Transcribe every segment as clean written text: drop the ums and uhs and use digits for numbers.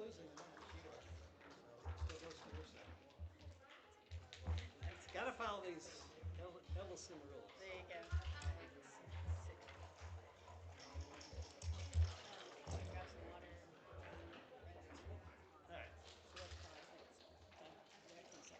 losing the number. Still goes to your side. Gotta follow these Ellison rules. There you go. Grab some water. All right. So that's fine. Thanks. Yeah, I think so.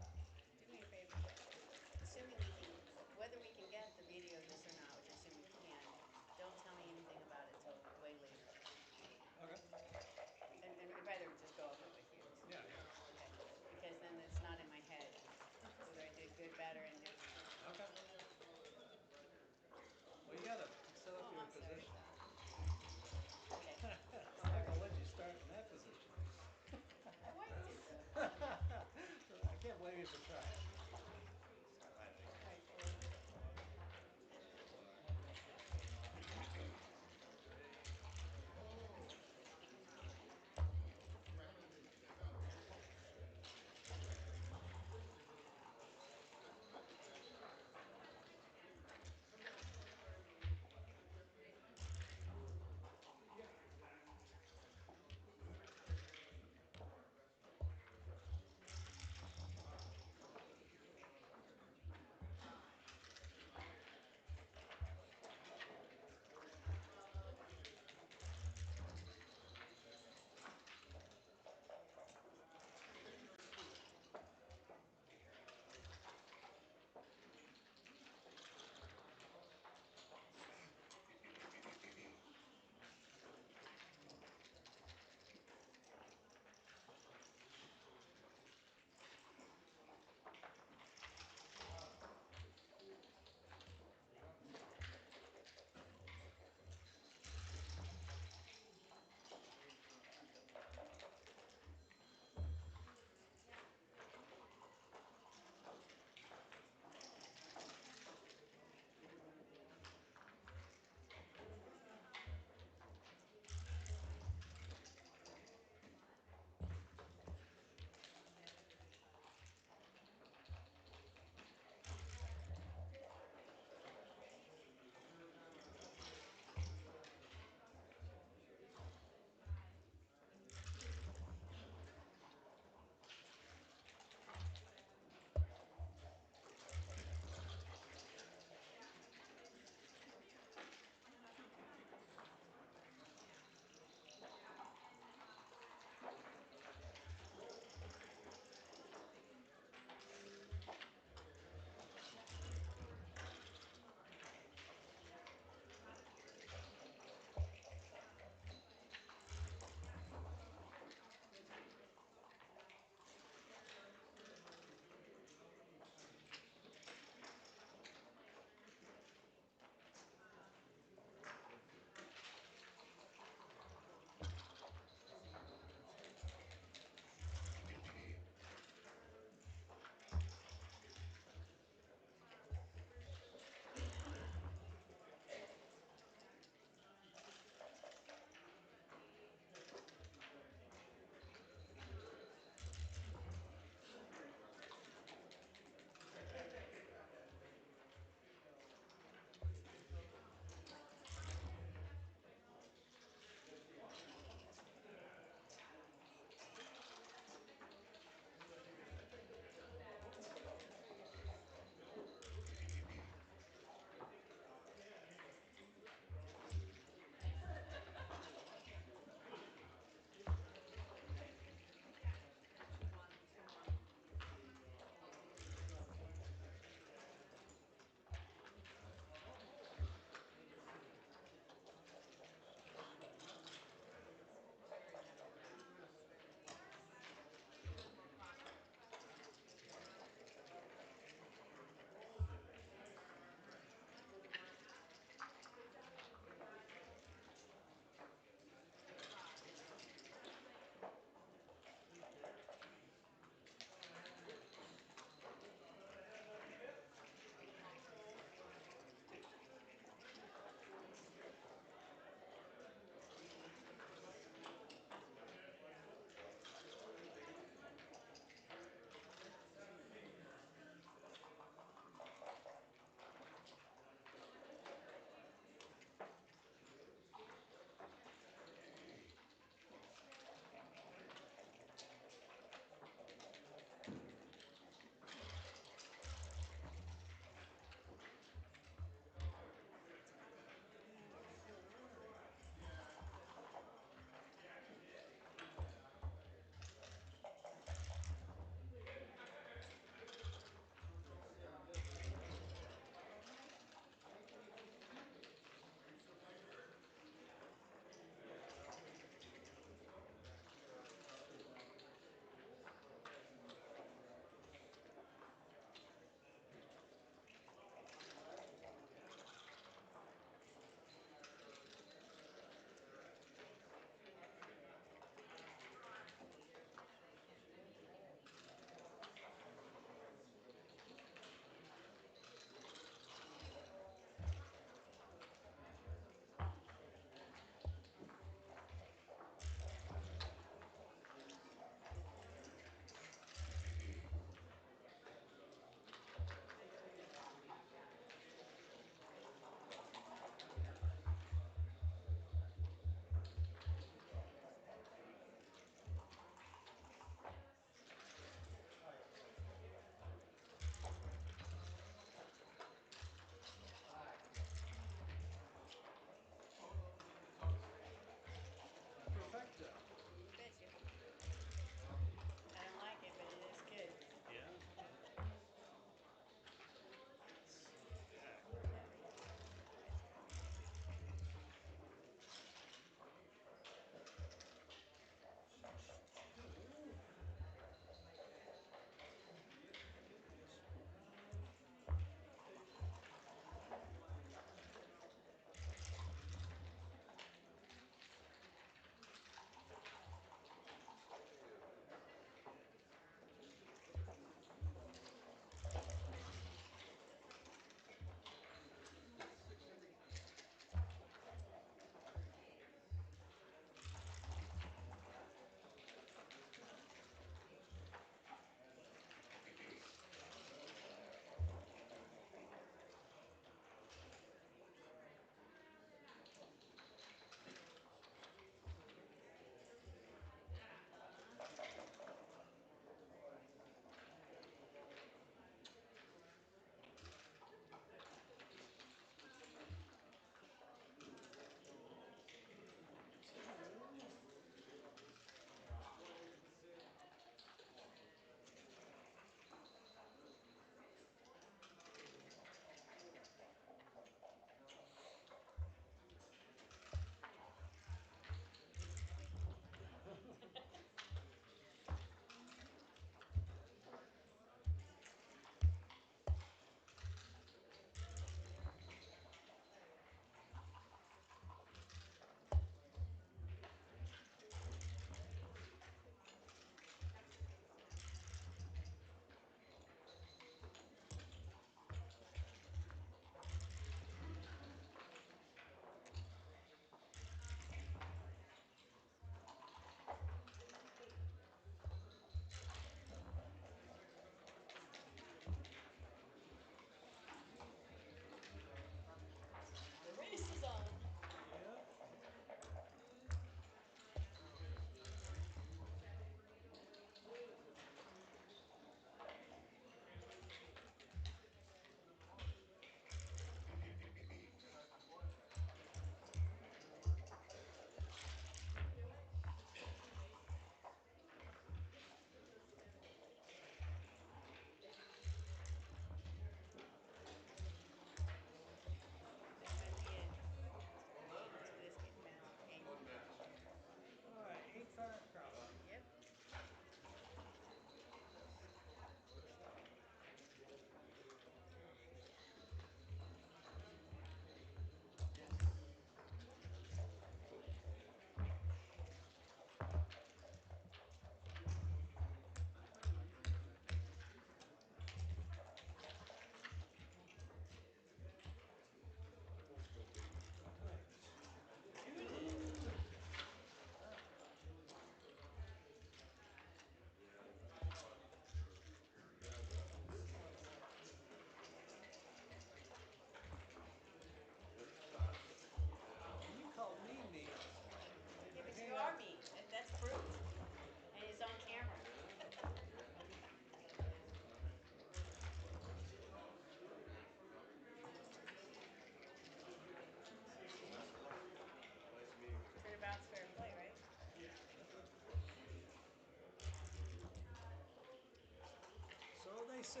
say.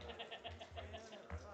And a 5.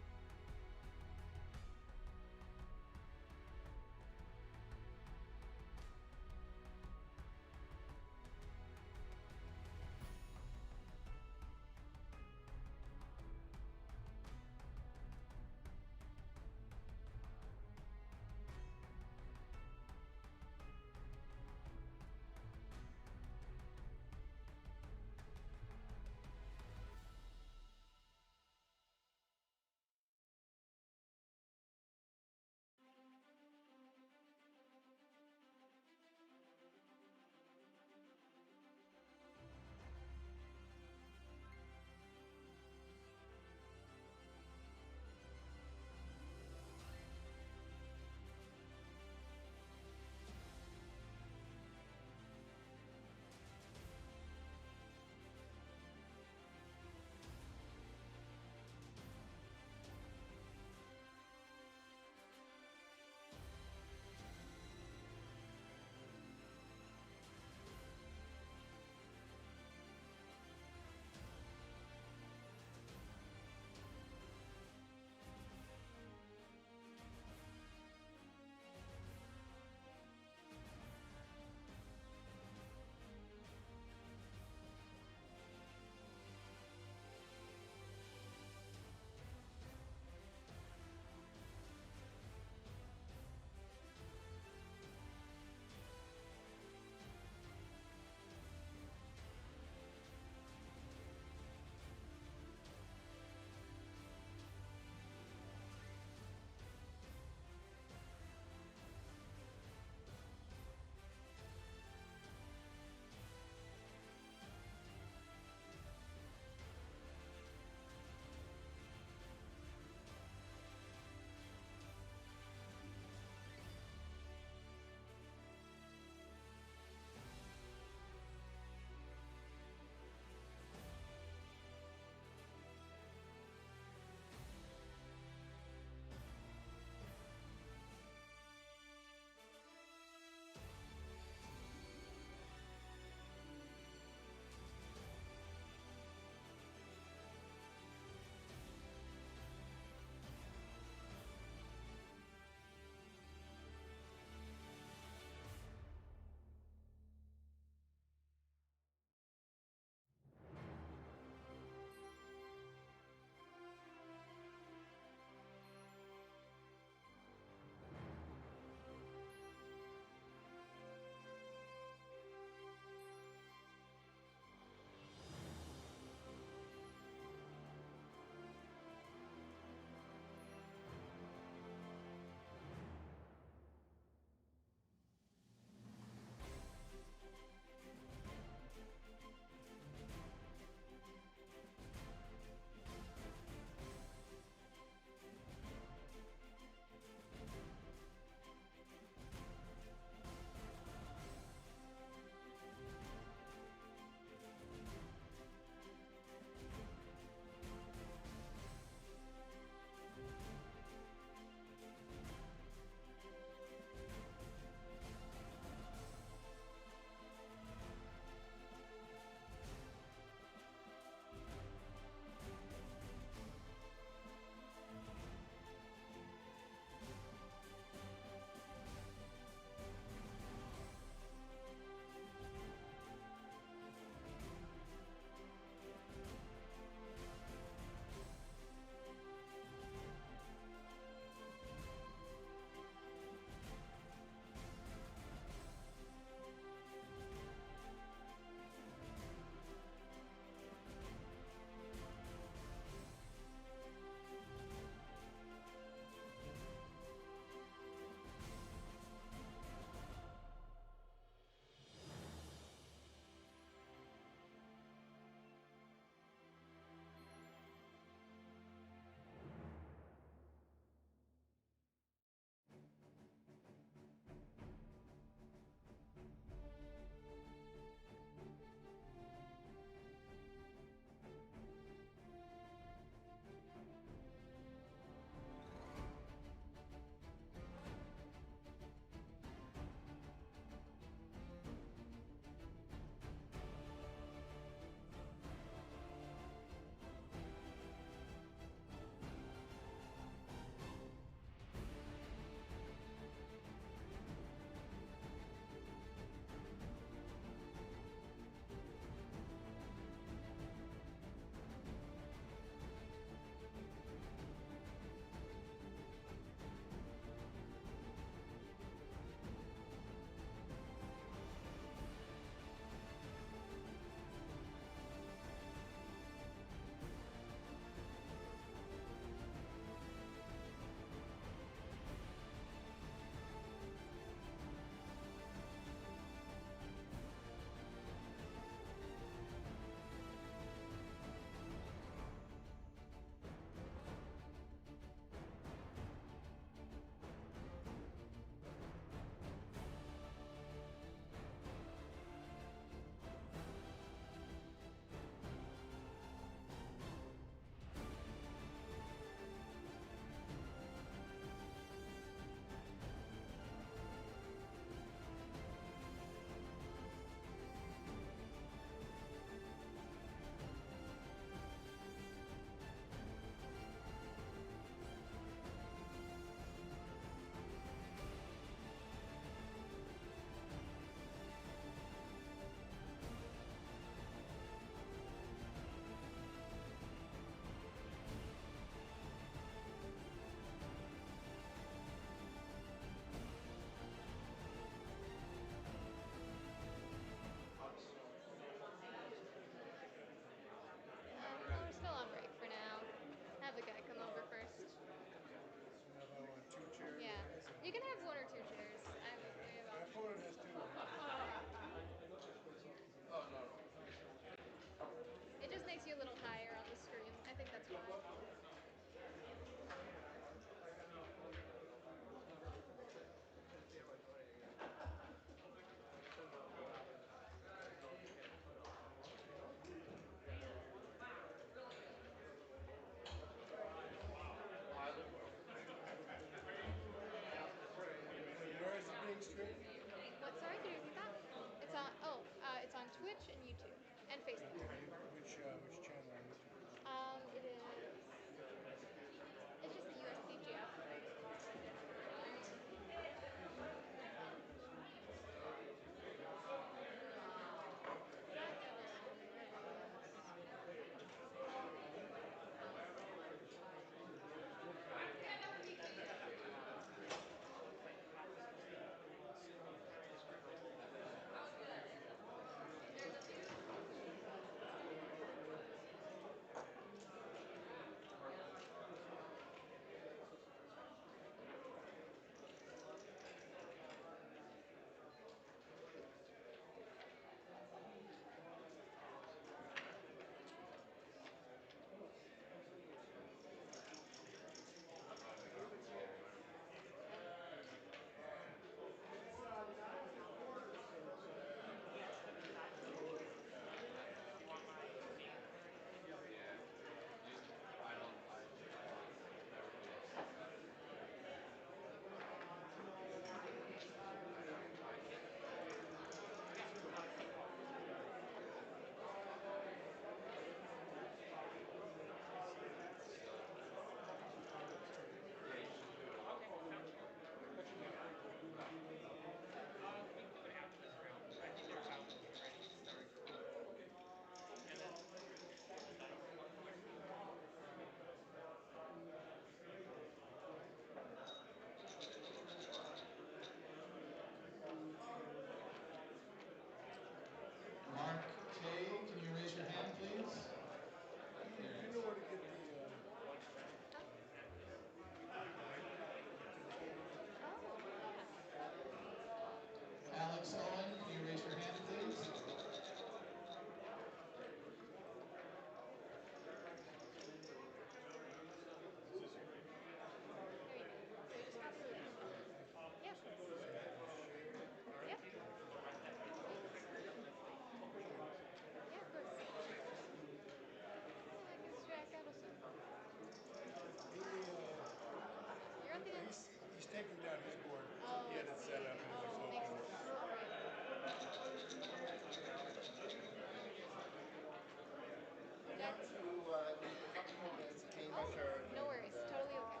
my shirt. No worries. Totally okay.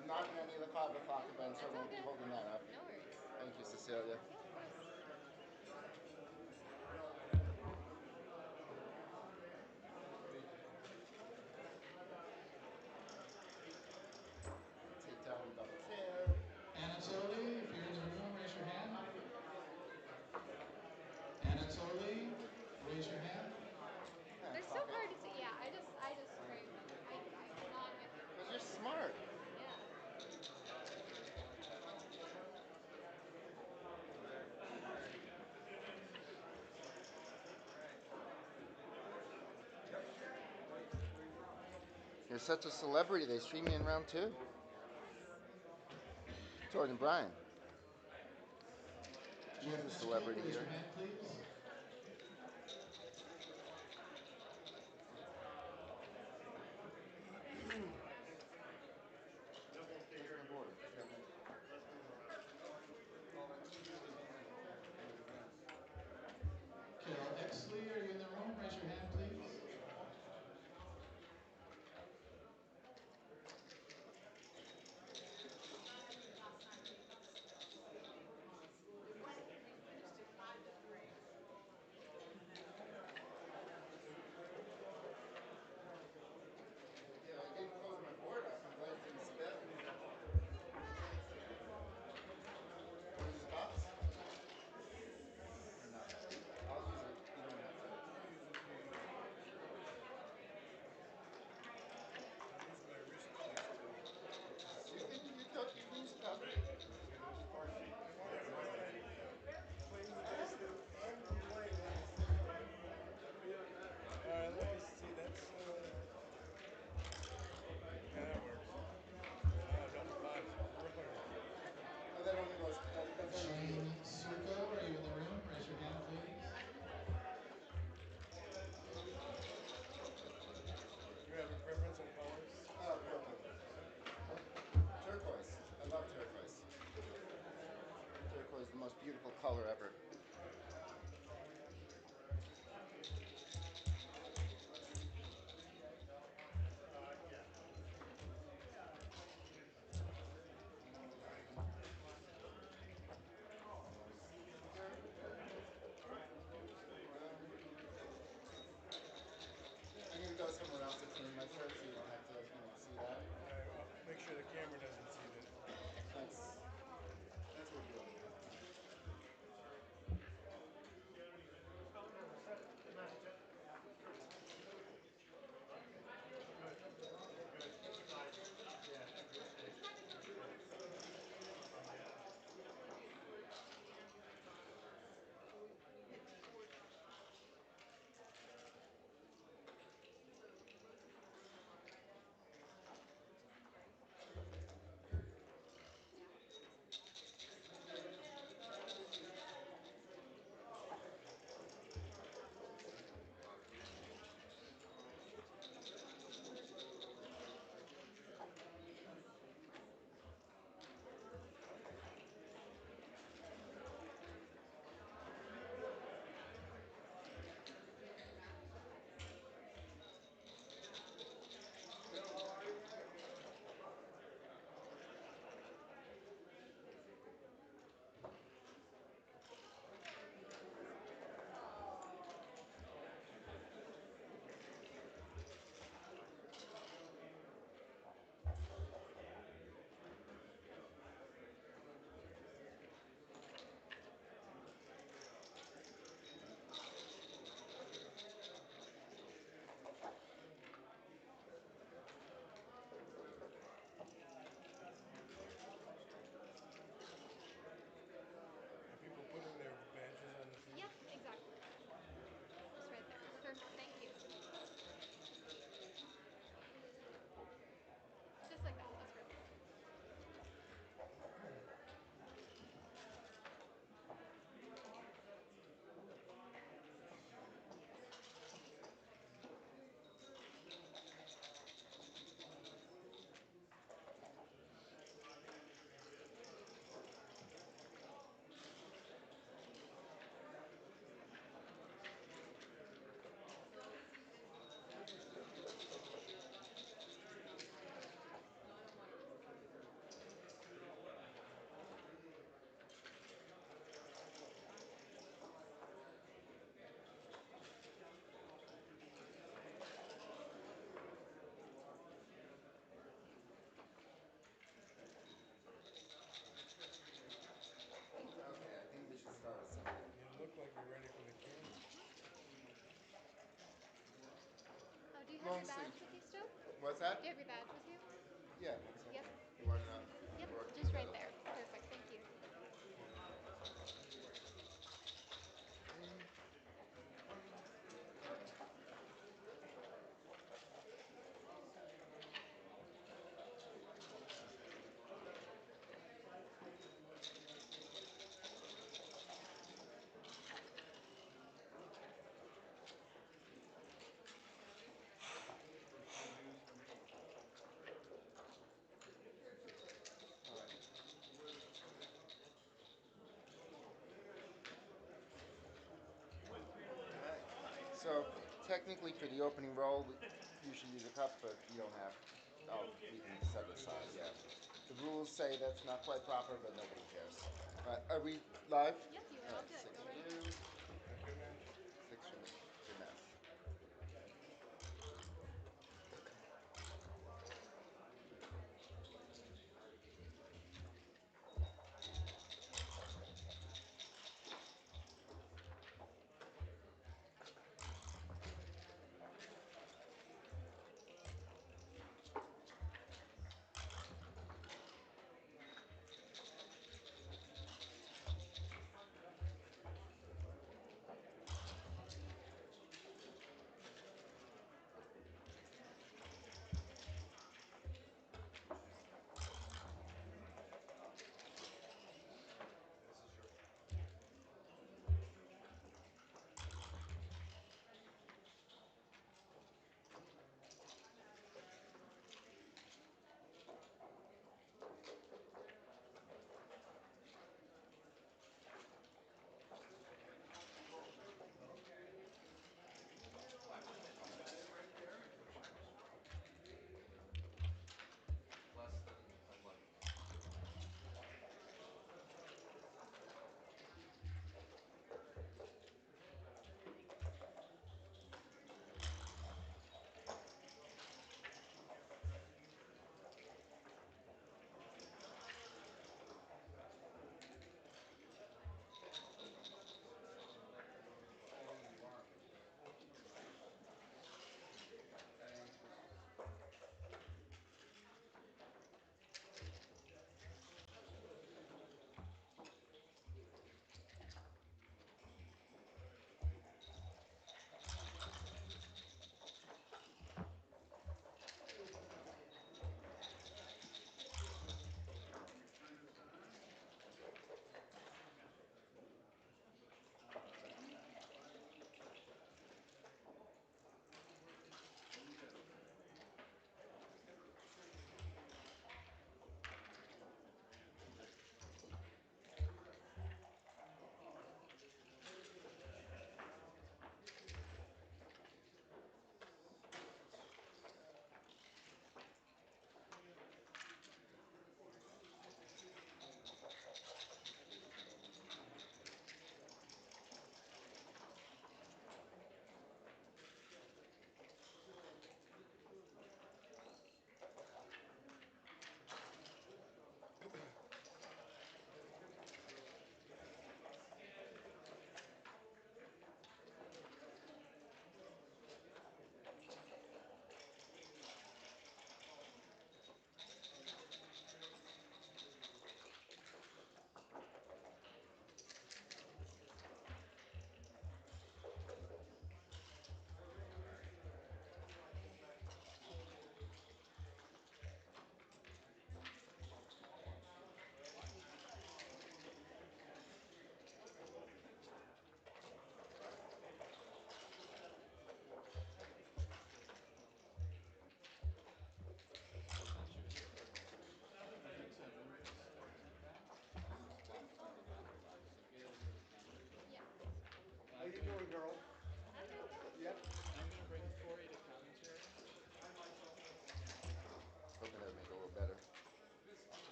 I'm not in any of the 5 o'clock events, so I That's all won't be good. holding that up. No worries. Thank you, Cecilia. Yeah, of course. Take down double chair. Anatoly, if you're in the room, raise your hand. Anatoly, raise your hand. They're so hard to see. Yeah, I just scrape them. I cannot get them. Because you're smart. Yeah. You're such a celebrity. They stream you in round 2. Jordan Bryan. He's a Jordan King, celebrity raise here. your hand, please. Kel Exley, are you in the room? Raise your hand, please. Yeah, I didn't close my board up. I'm glad it didn't spill. Want to use cups? Or no? I'll use it. You don't have to. I use my wrist juice You can use a cup. Why don't I play with this and complain at the same time? All right, let me see. That's yeah, that works. No, fine. Really. Oh, that only goes. That's only for you. Shane Suko, are you in the room? Raise your hand, please. Do you have a preference on colors? Purple. Turquoise. I love turquoise. Turquoise is the most beautiful color ever. Yeah. I'm gonna go somewhere else to clean my shirt, so you don't have to see that. All right, I'll make sure the camera doesn't see that. That's that's what we're doing. Good. Good. Yeah. your see. badge with you still? What's that? Do you have your badge with you? Yeah, one Yep. second. You want it on? Yep. Or Just that right up? there. Perfect. Thank you. All right. Alright. So technically for the opening roll, you should use a cup, but you don't have. Oh, we can set it aside. Yeah. The rules say that's not quite proper, but nobody cares. Are we live? Yep, you are All all right. good. Six Go for right ahead. you. Six for me. Good math.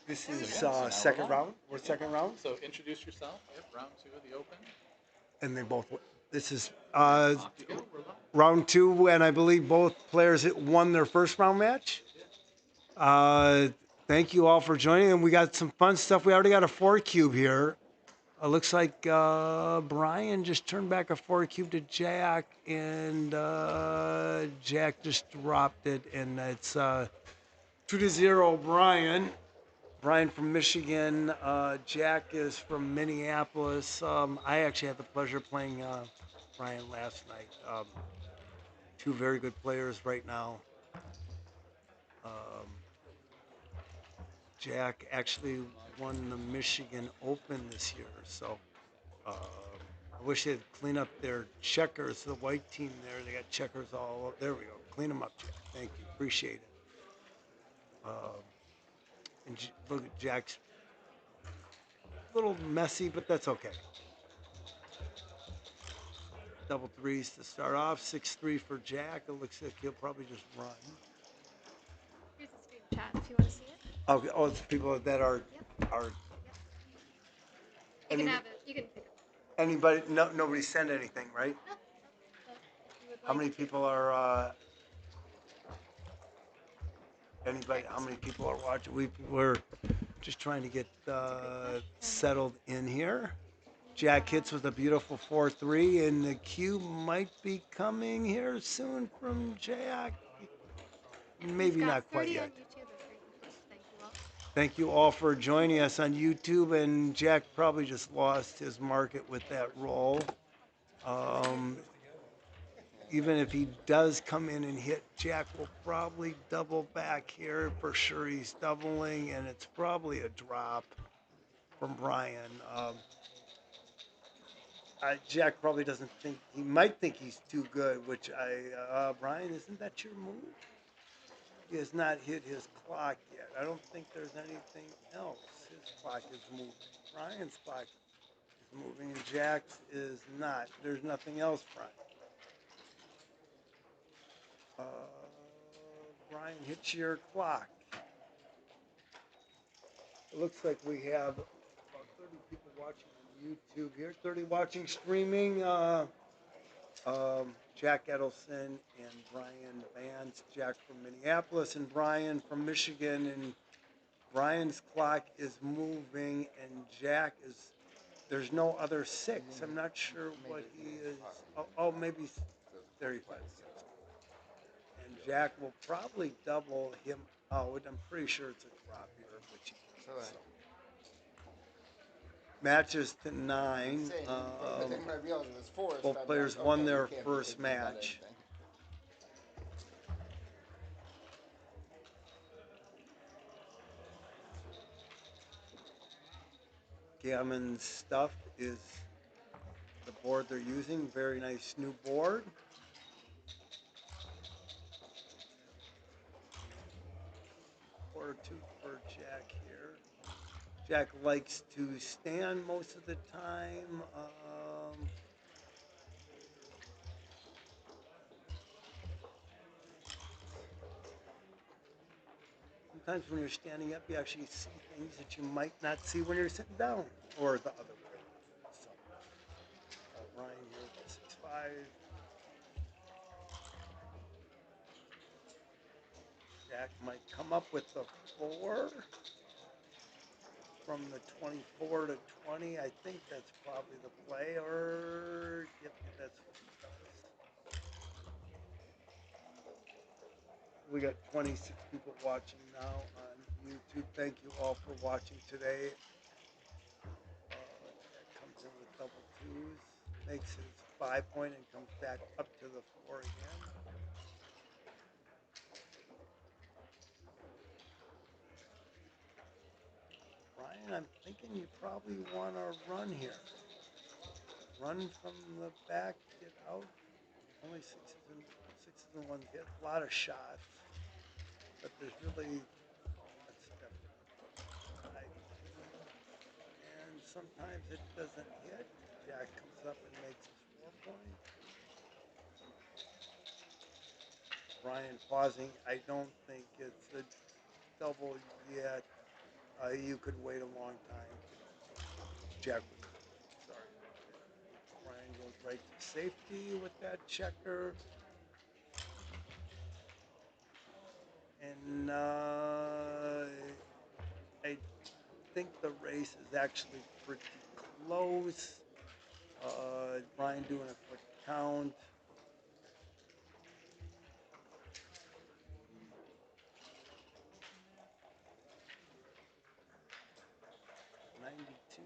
This There we is go. second round. We're second round, So introduce yourself. Yep, round two of the open. and they both. This is Off you go. We're live. round two, and I believe both players won their first round match. Uh, Thank you all for joining, and we got some fun stuff. We already got a 4 cube here. Looks like Brian just turned back a 4 cube to Jack, and Jack just dropped it, and it's 2-0 Brian. Brian from Michigan. Jack is from Minneapolis. I actually had the pleasure of playing Brian last night. Two very good players right now. Um, Jack actually won the Michigan Open this year, so I wish they'd clean up their checkers. The white team there, they got checkers all. There we go. Clean them up, Jack. Thank you. Appreciate it. And look at Jack's a little messy, but that's okay. Double threes to start off. 6-3 for Jack. It looks like he'll probably just run. Here's the screen chat if you want to see it. Okay. Oh, it's people that are Yep. are Yep. You any, can have it. You can pick it. anybody. No, nobody sent anything, right? No, no. But if you would How like many to. people are? Anybody? There it How goes. many people are watching? We're just trying to get It's a great match. settled in here. We Jack have hits with a beautiful 4-3, and the cue might be coming here soon from Jack. and Maybe we've got not quite 30 on yet. YouTube. That's great support. Thank you all. Thank you all for joining us on YouTube, and Jack probably just lost his market with that roll. Even if he does come in and hit, Jack will probably double back here. For sure he's doubling, and it's probably a drop from Brian. Jack probably doesn't think, he might think he's too good, which Brian, isn't that your move? He has not hit his clock yet. I don't think there's anything else. His clock is moving. Brian's clock is moving, and Jack's is not. There's nothing else, Brian. Brian, hit your clock. It looks like we have about 30 people watching on YouTube here, 30 watching streaming. Jack Edelson and Brian Vance, Jack from Minneapolis and Brian from Michigan. And Brian's clock is moving, and Jack is, there's no other six. I'm not sure what he is. Maybe, there he was. And Jack will probably double him out. I'm pretty sure it's a drop here, which he did. So. Matches to 9. I think when I realized it was forced, Both I'm players like, won okay, their you can't be first thinking about match. anything. Gammon stuff is the board they're using. Very nice new board. Or two for Jack here. Jack likes to stand most of the time. Sometimes when you're standing up, you actually see things that you might not see when you're sitting down, or the other way. So, Ryan here with 6-5. Jack might come up with the 4 from the 24 to 20. I think that's probably the play, or yep, that's what he does. We got 26 people watching now on YouTube. Thank you all for watching today. Jack comes in with double twos, makes his 5-point, and comes back up to the 4 again. Brian, I'm thinking you probably want to run here. Run from the back, get out. Only sixes and ones. Get a lot of shots, but there's really that's definitely high. And sometimes it doesn't hit. Jack comes up and makes his 4-point. Brian pausing. I don't think it's a double yet. You could wait a long time. Jack was, sorry. Ryan goes right to safety with that checker. And I think the race is actually pretty close. Brian doing a quick count. 92.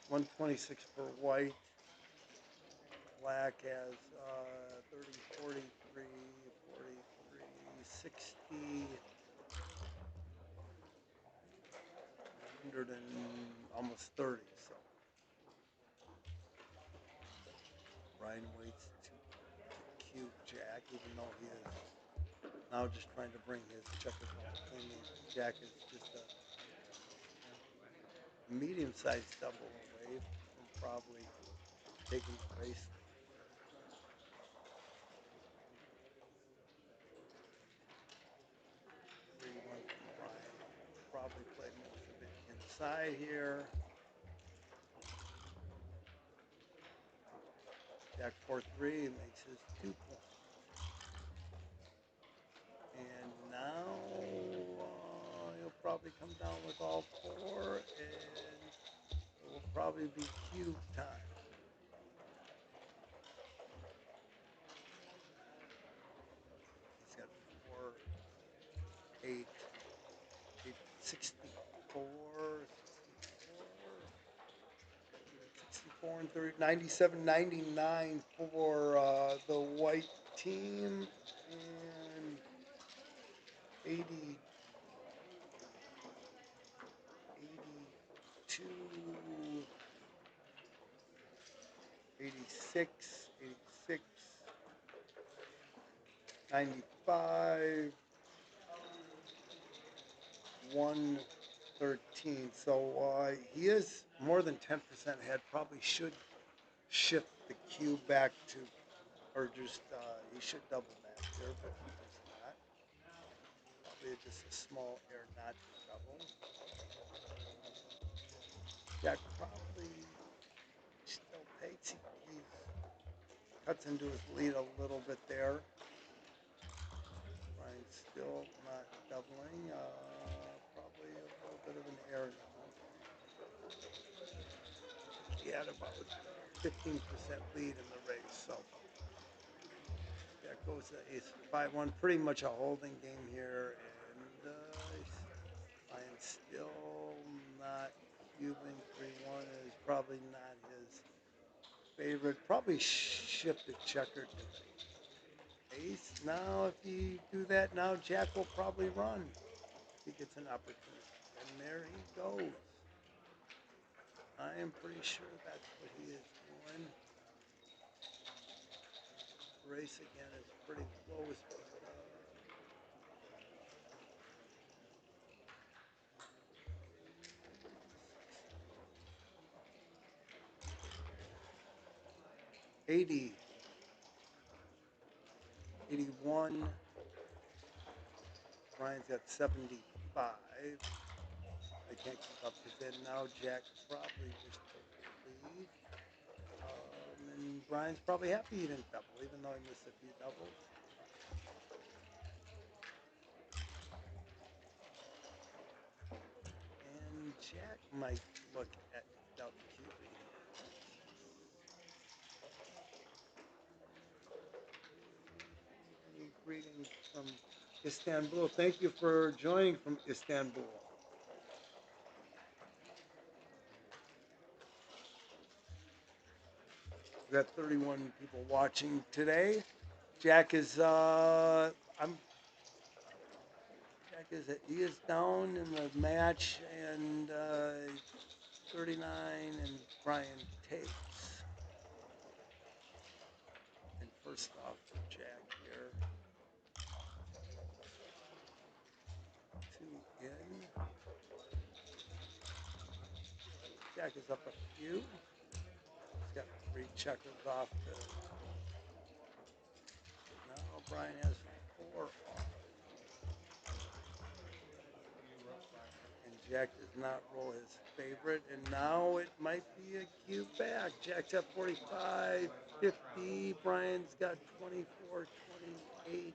126 for white. Black has 30, 43, 60, 100 and almost 30. So Ryan waits to cue Jack, even though he is now just trying to bring his checkers up. Jack is just a medium-sized double away from probably taking the race. 3-1 from Ryan. Probably play most of it inside here. Jack 4-3 makes his 2 points. And now he'll probably come down with all 4, and it will probably be cube time. He's got 4, 8, 64, 64 and 30, 97, 99 for the white team, and 80, 82, 86, 86, 95, 113. So he is more than 10% ahead. Probably should shift the cue back to, or just he should double match here, but he does not. Probably just a small error not to double. Jack probably still takes. He cuts into his lead a little bit there. Ryan's still not doubling. Probably a little bit of an error now. He had about 15% lead in the race, so that goes to ace 5-1. Pretty much a holding game here, and Ryan's still not cubing. 3-1 is probably not his favorite. Probably shifted checker to ace. Now, if you do that now, Jack will probably run. He gets an opportunity, and there he goes. I am pretty sure that's what he is doing. The race again is pretty close, but 80, 81. Ryan's got 75. I can't keep up because then now Jack probably just took the lead. And Brian's probably happy he didn't double, even though he missed a few doubles. And Jack might look at double cubing here. Any greetings from Istanbul. Thank you for joining from Istanbul. We got 31 people watching today. Jack is he is down in the match, and 39, and Brian takes. And first off for Jack here, 2 in. Jack is up a few. He's got 3 checkers off to. Now Brian has 4 off. Jack does not roll his favorite, and now it might be a cube back. Jack's at 45, 50. Brian's got 24, 28,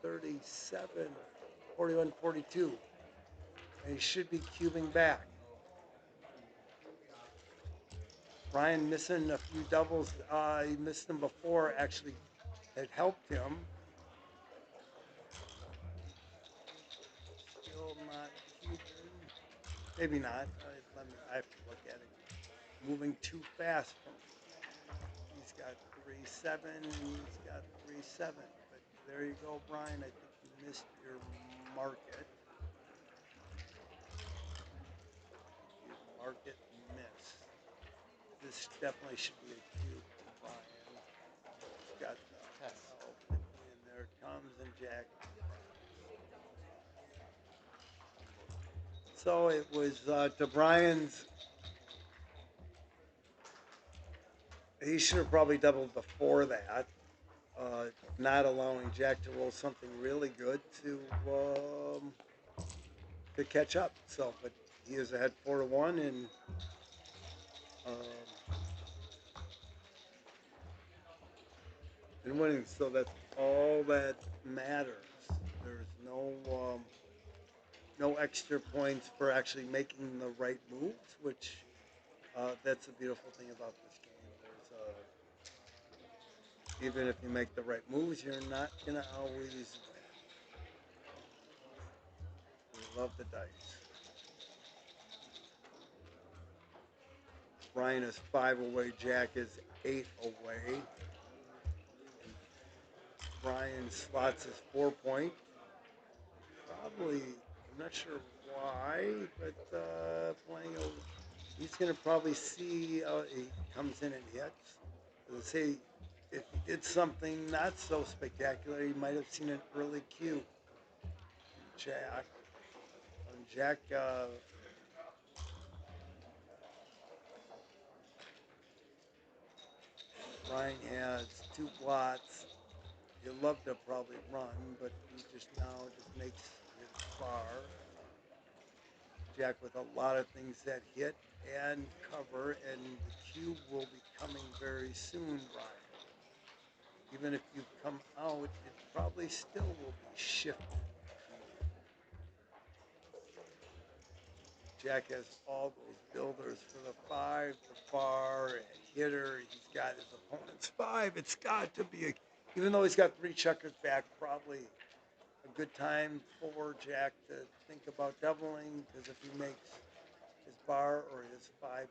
37, 41, 42. And he should be cubing back. Brian missing a few doubles. He missed them before, actually, it helped him. Still not cubing. Maybe not. I have to look at it. Moving too fast for me. He's got 3-7 and he's got 3-7. But there you go, Brian. I think you missed your market. You market miss. This definitely should be a cube to Brian. He's got the help, and there it comes, and Jack. So it was to Brian's. He should have probably doubled before that. Not allowing Jack to roll something really good to catch up. So, but he is ahead 4-1, um, and winning. So that's all that matters. There's no extra points for actually making the right moves, which that's the beautiful thing about this game. Even if you make the right moves, you're not gonna always win. We love the dice. Brian is 5 away. Jack is 8 away. Brian slots his 4-point. Probably, I'm not sure why, but playing he's going to probably see he comes in and hits. Let's say if he did something not so spectacular, he might have seen an early cue. Jack. Jack Brian has 2 blots. He'd love to probably run, but he just makes his bar. Jack with a lot of things that hit and cover, and the cube will be coming very soon, Brian. Even if you come out, it probably still will be shifted. Jack has all those builders for the 5, the bar, a hitter. He's got his opponent's 5. It's got to be even though he's got 3 checkers back, probably a good time for Jack to think about doubling, because if he makes his bar or his 5-point,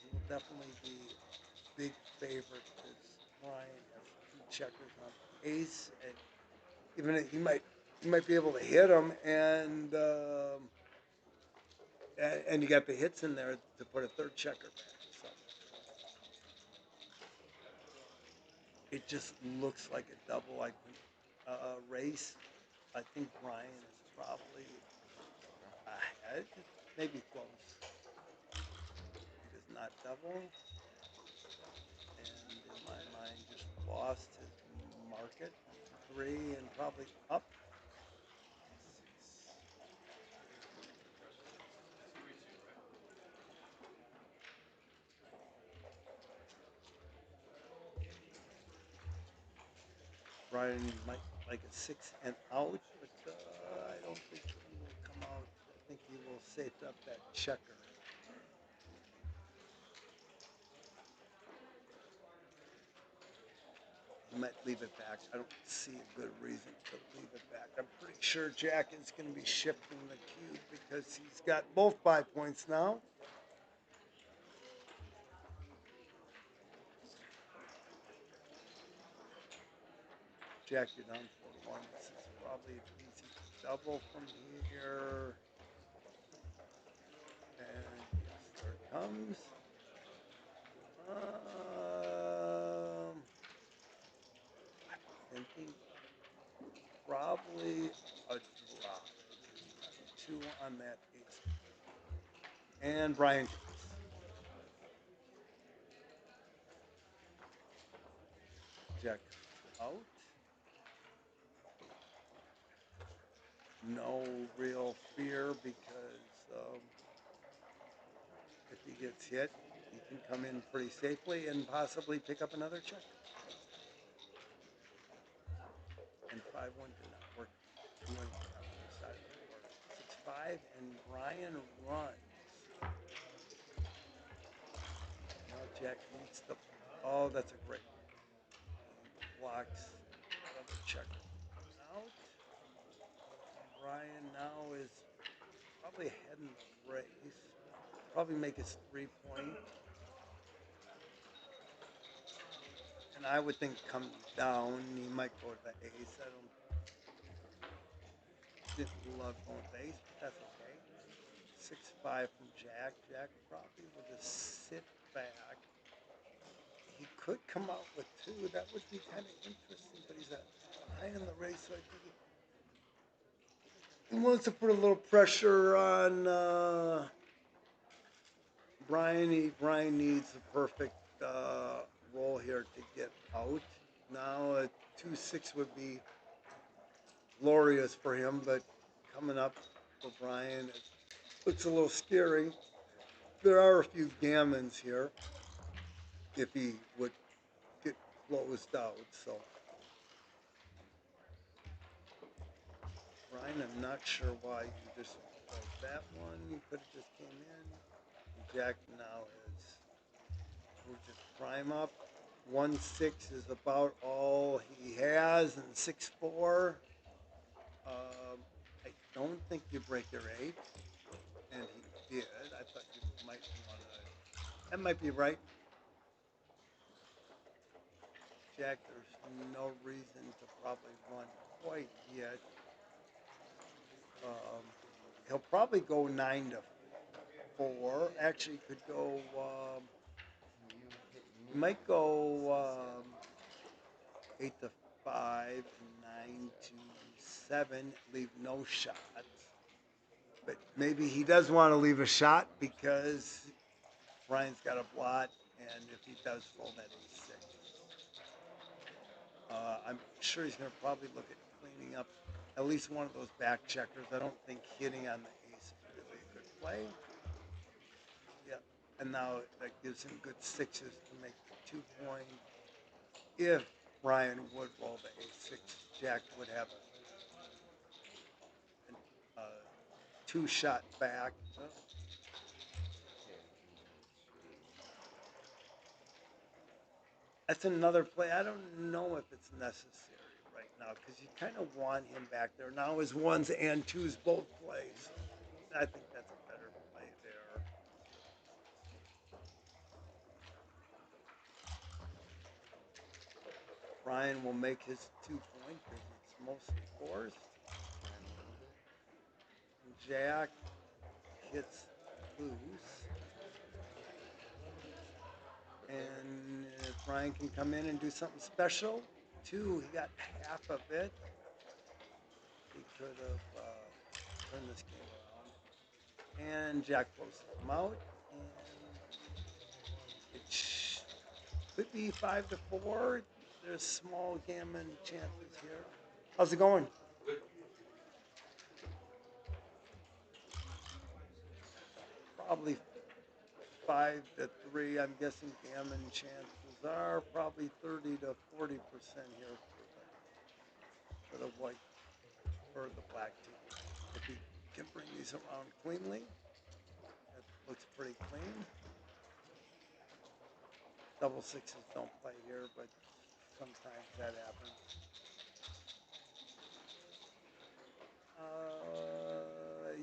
he will definitely be big favorite, because Brian has 2 checkers on ace, and even if he might be able to hit him, and you got the hits in there to put a 3rd checker back. So it just looks like a double race. I think Brian is probably ahead, maybe close. He does not double, and in my mind, just lost his market. 3 and probably up. Brian might like a 6 and out, but I don't think he will come out. I think he will safe up that checker. He might leave it back. I don't see a good reason to leave it back. I'm pretty sure Jack is going to be shifting the cube because he's got both 5 points now. Jack, you're down 4-1. This is probably an easy double from here. And yes, there it comes. I'm thinking probably a drop. 2 on that ace. And Brian takes. Jack out. no real fear because if he gets hit, he can come in pretty safely and possibly pick up another check. And 5-1 did not work. Doing on the other side of the board. 6-5, and Brian runs. Now Jack needs the. Oh, that's a great. He blocks another checker out. Brian now is probably ahead in the race. Probably make his 3-point. And I would think come down, he might go to the ace. I didn't love going to the ace, but that's okay. 6-5 from Jack. Jack probably will just sit back. He could come out with 2. That would be kind of interesting, but he's high in the race, so I think he wants to put a little pressure on Brian. Brian needs a perfect roll here to get out. Now a 2-6 would be glorious for him, but coming up for Brian, it looks a little scary. There are a few gammons here if he would get closed out. So Brian, I'm not sure why you just closed that one. You could have just came in. Jack now has moved his prime up. 1-6 is about all he has, and 6-4. I don't think you break your 8, and he did. I thought you might want to. That might be right. Jack, there's no reason to probably run quite yet. He'll probably go 9-4. Actually, could go. He might go 8-5 and 9-7. Leave no shot. But maybe he does want to leave a shot because Brian's got a blot, and if he does fold that 8-6, I'm sure he's going to probably look at cleaning up at least one of those back checkers. I don't think hitting on the ace is really a good play. Yeah, and now that gives him good 6s to make the 2-point. If Brian would roll the 8-6, Jack would have a 2-shot back. That's another play. I don't know if it's necessary right now because you kind of want him back there. Now his 1s and 2s both play. So I think that's a better play there. Brian will make his 2-point because it's mostly forced. And Jack hits loose. And if Brian can come in and do something special, 2, he got half of it. He could have turned this game around. And Jack closes him out. And it could be 5-4. There's small gammon chances here. How's it going? Probably 5-3. I'm guessing gammon chances are probably 30-40% here for the white or the black team. If he can bring these around cleanly, that looks pretty clean. Double 6s don't play here, but sometimes that happens.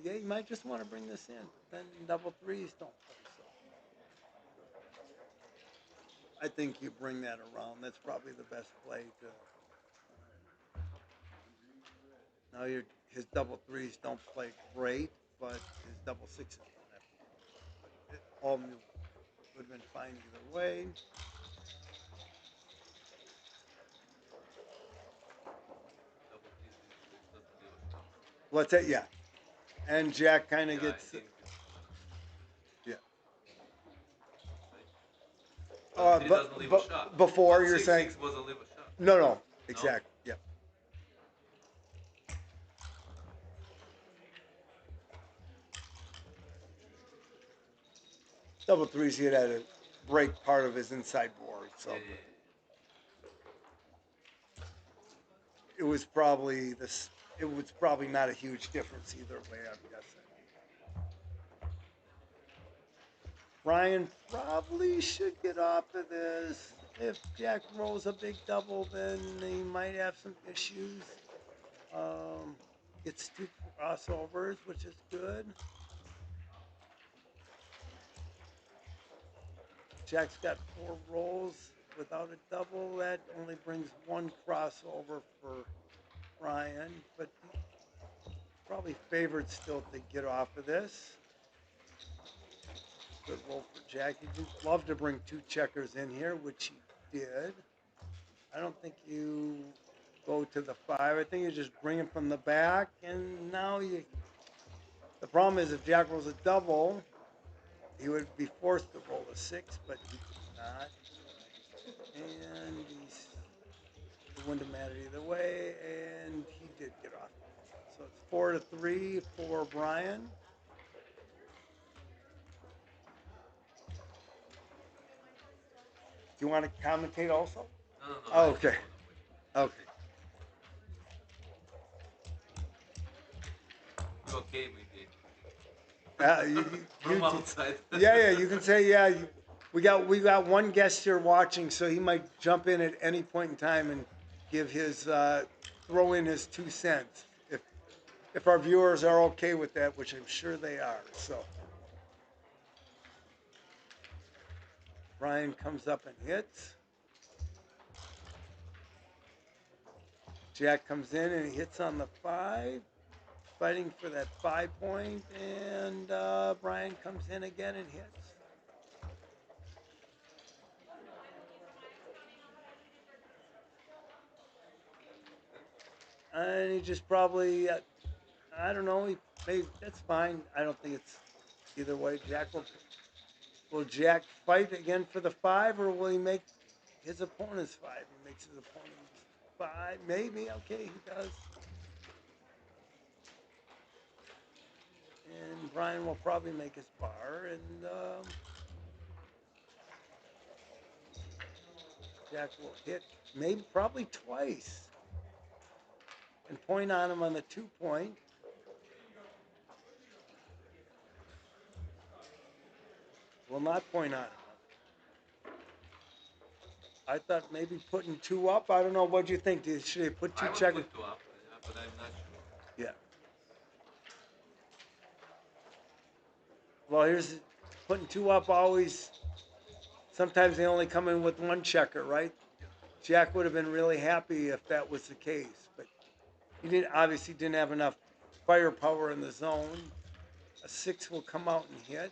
Yeah, you might just want to bring this in. Then double 3s don't play. So I think you bring that around. That's probably the best play to. Now his double 3s don't play great, but his double 6s don't have to play. But it all would have been fine either way. What's that? Yeah. And Jack kind of gets. Yeah. He doesn't leave a shot. Before But you're saying. 6-6 wasn't leave a shot. No, exactly. Yeah. double threes, he had to break part of his inside board. So Yeah, yeah, it was probably this. It was probably not a huge difference either way. I'm guessing. Ryan probably should get off of this. If Jack rolls a big double, then he might have some issues. Gets two crossovers, which is good. Jack's got 4 rolls without a double. That only brings 1 crossover for Ryan, but probably favored still to get off of this. Good roll for Jack. He'd love to bring 2 checkers in here, which he did. I don't think you go to the 5. I think you just bring him from the back, and now you. The problem is if Jack rolls a double, he would be forced to roll a 6, but he did not. And it wouldn't have mattered either way, and he did get off. So it's 4-3 for Brian. Do you want to commentate also? no, no, no. Oh, I just okay. wanna wait. Okay. You okay with it? You From outside. yeah, you can say yeah. We got one guest here watching, so he might jump in at any point in time and give his throw in his 2 cents if our viewers are okay with that, which I'm sure they are. So Brian comes up and hits. Jack comes in and he hits on the 5, fighting for that 5 point, and Brian comes in again and hits. And he just probably, I don't know, that's fine. I don't think it's either way. Will Jack fight again for the 5, or will he make his opponent's 5? He makes his opponent's 5, maybe. Okay, he does. And Brian will probably make his bar, and Jack will hit maybe probably twice and point on him on the 2 point. Will not point on him. I thought maybe putting 2 up. I don't know. What do you think? Should they put 2 I would checkers? put 2 up, but I'm not sure. Yeah. Well, here's putting 2 up always. Sometimes they only come in with 1 checker, right? Jack would have been really happy if that was the case, but he obviously didn't have enough firepower in the zone. A 6 will come out and hit.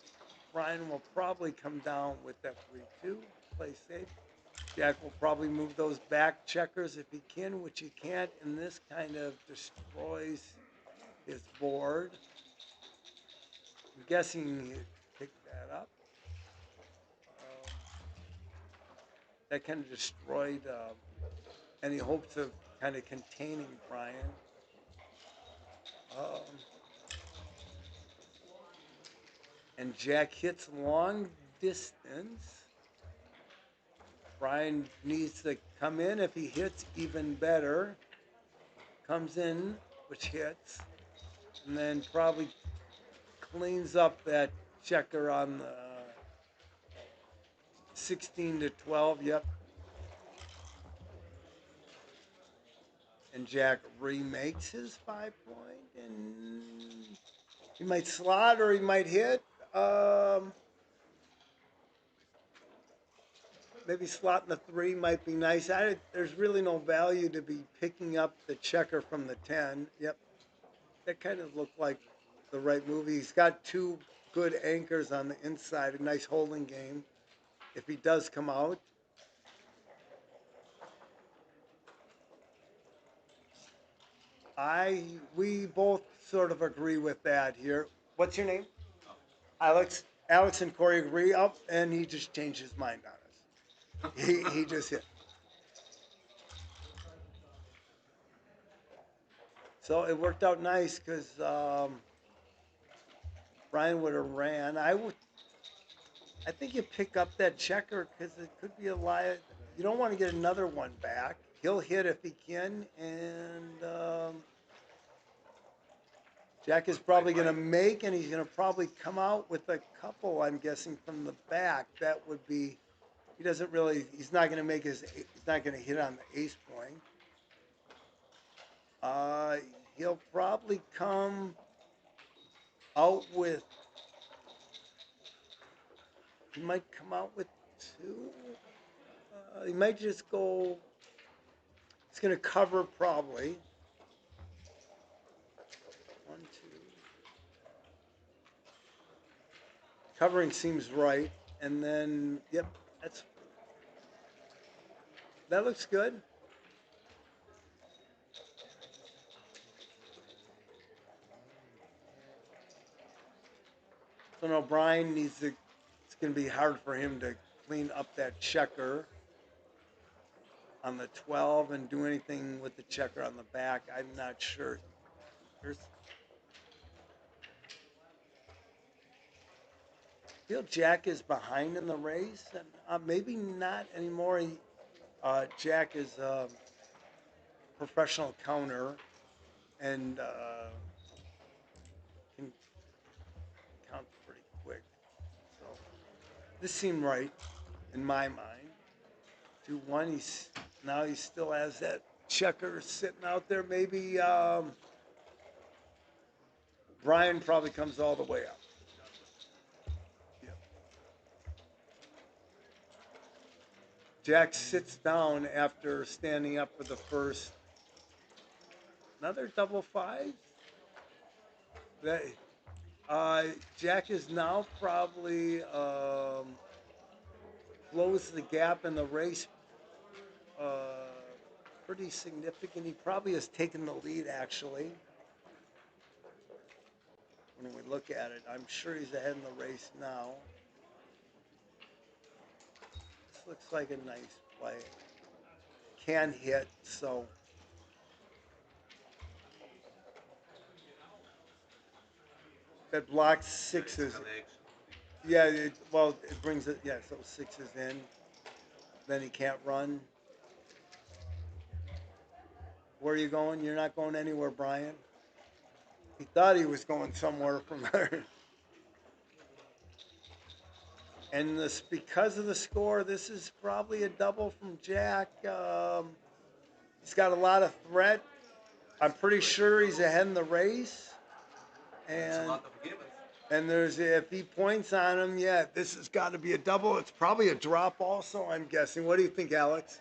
Brian will probably come down with that 3-2. Play safe. Jack will probably move those back checkers if he can, which he can't, and this kind of destroys his board. I'm guessing he picked that up. That kind of destroyed any hopes of kind of containing Brian. And Jack hits long distance. Brian needs to come in. If he hits, even better. Comes in, which hits, and then probably cleans up that checker on the 16-12. Yep. And Jack remakes his 5 point, and he might slot or he might hit. Maybe slotting the 3 might be nice. There's really no value to be picking up the checker from the 10. Yep, that kind of looked like the right move. He's got 2 good anchors on the inside, a nice holding game. If he does come out, we both sort of agree with that here. What's your name? Alex. Alex and Corey agree. Up, and he just changed his mind on us. He just hit. So it worked out nice because Brian would have ran. I think you pick up that checker because it could be a lie. You don't want to get another one back. He'll hit if he can, and Jack is probably going to make, and he's going to probably come out with a couple. I'm guessing from the back. That would be. He doesn't really. He's not going to make his. He's not going to hit on the ace point. He'll probably come out with. He might come out with two. He might just go. It's going to cover probably. One, two. Covering seems right. And then, yep, that looks good. So now Brian needs to, it's going to be hard for him to clean up that checker on the 12 and do anything with the checker on the back. I'm not sure. There's, I feel Jack is behind in the race, and maybe not anymore. Jack is a professional counter and can count pretty quick. So this seemed right in my mind. 2-1. He still has that checker sitting out there. Maybe Brian probably comes all the way up. Yep. Jack sits down after standing up for the first. Another double five. That Jack is now probably closed the gap in the race pretty significant. He probably has taken the lead actually. When we look at it, I'm sure he's ahead in the race now. This looks like a nice play. Can hit, so. That blocks sixes. Yeah, it brings it, yeah, so sixes in. Then he can't run. Where are you going? You're not going anywhere, Brian. He thought he was going somewhere from there. And this, because of the score, this is probably a double from Jack. He's got a lot of threat. I'm pretty sure he's ahead in the race. And there's, if he points on him, yeah, this has got to be a double. It's probably a drop also, I'm guessing. What do you think, Alex?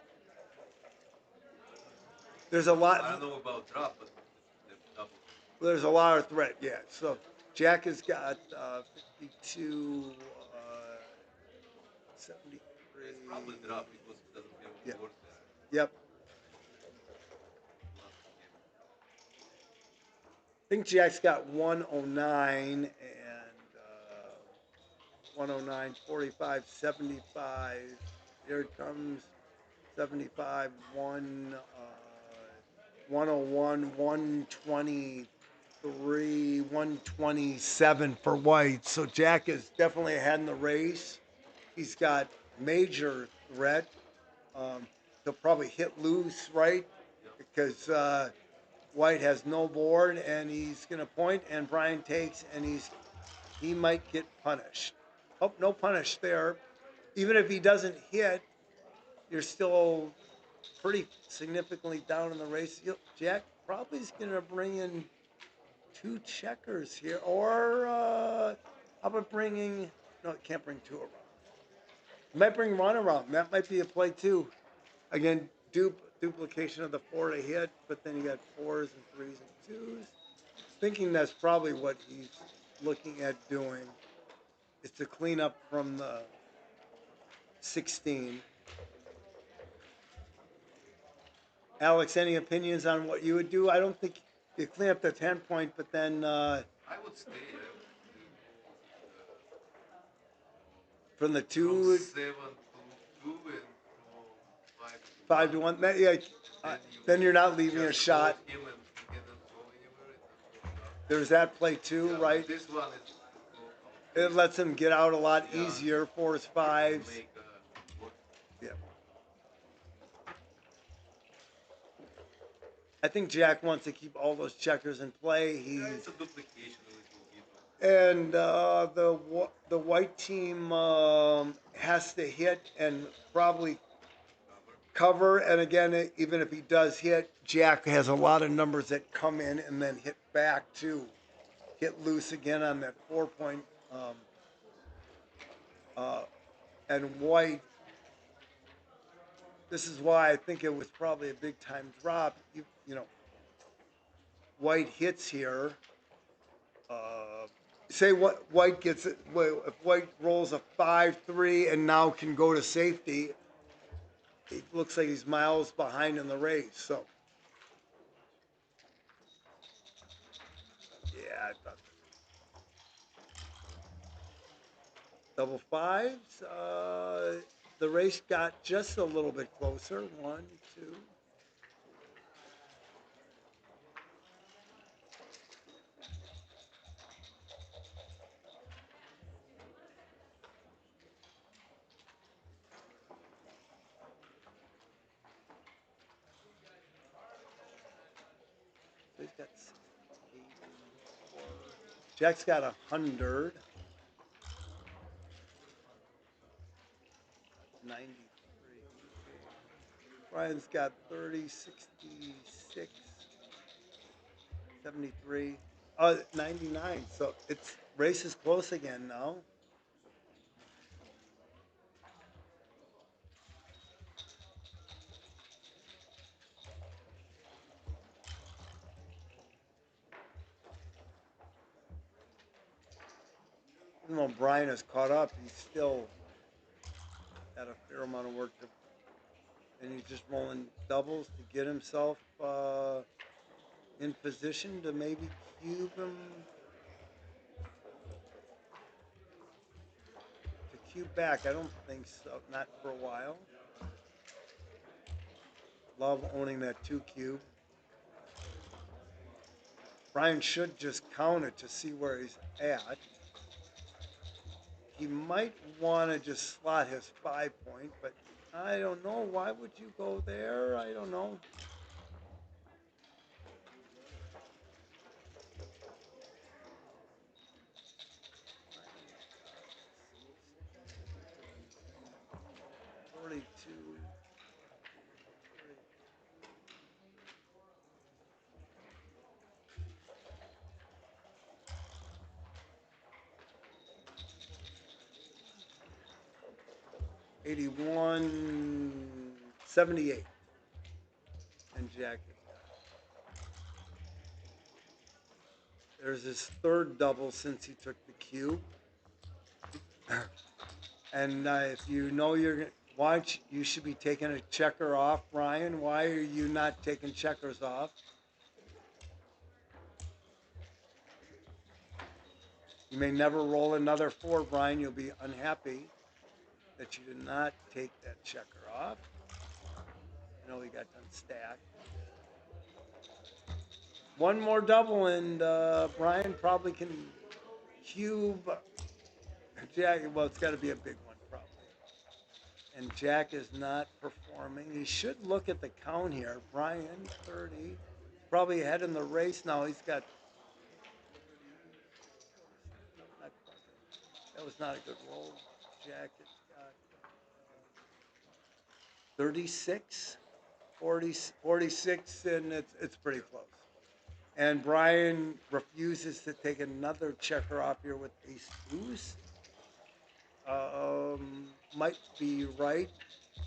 There's a lot. I don't know about drop, but double. There's a lot of threat, yeah. So Jack has got 52, 73. It's probably drop because it doesn't have Yep. board there. Yep. I think Jack's got 109 and 109, 45, 75. Here it comes. 75, 101, 123, 127 for White. So Jack is definitely ahead in the race. He's got major threat. He'll probably hit loose, right? Because White has no board, and he's going to point, and Brian takes, and he might get punished. Oh, no punish there. Even if he doesn't hit, you're still pretty significantly down in the race. Jack probably is going to bring in two checkers here, or how about bringing? No, it can't bring two around. It might bring one around. That might be a play too. Again, duplication of the four to hit, but then you got fours and threes and twos. Thinking that's probably what he's looking at doing is to clean up from the 16. Alex, any opinions on what you would do? I don't think you clean up the 10 point, but then I would stay. from the From two, 7 to 2 and from 5 to 1, yeah, then you're not leaving a shot. Him and he cannot go anywhere. There's that play too, Yeah, right? this one is to go out. It lets him get out a lot Yeah. easier. Fours, To fives. make what? Yeah. I think Jack wants to keep all those checkers in play. Yeah, it's a duplication a little bit. And the white team has to hit and probably Cover. cover. And again, even if he does hit, Jack has a lot of numbers that come in and then hit back to hit loose again on that 4 point. Um, uh, and white, this is why I think it was probably a big time drop. You know, white hits here. Uh, say what white gets it. If white rolls a 5-3 and now can go to safety, it looks like he's miles behind in the race. So yeah, I thought double fives. The race got just a little bit closer. 1, 2. He's got 64. Jack's got 100. 93. Brian's got 30, 66, 73. 99. So it's race is close again now. Even though Brian is caught up, he's still got a fair amount of work to, and he's just rolling doubles to get himself in position to maybe cube him, to cube back. I don't think so. Not for a while. Love owning that 2 cube. Brian should just count it to see where he's at. He might want to just slot his 5 point, but I don't know. Why would you go there? I don't know. $42. 81.78. And Jack has got. There's his third double since he took the cube. And if you know you're watch, you should be taking a checker off, Brian. Why are you not taking checkers off? You may never roll another 4, Brian. You'll be unhappy that you did not take that checker off. I know he got done stacked. One more double, and Brian probably can cube Jack. Well, it's got to be a big one, probably. And Jack is not performing. He should look at the count here. Brian, 30. Probably ahead in the race now. He's got 30. That was not a good roll. Jack has got 36, 40, 46, and it's pretty close. And Brian refuses to take another checker off here with ace deuce. Might be right.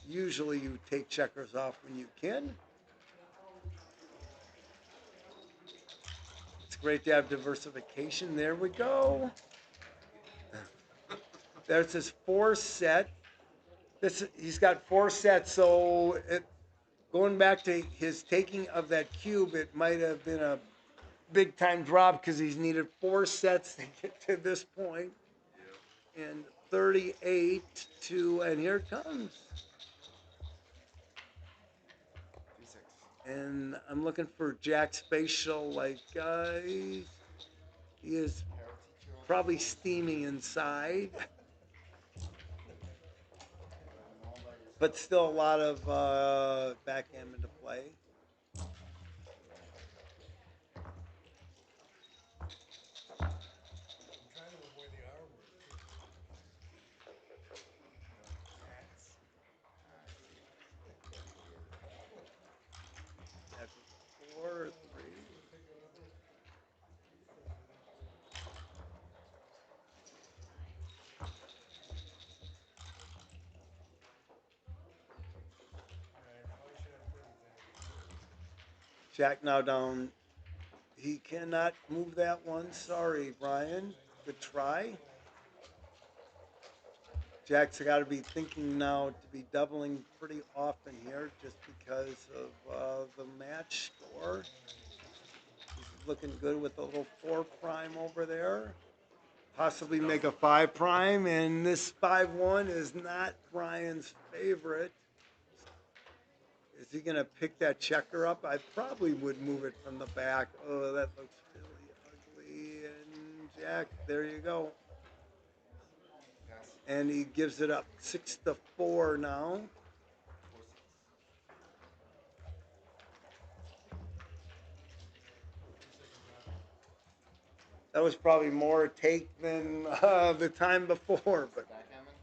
Usually you take checkers off when you can. It's great to have diversification. There we go. There's his 4 set. He's got 4 sets, so going back to his taking of that cube, it might have been a big time drop because he's needed 4 sets to get to this point. Yeah. And 38 to, and here it comes. 36. And I'm looking for Jack's facial, like, he is Parity Probably steaming inside. But still a lot of backgammon to play. I'm trying to avoid the R word too. Cats. Jack with a 4, 3. Pick it up. I probably should have put it there. Jack now down. He cannot move that one. Sorry, Brian. Good try. Jack's got to be thinking now to be doubling pretty often here just because of the match score. He's looking good with a little 4 prime over there. Possibly make a 5 prime, and this 5-1 is not Brian's favorite. Is he going to pick that checker up? I probably would move it from the back. Oh, that looks really ugly. And Jack, there you go. Pass. And he gives it up 6-4 now. 4-6. That was probably more take than the time before, but Backgammon?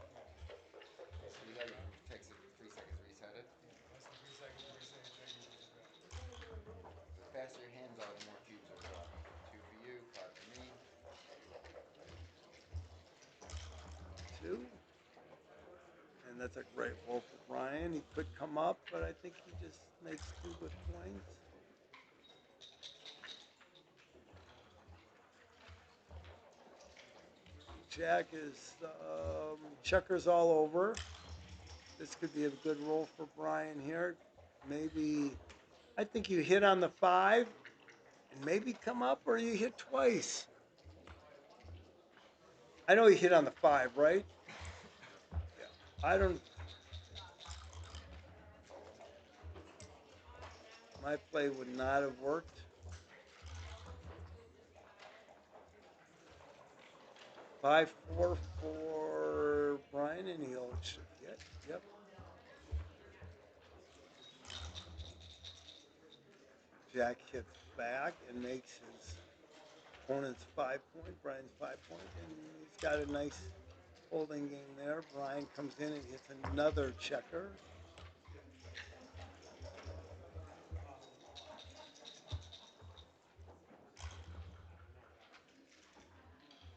So you have, it takes it 3 seconds to reset it. Yeah, less than 3 seconds to reset your checker and lose a drop. The faster your hands are, the more cubes are dropping. 2 for you, 5 for me. 2. And that's a great roll for Brian. He could come up, but I think he just makes 2 good points. Jack is checkers all over. This could be a good roll for Brian here. Maybe, I think you hit on the 5 and maybe come up, or you hit twice. I know you hit on the 5, right? Yeah. I don't. My play would not have worked. 5-4 for Brian, and he'll should hit. Yep. Jack hits back and makes his opponent's 5-point, Brian's 5-point, and he's got a nice holding game there. Brian comes in and hits another checker.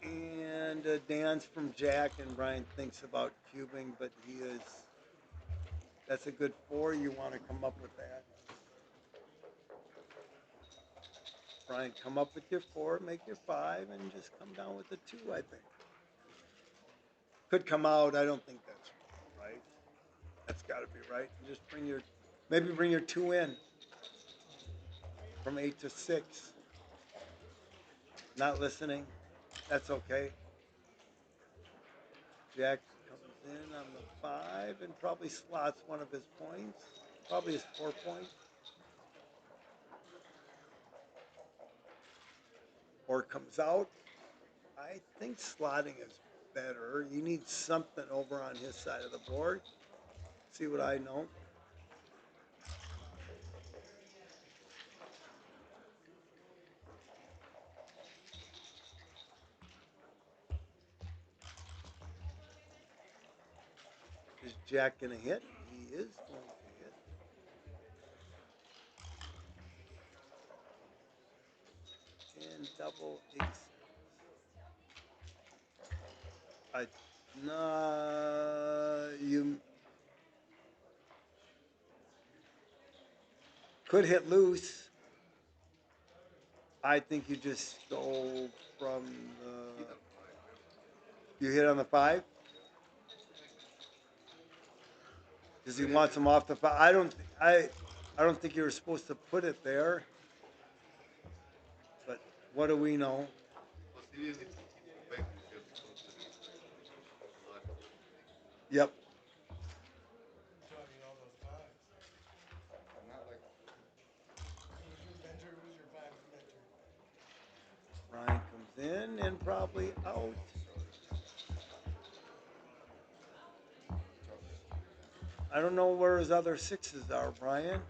And a dance from Jack, and Brian thinks about cubing, but that's a good 4. You want to come up with that. Brian, come up with your 4, make your 5, and just come down with the 2, I think. Could come out. I don't think that's right. That's got to be right. And just maybe bring your 2 in from 8 to 6. Not listening. That's okay. Jack comes in on the 5 and probably slots one of his points. Probably his 4 point. Or comes out. I think slotting is better. You need something over on his side of the board. See what I know. Is Jack going to hit? He is going to hit. And double aces. You could hit loose. I think you just go from the. Hit on 5, yeah. You hit on the 5. Because he wants him off the 5. I don't think you were supposed to put it there. But what do we know? Plus, even if he hits the back, you have to count the aces automatically, I think. Yep. You're talking all those 5s. Not like. Who's your mentor? Who's your 5's mentor? Ryan comes in and probably out. I don't know where his other sixes are, Brian.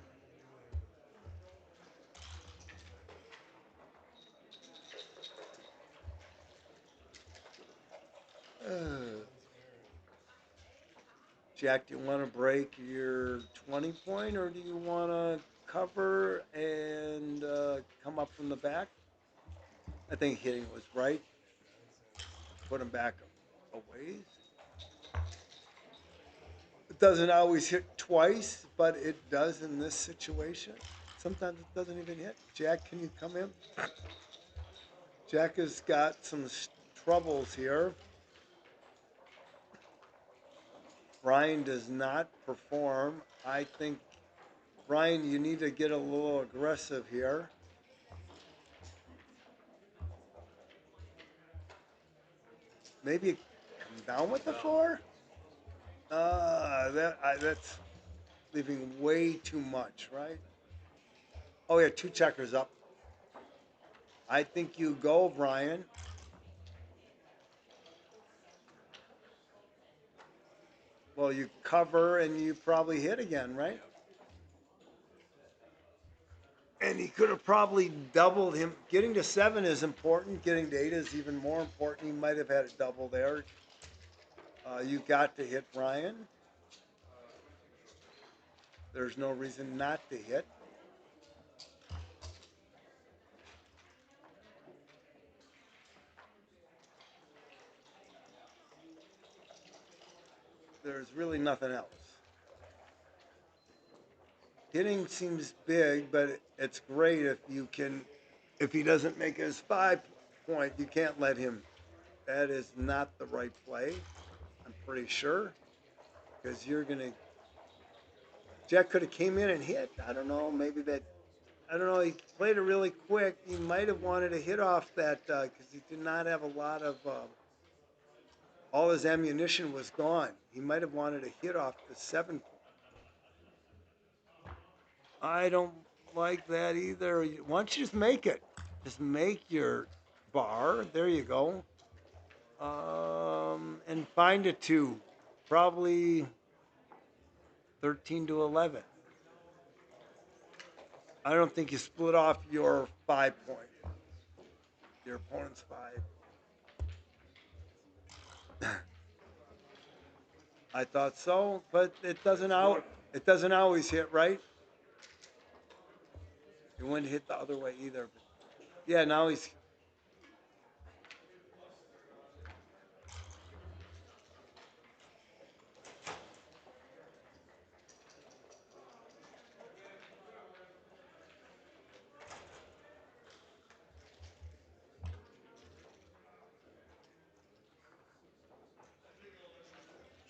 Jack, do you want to break your 20 point or do you want to cover and come up from the back? I think hitting was right. Put him back a ways. It doesn't always hit twice, but it does in this situation. Sometimes it doesn't even hit. Jack, can you come in? Jack has got some troubles here. Brian does not perform. I think, Brian, you need to get a little aggressive here. Maybe come down with the four? That's leaving way too much, right? Oh, yeah, two checkers up. I think you go, Brian. Well, you cover and you probably hit again, right? And he could have probably doubled him. Getting to 7 is important. Getting to 8 is even more important. He might have had a double there. You got to hit Brian. There's no reason not to hit. There's really nothing else. Hitting seems big, but it's great if you can. If he doesn't make his 5 point, you can't let him. That is not the right play. I'm pretty sure, because you're gonna. Jack could have came in and hit. I don't know. Maybe that. I don't know. He played it really quick. He might have wanted to hit off that because he did not have a lot of. All his ammunition was gone. He might have wanted to hit off the 7 point. I don't like that either. Why don't you just make it? Just make your bar. There you go. And find a 2. Probably 13 to 11. I don't think you split off your 5 point. Your opponent's 5. I thought so, but it doesn't out. It doesn't always hit, right? It wouldn't hit the other way either. But yeah, now he's.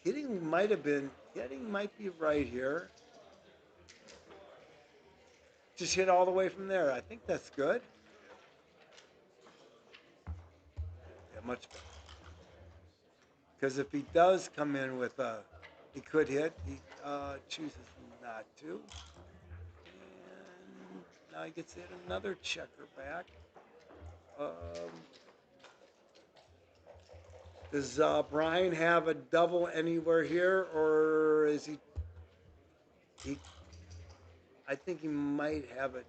Hitting might be right here. Just hit all the way from there. I think that's good. Yeah, much better. Because if he does come in with he could hit. He chooses not to. And now he gets to hit another checker back. Does Brian have a double anywhere here, or is he? I think he might have a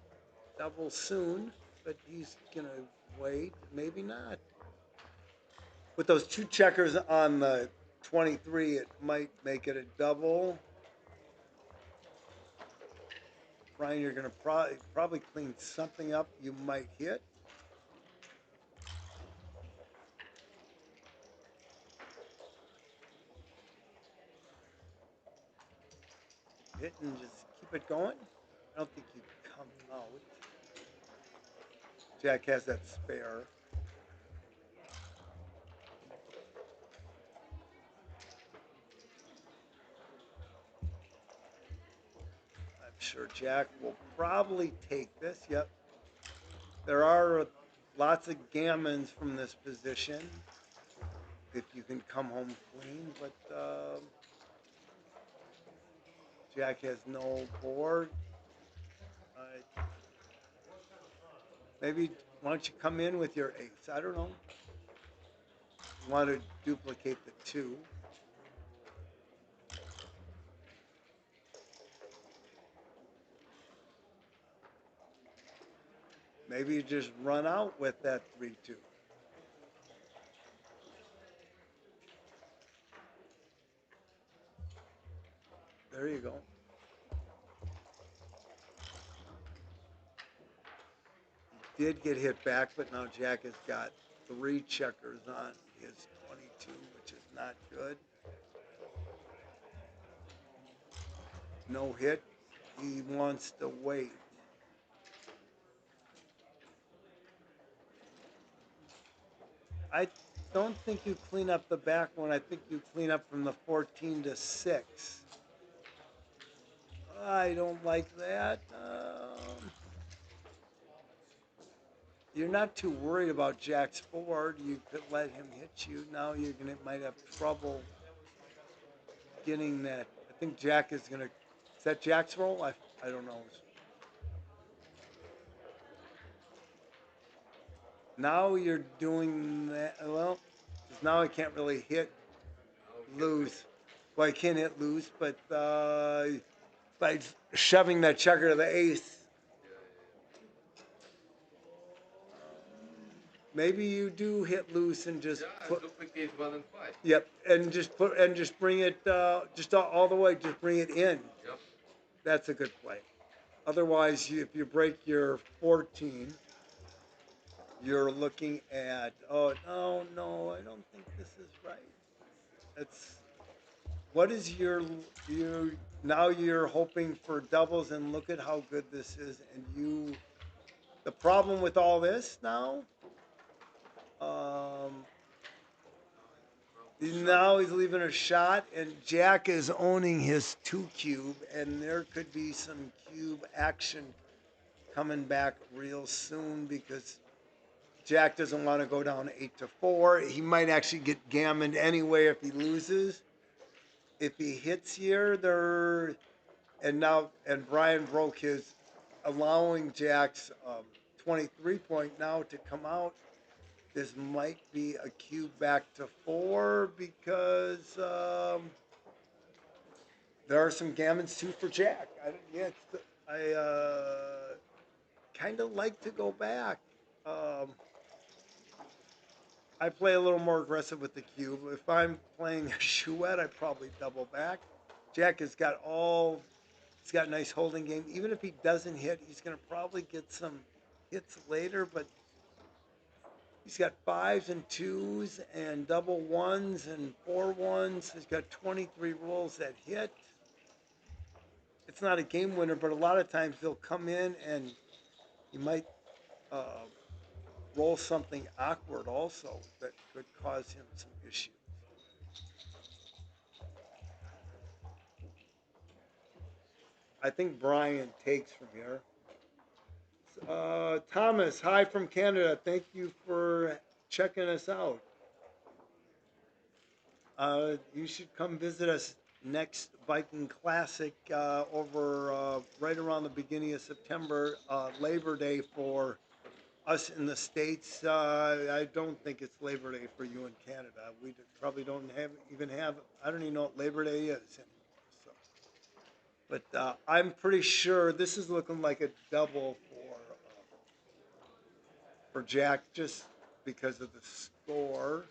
double soon, but he's gonna wait. Maybe not. With those two checkers on the 23, it might make it a double. Brian, you're gonna probably clean something up. You might hit. Hit and just keep it going. I don't think you come out. Jack has that spare. I'm sure Jack will probably take this. Yep. There are lots of gammons from this position if you can come home clean, but Jack has no board. Maybe why don't you come in with your ace? I don't know. want to duplicate the 2. Maybe you just run out with that 3-2. There you go. He did get hit back, but now Jack has got 3 checkers on his 22, which is not good. No hit. He wants to wait. I don't think you clean up the back one. I think you clean up from the 14 to 6. I don't like that. You're not too worried about Jack's forward. You could let him hit you. Now you're gonna might have trouble getting that. I think Jack is gonna. Is that Jack's roll? I don't know. Now you're doing that. Well, 'cause now I can't really hit lose. Well, I can't hit lose, but by shoving that checker to the ace, maybe you do hit loose and just put. Duplicate 1 and 5. Yep, and just bring it just all the way. Just bring it in. Yep. That's a good play. Otherwise, if you break your 14, you're looking at no, I don't think this is right. It's what is your now you're hoping for doubles and look at how good this is and you the problem with all this now now he's leaving a shot and Jack is owning his 2 cube and there could be some cube action coming back real soon because Jack doesn't want to go down 8-4. He might actually get gammoned anyway if he loses. If he hits here, there, and Brian broke his, allowing Jack's 23 point now to come out. This might be a cube back to 4 because there are some gammons too for Jack. I kind of like to go back. I play a little more aggressive with the cube. If I'm playing a chouette, I probably double back. Jack has got he's got a nice holding game. Even if he doesn't hit, he's going to probably get some hits later, but he's got 5s and 2s and double 1s and 4 1s. He's got 23 rolls that hit. It's not a game winner, but a lot of times they'll come in and you might uh, roll something awkward also that could cause him some issues. I think Brian takes from here. Thomas, hi from Canada. Thank you for checking us out. You should come visit us next Viking Classic over right around the beginning of September, Labor Day for us in the States. I don't think it's Labor Day for you in Canada. We probably don't even have, I don't even know what Labor Day is anymore. So. But I'm pretty sure this is looking like a double for Jack just because of the score.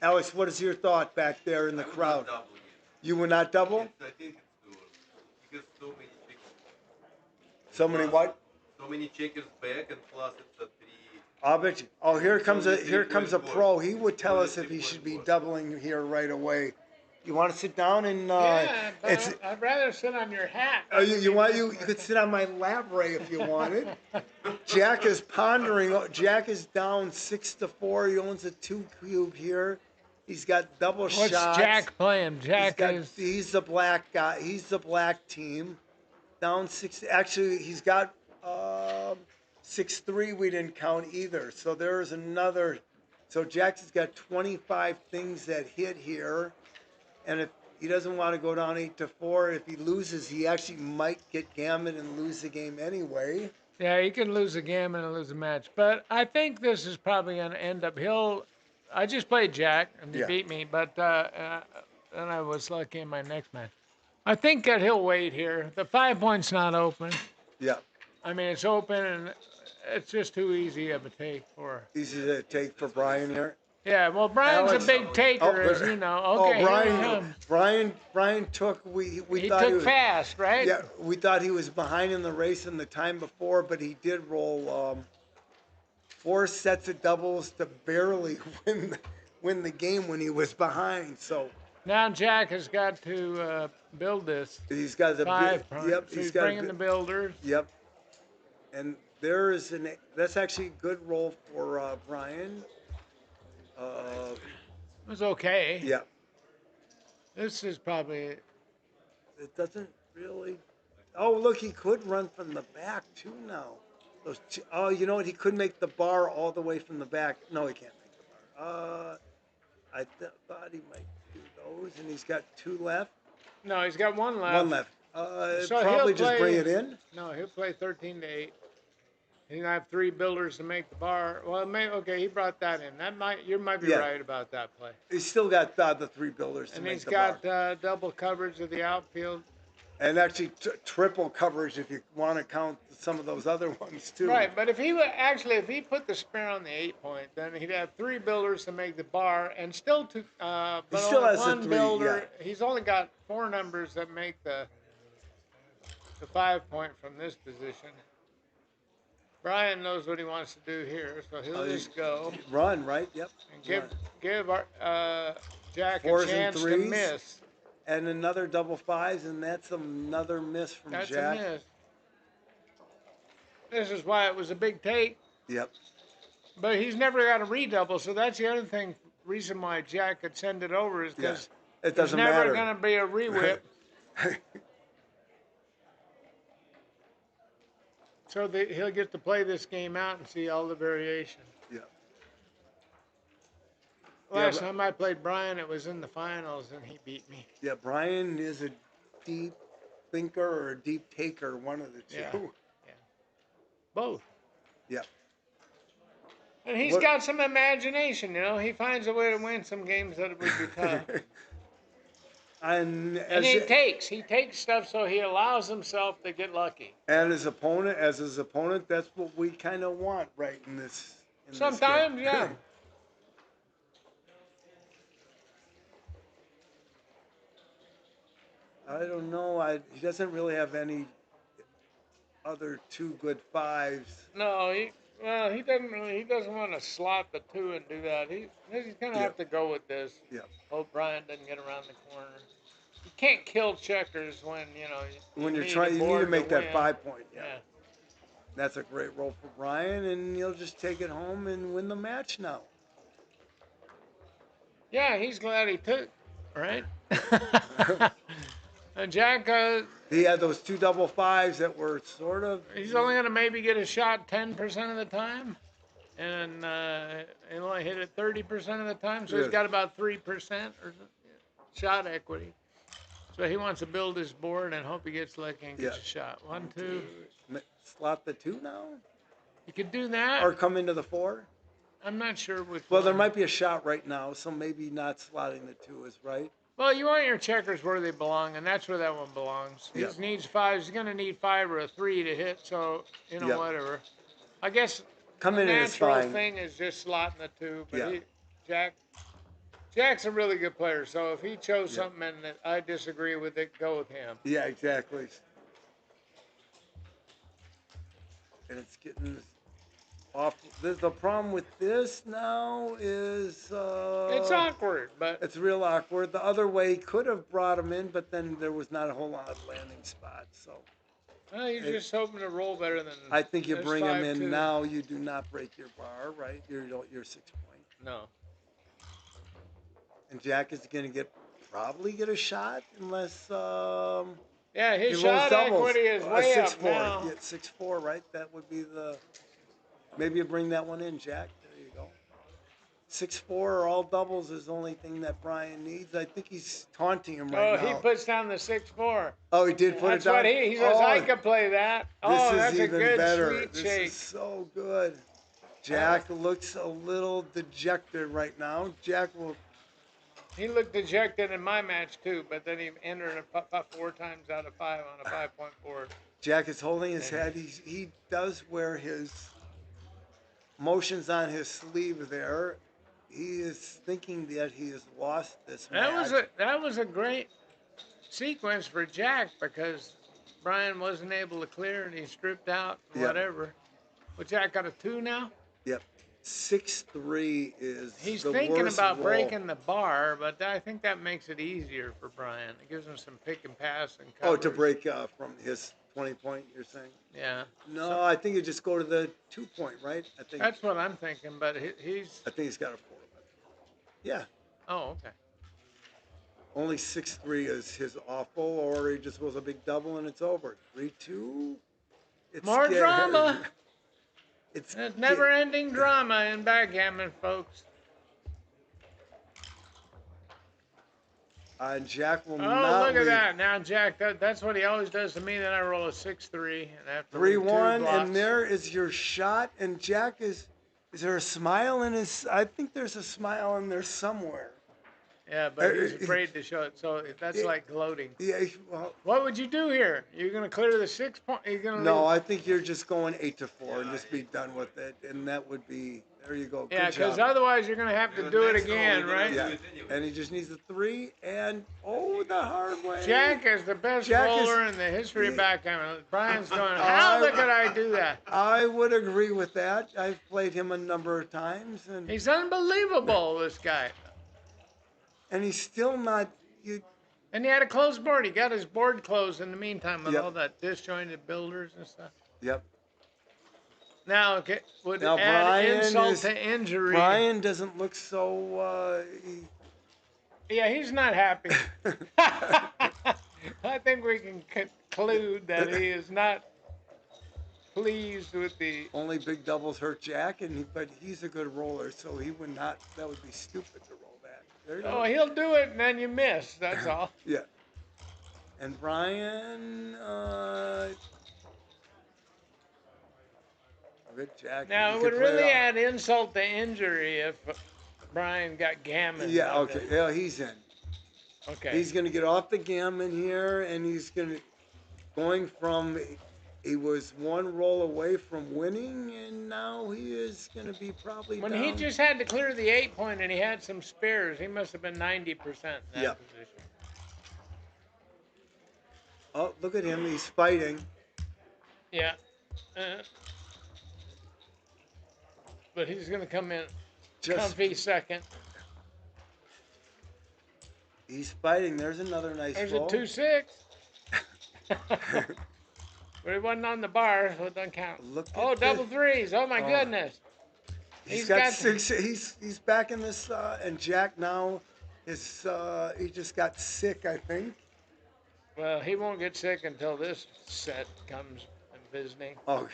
Alex, what is your thought back there in the crowd? Double it. You would not double? I think it's too early. Because so many checkers. So many what? So many checkers back and plus it's a 3. I'll bet you. Oh, here comes a board. pro. He would tell Only us if he 3 should be board. doubling here right away. You want to sit down and Yeah, but it's I'd rather sit on your hat. you could sit on my lap, Ray, if you wanted. Jack is pondering. Jack is down 6-4. He owns a 2 cube here. He's got double What's shots. Jack playing? Jack is. He's the black guy. He's the black team. Down 6. Actually, he's got 6-3. We didn't count either. So there's another. So Jackson's got 25 things that hit here. And if he doesn't want to go down 8-4, if he loses, he actually might get gammon and lose the game anyway. Yeah, he can lose a game and lose a match, but I think this is probably going to end up. I just played Jack and he Yeah. beat me, but then I was lucky in my next match. I think that he'll wait here. The 5 point's not open. Yeah. I mean, it's open and it's just too easy of a take for. Easy to take for Brian here. Yeah, well, Brian's Alex. a big taker, as you know. Okay, here he comes. Brian took. We He thought he took was fast, right? Yeah, we thought he was behind in the race in the time before, but he did roll 4 sets of doubles to barely win the game when he was behind. So Now Jack has got to build this he's got a bit. 5 point. Yep, So he's got a bringing bit. the builders. Yep, and that's actually a good roll for Brian. It was okay. Yeah, This is probably. it doesn't really. Oh, look, he could run from the back too now. Oh, you know what? He could make the bar all the way from the back. No, he can't make the bar. Thought he might do those, and he's got 2 left. No, he's got one left. One left. So Probably he'll just play, bring it in. No, he'll play 13 to 8. He'll have 3 builders to make the bar. Well, okay, he brought that in. You might be right about that play. He's still got the 3 builders to make the bar. And he's got double coverage of the outfield. And actually triple coverage if you want to count some of those other ones too. Right, but if he put the spare on the 8 point, then he'd have 3 builders to make the bar, and still but he still only has one the 3 builder. Yeah. He's only got 4 numbers that make the 5 point from this position. Brian knows what he wants to do here, so he'll just go run right. Yep. And give Jack 4s a chance and 3s, to miss. And another double 5s, and that's another miss from Jack. That's a miss. This is why it was a big take. Yep. But he's never got a redouble, so that's the other reason why Jack could send it over is because there's never going to be a re-whip. So he'll get to play this game out and see all the variation. Yeah. Last time I played Brian, it was in the finals, and he beat me. Yeah, Brian is a deep thinker or a deep taker, one of the two. Yeah. Both. Yeah. And he's got some imagination, He finds a way to win some games that would be tough. And he takes stuff so he allows himself to get lucky. And his opponent, that's what we kind of want right in this. Sometimes, this yeah. I don't know. He doesn't really have any other 2 good 5s. No, he doesn't really. He doesn't want to slot the 2 and do that. He's gonna have to go with this. Yeah. Hope Brian doesn't get around the corner. You can't kill checkers when when you're trying. You need to make that 5 point. Yeah. That's a great roll for Brian, and he'll just take it home and win the match now. Yeah, he's glad he took. Right. And Jack. He had those 2 double 5s that were sort of. He's only going to maybe get a shot 10% of the time, and he'll only hit it 30% of the time. So he's got about 3% or shot equity. So he wants to build his board and hope he gets lucky and gets a shot. 1, 2. Slot the 2 now. You could do that. Or come into the 4. I'm not sure which. Well, there might be a shot right now, so maybe not slotting the 2 is right. Well, you want your checkers where they belong, and that's where that one belongs. He needs 5. He's going to need 5 or a 3 to hit, so, whatever. I guess the natural thing is just slotting the 2, but Jack's a really good player, so if he chose something and I disagree with it, go with him. Yeah, exactly. And it's getting off. The problem with this now is it's awkward, but it's real awkward. The other way could have brought him in, but then there was not a whole lot of landing spots. So you're just hoping to roll better than. I think you bring him in now. You do not break your bar, right? Your 6 point. No. And Jack is going to probably get a shot unless. His shot equity is way up now. 6-4, right? That would be the. Maybe you bring that one in, Jack. There you go. 6-4 or all doubles is the only thing that Brian needs. I think he's taunting him right Oh, now. he puts down the 6-4. Oh, he did put That's it down. what he says. I Oh, could play that. this Oh, is that's a even good better. sweet This shake. is so good. Jack looks a little dejected right now. Jack will. He looked dejected in my match too, but then he entered 4 times out of 5 on a 5-point board. Jack is holding his head. He does wear his motions on his sleeve there. He is thinking that he has lost this match. That was a great sequence for Jack because Brian wasn't able to clear and he stripped out and Yep. whatever. But Jack got a 2 now. Yep. 6-3 is He's the thinking worst about roll. breaking the bar, but I think that makes it easier for Brian. It gives him some pick and pass and Oh, covers. to break from his 20-point, you're saying? Yeah. No, I think you just go to the 2-point, right? I think. That's what I'm thinking, but he's. I think he's got a 4. Yeah. Oh, okay. Only 6-3 is his awful, or he just was a big double and it's over. 3-2. It's More scary. drama. It's never-ending drama in backgammon, folks. Jack will Oh, not look at leave. that. Now, Jack, that's what he always does to me. Then I roll a 6-3. And after 3-1, and there is your shot. And Jack is there a smile in his? I think there's a smile in there somewhere. Yeah, but he's afraid to show it. So that's like gloating. Yeah, well. What would you do here? You're going to clear the 6 point? You're going to No, leave? I think you're just going 8-4 and just be done with it. And that would be, there you go. Yeah, Good job. because otherwise you're going to have to do it again, right? Yeah, and he just needs a 3, and the hard way. Jack is the best roller in the history of backgammon. Brian's going, how could I do that? I would agree with that. I've played him a number of times, and he's unbelievable, this guy. And he's still not. And he had a closed board. He got his board closed in the meantime with all that disjointed builders and stuff. Yep. Now, okay, would add Brian insult to injury. Brian doesn't look so. Yeah, he's not happy. I think we can conclude that he is not pleased with the. Only big doubles hurt Jack, but he's a good roller, so he would not. That would be stupid to roll that. There you go. He'll do it, and then you miss. That's all. Yeah. And Brian. Good Jack. Now, it would really add insult to injury if Brian got gammon. Yeah, okay. Yeah, he's in. Okay. He's going to get off the gammon here, and he's going from, he was one roll away from winning, and now he is going to be probably when down. he just had to clear the 8 point and he had some spares, he must have been 90% in that position. Oh, look at him. He's fighting. Yeah. But he's going to come in comfy second. He's fighting. There's another nice roll. There's a 2-6. But he wasn't on the bar, so it doesn't count. Double threes. Oh, my goodness. He's got 6. He's back in this, and Jack now is, he just got sick, I think. Well, he won't get sick until this set comes and visiting. Oh,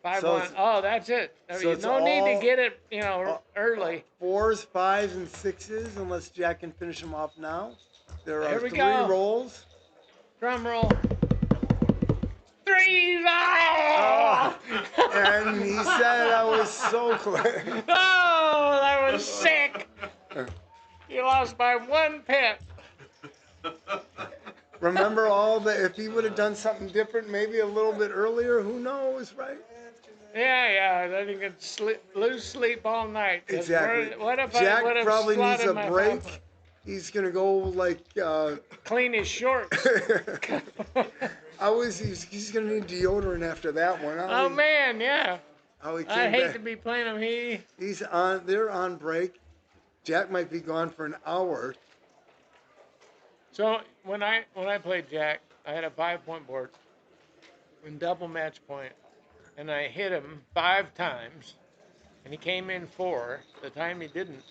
5-1. Oh, that's it. So no need to get it, early. 4s, 5s, and 6s, unless Jack can finish them off now. There are 3 rolls. Drum roll. 3s! Oh! And he said I was so close. Oh, that was sick. You lost by 1 pip. Remember if he would have done something different, maybe a little bit earlier, who knows, right? Yeah, then he could lose sleep all night. Exactly. What if Jack I probably needs a my break. He's gonna go like clean his shorts. He's gonna need deodorant after that one. Oh man, yeah. I hate back. to be playing him. They're on break. Jack might be gone for an hour. So when I played Jack, I had a 5-point board in double match point, and I hit him 5 times, and he came in 4. The time he didn't,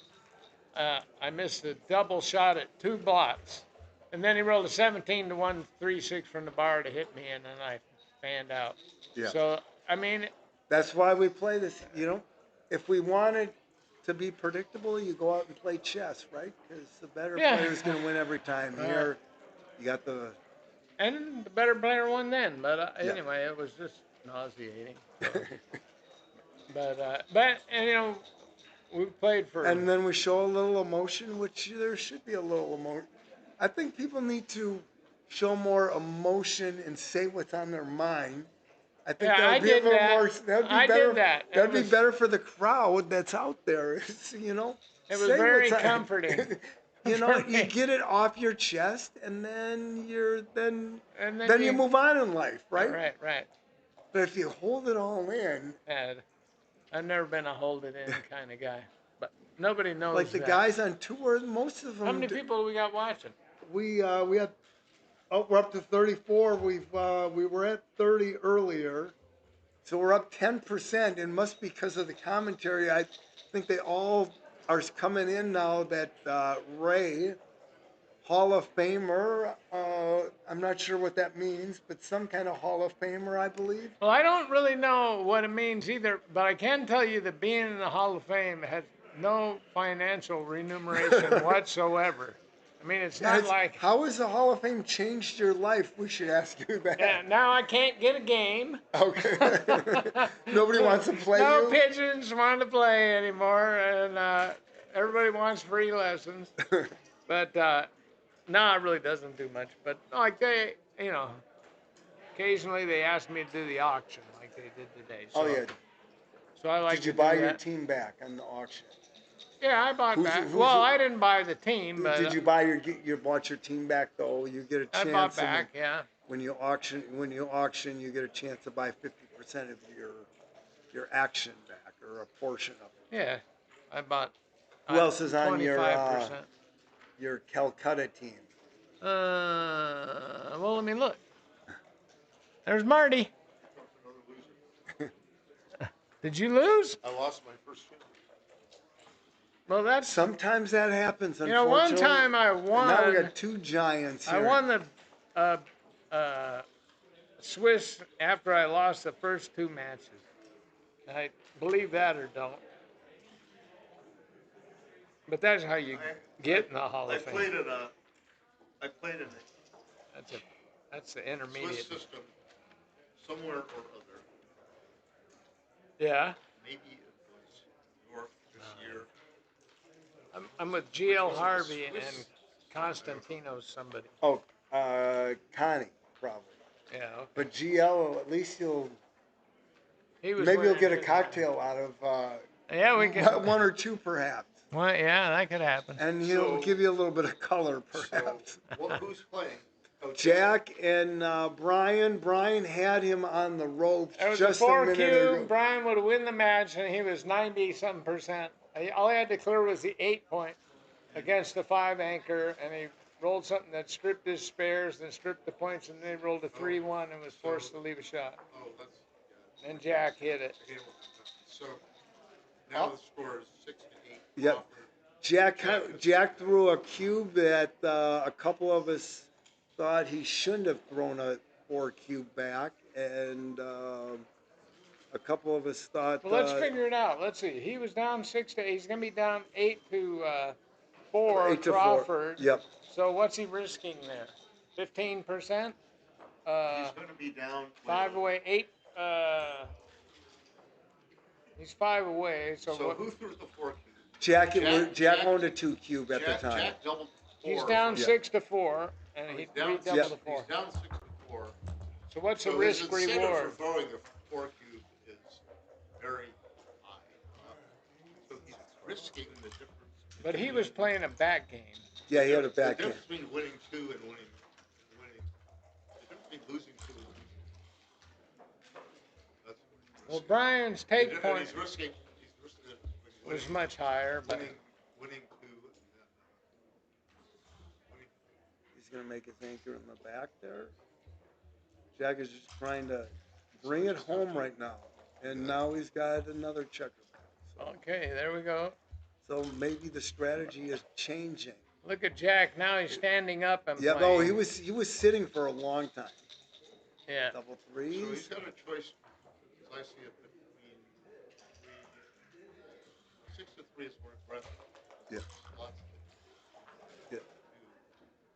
I missed a double shot at 2 blots, and then he rolled a 17 to 1 3-6 from the bar to hit me, and then I fanned out. Yeah. So I mean, that's why we play this. If we wanted, to be predictable, you go out and play chess, right? Because the better Yeah. player is going to win every time. Right. Here, you got the And the better player won then, but Yeah. anyway, it was just nauseating. So. And you know, we played for. and then we show a little emotion, which there should be a little emotion. I think people need to show more emotion and say what's on their mind. I think Yeah, that I would be a did little that. more. That'd be I better. did that. That'd be better for the crowd that's out there. You know, It was say very what's on- comforting. You know, for you me. get it off your chest, and then And then you move on in life, right? Right. But if you hold it all in, And I've never been a hold it in kind of guy, but nobody knows like the that. guys on tour, most of them. How many people do we got watching? We had. Oh, we're up to 34. We were at 30 earlier, so we're up 10%. It must be because of the commentary. I think they all are coming in now. That Ray, Hall of Famer. I'm not sure what that means, but some kind of Hall of Famer, I believe. Well, I don't really know what it means either, but I can tell you that being in the Hall of Fame has no financial remuneration whatsoever. I mean, it's not like. How has the Hall of Fame changed your life? We should ask you that. Yeah, now I can't get a game. Okay. Nobody wants to play No you? pigeons want to play anymore, and everybody wants free lessons. But no, it really doesn't do much. But like they, you know, occasionally they ask me to do the auction like they did today. So, Oh, yeah. So I like Did you to buy do your that. team back on the auction? Yeah, I bought Who's- back. who's Well, your- I didn't buy the team, but Did you buy you bought your team back though? You get a I chance. bought back. Yeah. When you auction, you get a chance to buy 50% of your action back or a portion of it. Yeah, I bought. Who else is on 25%. your Calcutta team? Well, let me look. There's Marty. Another loser. Did you lose? I lost my first game. Well, that's. Sometimes that happens. You know, one Unfortunately. time I won. And now we got two giants here. I won the Swiss after I lost the first two matches. I believe that or don't. But that's how you get in the Hall I of Fame. played in a That's the Swiss intermediate. system somewhere or other. Yeah. Maybe it was York this year. I'm with GL Harvey and Constantino's somebody. Oh, Connie probably. Yeah. Okay. But GL, at least maybe you'll winning get a too. cocktail out of Yeah, we can. one or two perhaps. Well, yeah, that could happen. And he'll So- give you a little bit of color perhaps. So, who's playing? Coach Jack and Brian. Brian had him on the ropes It was just a a 4 minute cube. ago. Brian would win the match, and he was 90-something%. All he had to clear was the 8-point against the 5 anchor, and he rolled something that stripped his spares, then stripped the points, and then rolled a 3-1 and was forced to leave a shot. Oh, that's And Jack hit it. so. Now the score is 6-8. Yep. Crawford. Jack threw a cube that a couple of us thought he shouldn't have thrown a 4 cube back, and a couple of us thought. Well, let's figure it out. Let's see. He was down 6-8. He's going to be down 8-4. 8 to 4. Crawford. Yep. So what's he risking there? 15%? He's going to be down 5 away. 8. He's 5 away. So So what, who threw the 4 cube? Jack owned a 2 cube at the time. Jack doubled 4. he's down Yeah. 6-4, and he He's down, redoubled the 4. he's down 6-4. So what's So the risk his incentive reward? for throwing the 4 cube is very high. So he's risking the difference. But he was playing a back game. Yeah, he had a The back difference end. between winning 2 and winning. The difference between losing 2 and losing. That's Well, Brian's take and point he's risking it when was much higher, but winning 2 and then winning. He's going to make his anchor in the back there. Jack is just trying to bring it home right now. And now he's got another checker. okay, there we go. So maybe the strategy is changing. Look at Jack. Now he's standing up and Yeah, playing. oh, he was sitting for a long time. Yeah. Double So he's threes. got a choice, as I see it, between 6-3 is more aggressive. Yeah. Lots Yeah.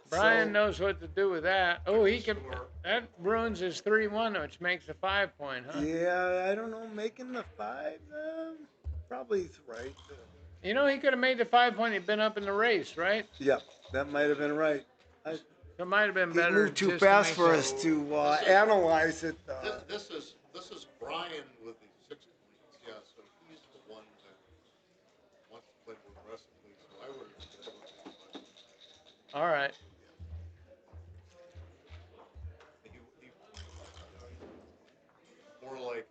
Brian So- knows what to do with that. Oh, he can. That ruins his 3-1, which makes a 5-point, huh? Yeah, I don't know. Making the 5, probably is right. You know, he could have made the 5-point. He'd been up in the race, right? Yeah, that might have been right. It might have been He better. moved too just to fast make for that- us to analyze it. This is Brian with the 6 points. Yeah, so he's the one that wants to play more aggressively. So I would have stick with it. All right. But more like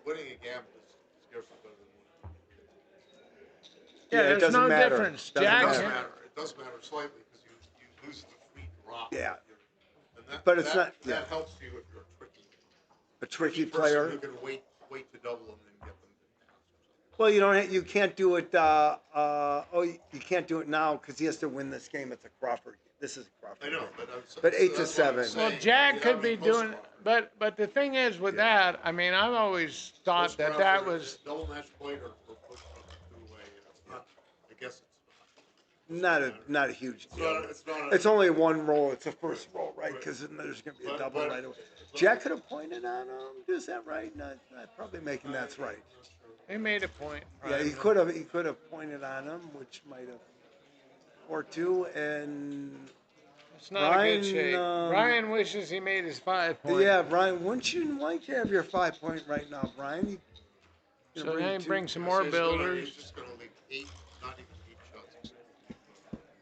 winning a gambit is scarcely better than winning. Yeah, it there's doesn't no matter. difference. Doesn't Jack. matter. It does matter slightly because you lose the free drop. Yeah. And that, But it's not- that yeah. helps you if you're A tricky person player. who can wait to double them and get them to pass or something. Well, you can't do it. You can't do it now because he has to win this game. It's a Crawford. This is a Crawford. I know, game. but But 8 to that's what I'm 7. saying. Well, Jack You could have be a doing, post-round. but the thing is with Yeah. that, I mean, I've always thought that Post-round for was. double match point or push from two-way. It's not. I guess it's Not a huge deal. It's not. It's only one roll. It's a first roll, right? Because there's going to be a double But- right away. Jack could have pointed on him. Is that right? Not probably making that's right. He made a point. Yeah, he could have. He could have pointed on him, which might have. Or 2, and It's not a Brian, good shake. Brian wishes he made his 5-point. yeah, Brian, wouldn't you like to have your 5-point right now, Brian? You So now he brings some more He's builders. just going to leave 8, not even 8 shots.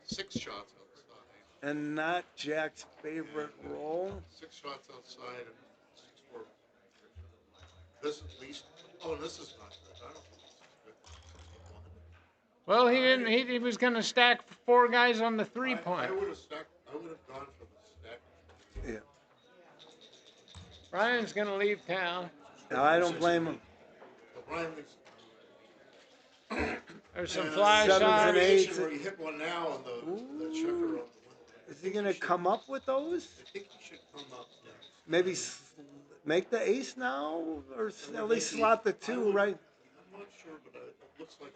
6 shots outside. And not Jack's favorite roll. 6 shots outside and 6 for. This at least. Oh, and this is not good. I don't think this is good. 6-1. Well, he didn't. He was going to stack 4 guys on the 3-point. I would have stacked. I would have gone for the stack. Yeah. Brian's going to leave town. No, I don't blame him. So Brian leaves. There's some And fly sevens and shots. eights. where you hit one now and the checker on the window. Is he gonna come up with those? I think he should come up next. Maybe make the ace now, or at least slot the 2, right? I'm not sure, but it looks like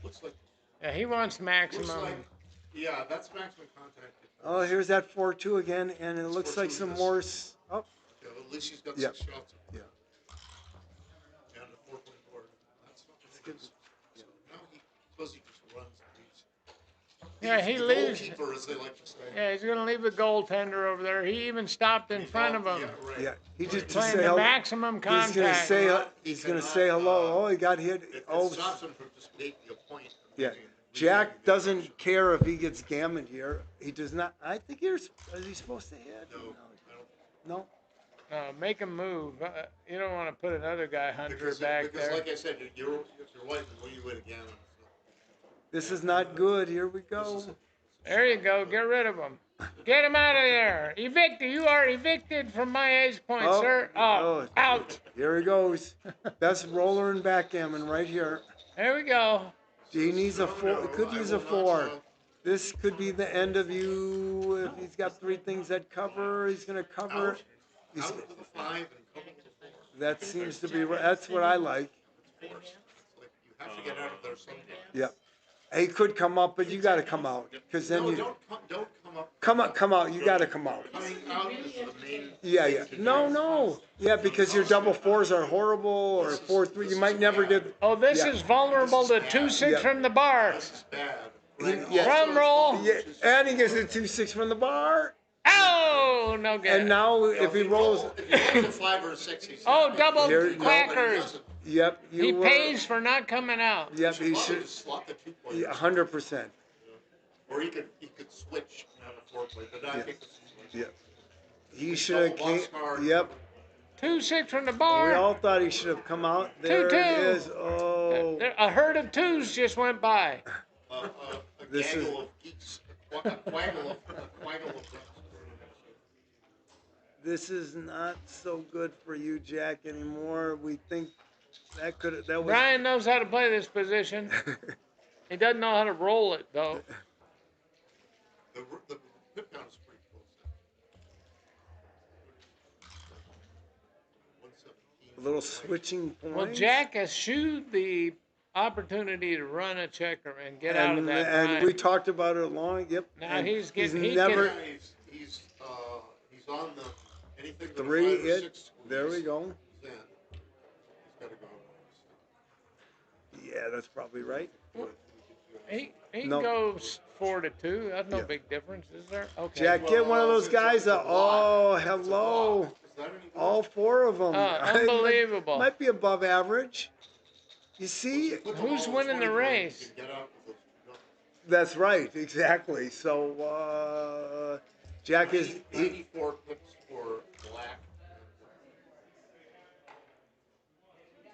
looks like Yeah, he wants maximum. yeah, that's maximum contact. Oh, here's that 4-2 again, and it looks like 4-2 some is- more. Oh, Yeah, at least he's got Yep. 6 shots. yeah. And a 4-point board. That's not good. So now he suppose he just runs these. Yeah, he the leaves. goalkeeper, as they like to say. Yeah, he's going to leave the goaltender over there. He even stopped in front of him. Yeah, right. Yeah, he just to Playing say the hello. maximum He's gonna contact. say he's gonna say hello. Oh, he got hit. It Oh, stops him from just making a point. and yeah. making- Jack doesn't care if he gets gammon here. He does not. I think is he supposed to hit? No, I don't. No. No, make him move. You don't want to put another guy Hunter Because back there. like I said, if your wife is when you win again. This is not good. Here we go. There you go. Get rid of him. Get him out of there. Evicted. You are evicted from my ace point, Oh, sir. Oh, out. Here he goes. Best roller in backgammon right here. There we go. He needs a 4. Could use a 4. This could be the end of you. If he's got 3 things that cover, he's gonna cover. He's, Out with a 5 and couple with a 4. that seems to be. That's what I like. It's forced. It's like you have to get out of there sometime. Yep. He could come up, but you got to come out because then No, you don't come up. come out. You got to come out. Coming out is the main. Yeah. No. Yeah, because your double 4s are horrible or 4-3. You might never get. Oh, this Yeah. is vulnerable to 2-6 Yeah. from the bar. This is bad. Yeah. Drum roll. Yeah, and he gets a 2-6 from the bar. Oh, no good. And now if he rolls, If he rolls a 5 or a 6, he's Oh, double Here- quackers. yep. He pays for not coming out. Yep. He should. just slot the 2 points. 100%. Or he could switch and have a 4 point, but I think this is switch. Yep. He should have Double came. boxcar. Yep. 2-6 from the We bar. all thought he should have come out. There 2-2. it is. Oh. A herd of 2s just went by. A This is- gaggle of geeks. A quaggle of ducks. This is not so good for you, Jack, anymore. We think that was. Brian knows how to play this position. He doesn't know how to roll it, though. The pip count is pretty close. 117. A little switching point. Well, Jack eschewed the opportunity to run a checker and get out of that And bind. we talked about it long. Yep. Now and he's getting. He never Yeah, he's on the anything but a 3 5 or it. 6 squeeze. There we go. He's in. He's got to go. Yeah, that's probably right. He No. goes 4-2. That's no Yeah. big difference, is there? Okay. Jack, get one of those guys. Oh, It's a hello. block. Is that any good? All 4 of them. Unbelievable. Might be above average. You see, Put them Who's all in winning the 20 points, race? you can get out with those two that's right. Exactly. So, Jack guns. is. 94 pips for black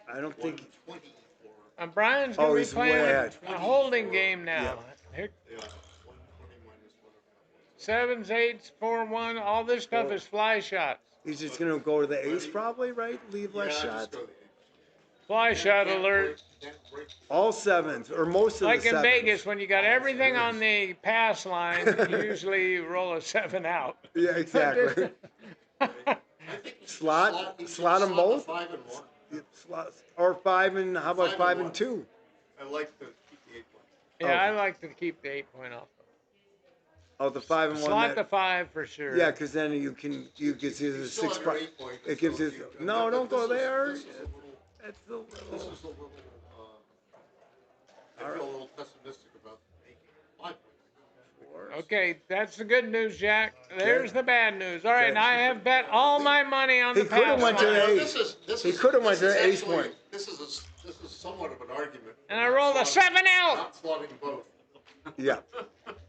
I don't and think. 120 for Brian's going to be he's playing way with a holding game now. Here, 120 minus whatever that was. sevens, eights, 4-1. All this stuff is fly shots. He's just gonna go to the ace, probably, right? Leave less Yeah, just shots. go to the 8. Fly shot alert. Can't break. All 7s, or most of Like the in 7s. Vegas, when you got everything on the pass line, usually you roll a 7 out. Yeah, exactly. I think you should Slot you should them slot the both. 5 and 1. Slots or 5 and how about 5 and 5 1. and 2? I like to keep the 8 point. Yeah, I like to keep the 8-point off. Oh, the 5 and 1. Slot the 5 for sure. Yeah, because then you can see the You still 6 have your part. 8 point. It gives so you. you- No, but don't go this is- there. This is a little. It's a little. This is a little. I feel a little pessimistic about making 5 points. Okay, that's the good news, Jack. There's the bad news. All right, now I have bet all my money on the He coulda pass went to line. the This is this He is. coulda this went to is the ace actually- point. This is somewhat of an argument. And I rolled a 7 out. Not slotting both. Yeah.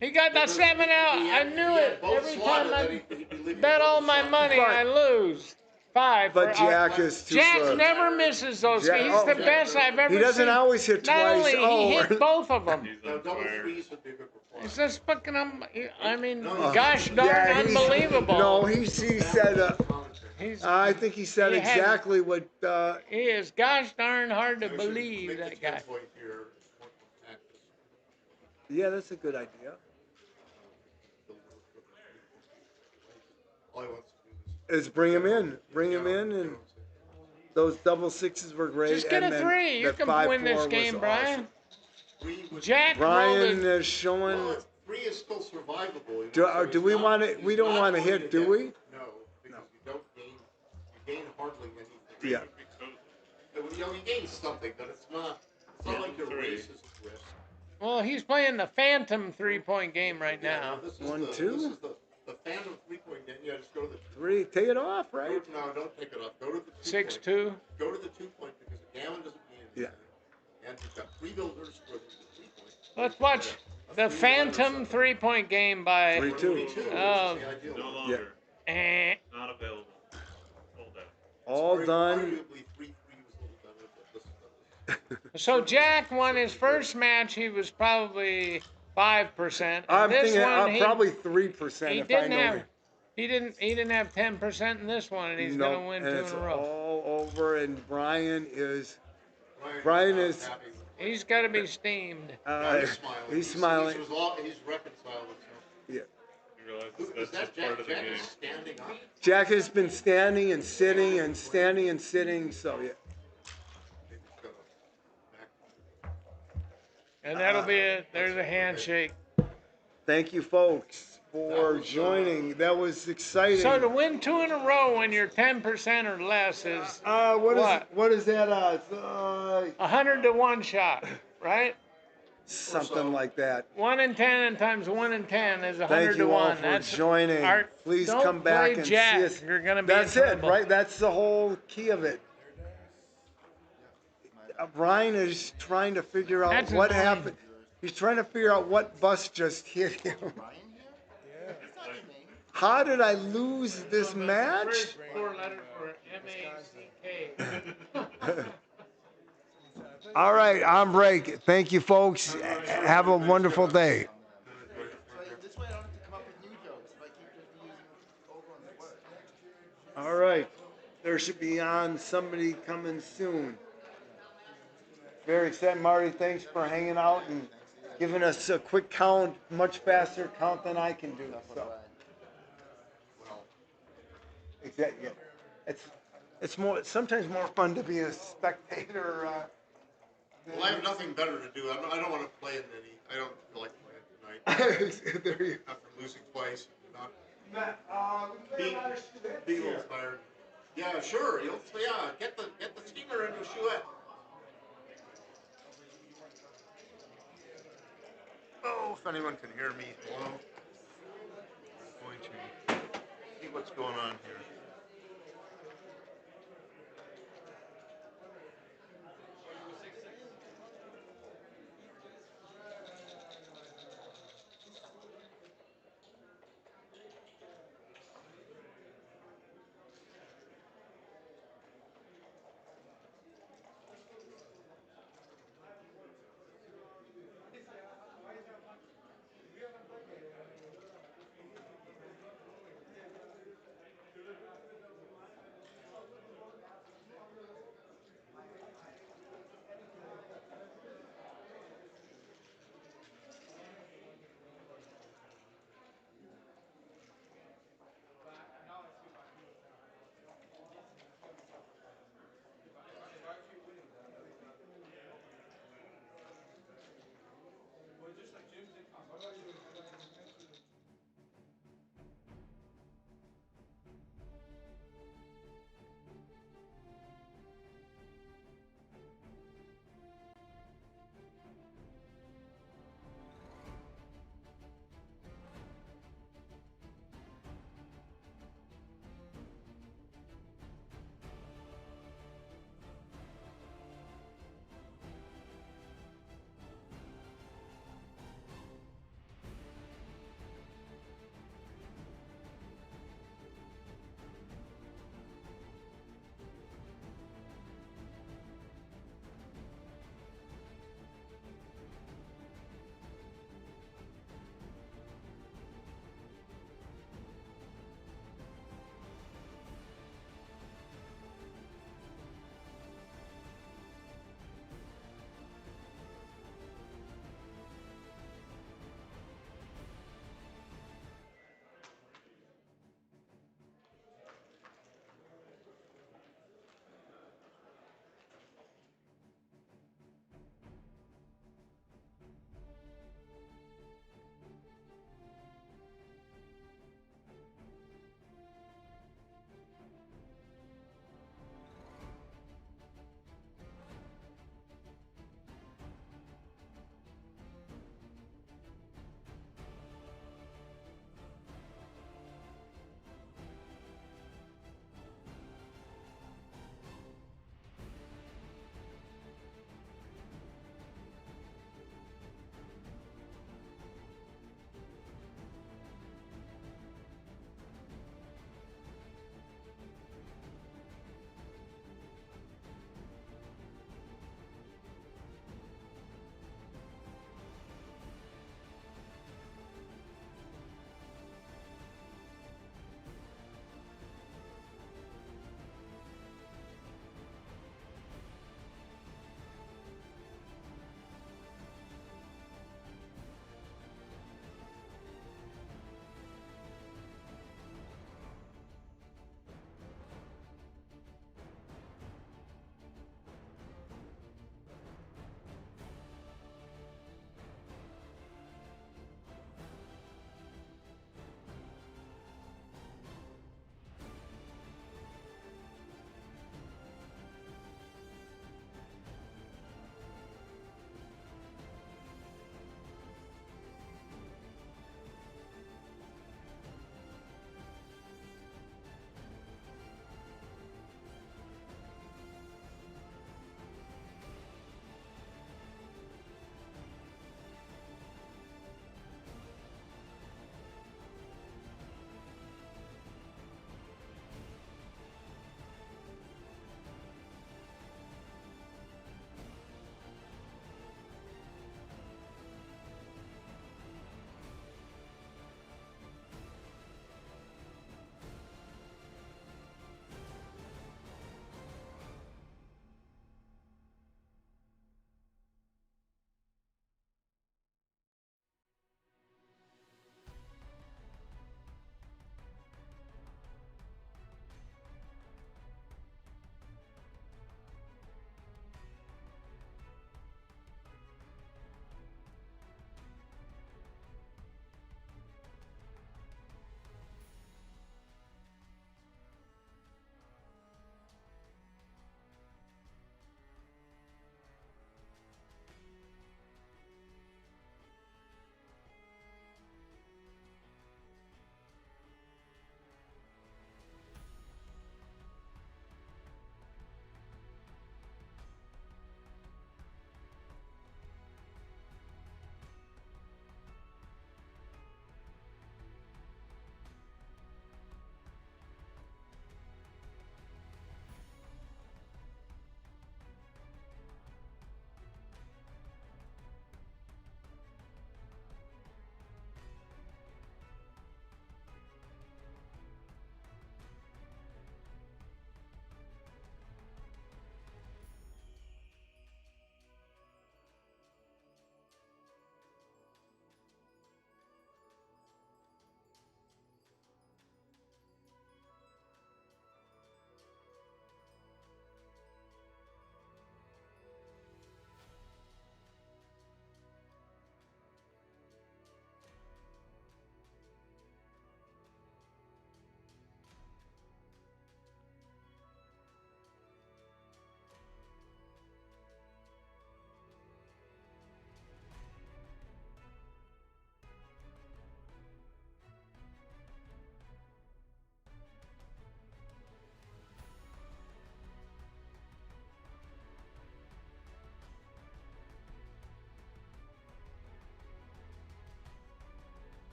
He got the 7 out. I knew it. Every time I bet all my money, I lose. 5. But for- Jack is too Jack good. never misses those. Jack- He's the oh, best I've ever seen. He doesn't always hit Not twice. only he Oh. hit both of them. Now, double threes would be a good reply. It's just fucking, I mean, No, gosh darn Yeah, he's- unbelievable. No, he said. He's, I think he said He has- exactly what. he is gosh darn hard to I should believe, make the that guy. 10 point here. One practice. Yeah, that's a good idea. All he wants to do Is bring him in, and those double 6s were great. Just get and a then 3. You that can 5-4 win this was game, awesome. Brian. Three would- Jack Brian rolled a, is showing. Well, 3 is still survivable. You know, Do, so do he's we not- want to? he's We don't not want to going hit, do get- we? No, because you don't gain. You gain hardly anything. Yeah. You know, you gain something, but it's not. It's not like your race is at risk. well, he's playing the phantom 3-point game right Yeah, now. this is 1, the, 2? This is the phantom 3-point game. Yeah, just go to the 3. Take it off, right? No, don't take it off. Go to the 6-2. 2-point. Go to the 2-point because the gammon doesn't mean anything. Yeah. And you've got 3 builders for the 3-point. Let's watch the phantom 3-point game by 3-2. 3-2. Oh. No longer. eh, Not available. Hold that. All done. Arguably 3-3 was a little better, but this. So Jack won his first match. He was probably 5%. And I'm this thinking one, he, probably 3% he if I didn't know. have. He didn't have 10% in this one, and he's Nope, gonna win and 2 it's in a row. all over, and Brian is. Brian Brian not is- happy with it. He's got to be steamed. He's smiling. He's smiling. He's reconciled with himself. Yeah. You realize Is that's that just part Jack? of the Jack game. is standing up. Jack has been standing and sitting and standing and sitting, so yeah. Maybe he's got a back. And that'll be it. There's a handshake. Thank you, folks, for joining. That was exciting. So to win 2 in a row when you're 10% or less is what is that? 100 to 1 shot, right? Something like that. 1 in 10 and times 1 in 10 is 100 Thank to you all 1. for That's joining. Please don't come back play and Jack. see us. You're gonna be That's in it, trouble. right? That's the whole key of it. Brian is trying to figure out That's what annoying. happened. He's trying to figure out what bus just hit him. How did I lose this match? First 4 letters were M-A-C-K. All right, on break. Thank you, folks. Have a wonderful day. This way I don't have to come up with new jokes if I keep just using old ones that work. All right. There should be on somebody coming soon. Very excited, Marty. Thanks for hanging out and giving us a quick count, much faster count than I can do. So. Exactly. It's sometimes more fun to be a spectator. Well, I have nothing better to do. I don't want to play in any. I don't feel like playing tonight There you after losing twice and not Matt, we can being another shoe being a little tired. Yeah, sure. Yeah, get the steamer into a shoeette. Oh, if anyone can hear me, hello. I'm going to see what's going on here.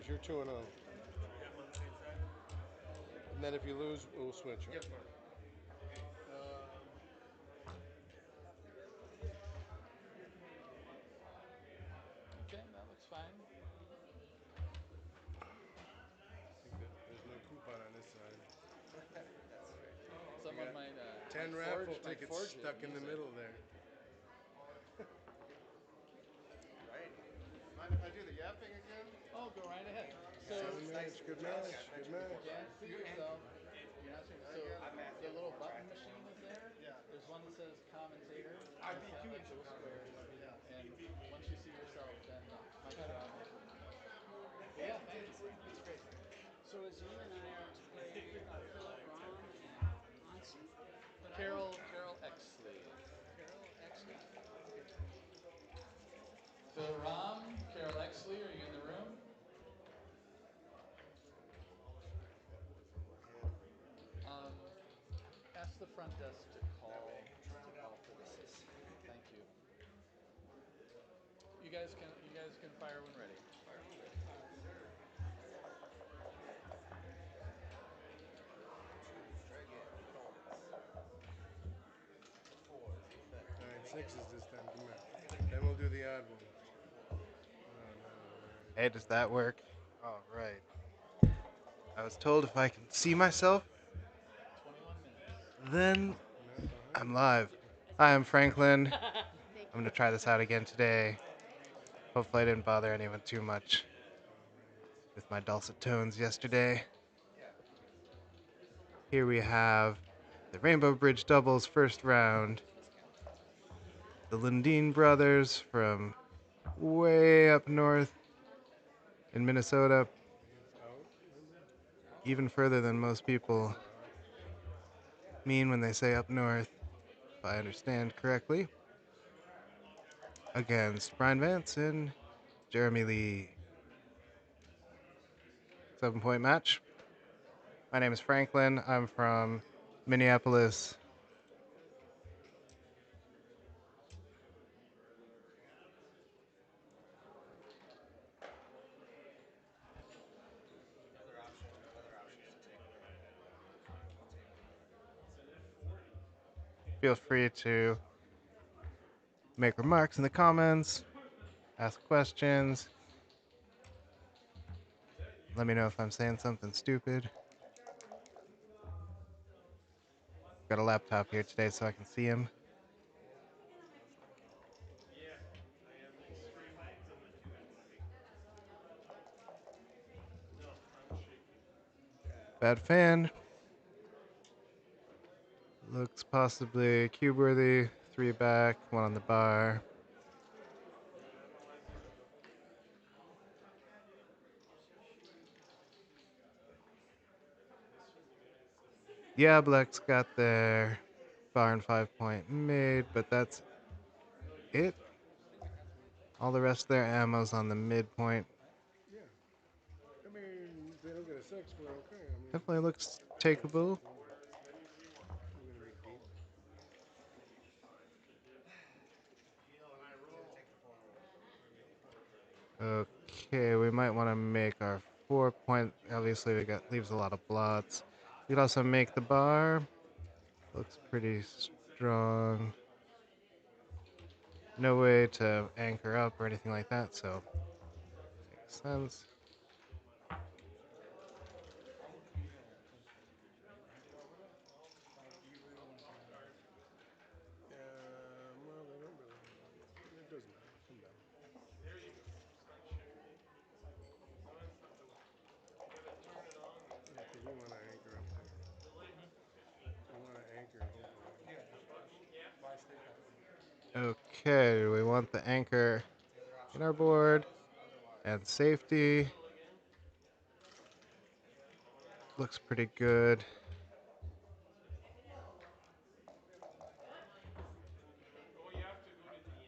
course, you're 2-0. We got him on the same side? And then if you lose, we'll switch. Yes, sir. Okay, that looks fine. I think that there's no coupon on this side. Someone might 10 raffle tickets forge it stuck and in the use it. middle there. Right. Mind if I do the yapping again? Oh, go right ahead. So, Good match, good match, good match. can't see yourself. You're not seeing. So, the little button machine is there. There's one that says commentator. And it's got like little squares. And once you see yourself, then mic drop. But yeah, thank you. That's great. So as you and I are to play Philip, Rom, and Hansi? Carol Exley. Carol, Exley? Okay. So, Rom, Carol Exley, are you in the room? Ask the front desk to call for them. Thank you. You guys can fire when ready. All right, sixes this time. Come on. Then we'll do the odd one. No, no, Hey, does that work? All right. I was told if I can see myself, 21 minutes. then not behind I'm you. live. Hi, I'm Franklin. I'm going to try this out again today. Hopefully, I didn't bother anyone too much with my dulcet tones yesterday. Here we have the Rainbow Bridge doubles first round. The Lundeen brothers from way up north in Minnesota, It's out, Linda? even further than most people Wow. mean when they say up north, if I understand correctly, against Brian Vance and Jeremy Lee. 7-point match. My name is Franklin. I'm from Minneapolis. Feel free to make remarks in the comments, ask questions. Let me know if I'm saying something stupid. Got a laptop here today so I can see him. Yeah, I am extremely. No, I'm shaking. Bad fan. Looks possibly cube worthy. 3 back, 1 on the bar. Yeah, Black's got their bar and 5-point made, but that's it. All the rest of their ammo's on the midpoint. Yeah. I mean, if they don't get a six, we're okay. I mean, Definitely looks if they get a six, takeable. we're going to be beat. Okay, we might want to make our 4-point. Obviously, we got leaves a lot of blots. We could also make the bar. Looks pretty strong. No way to anchor up or anything like that, so makes sense. Well, they don't really have one. It doesn't matter. Come down. There you go. Start shifting. Now it's something. You gotta turn it on. Yeah, because we want to anchor up there. We want to anchor, hopefully. Okay, we want the anchor in our board and safety. Looks pretty good. Oh, you have to go to the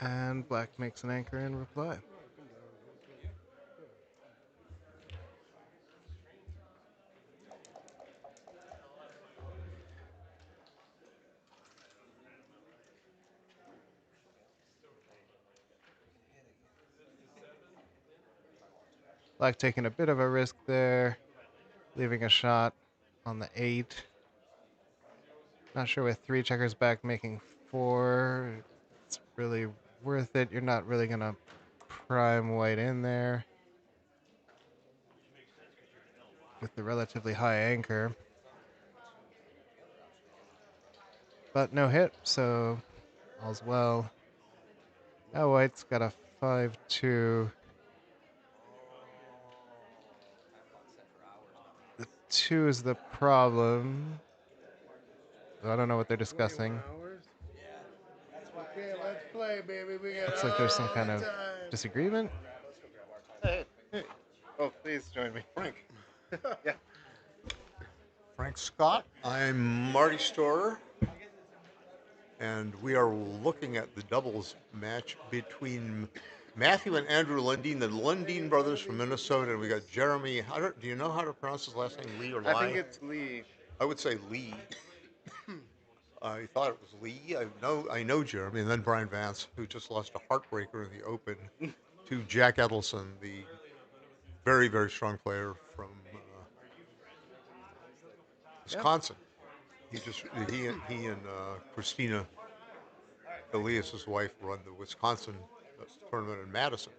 end. And Black makes an anchor in reply. No, come down. Yeah. Is it the 7? Black taking a bit of a risk there, leaving a shot on the 8. Not sure with 3 checkers back making 4, it's really worth it. You're not really going to prime white in there with the relatively high anchor. But no hit, so all's well. Now white's got a 5-2. The 2 is the problem. I don't know what they're discussing. Okay, let's play, baby. We got Looks like there's some all kind the of time. disagreement. Hey. Oh, please join me. Frank. Yeah. Frank Scott. I'm Marty Storer, and we are looking at the doubles match between Matthew and Andrew Lundeen, the Lundeen brothers from Minnesota, and we got Jeremy. Do you know how to pronounce his last name? Lee or Lai? I think it's Lee. I would say Lee. I thought it was Lee. I know Jeremy, and then Brian Vance, who just lost a heartbreaker in the Open to Jack Edelson, the very, very strong player from Wisconsin. He and Christina Elias, his wife, run the Wisconsin tournament in Madison.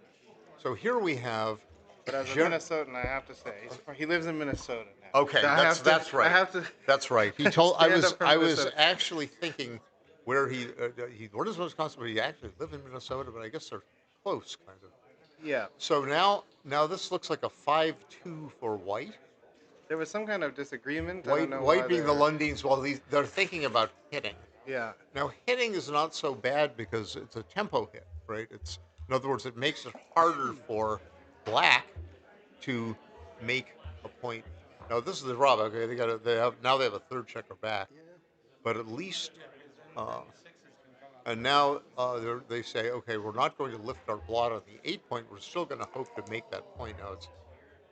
So here we have. But as a Minnesotan, I have to say, he lives in Minnesota now. Okay, so that's right. I have to. That's right. He told. stand up for I was Minnesota. actually thinking where where does Wisconsin? But he actually lived in Minnesota. But I guess they're close, kind of. Yeah. So now this looks like a 5-2 for white. There was some kind of disagreement. I don't know White why being the Lundins, well, they're thinking about hitting. Yeah. Now, hitting is not so bad because it's a tempo hit, right? In other words, it makes it harder for black to make a point. Now, this is the rub. Okay, they have a third checker back, but at least, and now they say, okay, we're not going to lift our blot on the 8 point. We're still going to hope to make that point. Now,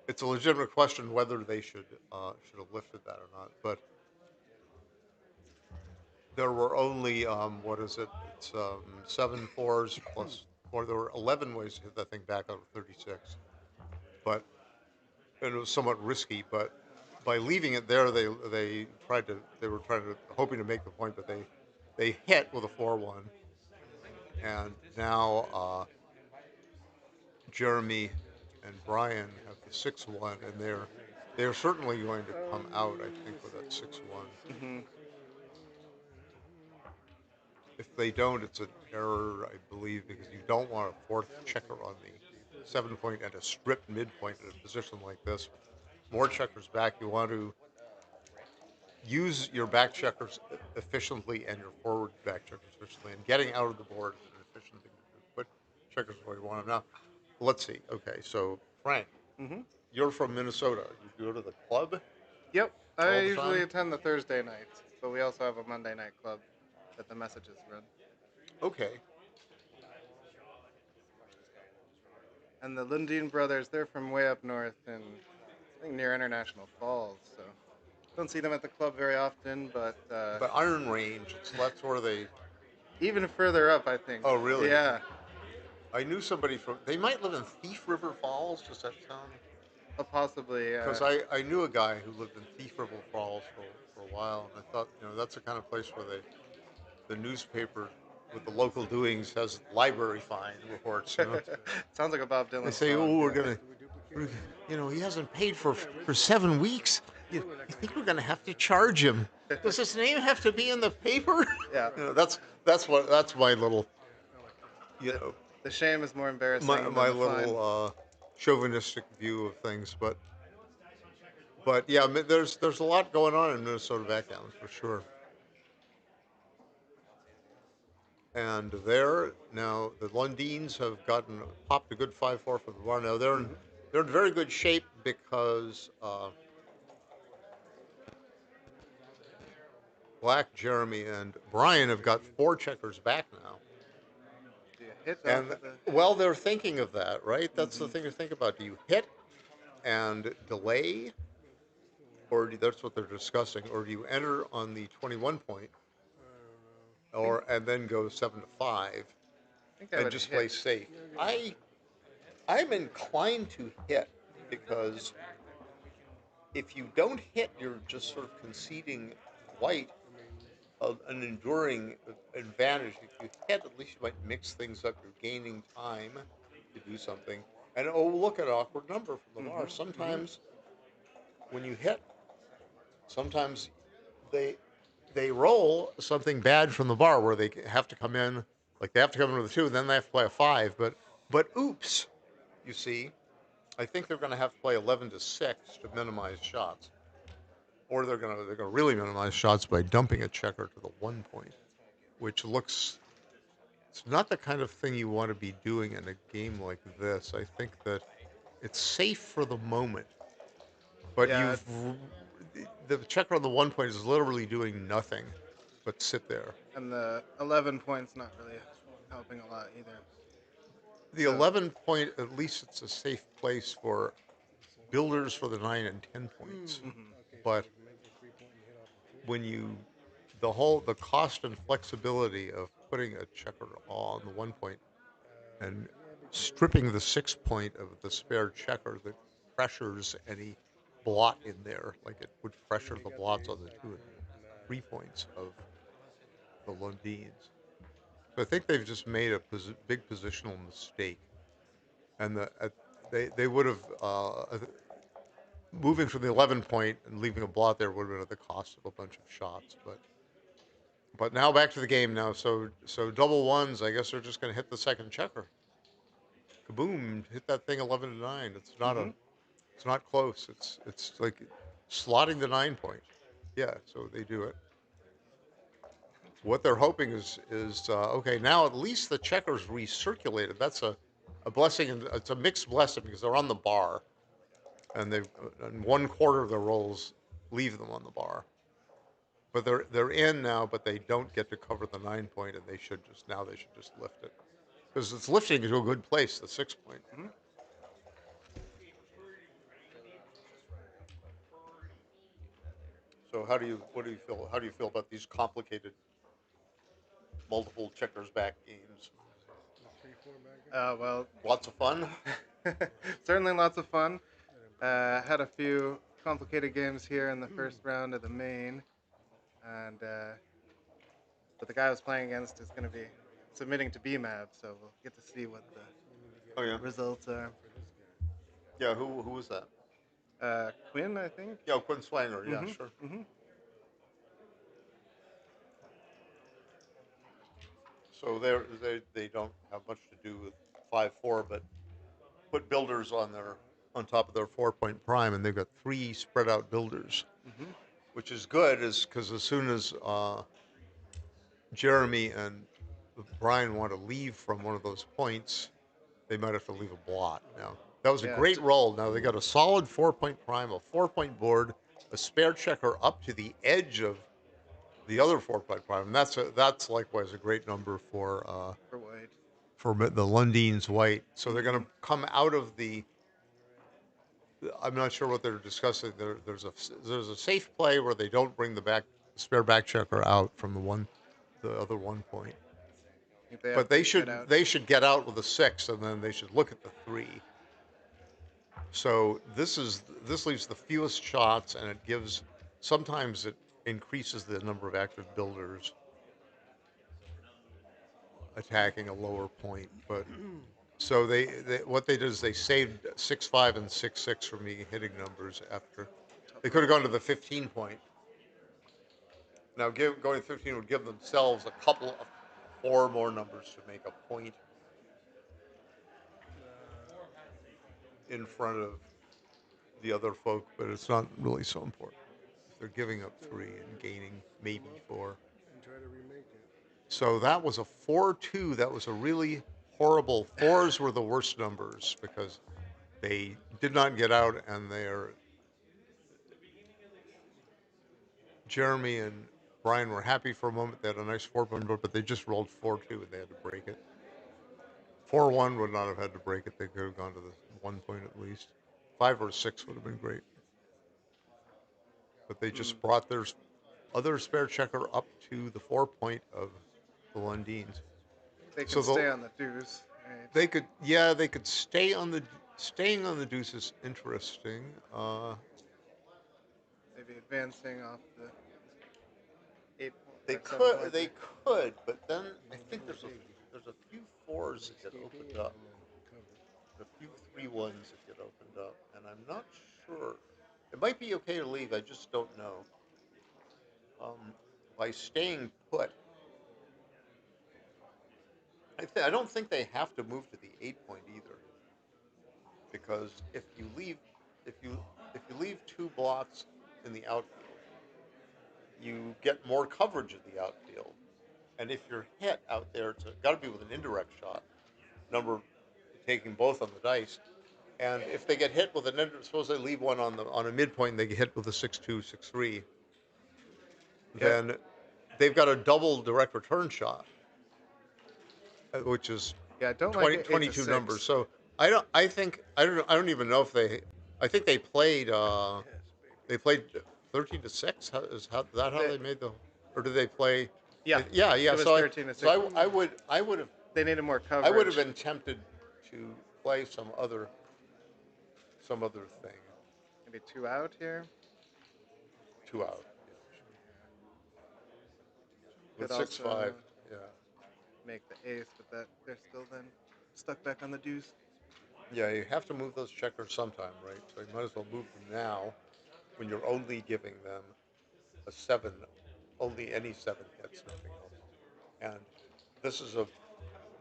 it's a legitimate question whether they should have lifted that or not, but. There were only what is it? It's 7 4s plus 4. There were 11 ways to hit that thing back out of 36, but and it was somewhat risky. But by leaving it there, they were hoping to make the point, but they hit with a 4-1, and now Jeremy and Brian have the 6-1, and they're certainly going to come out, I think, with that 6-1. Mm-hmm. If they don't, it's an error, I believe, because you don't want a fourth checker on the 7 point and a stripped midpoint at a position like this. More checkers back. You want to use your back checkers efficiently and your forward back checkers efficiently. And getting out of the board is an efficient thing to do. Put checkers where you want them. Now, let's see. Okay, so Frank, Mm-hmm. you're from Minnesota. You go to the club? Yep. I All the usually time? attend the Thursday nights, but we also have a Monday night club that the messages run. Okay. And the Lundeen brothers, they're from way up north in, I think, near International Falls. So don't see them at the club very often, but But Iron Range, that's where they. even further up, I think. Oh, really? Yeah. I knew somebody from. They might live in Thief River Falls. Does that sound? Possibly. Because I knew a guy who lived in Thief River Falls for a while, and I thought, that's the kind of place where the newspaper with the local doings has library fine reports. Sounds like a Bob Dylan They say, song. oh, he hasn't paid for 7 weeks. You think we're gonna have to charge him? Does his name have to be in the paper? Yeah. That's my little, The shame is more embarrassing my than my the fine. little chauvinistic view of things, but yeah, there's a lot going on in Minnesota backgammon for sure. And there now the Lundins have popped a good 5-4 for the bar. Now they're in very good shape because Black, Jeremy, and Brian have got 4 checkers back now. Do you hit And off of the... well, they're thinking of that, right? That's the thing to think about. Do you hit and delay, or that's what they're discussing, or do you enter on the 21 point, and then go 7-5, I think I and would just hit. play safe? I'm inclined to hit because if you don't hit, you're just sort of conceding white an enduring advantage. If you hit, at least you might mix things up. You're gaining time to do something. And oh, look at an awkward number from the bar. Sometimes when you hit, sometimes they they roll something bad from the bar where they have to come in, like they have to come in with a 2, and then they have to play a 5. But oops, you see, I think they're going to have to play 11-6 to minimize shots, or they're going to really minimize shots by dumping a checker to the 1 point, which looks it's not the kind of thing you want to be doing in a game like this. I think that it's safe for the moment, but Yeah, the checker on the 1 point is literally doing nothing but sit there. and the 11 points not really helping a lot either. The So 11 point, at least it's a safe place for builders for the 9 and 10 points. But when you, the cost and flexibility of putting a checker on the 1 point and stripping the 6 point of the spare checker that pressures any blot in there, like it would pressure the blots on the 2 and 3 points of the Lundins. So I think they've just made a big positional mistake, and they would have moving from the 11 point and leaving a blot there would have been at the cost of a bunch of shots. But now back to the game now. So double ones. I guess they're just going to hit the second checker. Kaboom! Hit that thing 11-9. It's not close. It's like slotting the 9 point. Yeah. So they do it. What they're hoping is okay. Now at least the checker's recirculated. That's a blessing, and it's a mixed blessing because they're on the bar, and they and 1/4 of their rolls leave them on the bar. But they're in now, but they don't get to cover the 9 point, and they should just lift it because it's lifting to a good place. The 6 point. So what do you feel? How do you feel about these complicated multiple checkers back games? well, Lots of fun. certainly lots of fun. Had a few complicated games here in the first round of the main, and but the guy I was playing against is going to be submitting to BMAB, so we'll get to see what the Oh yeah, results are. yeah. Who was that? Quinn, I think. Yeah, Quinn Swanger. Yeah, sure. So they don't have much to do with 5-4, but put builders on top of their 4 point prime, and they've got 3 spread out builders, which is good, is because as soon as Jeremy and Brian want to leave from one of those points, they might have to leave a blot. Now that was a Yeah, great roll. Now they got a solid 4 point prime, a 4 point board, a spare checker up to the edge of the other 4 point prime. And that's likewise a great number for white. for the Lundin's white. So they're going to come out of the. I'm not sure what they're discussing. There's a safe play where they don't bring the spare back checker out from the other 1 point. I think they have But to get out. they should get out with a 6, and then they should look at the 3. So this leaves the fewest shots, and sometimes it increases the number of active builders attacking a lower point. But so what they did is they saved 6-5 and 6-6 from being hitting numbers after they could have gone to the 15 point. Now going 15 would give themselves a couple of 4 more numbers to make a point in front of the other folk, but it's not really so important. They're giving up 3 and gaining maybe 4. So that was a 4-2. That was a really horrible. 4s were the worst numbers because they did not get out, and Jeremy and Brian were happy for a moment. They had a nice 4 point board, but they just rolled 4-2 and they had to break it. 4-1 would not have had to break it. They could have gone to the 1 point at least. 5 or 6 would have been great. But they just brought their other spare checker up to the 4 point of the Lundins. They So can stay on the 2s. Right? they could stay on the Staying on the deuce is interesting. Maybe advancing off the 8 They or 7 could, points. they could, but then I think there's a few fours that get opened up, a few 3-1s that get opened up, and I'm not sure. It might be okay to leave. I just don't know. By staying put, I don't think they have to move to the 8 point either, because if you if you leave two blots in the outfield, you get more coverage of the outfield. And if you're hit out there, it's got to be with an indirect shot. Number taking both on the dice. And if they get hit with an suppose they leave one on a midpoint, and they get hit with a 6-2, 6-3, Yep. then they've got a double direct return shot, which is Yeah, I don't like 20, it 8 to 22 numbers. 6. So I don't. I think I don't even know if they. I think they played. They played 13 to 6. Is that how They, they made the? Or did they play? yeah, Yeah, yeah. it was 13 to 6. I would have They needed more I would have coverage. been tempted to play some other thing. Maybe 2 out here. 2 out. Yeah, sure. Could With 6-5. also Yeah. make the ace, but that they're still then stuck back on the deuce. Yeah, you have to move those checkers sometime, right? So you might as well move them now when you're only giving them a 7, only any 7 hits, nothing else. And this is a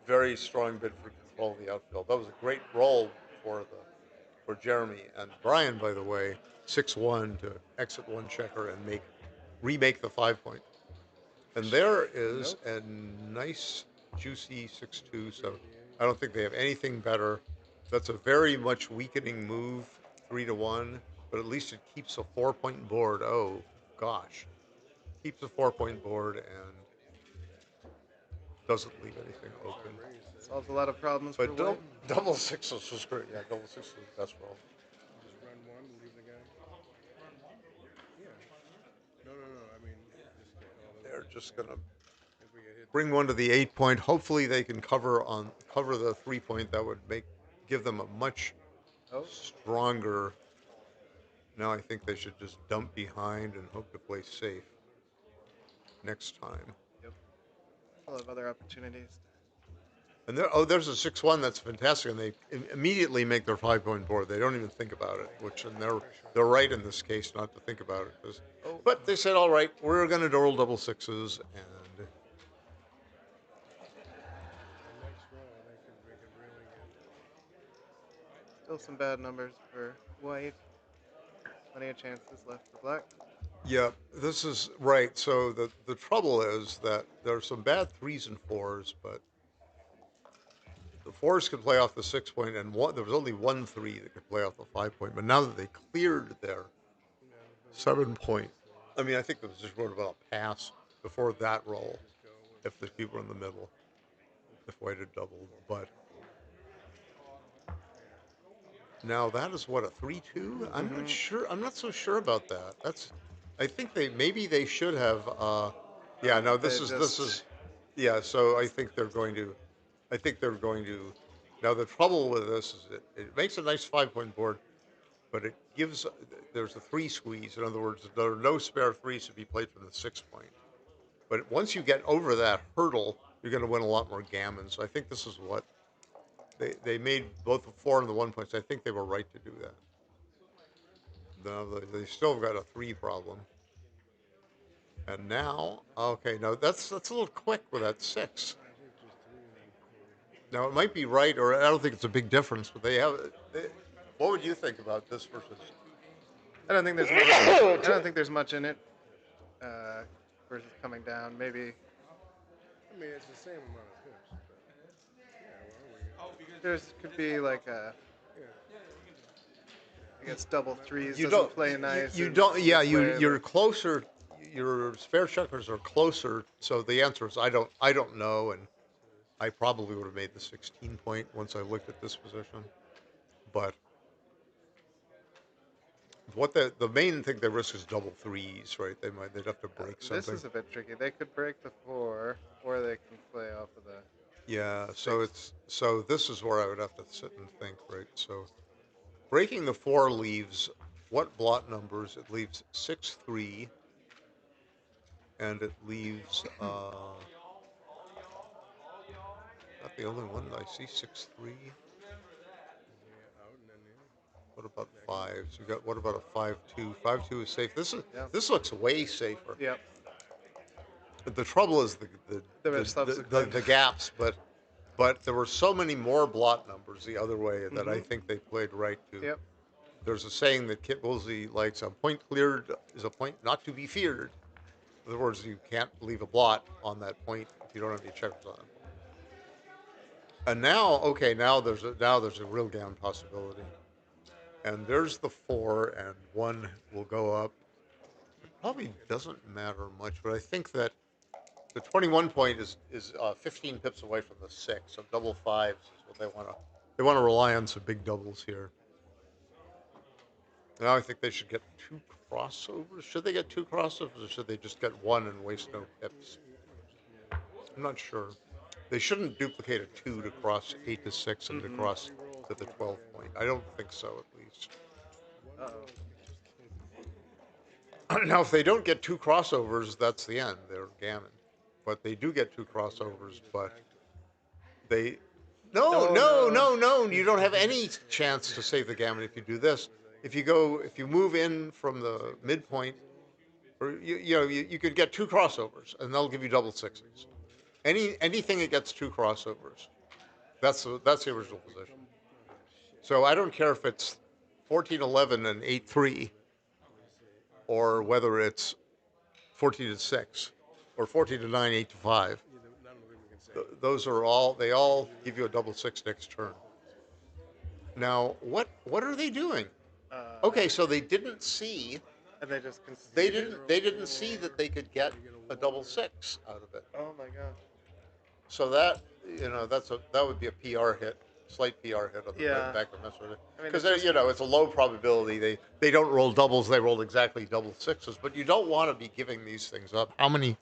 very strong bid for control of the outfield. That was a great roll for for Jeremy and Brian, by the way, 6-1 to exit one checker and remake the 5 point. And there is Nope. a nice juicy 6-2. So I don't think they have anything better. That's a very much weakening move, 3-1, but at least it keeps a 4 point board. Oh gosh, keeps a 4 point board and doesn't leave anything open. Solves a lot of problems for But white. double sixes was great. Yeah, double sixes was the best roll. Just run one and leave the guy. Yeah. No, no, no. I mean, just get all the They're way. just gonna If we get hit bring one to the 8 point. Hopefully they can cover the 3 point. That would give them a much Oh, stronger. Now I think they should just dump behind and hope to play safe next time. yep. Still have other opportunities. And there's a 6-1 that's fantastic, and they immediately make their 5 point board. They don't even think about it, and they're right in this case not to think about it. Oh, But they said, all right, we're going to roll double sixes, and the next roll, we could really get. still some bad numbers for white. Plenty of chances left for black. yeah, this is right. So the trouble is that there are some bad 3s and 4s, but the 4s could play off the 6 point, and there was only 1 3 that could play off the 5 point. But now that they cleared their No, but we could 7 point, I mean, I think there was just wrote about a pass before that roll just go with if the cube were in the middle, if white had doubled. But now that is what, a 3-2. I'm not Mm-hmm. sure. I'm not so sure about that. I think they should have. Yeah, no, They this just. is. Yeah, so I think they're going to. I think they're going to. Now the trouble with this is it makes a nice 5 point board, but it gives. There's a 3 squeeze. In other words, there are no spare 3s to be played from the 6 point. But once you get over that hurdle, you're going to win a lot more gammon. So I think this is what they made both the 4 and the 1 points. I think they were right to do that. No, they still got a 3 problem. And now, okay, no, that's a little quick with that 6. I think just three and then four. Now it might be right, or I don't think it's a big difference, but they have. What would you think about this versus? I don't think there's much. I don't think there's much in it. Versus coming down, maybe I mean, it's the same amount of pips, but yeah. Well, there's could be like a. yeah. I guess double threes You doesn't don't. play nice You in don't. Yeah, this way, you're but closer. Your spare checkers are closer. So the answer is I don't know, and I probably would have made the 16 point once I looked at this position. But what the main thing they risk is double 3s, right? They'd have to break this something. is a bit tricky. They could break the 4, or they can play off of the Yeah. So 6. this is where I would have to sit and think, right? So breaking the 4 leaves what blot numbers? It leaves 6-3, and it leaves not the only one I see 6-3. What about 5s? You got what about a 5-2? 5-2 is safe. This looks way safer. Yep. The trouble is the gaps, but there were so many more blot numbers the other way that I think they played right to. Yep. There's a saying that Kit Woolsey likes: "A point cleared is a point not to be feared." In other words, you can't leave a blot on that point if you don't have any checkers on it. And now, okay, now there's a real gammon possibility. And there's the 4, and 1 will go up. It probably doesn't matter much, but I think that the 21 point is 15 pips away from the 6, so double 5s is what they want to. They want to rely on some big doubles here. Now I think they should get 2 crossovers. Should they get 2 crossovers, or should they just get 1 and waste no pips? I'm not sure. They shouldn't duplicate a 2 to cross 8 to 6 and to cross to the 12 point. I don't think so, at least. Now, if they don't get 2 crossovers, that's the end. They're gammon. But they do get 2 crossovers, but they... No, you don't have any chance to save the gammon if you do this. If you move in from the midpoint, or you could get 2 crossovers, and they'll give you double 6s. Anything that gets 2 crossovers, that's the original position. So I don't care if it's 14-11 and 8-3, or whether it's 14-6, or 14-9, 8-5. Those are all. They all give you a double 6 next turn. Now, what are they doing? Okay, so they didn't see. And they just They didn't see that they could get a double 6 out of it. Oh my gosh. So that that would be a PR hit, slight PR hit on the back of the messenger. Because it's a low probability. They don't roll doubles. They roll exactly double 6s. But you don't want to be giving these things up. How many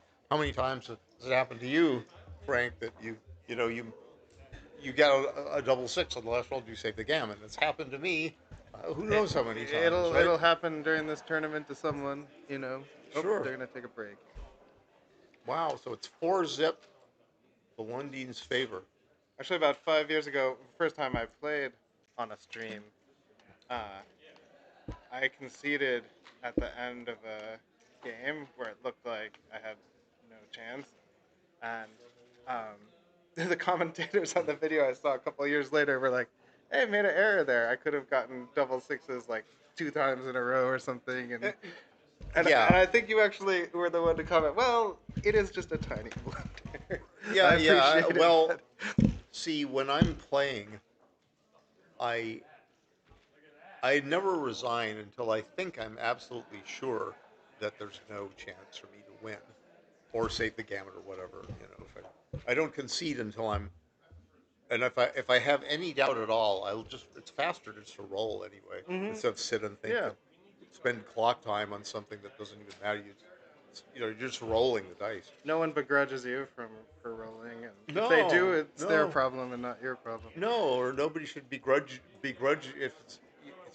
times has it happened to you, Frank, that you get a double 6 on the last roll? You save the gammon. It's happened to me. Who knows how many times? It'll happen during this tournament to someone. Sure. They're gonna take a break. Wow. So it's 4-zip. The Lundin's favor. Actually, about 5 years ago, first time I played on a stream, I conceded at the end of a game where it looked like I had no chance, and the commentators on the video I saw a couple of years later were like, "Hey, I made an error there. I could have gotten double 6s like 2 times in a row or something." And I think you actually were the one to comment, "Well, it is just a tiny blunder." Yeah. Well, see, when I'm playing, I never resign until I think I'm absolutely sure that there's no chance for me to win, or save the gammon or whatever. If I don't concede until I'm, and if I have any doubt at all, it's faster just to roll anyway instead of sit and think. Yeah. Spend clock time on something that doesn't even matter. You're just rolling the dice. No one begrudges you for rolling, and No, if they do, it's their no. problem and not your problem. No, or nobody should begrudge if it's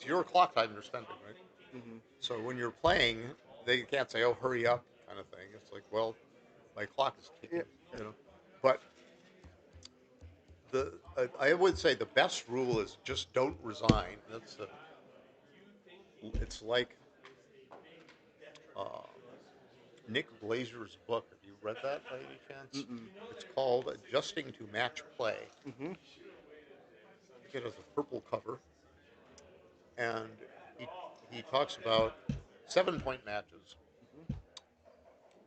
your clock time you're spending, right? Mm-hmm. So when you're playing, they can't say, "Oh, hurry up," kind of thing. It's like, well, my clock is ticking, But I would say the best rule is just don't resign. It's like uh, Nick Blazer's book. Have you read that by any chance? Mm-mm. It's called Adjusting to Match Play. Mm-hmm. I think it has a purple cover, and he talks about 7-point matches,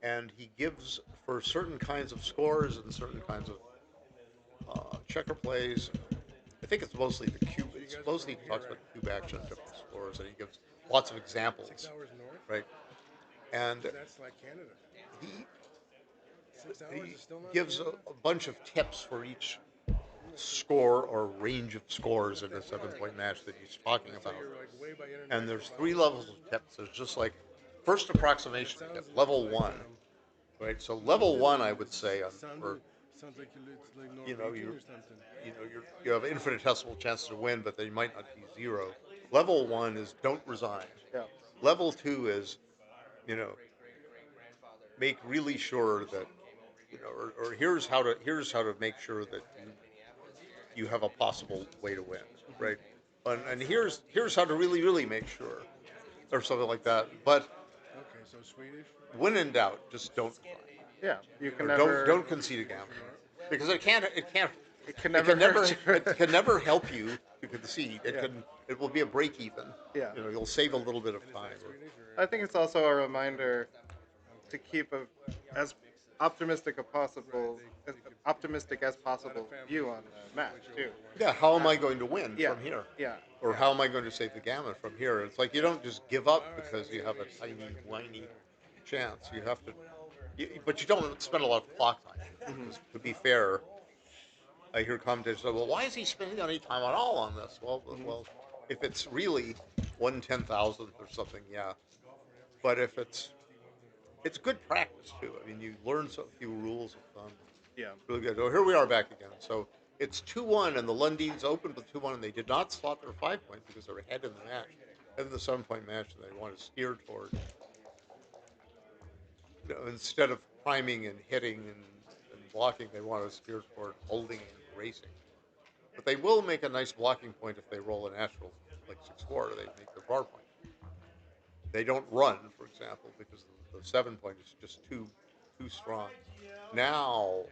and he gives for certain kinds of scores and certain kinds of checker plays. I think it's mostly the cube. It's mostly he talks about cube action and different scores, and he gives lots of examples. 6 hours north? Right? And That's like Canada. he 6 hours he is still not gives Canada? a bunch of tips for each score or range of scores in a 7-point match that he's talking about. You're like way by internet. And there's 3 levels of tips. There's just like first approximation tip, level 1, right? So level 1, I would say, Sounds like it's like you North know, or something. you have infinitesimal chances to win, but they might not be 0. Level 1 is don't resign. Yeah. Level 2 is, you know, make really sure that, or here's how to make sure that you have a possible way to win, right? And here's how to really really make sure, or something like that. But Okay, so Swedish. when in doubt, just don't resign, Yeah. You can or never. don't concede a gamble, because It can it never can never hurt you. it can never help you to concede. Yeah. It will be a break even. Yeah. You'll save a little bit of time. I think it's also a reminder to keep as optimistic a possible, as optimistic as possible view on the match too. Yeah, how am I going to win Yeah. from here? Yeah. Or Yeah. how am I going to save the gamut from here? It's like you don't just give up because you have a tiny, whiny chance. You have to, but you don't spend a lot of clock time. Because to be fair, I hear commentators say, "Well, why is he spending any time at all on this?" Well, if it's really 1/10,000th or something, yeah. But if it's good practice too. I mean, you learn a few rules of thumb. Yeah. Really good. Oh, here we are back again. So it's 2-1, and the Lundins opened with 2-1, and they did not slot their 5 point because they were ahead in the match, ahead in the 7 point match, and they want to steer toward, instead of priming and hitting and blocking, they want to steer toward holding and racing. But they will make a nice blocking point if they roll a natural, like 6-4, they make their bar point. They don't run, for example, because the 7 point is just too strong. Now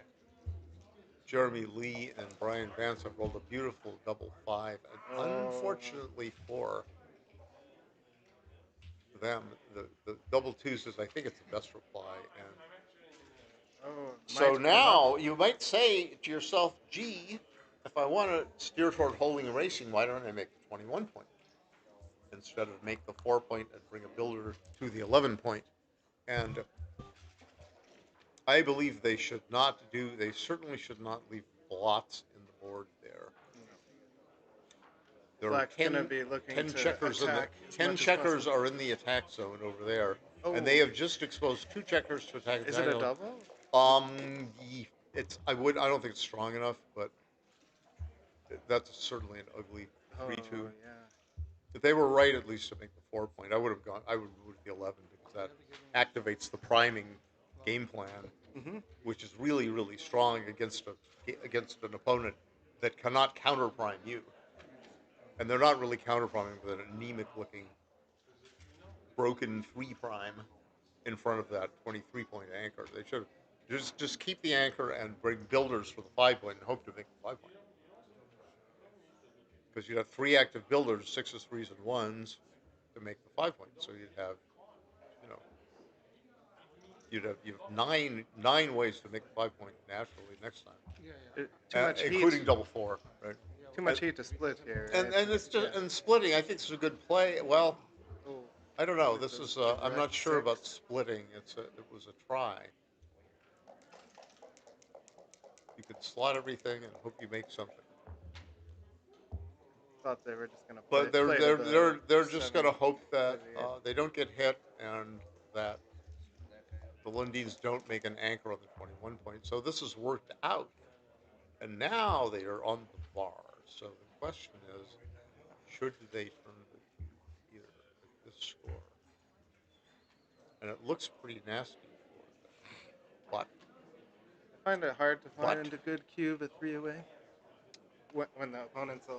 Jeremy Lee and Brian Vance have rolled a beautiful double 5, and unfortunately for them, the double 2 says I think it's the best reply, and so Might come up. now you might say to yourself, "Gee, if I want to steer toward holding and racing, why don't I make the 21 point instead of make the 4 point and bring a builder to the 11 point?" And I believe they should not do. They certainly should not leave blots in the board there. There are Black's gonna be looking 10 to checkers in the attack as 10 much as checkers possible. are in the attack zone over there, Oh, and they have just exposed 2 checkers to attack. is it a double? I don't think it's strong enough, but that's certainly an ugly Oh 3-2. yeah. If they were right, at least to make the 4 point, I would have gone. I would move the 11 because that activates the priming game plan, Mm-hmm. which is really really strong against an opponent that cannot counter prime you, and they're not really counter priming with an anemic looking broken 3 prime in front of that 23 point anchor. They should just keep the anchor and bring builders for the 5 point and hope to make the 5 point. Because you'd have 3 active builders, 6s, 3s, and 1s to make the 5 point. So you know, you have nine ways to make the 5 point naturally next time, Too much including heat. double 4, right? Too much heat to split here. And Right? it's just and splitting. I think it's a good play. Well, Oh, I don't know. This is I'm not direct sure about 6. splitting. It was a try. You could slot everything and hope you make something. Thought they were just gonna But play to the they're just going to hope that 78. they don't get hit and that the Lundins don't make an anchor on the 21 point. So this is worked out, and now they are on the bar. So the question is, should they turn the cube here at this score? And it looks pretty nasty for them. I find it hard to But find a good cube at 3 away when the opponent's a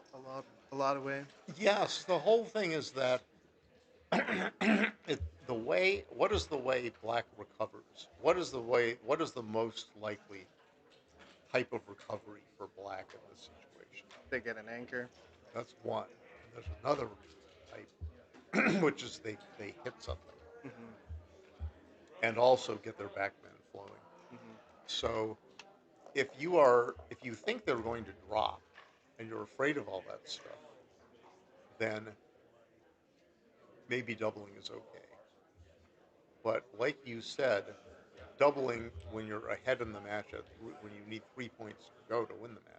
lot away. yes, the whole thing is that what is the way black recovers? What is the most likely type of recovery for black in this situation? They get an anchor. That's one. And there's another type, which is they hit something Hmm. and also get their backman flowing. Hmm. So if you think they're going to drop and you're afraid of all that stuff, then maybe doubling is okay. But like you said, doubling when you're ahead in the match when you need 3 points to go to win the match,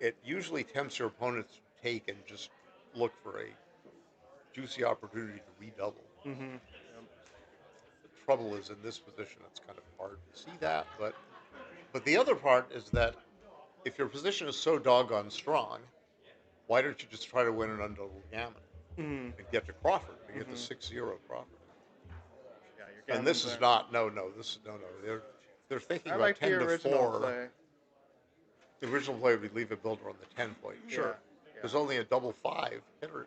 it usually tempts your opponents to take and just look for a juicy opportunity to redouble. Hmm. The trouble is in this position, it's kind of hard to see that. But the other part is that if your position is so doggone strong, why don't you just try to win an undoubled gammon Mm. and get to Crawford and get the Mhm. 6-0 Crawford? Yeah, your And this gammons is are. not no. This is no. They're thinking I about like the 10 to 4. original play. The original play would leave a builder on the 10 point. Sure. Yeah. There's only a double 5 hitting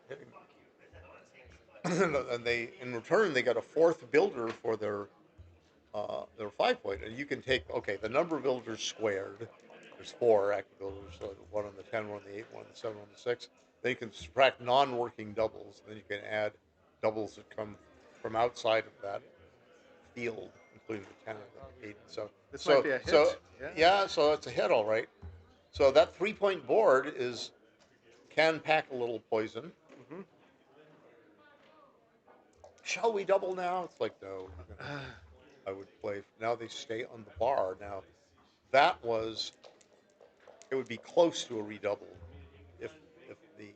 them. And they, in return, they got a 4th builder for their 5 point. And you can take, okay, the number of builders squared. There's 4 active builders, so one on the 10, one on the 8, one on the 7, one on the 6. Then you can subtract non-working doubles. And then you can add doubles that come from outside of that field, including the 10 and the 8. This might be a hit. Yeah, so it's a hit, all right. So that 3-point board can pack a little poison. Mm-hmm. Shall we double now? It's like, no. I would play. Now they stay on the bar. Now, it would be close to a redouble if the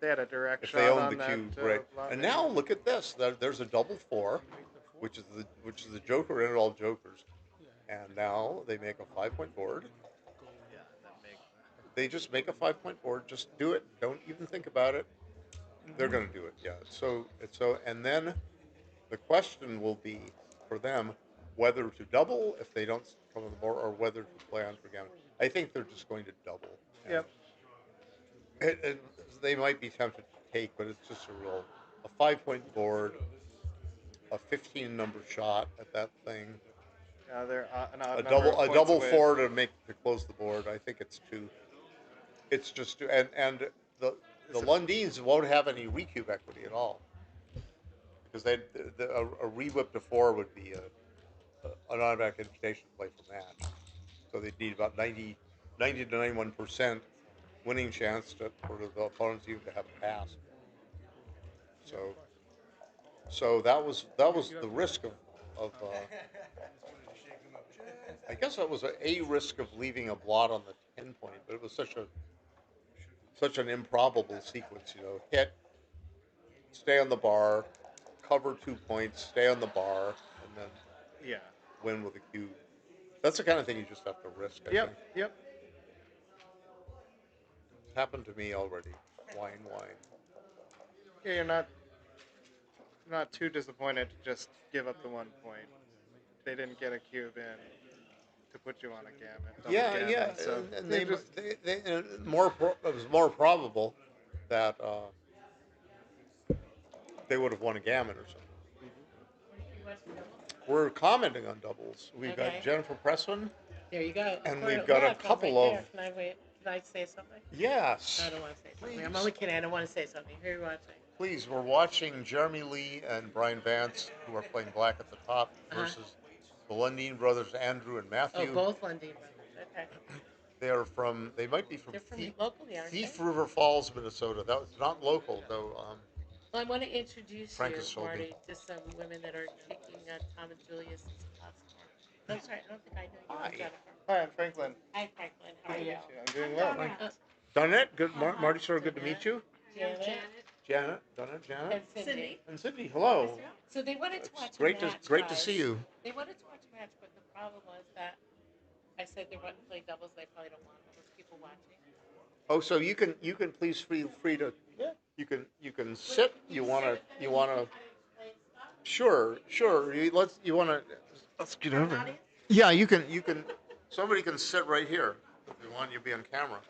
They had a direct if they shot owned the on that. cube, right? And now look at this. There's a double 4, which is the joker in all jokers. And now they make a 5-point board. They just make a 5-point board. Just do it. Don't even think about it. They're going to do it. Yeah. And then the question will be for them whether to double if they don't come on the board or whether to play on for gammon. I think they're just going to double. Yep. They might be tempted to take, but it's just a 5-point board, a 15 number shot at that thing. They're an odd A number double of points double away. 4 to close the board. I think it's too. It's just too, and the Lundins won't have any recube equity at all because a re-whip to 4 would be an automatic invitation to play for match. So they'd need about 90 to 91% winning chance for the opponent's even to have a pass. So that was the risk of I guess that was a risk of leaving a blot on the 10-point, but it was such an improbable sequence. Hit, stay on the bar, cover 2 points, stay on the bar, and then win with a cube. That's the kind of thing you just have to risk. I think. Yep. It's happened to me already. Wine. Yeah, you're not too disappointed to just give up the 1 point. They didn't get a cube in to put you on a gammon. Yeah. So And it was more probable that they would have won a gammon or something. We're commenting on doubles. We've got Jennifer Pressman. There you go. And we've got a couple of. Can I say something? Yes. I don't want to say something. I'm only kidding. I don't want to say something. Who are you watching? Please, we're watching Jeremy Lee and Brian Vance, who are playing black at the top, versus the Lundin brothers, Andrew and Matthew. Oh, both Lundin brothers. Okay. They might be from locally, aren't Thief they? River Falls, Minnesota. That was not local, though. Well, I want to introduce Frank you, has told me. Marty, to some women that are kicking Tom and Julius's class. I'm sorry, I don't think I know you. Hi. I'm Jennifer. Hi, I'm Franklin. Hi, Franklin. How are you? I'm doing well. Donette, good. Marty, sir, good to meet you. Janet. Donette, And Cindy. and Cindy. Hello. So they wanted to watch Great a match, great to guys. see you. They wanted to watch a match, but the problem was that I said they wouldn't play doubles. They probably don't want all those people watching. Oh, so you can please feel free to. Yeah. You can sit. You wanna. Sure. Let's get over. Yeah, you can. Somebody can sit right here if you want. You'll be on camera.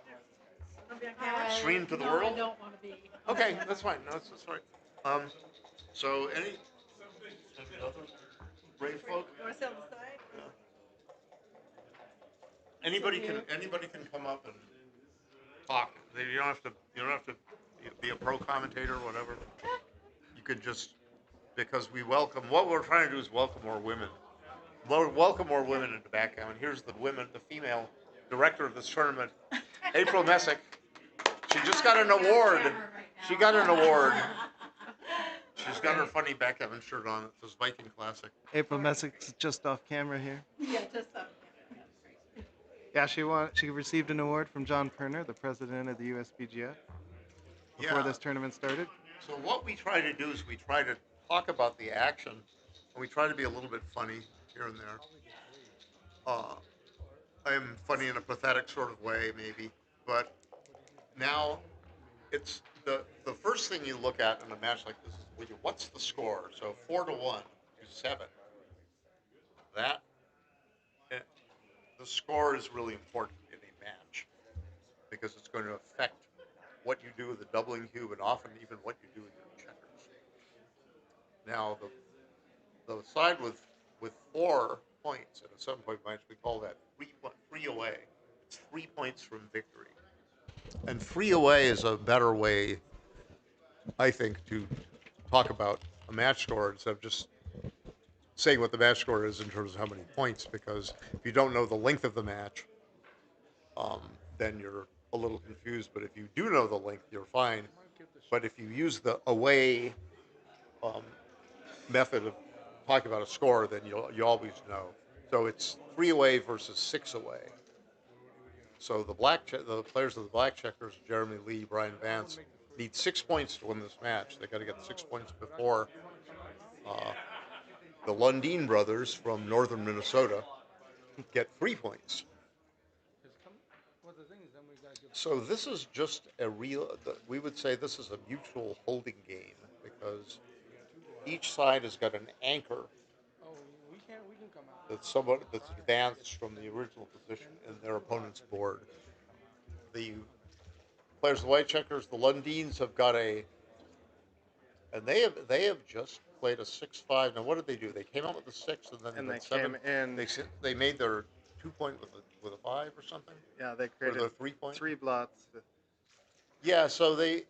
Stream to the world. I don't want to be. Okay, that's fine. No, that's right. So any other brave folk? You want to sit on the side? Anybody can come up and talk. You don't have to be a pro commentator or whatever. You could just, because what we're trying to do is welcome more women. Welcome more women into backgammon. Here's the female director of this tournament, April Messick. She just got an award. She got an award. She's got her funny backgammon shirt on. It says Viking Classic. April Messick's just off camera here. Yeah, just so. Yeah, she received an award from John Perner, the president of the USPGF, before this tournament started. So what we try to do is we try to talk about the action, and we try to be a little bit funny here and there. I'm funny in a pathetic sort of way, maybe, but now it's the first thing you look at in a match like this is what's the score? So 4-1 to 7. That eh, the score is really important in a match because it's going to affect what you do with the doubling cube and often even what you do with your checkers. Now the side with 4 points in a 7 point match, we call that free away. It's 3 points from victory. And free away is a better way, I think, to talk about a match score instead of just saying what the match score is in terms of how many points. Because if you don't know the length of the match, then you're a little confused. But if you do know the length, you're fine. But if you use the away um, method of talking about a score, then you always know. So it's 3 away versus 6 away. So the players of the black checkers, Jeremy Lee, Brian Vance, need 6 points to win this match. They got to get 6 points before uh, the Lundeen brothers from northern Minnesota get 3 points. So this is just a real. We would say this is a mutual holding game because each side has got an anchor that's advanced from the original position in their opponent's board. The players of the white checkers, the Lundeens, have got and they have just played a 6-5. Now what did they do? They came out with a 6 and then And they they went 7. came in. They made their 2 point with a 5 or something, Yeah, they or created their 3 point. 3 blots. Yeah. So they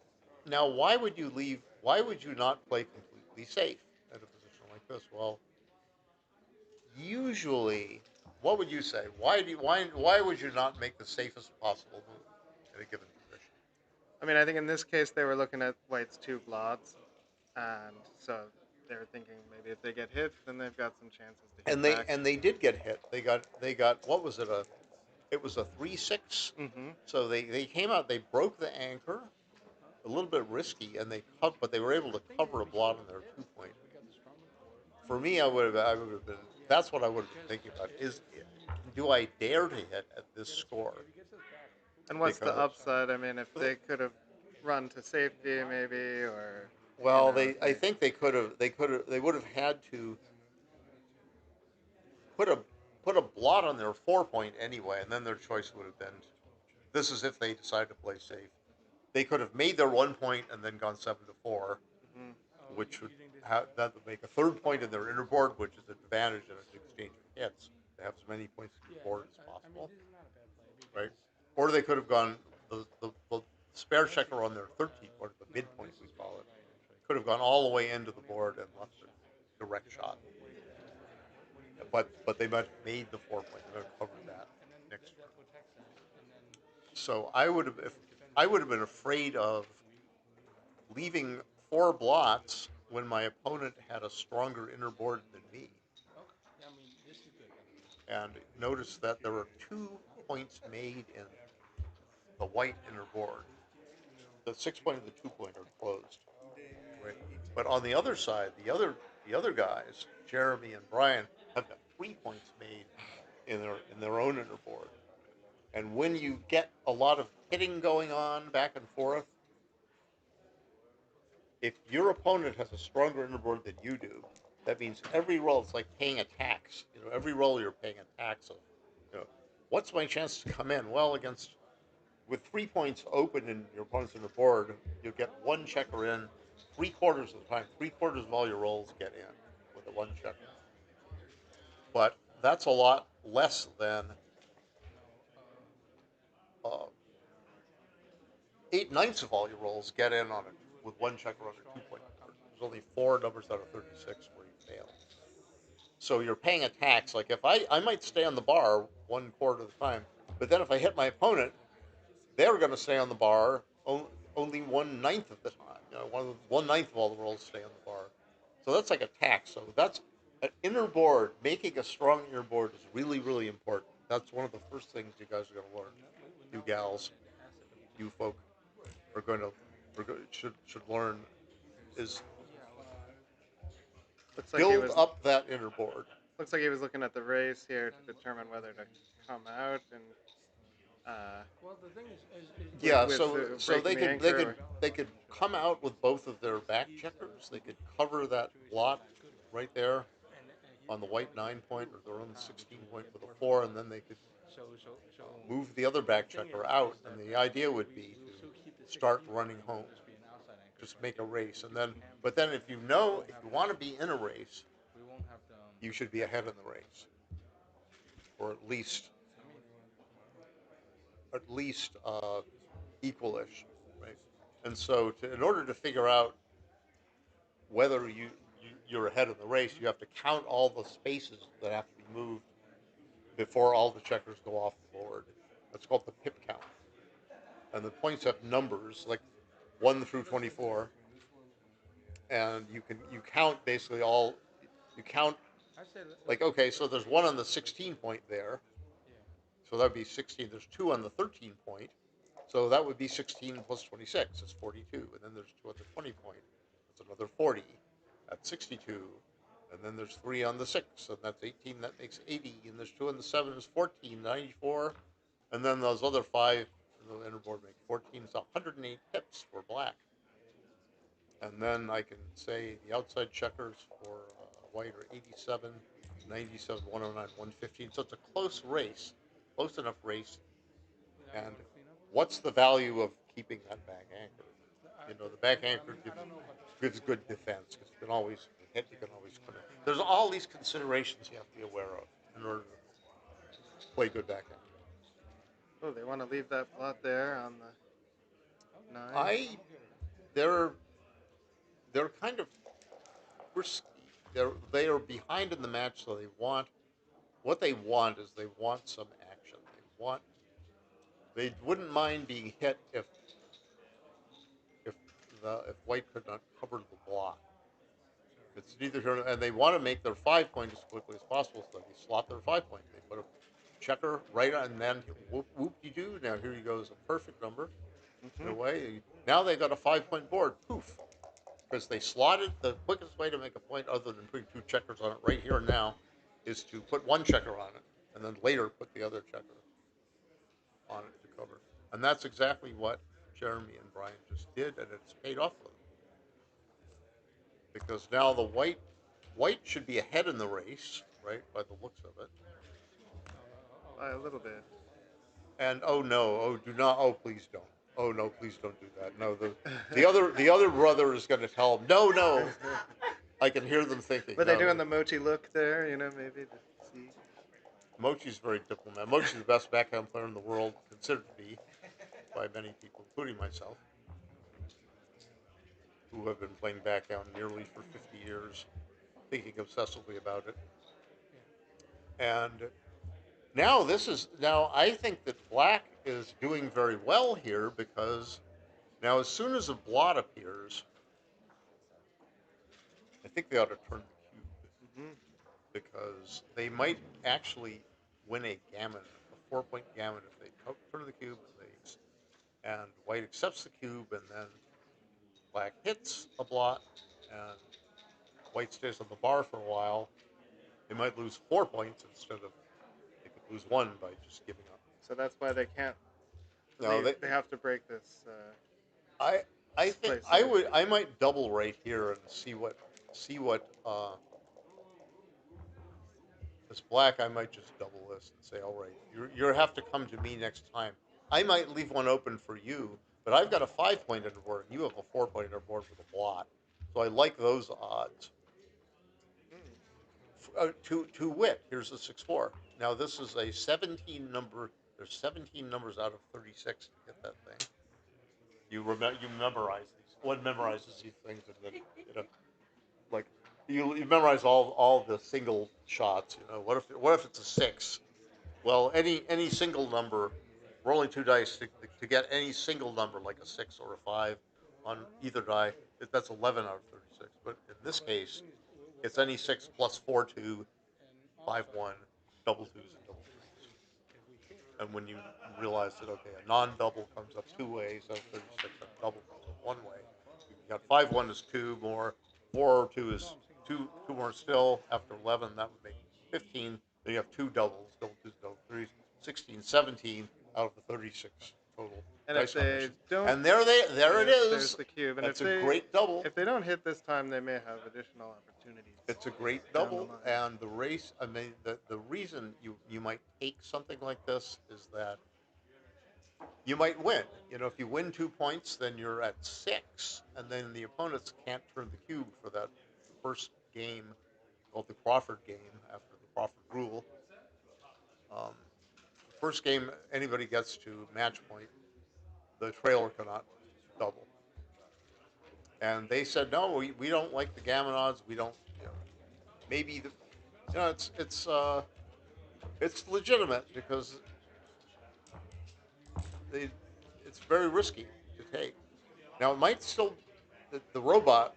now why would you leave? Why would you not play completely safe at a position like this? Well, usually, what would you say? Why would you not make the safest possible move in a given position? I mean, I think in this case they were looking at White's 2 blots, and so they were thinking maybe if they get hit, then they've got some chances to hit And back. they did get hit. They got what was it? It was a 3-6. Mm-hmm. So they came out. They broke the anchor, a little bit risky, and but they were able to cover a blot on their 2 point. For me, I would have been. That's what I would have been thinking about. Do I dare to hit at this score? And what's the Because upside? I mean, if they could have run to safety, maybe, or well, I think they would have had to put a put a blot on their 4 point anyway, and then their choice would have been. This is if they decide to play safe. They could have made their 1 point and then gone 7-4, Mhm. which would that would make a third point in their inner board, which is an advantage in an exchange of hits. They have as many points in your board as possible, right? Or they could have gone the spare checker on their 13th board, the midpoint we call it, could have gone all the way into the board and left a direct shot. But they might have made the 4 point. They might have covered that next turn. So I would have been afraid of leaving 4 blots when my opponent had a stronger inner board than me. And notice that there were 2 points made in the white inner board. The 6 point and the 2 point are closed. Right? But on the other side, the other guys, Jeremy and Brian, have got 3 points made in their own inner board. And when you get a lot of hitting going on back and forth, if your opponent has a stronger inner board than you do, that means every roll it's like paying a tax. Every roll you're paying a tax of. What's my chance to come in? Well, against with 3 points open in your opponent's inner board, you'll get one checker in 3/4 of the time. 3/4 of all your rolls get in with a one checker. But that's a lot less than uh, 8/9 of all your rolls get in on it with one checker on a 2 point board. There's only 4 numbers out of 36 where you fail. So you're paying a tax. Like if I might stay on the bar 1/4 of the time, but then if I hit my opponent, they're going to stay on the bar only 1/9 of the time. One ninth of all the rolls stay on the bar. So that's like a tax. So that's an inner board. Making a strong inner board is really, really important. That's one of the first things you guys are going to learn. You gals, you folk are going to should learn is Looks like he build was up that inner board. looks like he was looking at the race here to determine whether to come out, and Well, the thing is Yeah, so breaking the anchor. they could come out with both of their back checkers. They could cover that blot right there on the white 9 point or their own 16 point with a 4, and then they could move the other back checker out. And the idea would be to start running home, just make a race, and then but then if you want to be in a race, you should be ahead in the race, or at least equalish, right? And so, in order to figure out whether you're ahead of the race, you have to count all the spaces that have to be moved before all the checkers go off the board. That's called the pip count, and the points have numbers like 1 through 24, and you count basically all you count like okay, so there's one on the 16 point there, so that'd be 16. There's two on the 13 point, so that would be 16 plus 26 is 42, and then there's two on the 20 point. That's another 40. That's 62. And then there's three on the 6, and that's 18. That makes 80. And there's two on the 7 is 14, 94. And then those other five, the interboard make 14. So 108 pips for black. And then I can say the outside checkers for white are 87, 97, 109, 115. So it's a close race, close enough race. And what's the value of keeping that back anchor? The back anchor gives good defense because you can always hit. You can always put it. There's all these considerations you have to be aware of in order to play good back anchor. Oh, they want to leave that blot there on the 9. They're kind of risky. They are behind in the match, so what they want is they want some action. They wouldn't mind being hit if if white could not cover the block. It's neither here, and they want to make their 5 point as quickly as possible, so they slot their 5 point. They put a checker right on, and then whoop whoop de doo. Now here you go is a perfect number. In a way, now they've got a 5 point board. Poof, because they slotted the quickest way to make a point, other than putting two checkers on it right here and now, is to put one checker on it, and then later put the other checker on it to cover. And that's exactly what Jeremy and Brian just did, and it's paid off for them because now the white should be ahead in the race, right, by the looks of it. By a little bit. And oh no, oh do not, oh please don't, oh no, please don't do that. No, the other brother is going to tell him, no, no. I can hear them thinking. But no. they doing the Mochi look there, maybe to see. Mochi's very diplomatic. Mochi's the best backhand player in the world, considered to be by many people, including myself, who have been playing backhand nearly for 50 years, thinking obsessively about it. And now I think that black is doing very well here because now as soon as a blot appears, I think they ought to turn the cube Mm-hmm. because they might actually win a gammon, a 4 point gammon if they turn the cube and white accepts the cube and then black hits a blot and white stays on the bar for a while. They might lose 4 points instead of they could lose one by just giving up. So that's why they can't. No, They have to break this. I I think Place here. I might double right here and see what as black I might just double this and say, all right, you have to come to me next time. I might leave one open for you, but I've got a 5 point on the board and you have a 4 point on the board with a blot. So I like those odds. To wit, here's a 6-4. Now this is a 17 number. There's 17 numbers out of 36 to get that thing. You memorize these. One memorizes these things, and then like you memorize all the single shots. What if it's a 6? Well, any single number, rolling two dice to get any single number like a 6 or a 5 on either die. That's 11 out of 36. But in this case, it's any 6 plus 4 2 5 1 double twos and double threes. And when you realize that okay, a non-double comes up two ways out of 36, a double comes up one way. You got 5 1 is two more, 4 2 is two more still. After 11, that would make 15. Then you have two doubles, double twos, double threes, 16, 17. out of the 36 total And if dice they combinations. don't And there it hit, there's is. the cube. And That's a great double. if they don't hit this time, they may have additional opportunities. It's a great down the double, line. and the race. I mean, the reason you might take something like this is that you might win. You know, if you win 2 points, then you're at 6, and then the opponents can't turn the cube for that first game, called the Crawford game after the Crawford rule. Um, the first game anybody gets to match point, the trailer cannot double. And they said, no, we don't like the gammon odds. We don't, you know, maybe the, you know, it's legitimate because they, it's very risky to take. Now it might still, the robot,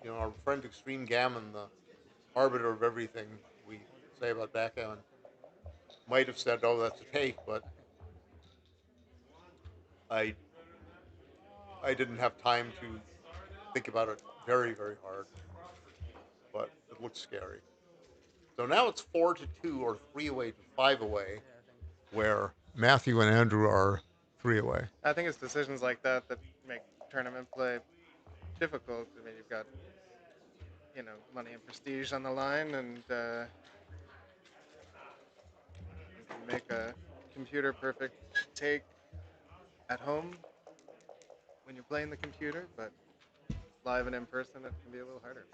our friend Extreme Gammon, the arbiter of everything we say about backgammon, might have said, oh, that's a take, but I I didn't have time to think about it very, very hard, but it looks scary. So now it's 4-2 or 3 away to 5 away, where Matthew and Andrew are 3 away. I think it's decisions like that that make tournament play difficult. I mean, you've got money and prestige on the line, and you can make a computer perfect take at home when you're playing the computer, but live and in person, it can be a little harder.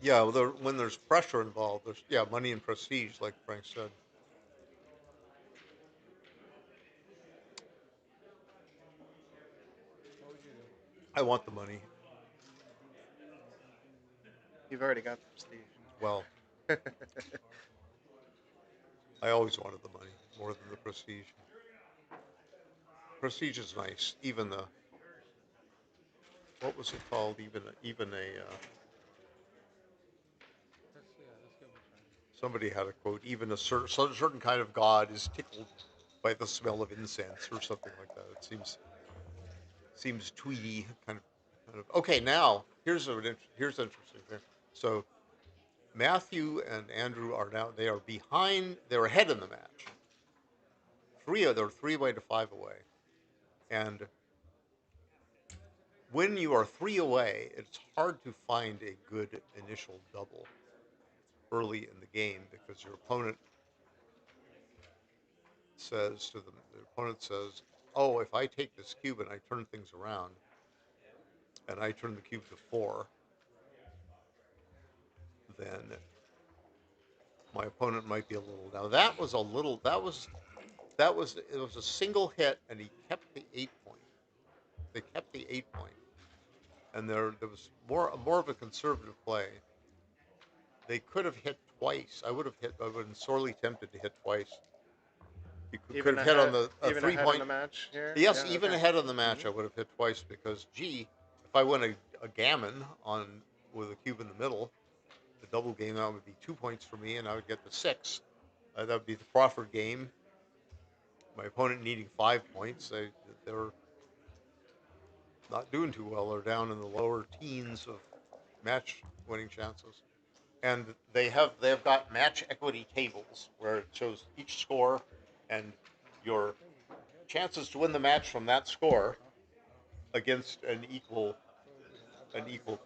Yeah, when there's pressure involved, there's money and prestige, like Frank said. What would you do? I want the money. You've already got the prestige. Well, I always wanted the money more than the prestige. Prestige is nice. Even the what was it called? Even a Let's give it a try. somebody had a quote. Even a certain kind of god is tickled by the smell of incense or something like that. It seems tweedy kind of. Okay, now here's here's an interesting thing. So Matthew and Andrew are now they are behind. They're ahead in the match. They're 3 away to 5 away, and when you are 3 away, it's hard to find a good initial double early in the game because your opponent says, "Oh, if I take this cube and I turn things around, and I turn the cube to 4, then my opponent might be a little." Now that was a little. That was it was a single hit, and he kept the 8 point. They kept the 8 point, and there was more of a conservative play. They could have hit twice. I would have hit. I would have been sorely tempted to hit twice. You could have hit on the even 3 ahead in point. the match here. Yes, Yeah, even okay. ahead of the match, I would have hit twice because, gee, if I win a gammon on with a cube in the middle, the double game out would be 2 points for me, and I would get the 6. That would be the Crawford game. My opponent needing 5 points. They're not doing too well. They're down in the lower teens of match winning chances. And they've got match equity tables where it shows each score and your chances to win the match from that score against an equal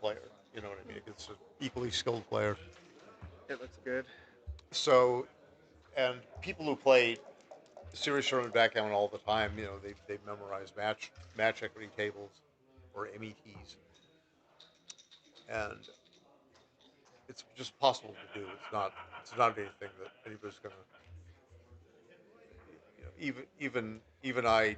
player. You know what I mean? Against an equally skilled player. It looks good. So, and people who play serious tournament backgammon all the time, they memorize match equity tables or METs, and it's just possible to do. It's not anything that anybody's gonna. Even I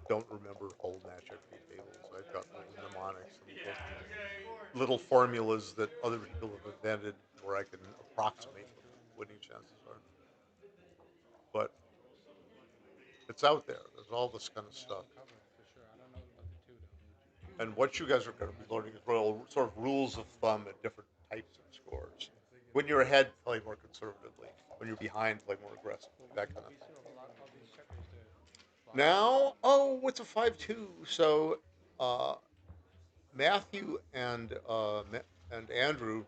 don't remember whole match equity tables. I've got little mnemonics and little formulas that other people have invented where I can approximate what the winning chances are. But it's out there. There's all this kind of stuff. Cover it for sure. I don't know about the two though. And what you guys are going to be learning is sort of rules of thumb at different types of scores. When you're ahead, play more conservatively. When you're behind, play more aggressively. That kind of thing. All these checkers to Now, it's a 5-2. So uh, Matthew and Andrew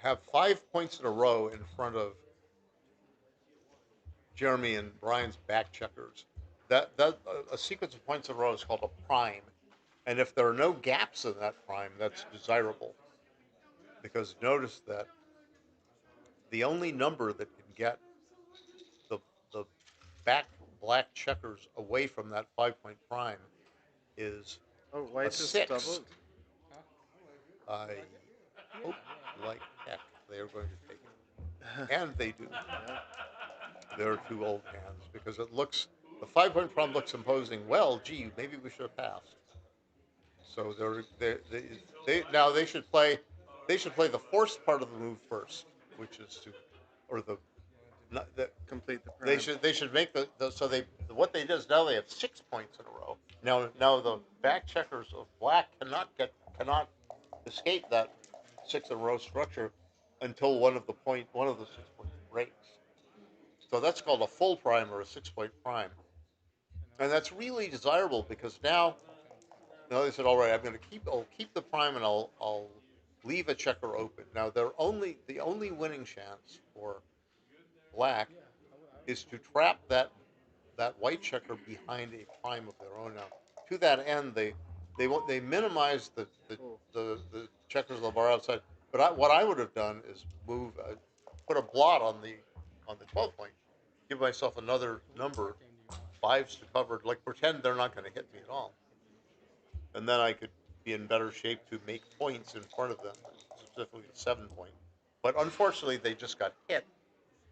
have 5 points in a row in front of Jeremy and Brian's back checkers. That a sequence of points in a row is called a prime, and if there are no gaps in that prime, that's desirable. Because notice that the only number that can get the the back black checkers away from that 5 point prime is Oh, a white just six. doubled. I hope like heck they are going to take it, and they do. Yeah. They're two old hands because it looks the 5 point prime looks imposing. Well, gee, maybe we should have passed. So they now they should play the forced part of the move first, which is to or the not the Complete the they prime. should make the so they what they did is now they have 6 points in a row. Now the back checkers of black cannot escape that six in a row structure until one of the 6 points breaks. So that's called a full prime or a 6 point prime, and that's really desirable because now they said, all right, I'll keep the prime and I'll leave a checker open. Now the only winning chance for black is to trap that white checker behind a prime of their own. Now, to that end, they minimize the checkers on the bar outside. But what I would have done is put a blot on the 12 point, give myself another number, fives to cover, like pretend they're not going to hit me at all, and then I could be in better shape to make points in front of them, specifically the 7 point. But unfortunately, they just got hit.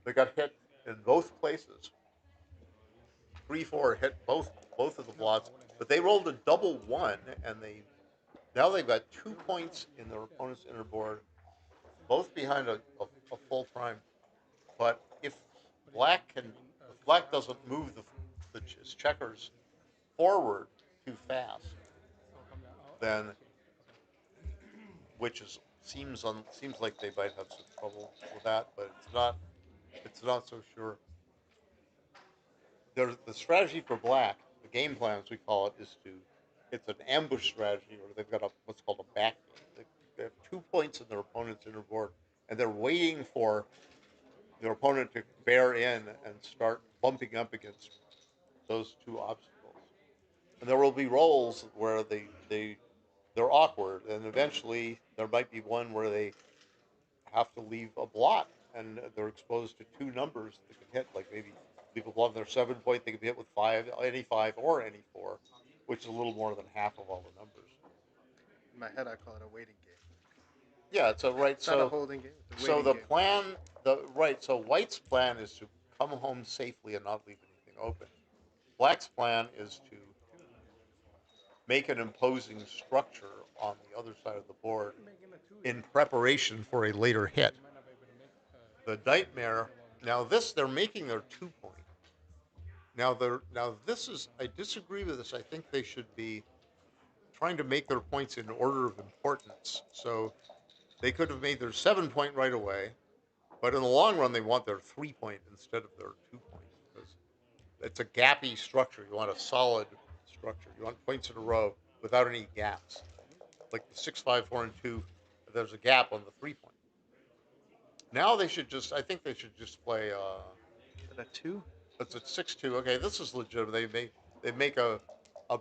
They got hit in both places. 3-4 hit both of the blots, but they rolled a double one, and now they've got 2 points in their opponent's inner board, both behind a full prime. But if black doesn't move his checkers forward too fast, then which is seems like they might have some trouble with that, but it's not so sure. There's the strategy for black, the game plan as we call it, is to it's an ambush strategy, or they've got what's called a back game. They have 2 points in their opponent's inner board, and they're waiting for their opponent to bear in and start bumping up against those two obstacles. And there will be rolls where they're awkward, and eventually there might be one where they have to leave a blot, and they're exposed to two numbers that can hit. Like maybe leave a blot on their 7 point, they can be hit with any five or any four, which is a little more than half of all the numbers. In my head, I call it a waiting game. Yeah, it's a right. It's not a holding game. It's a So waiting the game. plan, the right. So White's plan is to come home safely and not leave anything open. Black's plan is to make an imposing structure on the other side of the board in preparation for a later hit. The nightmare. Now they're making their 2 point. Now this is I disagree with this. I think they should be trying to make their points in order of importance. So they could have made their 7 point right away, but in the long run they want their 3 point instead of their 2 point because it's a gappy structure. You want a solid structure. You want points in a row without any gaps. Like the 6, 5, 4, and 2, there's a gap on the 3 point. Now they should just I think they should just play Is that a 2? it's at 6-2. Okay, this is legitimate. They make a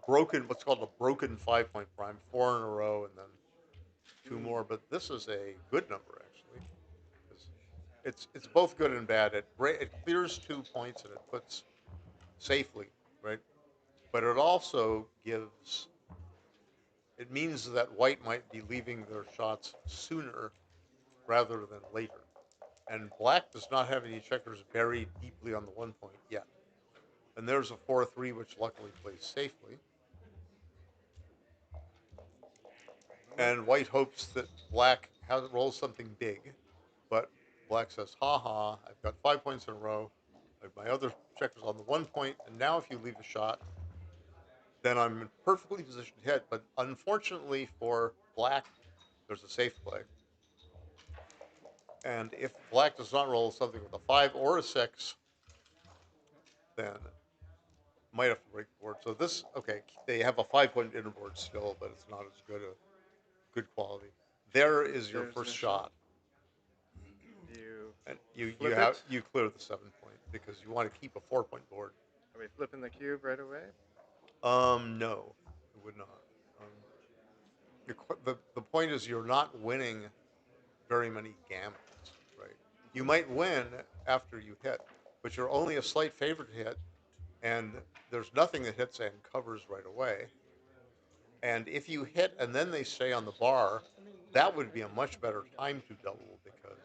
broken what's called a broken 5 point prime, four in a row, and then two more. But this is a good number actually. It's both good and bad. It clears 2 points and it puts safely right, but it also gives it means that white might be leaving their shots sooner rather than later. And black does not have any checkers buried deeply on the 1 point yet. And there's a 4-3, which luckily plays safely. And white hopes that black rolls something big, but black says, "Ha ha! I've got 5 points in a row. I have my other checkers on the 1 point, and now if you leave a shot, then I'm in perfectly positioned to hit." But unfortunately for black, there's a safe play, and if black does not roll something with a 5 or a 6, then might have to break the board. So this, okay, they have a 5 point inner board still, but it's not as good quality. There is your There's first their shot. shot. You And you flip have it. you clear the 7 point because you want to keep a 4 point board. Are we flipping the cube right away? No, it would not. Um, the point is you're not winning very many gammons, right? You might win after you hit, but you're only a slight favorite to hit, and there's nothing that hits and covers right away. And if you hit and then they stay on the bar, that would be a much better time to double because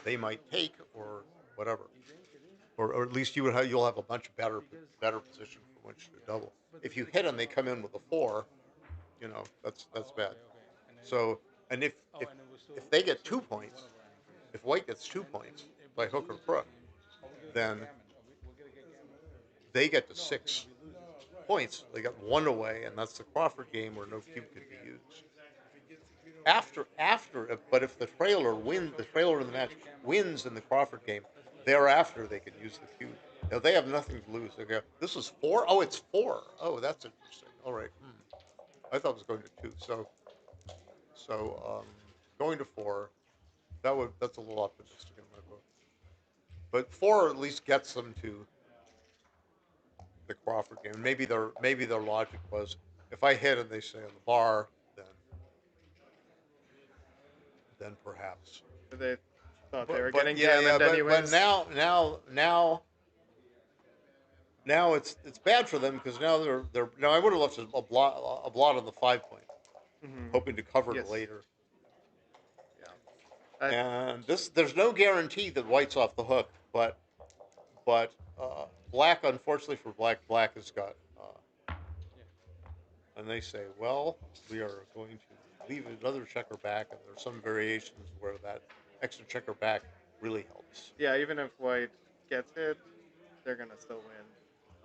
they might take or whatever, or at least you'll have a much better position from which to double. If you hit and they come in with a 4, that's bad. So and if they get 2 points, if white gets 2 points by hook or crook, then they get to 6 points. They got one away, and that's the Crawford game where no cube could be used. But if the trailer in the match wins in the Crawford game, thereafter they could use the cube. Now they have nothing to lose. They go, this is 4. Oh, it's 4. Oh, that's interesting. All right. I thought it was going to 2. So going to 4. That's a little optimistic in my book. But 4 at least gets them to the Crawford game. Maybe their logic was if I hit and they stay on the bar, then perhaps. They thought they were But getting yeah, yeah. gammoned But anyways. now it's bad for them because now now I would have left a blot on the 5 point, hoping to cover it Yes. later. Yeah. And there's no guarantee that white's off the hook, but black, unfortunately for black has got, and they say, well, we are going to leave another checker back, and there's some variations where that extra checker back really helps. Yeah, even if white gets hit, they're gonna still win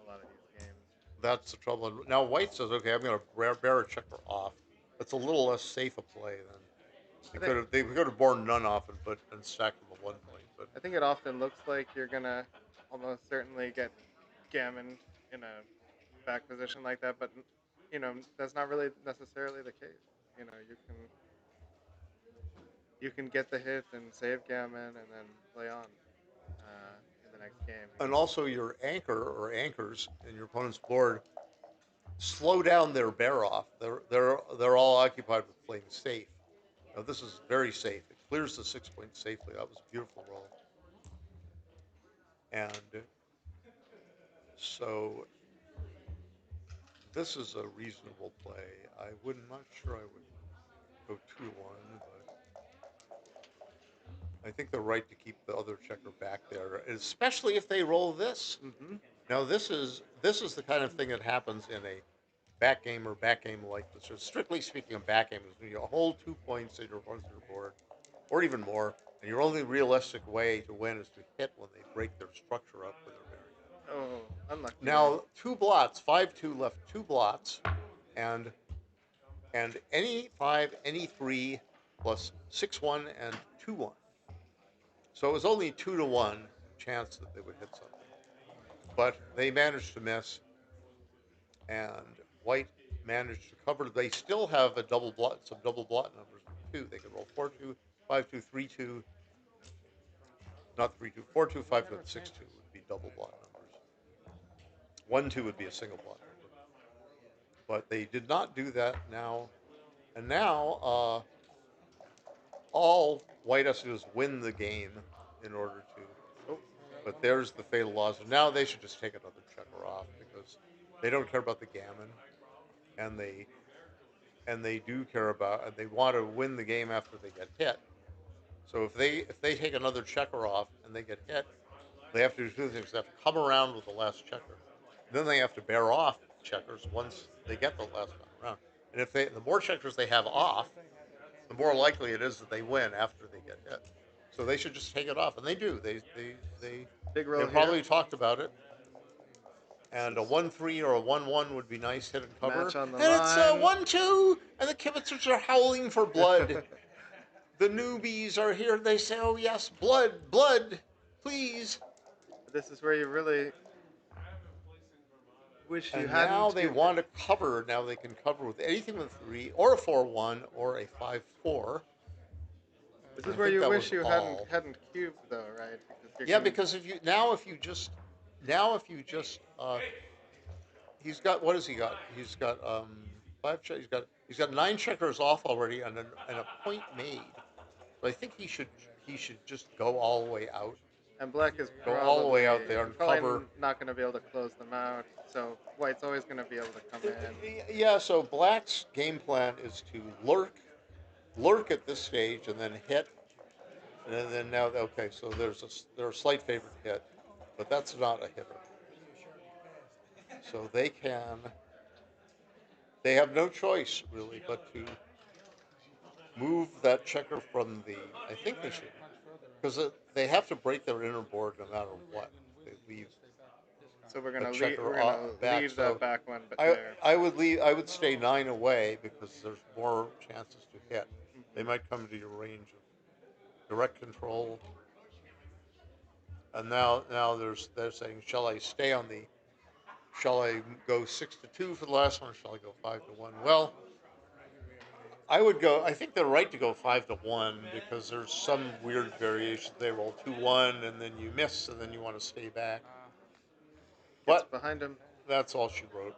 a lot of these games. That's the trouble. And now white says, okay, I'm going to bear a checker off. That's a little less safe a play than they could have borne none off and stacked them a 1 point. But I think it often looks like you're gonna almost certainly get gammoned in a back position like that, but that's not really necessarily the case. You can get the hit and save gammon and then play on in the next game. and also your anchor or anchors in your opponent's board slow down their bear off. They're all occupied with playing safe. Now this is very safe. It clears the 6 points safely. That was a beautiful roll. And so this is a reasonable play. Not sure I would go 2-1, but I think they're right to keep the other checker back there, especially if they roll this. Mm-hmm. Now this is the kind of thing that happens in a back game or back game like this. So strictly speaking, a back game is when you hold 2 points in your opponent's board, or even more, and your only realistic way to win is to hit when they break their structure up with their barrier. Oh, unlucky. Now 2 blots, 5-2 left 2 blots, and any 5, any 3, plus 6-1 and 2-1. So it was only 2-1 chance that they would hit something. But they managed to miss, and white managed to cover. They still have some double blot numbers too. They could roll 4-2, 5-2, 3-2, not 3-2, 4-2, 5-2, and 6-2 would be double blot numbers. 1-2 would be a single blot number. But they did not do that now, and now all white has to do is win the game in order to. Oh, but there's the fatal laws. And now they should just take another checker off because they don't care about the gammon, and they do care about, and they want to win the game after they get hit. So if they take another checker off and they get hit, they have to do two things. They have to come around with the last checker. Then they have to bear off checkers once they get the last one around. And the more checkers they have off, the more likely it is that they win after they get hit. So they should just take it off, and they do. Big They roll probably here. talked about it. And a 1-3 or a 1-1 would be nice, hit and cover. Match on the And it's a line. 1-2, and the kibitzers are howling for blood. The newbies are here. They say, "Oh yes, blood, blood, please." This is where you really wish you And now hadn't they cubed it. want to cover. Now they can cover with anything with 3, or a 4-1, or a 5-4. This And is I where think you that wish was you all. hadn't cubed though, right? Because your Yeah, king. because if you just he's got, what has he got? He's got he's got 9 checkers off already and a point made. So I think he should just go all the way out. And black is Go all the way out there and probably cover. not going to be able to close them out. So white's always going to be able to come in. Yeah, so black's game plan is to lurk at this stage and then hit, and then now okay, so they're a slight favorite to hit, but that's not a hitter. So they have no choice really but to move that checker from the. I think they should, because they have to break their inner board no matter what. They leave So a checker we're gonna back. leave that So back one, but I there. I would leave. I would stay 9 away because there's more chances to hit. They Mhm. might come to your range of direct control. And now they're saying, shall I stay on the? Shall I go 6-2 for the last one? Or shall I go 5-1? Well, I would go. I think they're right to go 5-1 because there's some weird variation. They roll 2-1 and then you miss and then you want to stay back. Gets But behind him. that's all she wrote.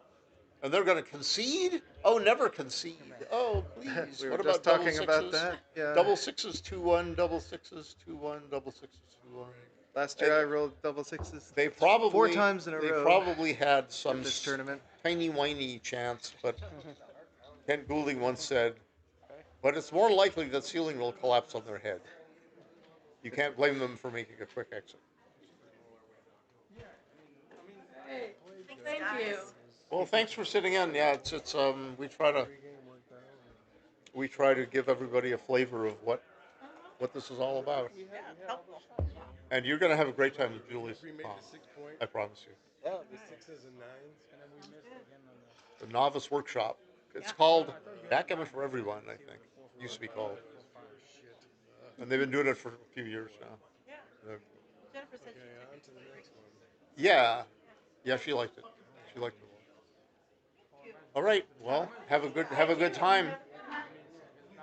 And they're going to concede? Oh, never concede. Oh, please. We were What just about double talking about sixes? that. Yeah. Double sixes 2-1. Double sixes 2-1. Double sixes 2-1. Last year I rolled double sixes They 4 times in a row probably had some at this tournament. tiny whiny chance, but Ken Goulding once said, "But it's more likely that ceiling will collapse on their head. You can't blame them for making a quick exit." Thank you. Well, thanks for sitting in. Yeah, it's we try to give everybody a flavor of what this is all about. Yeah, it's helpful. And you're going to have a great time with Julie's If we made prom. the 6 point, I promise you. the sixes and nines. The novice workshop. It's Yeah. called Backgammon for Everyone, I think. Used to be called. And they've been doing it for a few years now. Yeah. Uh, Jennifer said Okay, she took on it to the pretty next one. Yeah. Yeah, she liked it. She liked it. All right. Well, have a good time.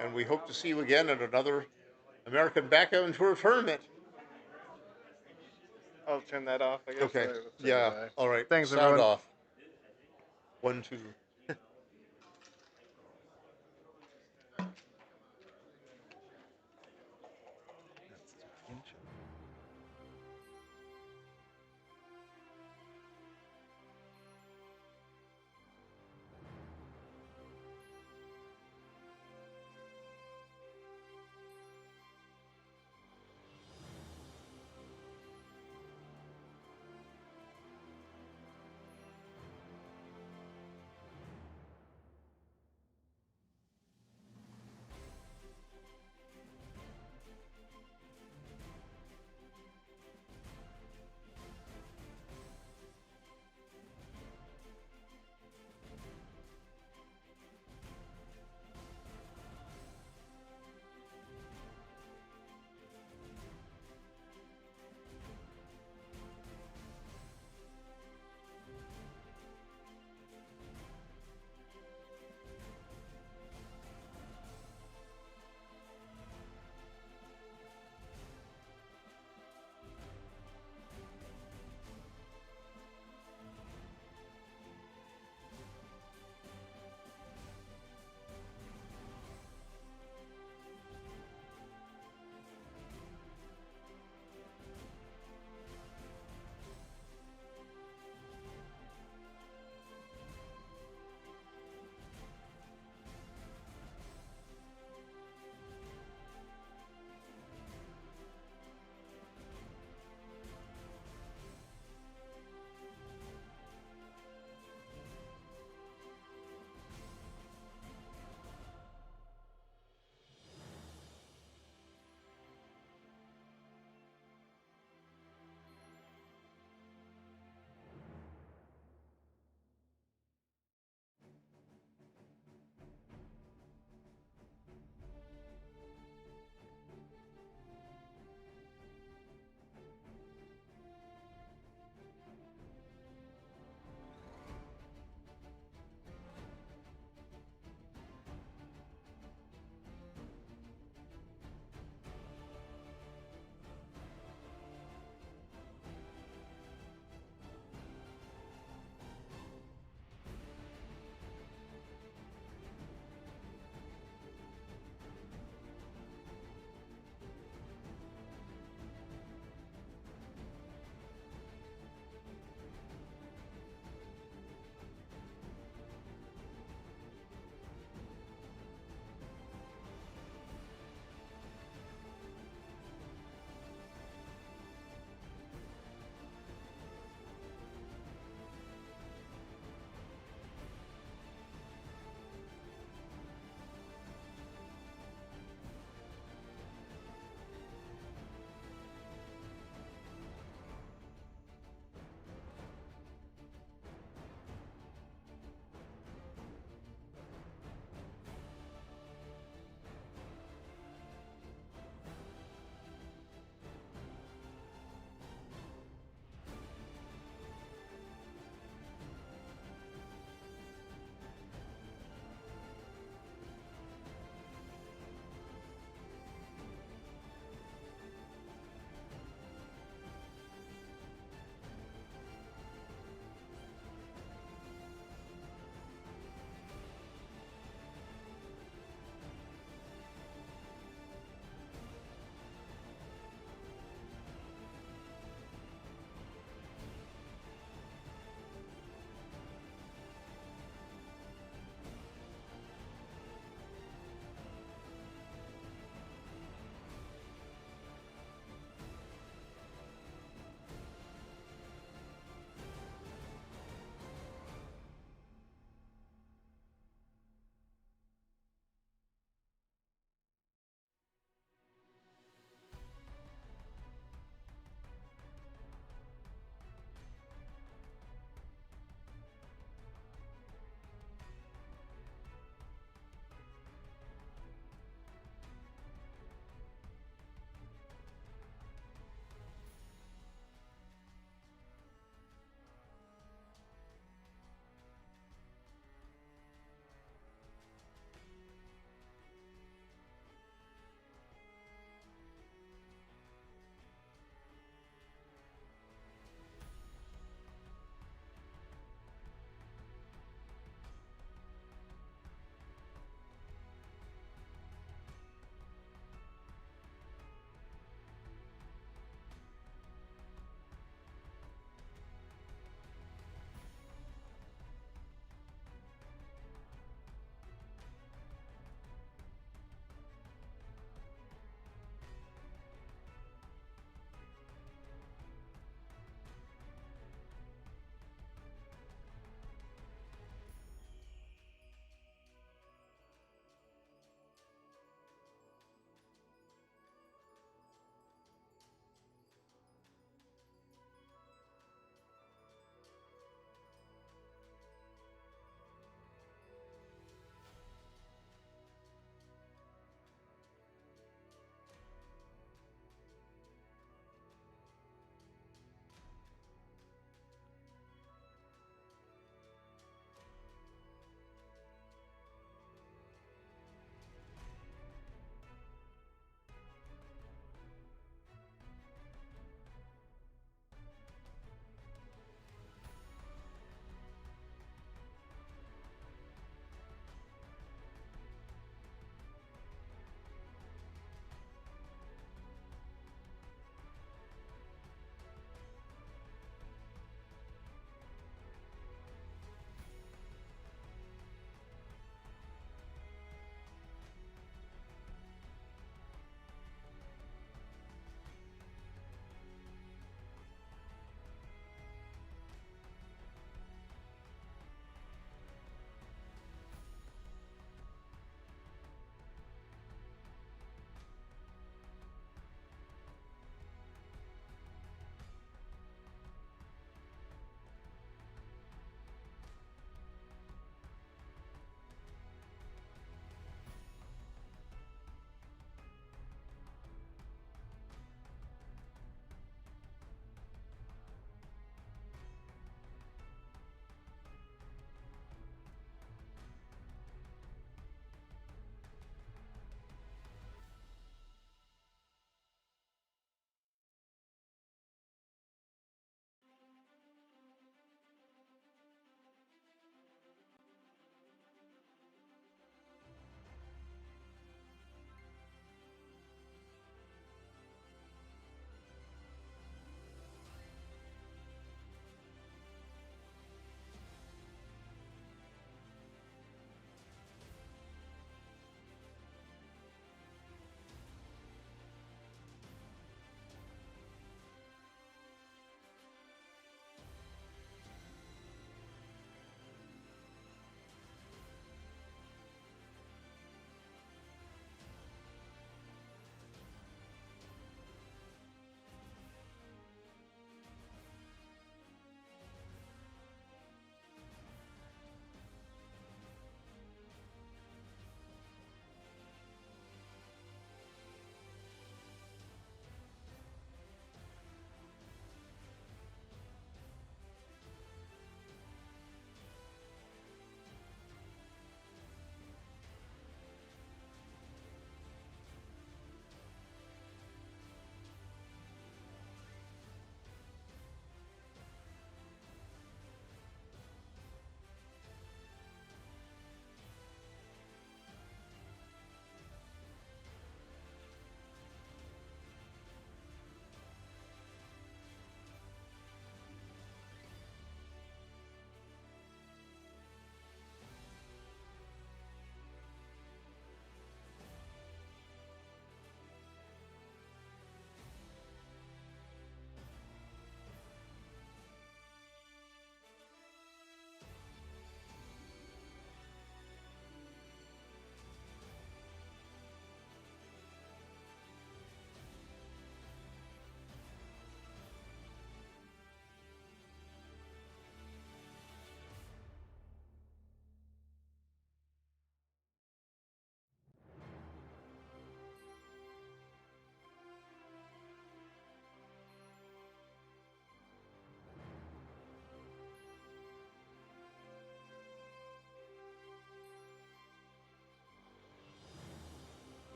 And we hope to see you again at another American Backgammon Tour tournament. I'll turn that off, I guess. Okay. Let's say Yeah. bye. All right. Thanks, Sound everyone. off. 1, 2.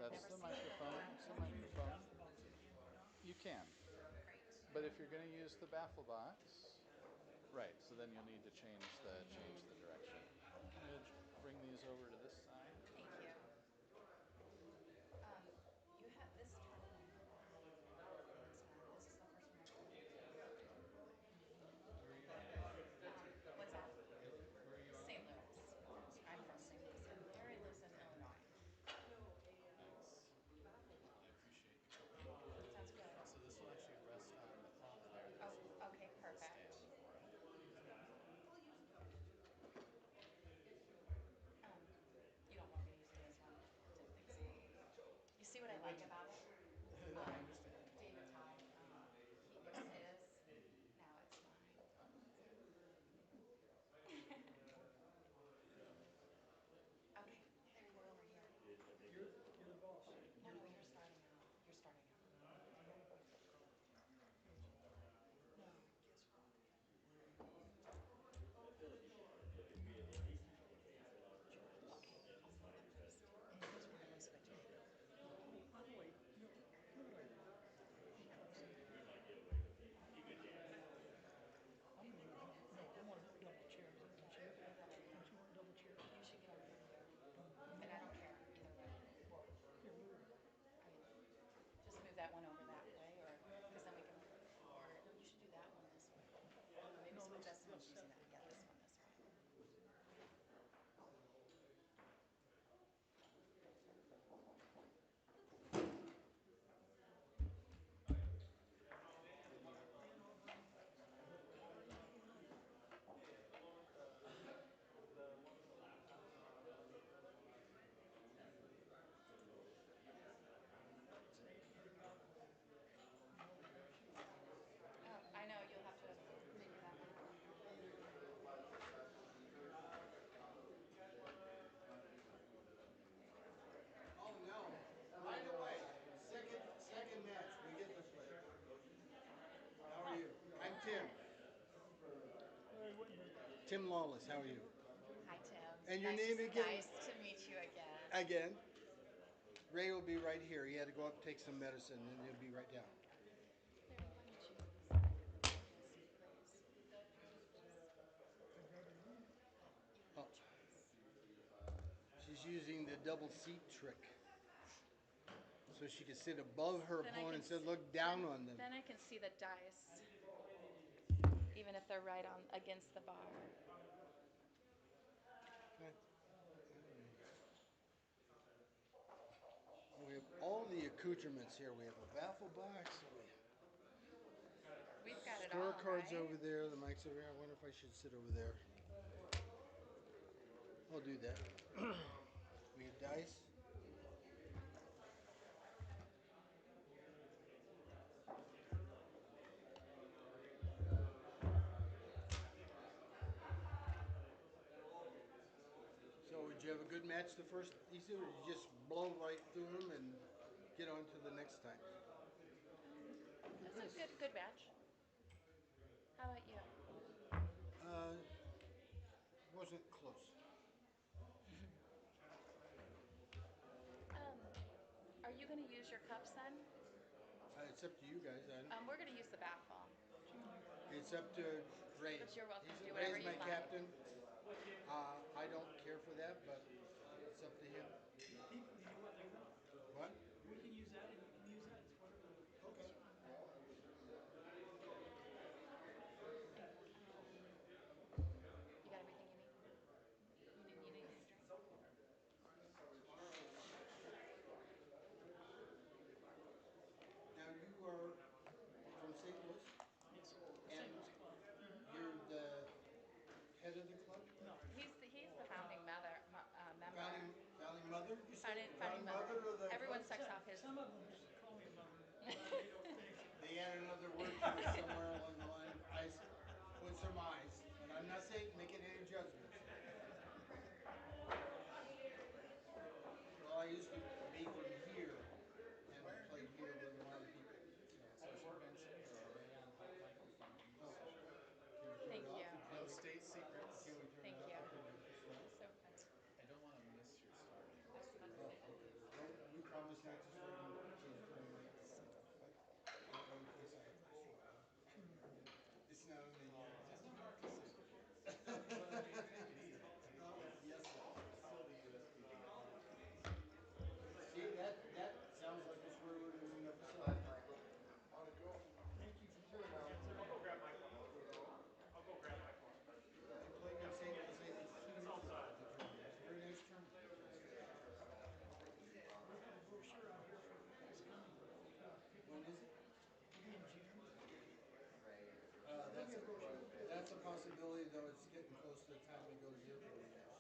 I've That's never the seen it microphone. before. That's the microphone. You can, Great. but if you're going to use the baffle box, right? So then you'll need to change the direction. I'm going to bring these over to this side. Thank you. You had this tournament has been. This is the first one I've been to. Where are you at? What's that? Where are you on? St. Louis. I'm from St. Louis, and Larry lives in Illinois. Nice. I appreciate you coming. Sounds good. So this will actually rest on the top there. Oh, There's a little okay, perfect. stand for it. Um, you don't want me to use this one to fix it. You see what I like about it? I understand. David Ty, it was his. Now it's mine. Okay, there you go over here. You're the boss. No, no, you're starting out. You're starting out. No. Okay, I'll say that first. And here's where I'm switching. Oh, by the way, you know what I love? Because I'm gonna move you. No, I want double chairs, don't you? Don't you want double chairs? You should get over here. No, And I don't care either way. here, move it. I mean, just move that one over that way, or because then we can. Or no, you should do that one this way. Or maybe No, switch us they'll someone's using set. that. Yeah, this one this way. Oh, I know. You'll have to redo that one. Oh no! By the way, second match we get to play. How are you? I'm Tim. Larry Whitman. Tim Lawless. How are you? Hi, Tim. And your name again? Nice to meet you again. Again. Ray will be right here. He had to go up take some medicine, and he'll be right down. Larry, why don't you sit in the seat, please? I'd rather not. You have Oh, no choice. she's using the double seat trick, so she can sit above her Then I opponent can instead of s- look down then, on them. then I can see the dice, even if they're right on against the bar. We have all the accoutrements here. We have a baffle box. We've got it all, Scorecards right? over there. The mics over here. I wonder if I should sit over there. I'll do that. We have dice. So, did you have a good match the first Easter, or did you just blow right through them and get on to the next time? That's a good match. How about you? Uh, wasn't close. Um, are you going to use your cups then? It's up to you guys. We're going to use the baffle, It's up to Ray. but you're welcome to do whatever Ray's you my like. captain. I don't care for that, but it's up to him. Equally, you want like that? What? We can use that, and you can use that. It's whatever. Okay. You got everything you need? You need a drink? Now you are from St. Louis, Yes. and St. Louis Club. you're the head of the club. No. He's the founding member. Founding mother. You said Founding mother. of the Everyone club. sucks off his. Some of them call me mother, but they don't think. They add another word to it somewhere along the line. I would surmise, but I'm not saying making any judgments. Well, I used to be from here and played here with a lot of people. Sasha Benson, you're already on hot microphone. Oh, So can we turn Thank it off? you. no state secrets. Can we turn Thank it you. off? So funny. I don't want to miss your starting. I was about to say that. You promise possibility, though, it's getting close to the time to go to your brewery there.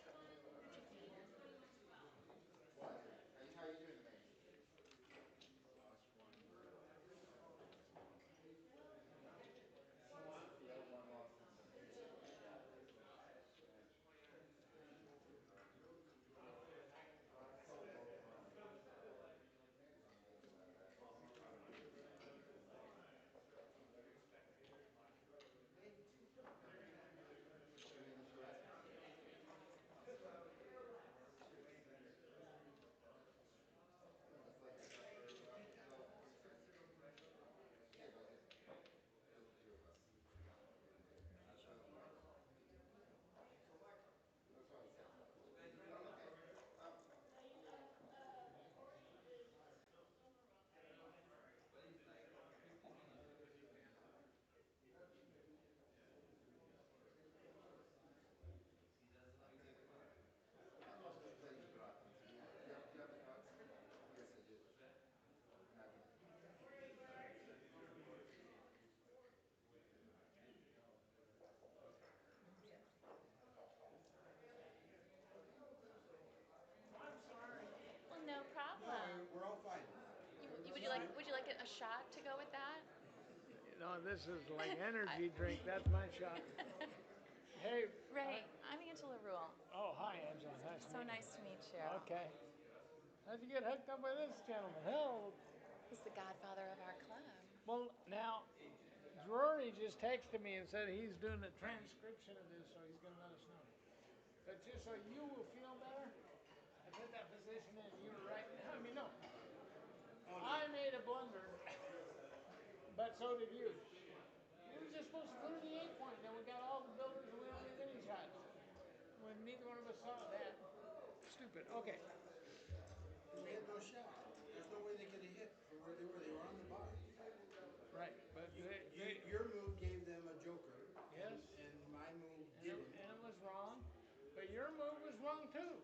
So. What? How you doing, mate? The other one lost his Well, no No, problem. we're all fine. Everybody's good. Would you like a shot to go with that? No, this is like I- energy drink. That's my shot. Hey. Ray, I'm Angela Rule. Oh, hi, Angela. Nice to So meet you. nice to meet you. Okay. How'd you get hooked up with this gentleman? Hell. He's the godfather of our club. Well, now, Rory just texted me and said he's doing a transcription of this, so he's going to let us know. But just so you will feel better, I put that position in. You were right. I mean, no. I made a blunder, but so did you. We were just supposed to clear the 8 point. Then we got all the builders and we don't leave any shots. When neither one of us saw that. Stupid. Okay. We had no shot. There's no way they could have hit from where they were. They were on the bar. Right, but Your move gave them a joker. Yes. And my move and didn't. it was wrong. But your move was wrong too.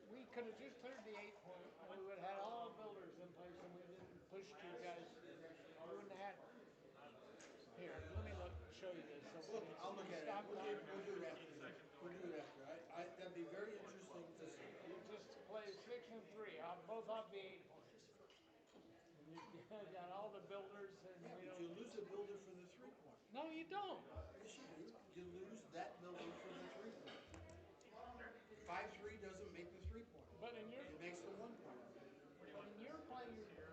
We could have just cleared the 8 point, and we would have had all builders in place, and we didn't push you guys. We wouldn't have had. Here, let me show you this. So Look, I'll look at it. stop We'll talking. do it after. We'll do it after. That'd be very interesting to see. You just play 6 and 3, both off the 8 point. You got all the builders, and Yeah, we but don't. you lose a builder for the 3 point. No, you don't. Yes, you do. You lose that builder for the 3 point. 5-3 doesn't make the 3 point. But in your, It makes the 1 point. but in your play,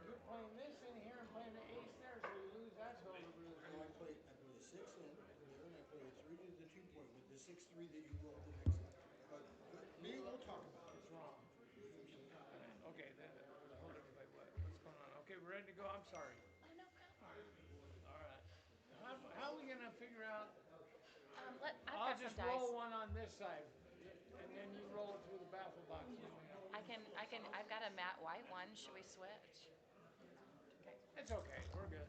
you're playing this in here and playing the ace there, so you lose that builder for the No, 3 I point. play a 6 in there, and I play a 3 to the 2 point with the 6-3 that you rolled the next time. But maybe we'll talk about it. It's wrong. Okay, then hold everybody. What's going on? Okay, we're ready to go. I'm sorry. Oh, no problem. All right. How are we gonna figure out? I've I'll got some just dice. roll one on this side, and then you roll it through the baffle box. I've got a matte white one. Should we switch? Okay. It's okay. We're good.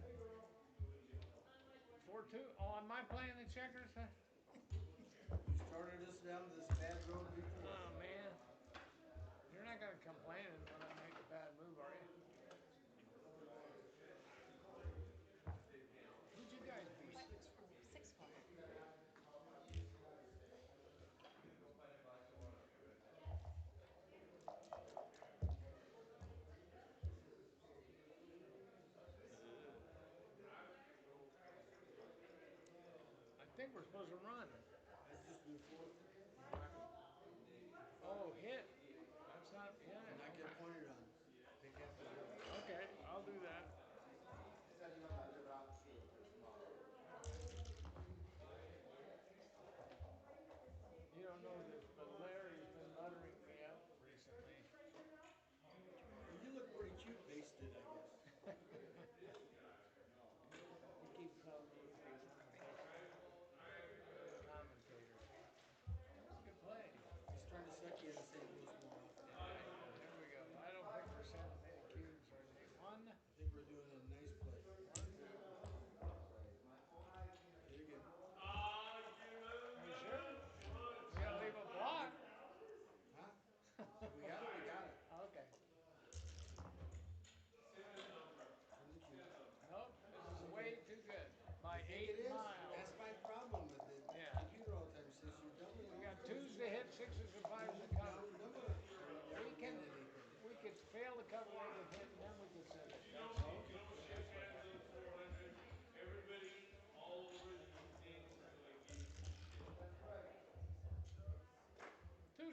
4-2. Oh, am I playing the checkers? Huh? You started us down this bad road before. Oh man. You're not gonna complain when I make a bad move, are you? Who'd you guys beat? 6-4. I think we're supposed to run. I just do 4. Whack 'em. Oh, hit. That's not. Yeah. And not get pointed on. Pick after them. Okay, I'll do that. Setting up another round 2 for tomorrow. You don't know this, but Larry's been buttering me up recently. Well, you look pretty cute basted, I guess. He keeps telling me he's the commentator. That was a good play. He's trying to suck you into St. Louis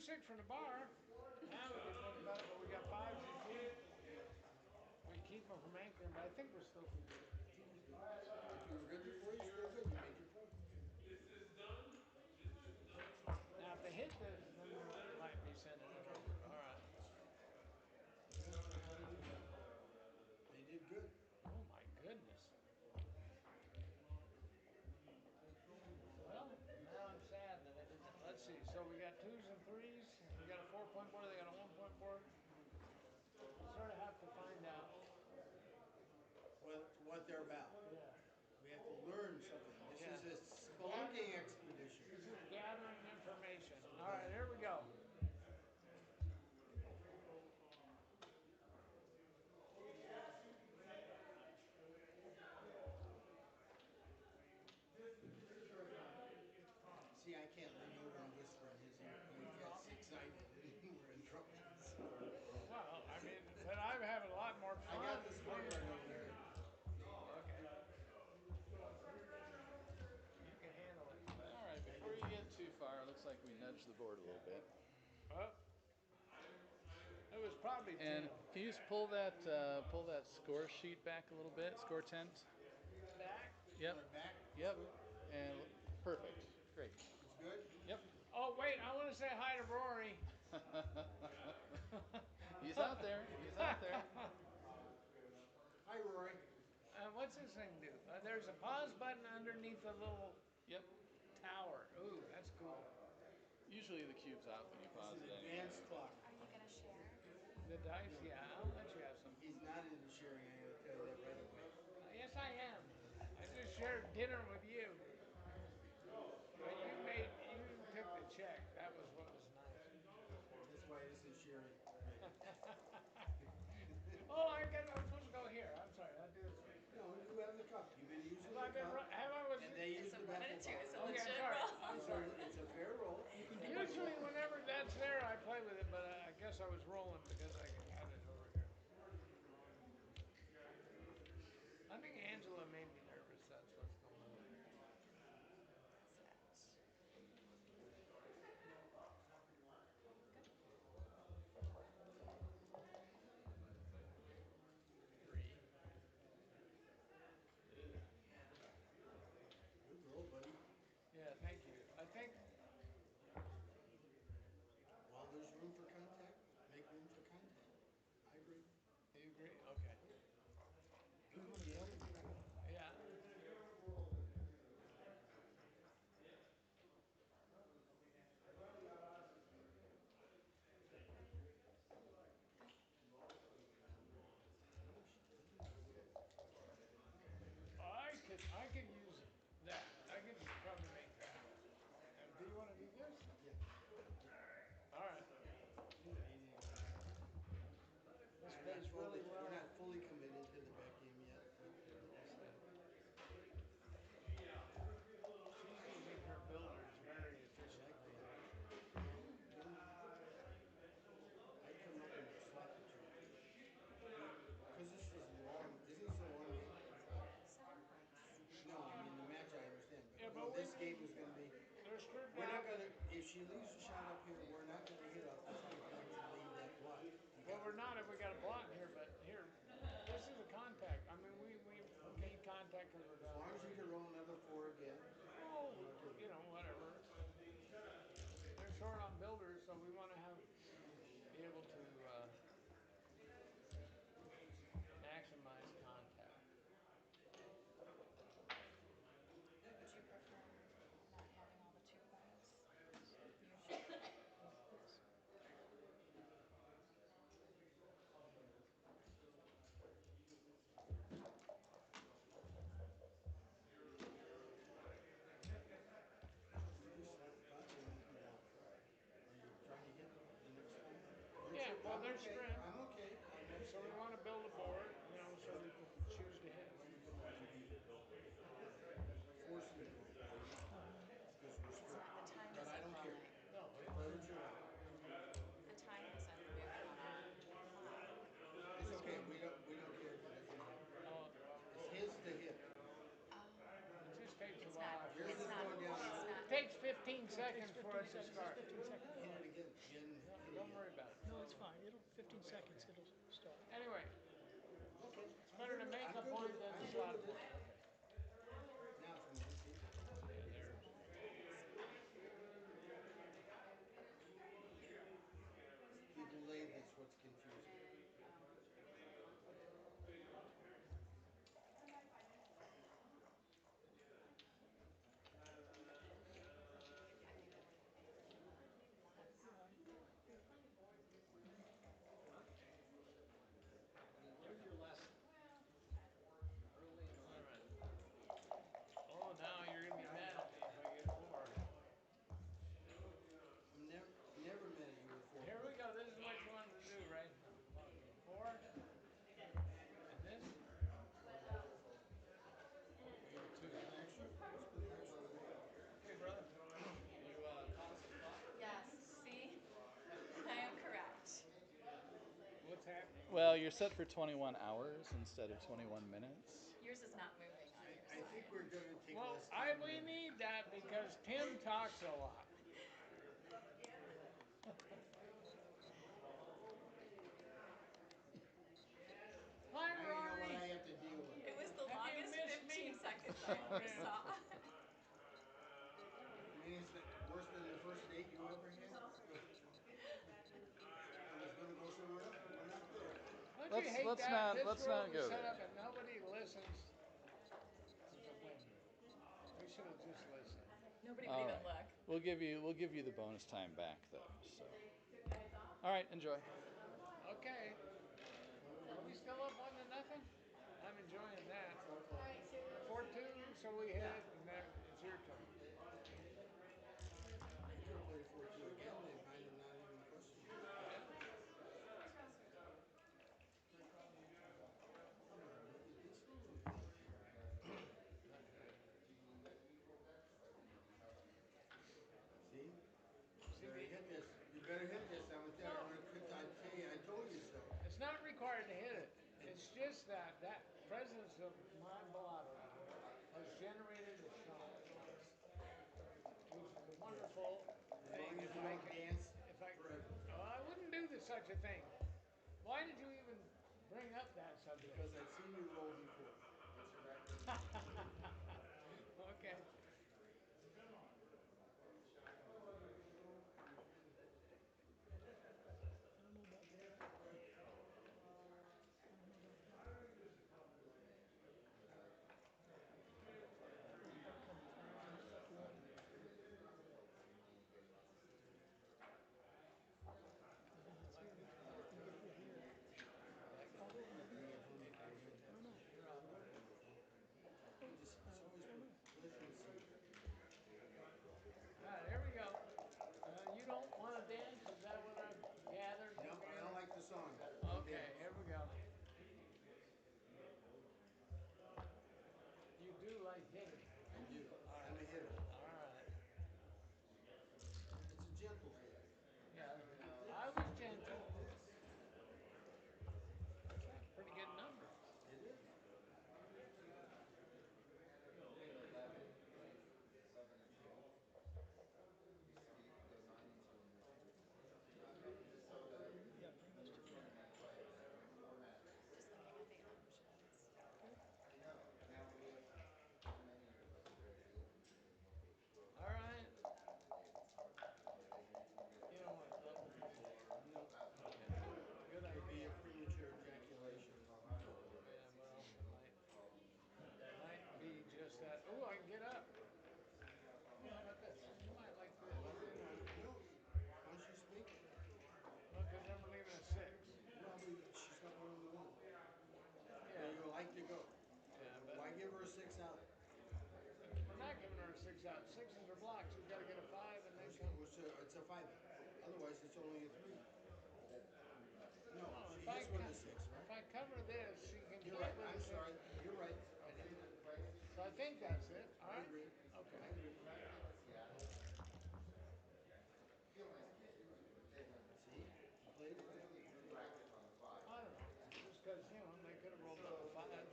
2-6 from the bar. Now we can think about it, but we got fives if we keep them from anchoring. But I think we're still good. Seems good. If you were good before, you're still good. You made your point. Now, if they hit this, then we might be sending it Okay. over. All right. Well, how did they do? They did good. Oh my goodness. Well, now I'm sad that I did that. Let's see. So we got twos and threes. We got a 4-point board. They got a 1-point board. We sort of have to find out. What they're about. Yeah. We have to learn something. This Yeah. is a spelunking expedition. This is gathering information. All right, here we go. See, I can't lean over and whisper in his ear. He gets excited and we're in trouble. So. Well, I mean, but I'm having a lot more I fun. got the scorecard over here. Okay. You can handle it. All right, before you get too far, it looks like we nudged the board a little bit. Oh. It was probably 10. And can you just pull that score sheet back a little bit? Score tent. Back? Yep. Back? Yep. And perfect. Great. It's good? Yep. Oh, wait, I want to say hi to Rory. He's out there. He's out there. Hi, Rory. What's this thing do? There's a pause button underneath a little Yep. tower. Ooh, that's cool. Usually the cube's off when you pause It's it an anyway. advanced clock. Are you gonna share? The dice? No. Yeah, I'll let you have some. He's not into sharing. I'm going to tell you that right away. Yes, I am. I just shared dinner with you. But you took the check. That was what was nice. That's why it isn't sharing. Oh, I'm supposed to go here. I'm sorry. I'll do this. No, you have the cup. You've been using Have I the been? cup. Have I was? And they use It's a the 1 and a baffle 2. ball. It's a Okay, I'm legit sorry. roll. I'm sorry. It's a fair roll. Usually, whenever that's there, I play with it, but I guess I was rolling because I had it over here. I think Angela made me nervous. That's what's going on. That's it. Good. 3. Good roll, buddy. Yeah, thank you. I think. While there's room for contact, make room for contact. I agree. You agree? Okay. Good one, Gambler. Good one. Yeah. Good. Oh, she doesn't know it. I could use that. I could probably make that. Do you want to do this? Yeah. Yeah. All right. Ooh, 88 on that. This plays really well. We're not fully committed to the bet game yet, but we'll see. She's using her builders very I like efficiently. that. Well, then I'd come up and slap the turn. Because this is long. Isn't this a long game? 7 points. No, I mean the match I understand, Yeah, but but no, this game is going to be. they're screwed We're now. not gonna. If she leaves a shot up here, we're not gonna hit off this because we can leave that block. Well, we're not if we got a block here, but here, this is a contact. I mean, we need contact because we're As long as you can roll another 4 again, Oh, I'm okay with you it. know, whatever. They're short on builders, so we want to be able to maximize contact. Would you prefer not having all the 2 points? Usually. Yes. You just thought they might be down 4. Are you trying to hit the next one? Yeah, well, I'm they're okay. spread. I'm okay. So we want to build a board, you know, so we can choose to hit. We don't want to be forcing the roll for you because we're It's strict. not, the time But I isn't don't care. rolling. No, Birds are out. The time isn't moving on our clock. It's okay. We don't care if it doesn't roll. It's his to hit. Oh. it just takes a It's not, while. Yours it's is not, going down. it's not. It takes 15 seconds for us to start. Hit it again. Yeah, Don't worry about it. No, it's fine. It'll 15 seconds. It'll start. Anyway, Okay, it's better to make I'm a good with point it. than I'm to good slot a with it. point. Okay. Now it's moving. See? Yeah, It's there. kind of like this. The delay that's what's confusing. I think they're looking for once. Learn your lesson early in All life. right. Oh, now you're gonna be mad at me if I get 4. I'm never mad at you with 4 Here we points. go. This is what you wanted to do, right? Okay. 4. And this. You gonna spend an extra? You spend an extra with me? Okay, brother. You caught some fun? Yes, see? I am correct. What's happening? Well, you're set for 21 hours instead of 21 minutes. Yours is not moving on your I think we're side. gonna take Well, less time we than. need that because Tim talks a lot. Hi, Now you know what I Rory. have to deal with. It was the Have you longest missed 15 me? seconds I ever Yeah. saw. You mean it's worse than the first date you ever had? I was gonna go somewhere else, but we're not there. Don't you hate Let's that? not This let's room not is go set up there. and nobody listens to the wind. We should have just listened. Nobody would All even right. look. We'll give you the bonus time back though. So. All right, enjoy. Okay. What are we Are we doing? still up 1-0? I'm enjoying that. It's our fault. 4-2, so we hit it, and then it's your turn. You could have played 4-2 again. They might have not even questioned it. Yeah. Come on, Nikki, be slow a little bit. See? You See, better hit this. You better hit this. no, I tell you, I told you so. it's not required to hit it. It's just that presence of my blotter has generated a shot, which is a wonderful As long thing. as you don't dance forever. I wouldn't do such a thing. Why did you even bring up that subject? Because I've seen you roll before. Okay. I don't know about that. I don't know about that. Well, you could come 5-1. If he hits here, if you get hit here, although maybe, Bring it home before you. I don't know. Oh, It's always I don't know. pleasure to see you. All right, here we go. You don't want to dance? Is that what I've gathered from Nope, I you? don't like the song. Don't Okay, dance. here we go. You do like hitting. I do. All I'm a right. hitter. All right. It's a gentle hit. Yeah, I was gentle. That's a pretty good number. It is. Yeah, bring those two in. Just looking at the options. Okay. All right. You don't want double, do you? No. Okay. Good It'd be idea. a premature ejaculation. Yeah, well, it might be just that. Oh, I can get up. Oh, how about this? You might like this. Well, no. How does she make it? Well, because then we're leaving at 6. Well, but she's got more than one. Yeah. You like to go. Yeah, but Why give her a 6 out? we're not giving her a 6 out. Sixes are blocks. We've got to get a 5 and then Which, come. it's a 5 out. Otherwise, it's only a 3. No, No, she hits with a 6, if right? I cover this, she can You're play right. with I'm a 6. sorry. You're right. Okay. So I think that's it. All I right. agree. Okay. I agree. See? You played it right. I don't know. Just because, they could have rolled double 5s.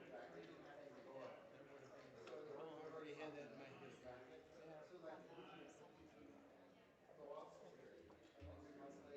Yeah. That would have been I've wrong. already had that in my history. Yeah. Well, now 17 to 3.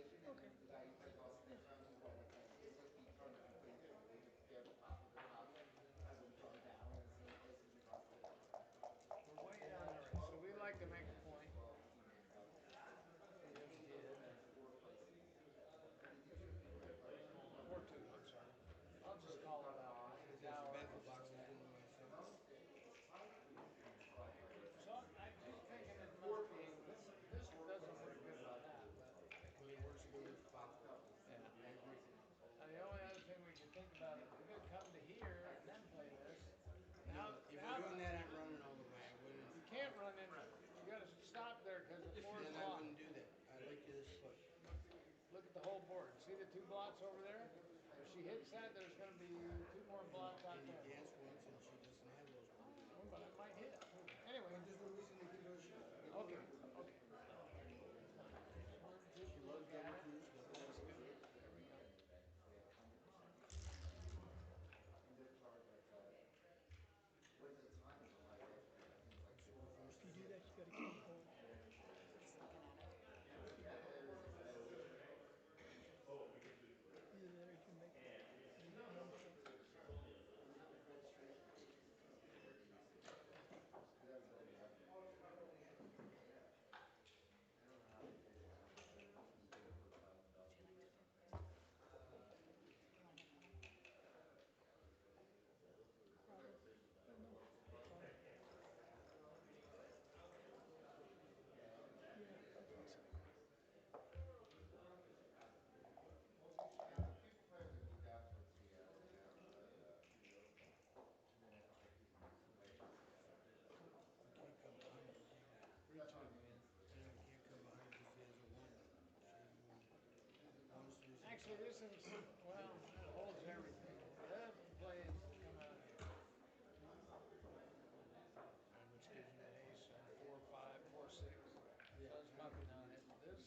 she hits that, there's going to be two more blots out And there. gas ones, and she doesn't have those ones. Oh, but I might hit too. Anyway. But there's no reason to give her a shot. Give her Okay. a, Okay. We're just she look loves at double it. cruise, double Let's go. aces. There we go. And they're charged like what is the time of the live extra? I think it's like So 50 the bucks. first To do thing, that, you gotta keep the hole. Just looking at it. Yeah, it is. Either that or you can make it hand shot. You have to go back. I don't know how they did it. He did it for $1,000. Would you like to do this? You want to hit one of them? Probably. Oh no. Sorry. Yeah, I think so. Yeah, a few players have beat out towards the end, but and then a couple of people used to play against each other. he can't come behind her. 3-2, man. I know he can't come behind her because he has a one. She has one. One's three six. Actually, this is, well, it holds everything. The other plays come out here. Which gives you an ace and 4-5, 4-6. Yeah, So it's I probably don't not need it. it. This?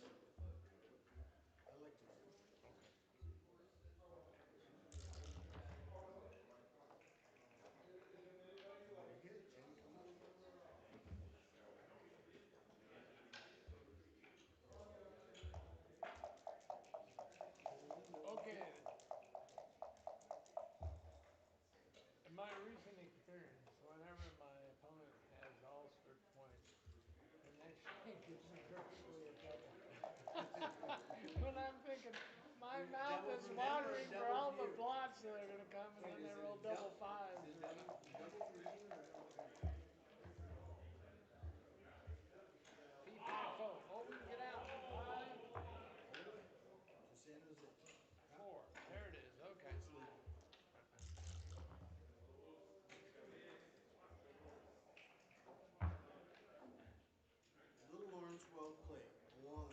I like to fold. Okay. Very good. Jenny coming in. Holding no Okay. object. In my recent experience, whenever my opponent has all strict points, the next shank is virtually a double. When I'm thinking, my mouth Double is for them or watering for double all for the you? blots that are going to come, and Wait, then they is roll it double fives. is double for you or double for me? P5 Oh, we can get out. Five, All the way to San Jose. Huh? 4. There it is. Okay. It's legal. Little Lawrence, well played. 1-2.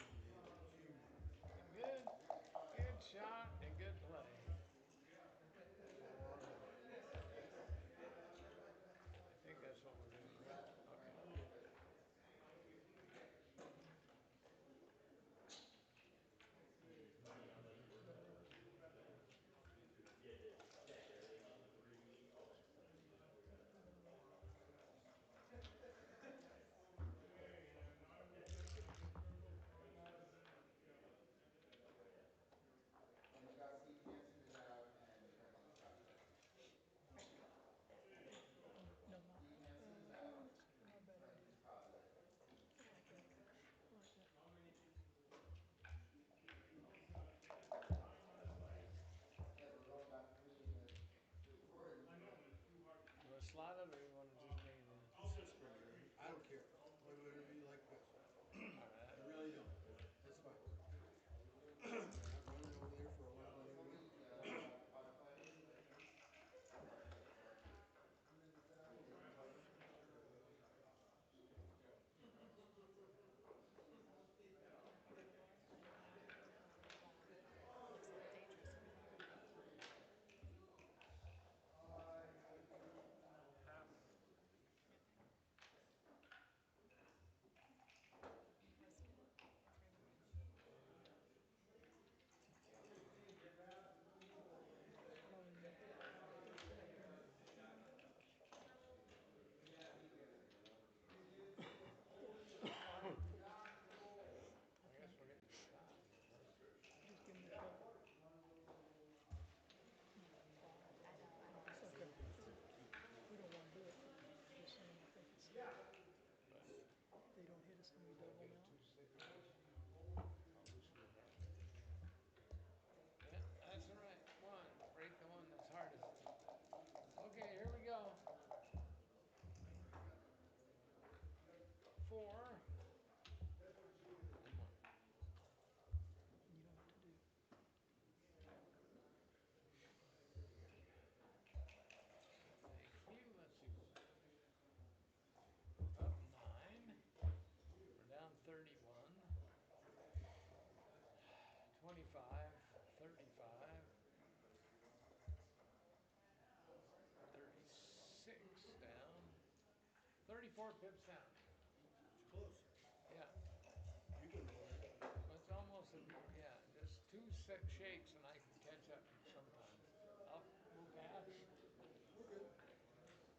Good. Good shot and good play. 4. 4 pips down. It's close. Yeah. You can roll that. But it's almost, yeah, just 2 shakes and I can catch up sometimes. I'll, we'll pass. We're good.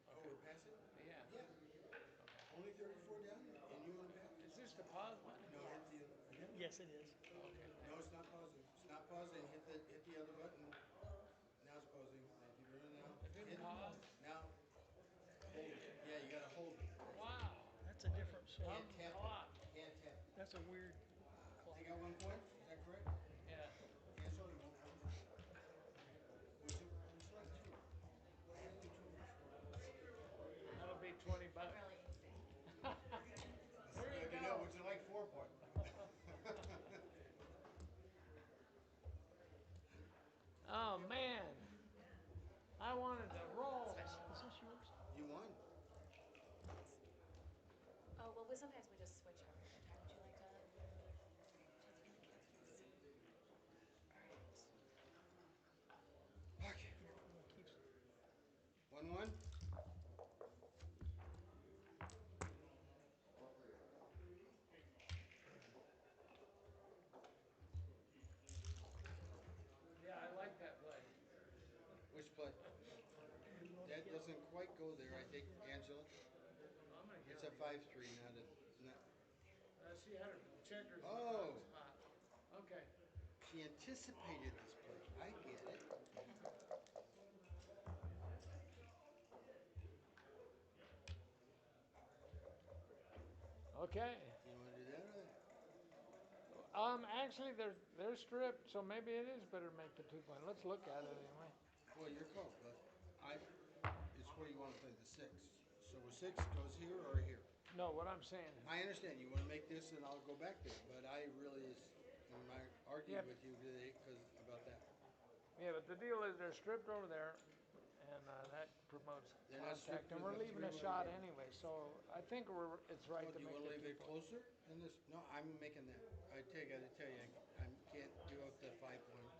Oh, Okay. we're passing? Yeah. Yeah. Okay. Only 34 down, and you want to pass? Is this the pause button? No, hit the again. Yes, it is. Okay. No, it's not pausing. It's not pausing. Hit the other button. Now it's pausing. Now keep it running now. It didn't Hit pause. now. Hold it. Yeah, you gotta hold it. Wow. That's a different Dumb Can't tap it. clock. Can't tap it. That's a weird They clock. got 1 point. Is that correct? Yeah. Cancel it. It won't count. Would you like two? I'll lend you two of them. That'll be $20. Really easy. There you Good go. deal. Would you like 4 point? Oh man. I wanted to roll. Is this yours? You won. Oh, well, sometimes we just switch every other time. Would you like to chance me to cancel this? All right. Okay. Here, I'm gonna keep. 1-1. Yeah, I like that play. Which play? That doesn't quite go there, I think, Angela. I'm gonna give It's a it. 5-3, not. She had her checkers in the Oh, wrong spot. Okay. she anticipated this play. I get it. Okay. You want to do that or that? Actually, they're stripped, so maybe it is better to make the 2 point. Let's look at it anyway. Well, your call, but it's where you want to play the 6. So a 6 goes here or here. No, what I'm saying. I understand. You want to make this, and I'll go back there. But I really am arguing Yep. with you today about that. Yeah, but the deal is they're stripped over there, and that promotes They're not stripped contact, and with we're a leaving a 3-1 shot game. anyway. So I think it's right Well, to do you make want to the leave 2 it point. closer than this? No, I'm making that. I got to tell you, I can't give up the 5 point.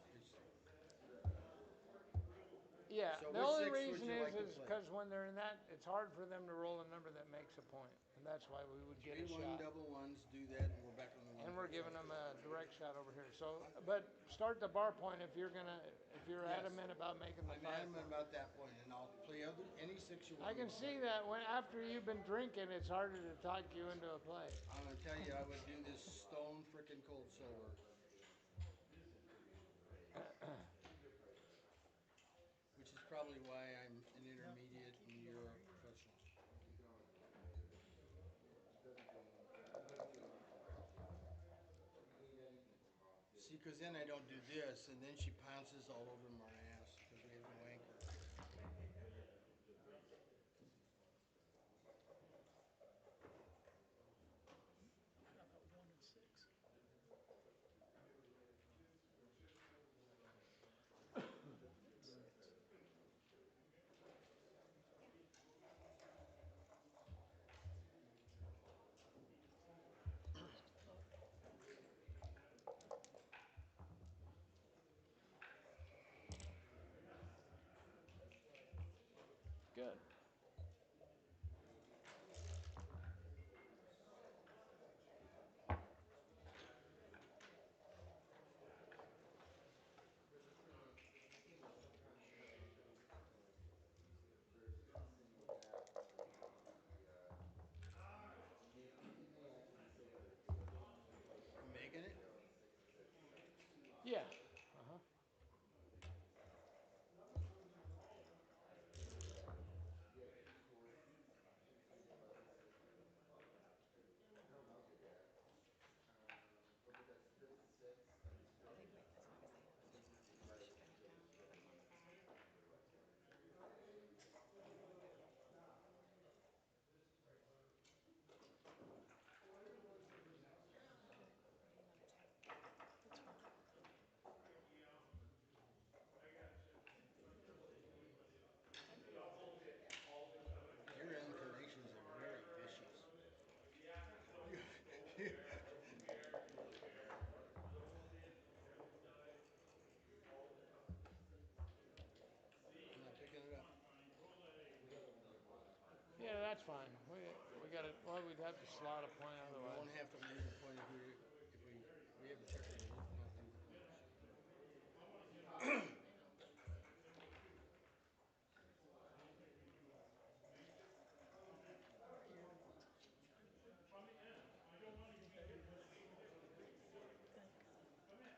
Yeah, So the which only 6 would reason you like to is play? because when they're in that, it's hard for them to roll a number that makes a point, and that's why we would get a 3-1 shot. double ones, do that, and we're back on the 1 And we're point. giving them a direct shot over here. So, but start the bar point if you're Yes. adamant about making the I'm 5 adamant point. about that point, and I'll play any 6 you want I me can to play. see that when after you've been drinking, it's harder to talk you into a play. I'm going to tell you, I would do this stone freaking cold sober. Which is probably why I'm an intermediate and you're a professional. Keep going. He doesn't do anything right. You can eat anything from home, too. See, because then I don't do this, and then she pounces all over my ass because we have no anchor. How about 1 and 6? Good. The casinos sometimes have a there's something you have where you can do you may actually say they're gambling, like I'm making it? you know, it's like it's a casino Yeah. operator. Uh-huh. You get two horses, usually 11-6s. I don't look at that. Look at that strip 6 and the I strip think as long as they have see just which is push right, kind of strip down strip. like on par. Or do you want to check? That's fine. Your inclinations are very vicious. I'm not picking it up. We have only one. Yeah, that's fine. We got have to slot a point We otherwise. won't have to lose a point if we have a checker that is not lose points. From the end. You don't want to keep hitting the same thing with the same stick. Come in.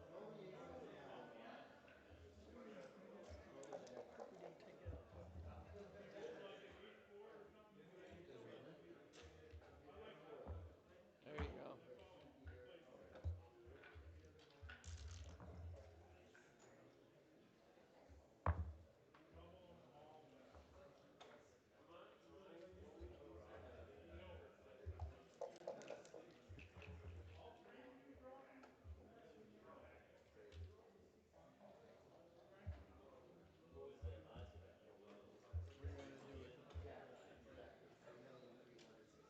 Roll like an 8-4 or something. Doesn't work. I like that. There you go. That's all play for. Double them all back. No. All three of them you draw? Where do you want to do it?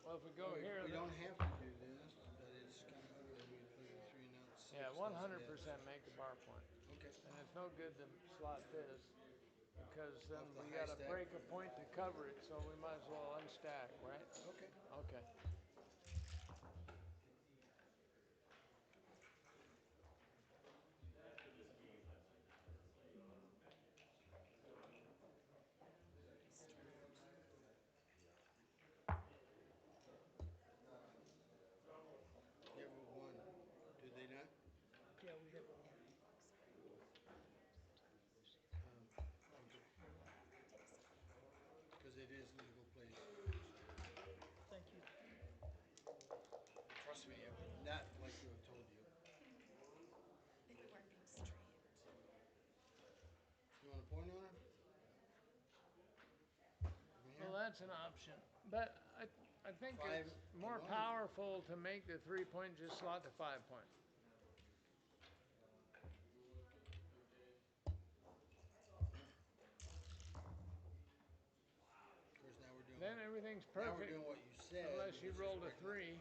Well, if we go here, We then, don't have to do this, but it's kind of ugly. We play the 3 and out 6. yeah, Doesn't have 100% make the bar point. Okay. And it's no good to slot this because then Off the we high got to stack? break a point to cover it, so we might as well unstack, right? Okay. Okay. Straight. You have a 1. Do they not? Sorry. Okay. Take a seat. Because it is legal place. Trust me, I would not like to have told you. If we weren't being straight. You want a point on her? From here? Well, that's an option, but I think 5 it's to more 1. powerful to make the 3-point just slot to 5-point. Of course, now we're doing. Then everything's Now we're perfect, doing what you said. unless you which is rolled a breaking up. 3.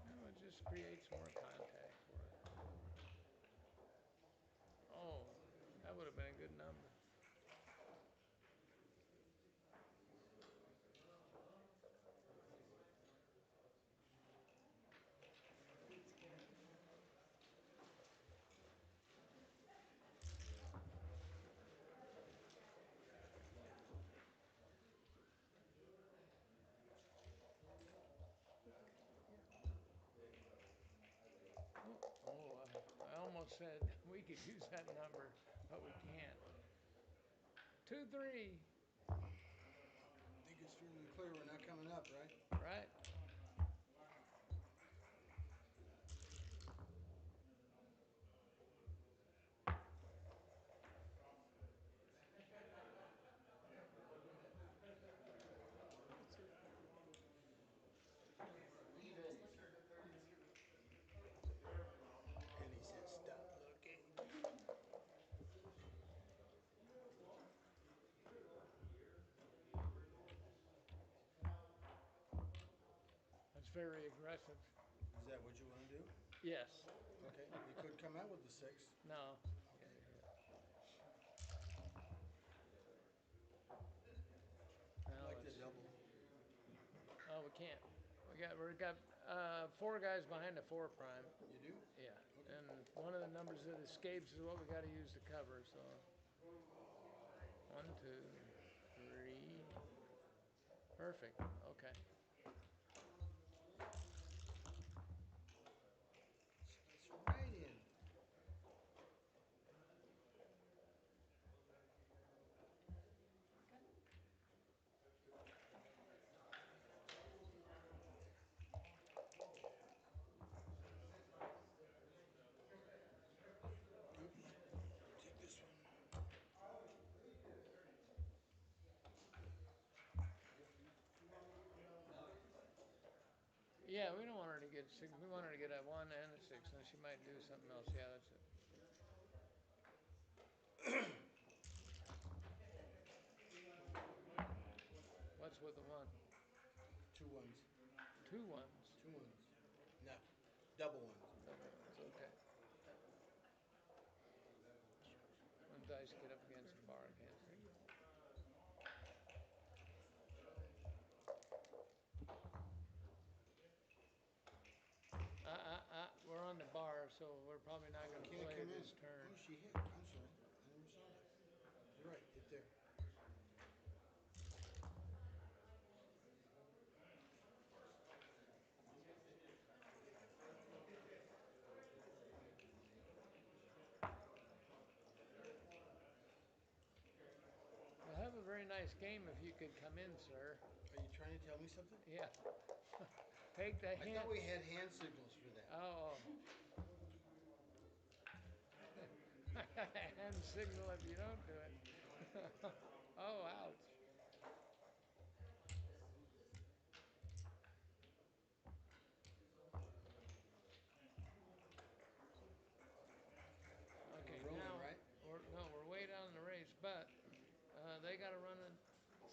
No, it just creates more contact for it. Oh, that would have been a good number. Oh, I almost said we could use that number, but we can't. 2-3, I think it's fairly clear we're not coming up, right? right? And he says, stop looking. That's very aggressive. Is that what you want to do? Yes. Okay. You could come out with the 6. No. Okay. No, I like the it's, double. oh, we can't. We got 4 guys behind the 4 prime. You do? Yeah. Okay. And one of the numbers that escapes is what we got to use to cover. So 1, 2, 3. Perfect. Okay. It's right in. We're good. Oops. Take this one. Yeah, we don't want her to get 6. We want her to get a 1 and a 6, and she might do something else. Yeah, that's it. What's with the 1? 2 1s. 2 1s. 2 1s. No. Double 1s. Double 1s. Okay. When dice get up against the bar, I can't see. probably not going to Can't play come in. this turn. Oh, she hit. I'm sorry. I never saw that. You're right. Hit there. You'll have a very nice game if you could come in, sir. Are you trying to tell me something? Yeah. Take the I hint. thought we had hand signals for that. Oh. Hand signal if you don't do it. Oh, ouch. Okay, We're rolling, now right? we're way down in the race, but they got to run a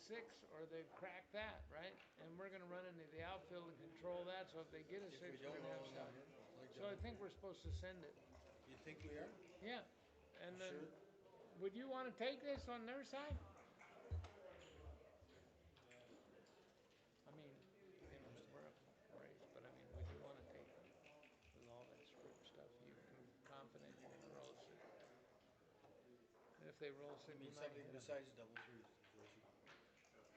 6 or they crack that, right? And we're going to run into the outfield and control that. So if they get a If 6, we we're don't going to have roll a shot. number, like So I double. think we're supposed to send it. You think we are? Yeah. And then, Sure. would you want to take this on their side? I mean, I understand. we're up race, but I mean, would you want to take with all that script stuff? You can confident you're going to roll a 6. And if they roll 6, You we mean might something hit 'em. besides double threes, is what you,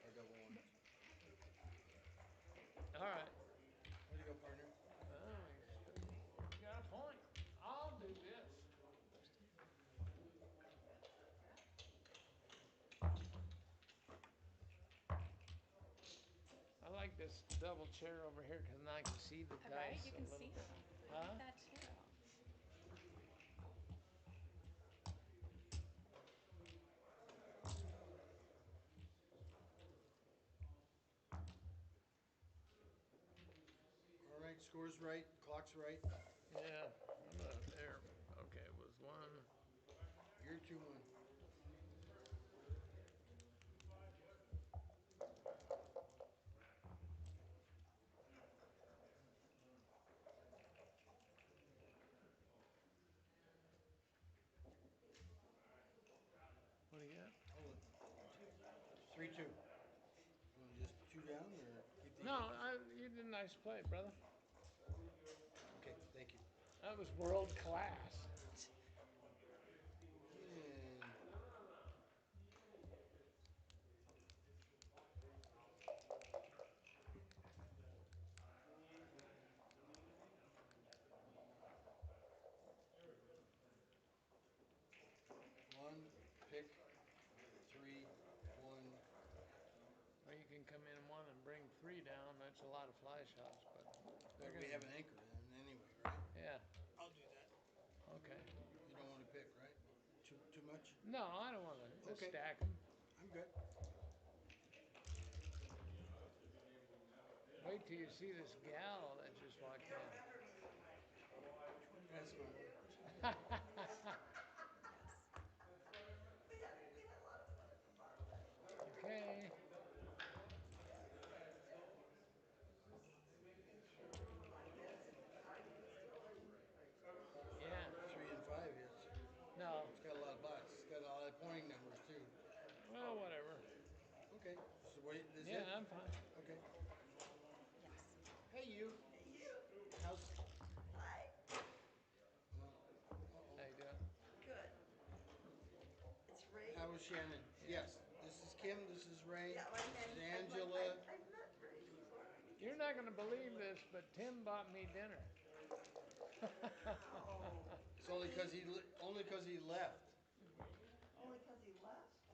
or double ones. All right. Way to go, partner. Oh, you got a point. I'll do this. I like this double chair over here because now I can see the Right? dice You a can little see bit. them. I Huh? like that too. All right, score's right, clock's right. Yeah. I'm gonna there. Okay, it was 1. You're 2-1. What do you got? Hold it. 3-2. You want to just 2 down or keep the No, Yankees? you did a nice play, brother. Okay, thank you. That was world class. And one, pick, 3, 1. Or you can come in 1 and bring 3 down. That's a lot of fly shots, but they're But gonna. we have an anchor then anyway, right? Yeah. I'll do that. Okay. You don't want to pick, right? Too much? No, I don't want to just Okay, stack them. I'm good. Wait till you see this gal that just walked in. That's my Yes. Okay. Yeah. 3 and 5 hits. No. It's got a lot of butts. It's got a lot of pointing numbers too. Well, whatever. Okay, so wait, this Yeah, it? I'm fine. Okay. Yes. Hey, you. Hey, you. How's? Hi. Well, uh-oh. How you doing? Good. It's Ray. How is Shannon? Yeah. Yes. This is Kim. This is Ray. Yeah, This is I've Angela. met Ray before. I think You're not going to believe this, but Tim bought me dinner. Wow. It's only because he left. Only because he left?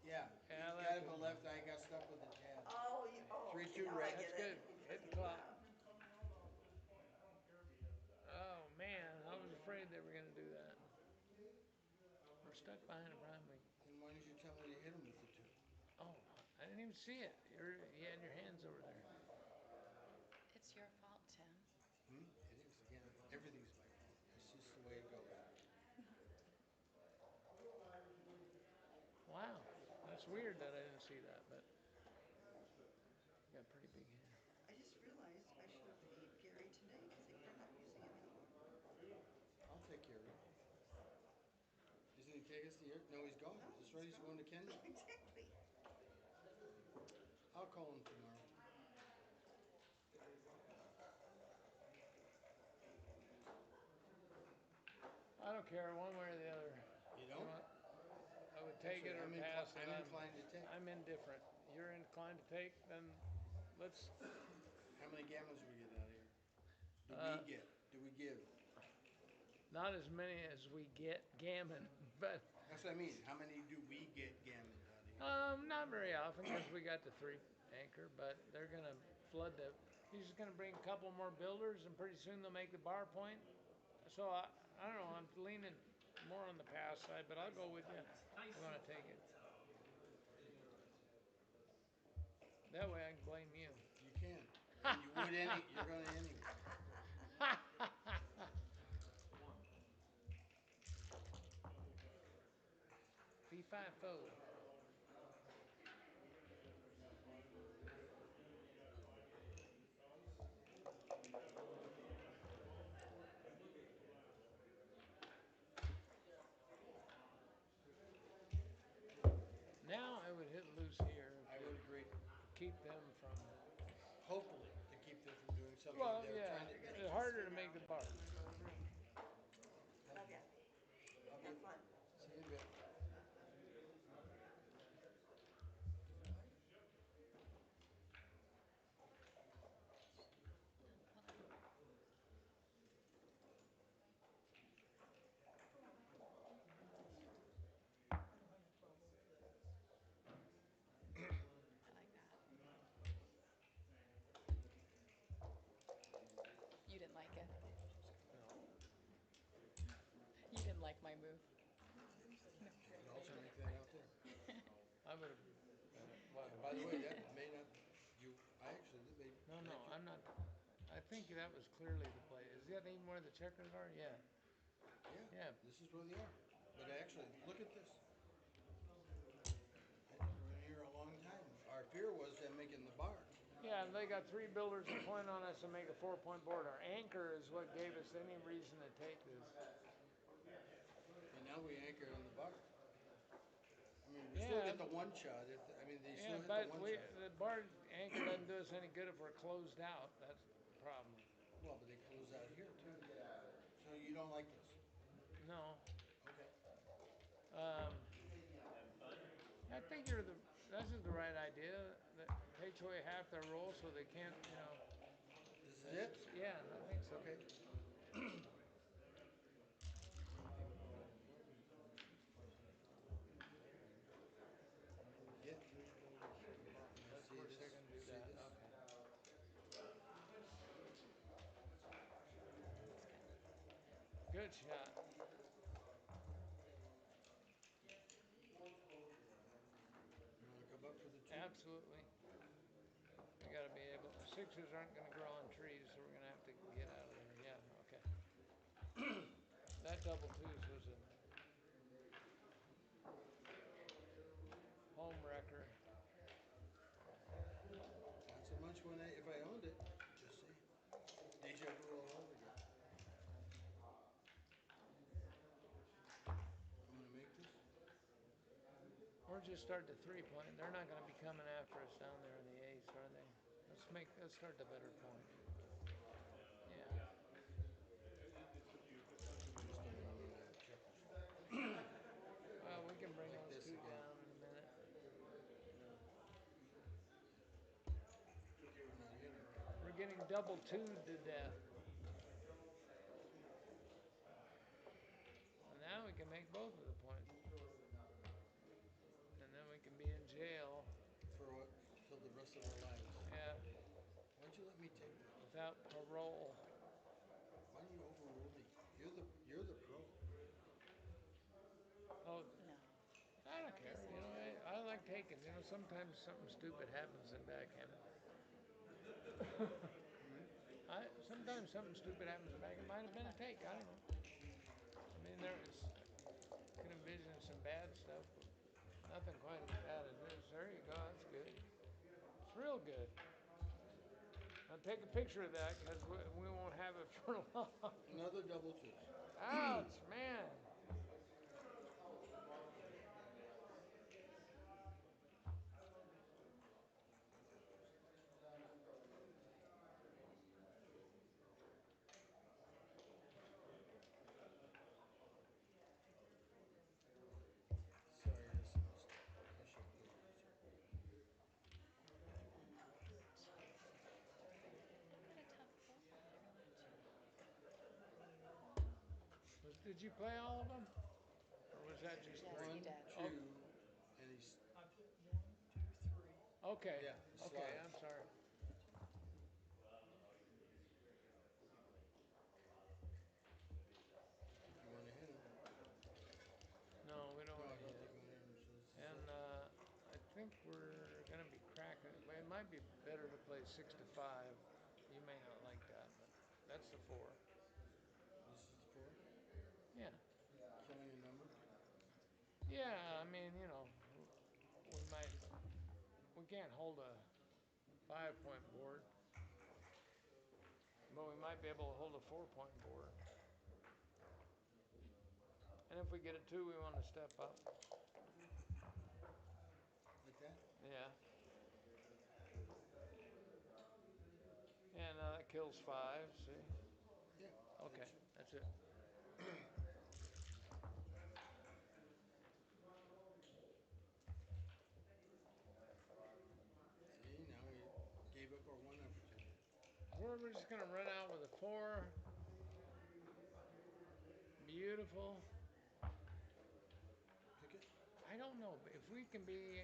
Yeah, he Yeah, got that's up and good. left. I got stuck with the tab. Oh, okay, 3-2, now I Ray. That's get it. good. Because Hit the he clock. left. Oh, man. I was afraid they were going to do that. We're stuck behind a prime week. Then why didn't you tell me to hit him with the 2? Oh, I didn't even see it. You had your hands over there. It's your fault, Tim. It is, again. Everything's my fault. That's just the way it goes. Wow. That's weird that I didn't see that, but got a pretty big hand. I just realized I should have paid Gary today because they're not using him anymore. I'll take care of it. Isn't he taking us to here? No, he's gone. No, Is this he's right? He's gone. going to Kenya? Exactly. I'll call him tomorrow. I don't care one way or the other. You don't? I would take Actually, it or pass it. I'm inclined to take. I'm indifferent. You're inclined to take, then let's. How many gammons do we get out of here? Do we get? Do we give? Not as many as we get gammon, but That's what I mean. How many do we get gammon out of here? not very often because we got the 3 anchor, but they're gonna flood the. He's just gonna bring a couple more builders, and pretty soon they'll make the bar point. So I don't know. I'm leaning more on the pass side, but I'll go with you. I'm gonna take it. That way I can blame you. You can. And you would any. You're gonna anyway. Be five fold. Now I would hit loose here. I would agree. Keep them from. Hopefully, to keep them from doing something Well, they're yeah, trying to. it's harder to make the bar. Love ya. I'll Have be. fun. See you in a bit. I like that. You didn't like it. You didn't like my move. No. You could also make that out there. I would have. Well, And by the way, that may not. You. I actually may. no, like you. I'm not. I think that was clearly the play. Is that even where the checkers are? Yeah. Yeah. Yeah. This is where they are. But actually, look at this. We're in here a long time. Our fear was them making the bar. Yeah, and they got 3 builders to point on us and make a 4-point board. Our anchor is what gave us any reason to take this. And now we anchor on the bar. I mean, we still Yeah. get the one shot. I mean, they Yeah, still hit the but one shot. the bar anchor doesn't do us any good if we're closed out. That's the problem. Well, but they close out here too. So you don't like this? No. Okay. Um, I think this is the right idea. That takes away half their roll so they can't, This is it? Yeah, I think so. Okay. Get 3 builders from the bar. Now Of see course this? they're gonna do See that. this? Okay. Good shot. You want to come up for the 2? Absolutely. We got to be able. Sixes aren't going to grow on trees, so we're going to have to get out of there. Yeah. Okay. That double twos was a home wrecker. Not so much when if I owned it. Just saying. Deja vu all over again. I'm going to make this. Or just start the 3-point. They're not going to be coming after us down there in the ace, are they? Let's start the better point. Yeah. I just don't want to run out of checkers. Well, we can bring Like those this 2 again. down in a minute. We're not hitting right. We're getting double twoed to death. And now we can make both of the points. And then we can be in jail. For what? Till the rest of our lives. Yeah. Why'd you let me take that? Without parole. Why don't you overrule me? You're the pro. Oh, No. I don't care. I like taking. Sometimes something stupid happens in backgammon. Sometimes something stupid happens in backgammon. It might have been a take. I don't know. I mean, can envision some bad stuff, but nothing quite as bad as this. There you go. That's good. It's real good. Now take a picture of that because we won't have it for long. Another double twos. Ouch, man. Did you play all of them? Or was that just Yes, three? he One, did. two, and he's I put 1, 2, 3. Okay. yeah, the Okay, sliders. I'm sorry. If you want to hit him. No, we don't No, want I to don't hit think it. you want to hit him. So this is And it. I think we're going to be cracking it. But it might be better to play 6 to 5. You may not like that, but that's the 4. This is the 4. Yeah. Killing a number. Yeah, I mean, we might, we can't hold a 5-point board, but we might be able to hold a 4-point board. And if we get a 2, we want to step up. Like that? Yeah. And that kills 5, see? Yeah. Okay, that's it. See, now we gave up our one opportunity. We're just going to run out with a 4. Beautiful. Pick it. I don't know, but if we can be,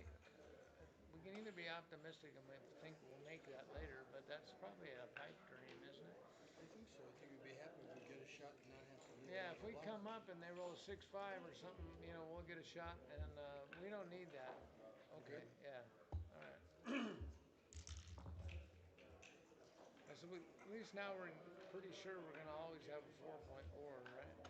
we can either be optimistic and we think we'll make that later, but that's probably a pipe dream, isn't it? I think so. I think we'd be happy if we get a shot and not have to leave Yeah, it on if the we block. come up and they roll a 6-5 or something, we'll get a shot, and we don't need that. Okay, Good. yeah, all right. So at least now we're pretty sure we're going to always have a 4-point board, right?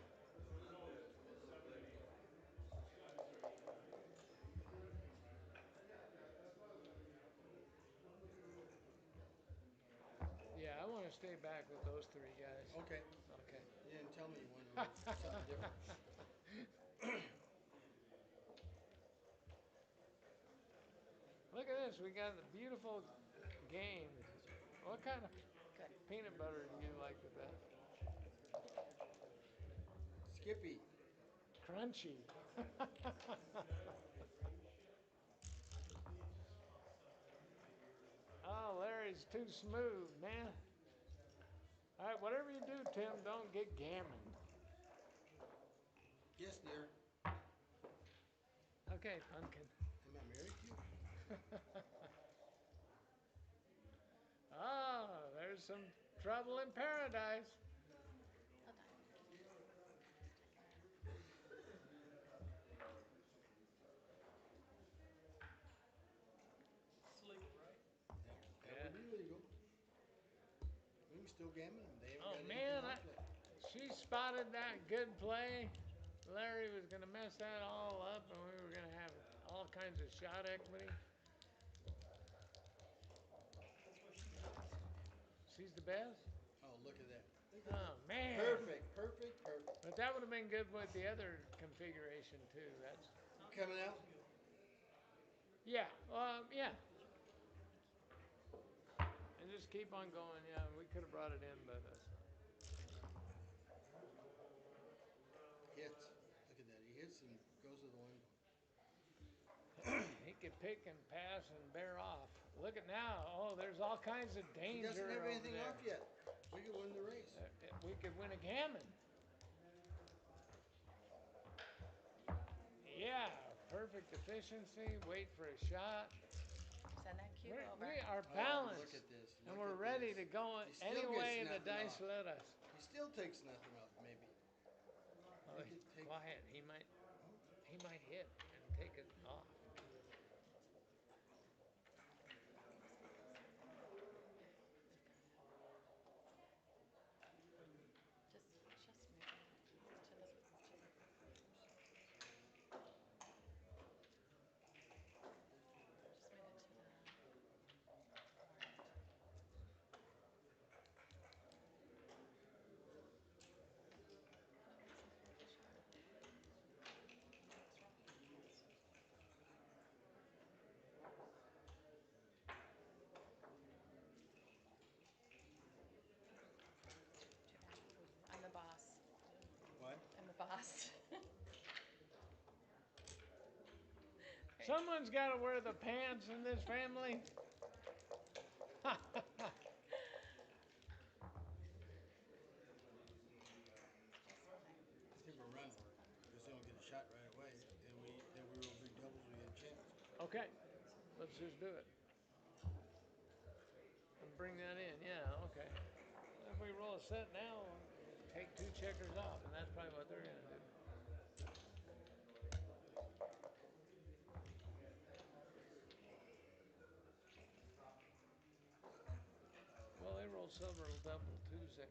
Yeah, I want to stay back with those 3 guys. Okay. Okay. You didn't tell me you wanted to roll something different. Look at this. We got a beautiful game. What kind of Good. peanut butter do you like with that? Skippy. Crunchy. Oh, Larry's too smooth, man. All right, whatever you do, Tim, don't get gammon. Yes, dear. Okay, pumpkin. Am I married to you? Ah, there's some trouble in paradise. Well done. It's legal, right? That Yeah. would be legal. We can still gammon them. They haven't Oh, got anything man, off yet. she spotted that good play. Larry was going to mess that all up, and we were going to have all kinds of shot equity. That's what she's the best. She's the best? Oh, look at that. Look at Oh, that. man. Perfect, perfect, perfect. But that would have been good with the other configuration, too. That's. No, Coming that out? was good. Yeah, yeah. And just keep on going. Yeah, we could have brought it in, but Hits. Look at that. He hits and goes to the one. he could pick and pass and bear off. Look at now. Oh, there's all kinds of He doesn't danger have over anything there. off yet. We could win the race. We could win a gammon. Yeah, perfect efficiency. Wait for a shot. Send that cube over. We are Oh, balanced. look at this. And Look we're at ready this. to go He still any gets way the nothing dice off. let us. He still takes nothing off, maybe. Oh, He could take. quiet. He might hit and take it off. Just move it to the just move it to the board. What makes him fold the shot? What's wrong? Too bad. I'm the boss. What? I'm the boss. Someone's got to wear the pants in this family. Just fine. I think we're Okay, let's just do it. And bring that in, yeah, okay. If we roll a set now, take 2 checkers off, and that's probably what they're gonna do. Well, they rolled several double twos that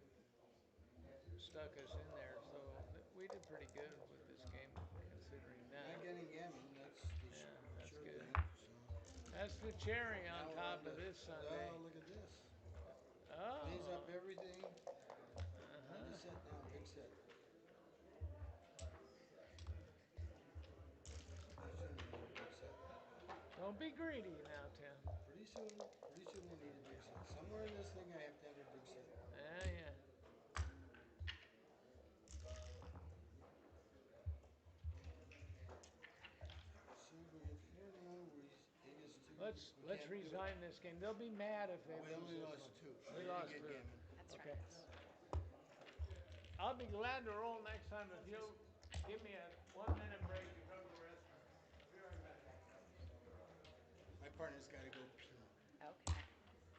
stuck us in there, so we did pretty good with this game considering that. Not getting gammon, that's the Yeah, that's sure good. thing. So That's the cherry on now we're top on of to, this Sunday. oh, look at this. Cleans Oh. up everything. On Uh-huh. the set now, big set. Pretty soon we need a big set. Don't be greedy now, Tim. Pretty soon we need a big set. Somewhere in this thing I have to have a big set. Yeah, yeah. So we get 4 now. We 8 is 2. Let's We can't do it. resign this game. They'll be mad if they We lose only this lost one. 2. She We didn't lost get 2. gammon. That's Okay. right. I'll be glad to roll next time if you'll give me a 1-minute break to go to the restroom. I'll be right back. My partner's got to go pee. Okay.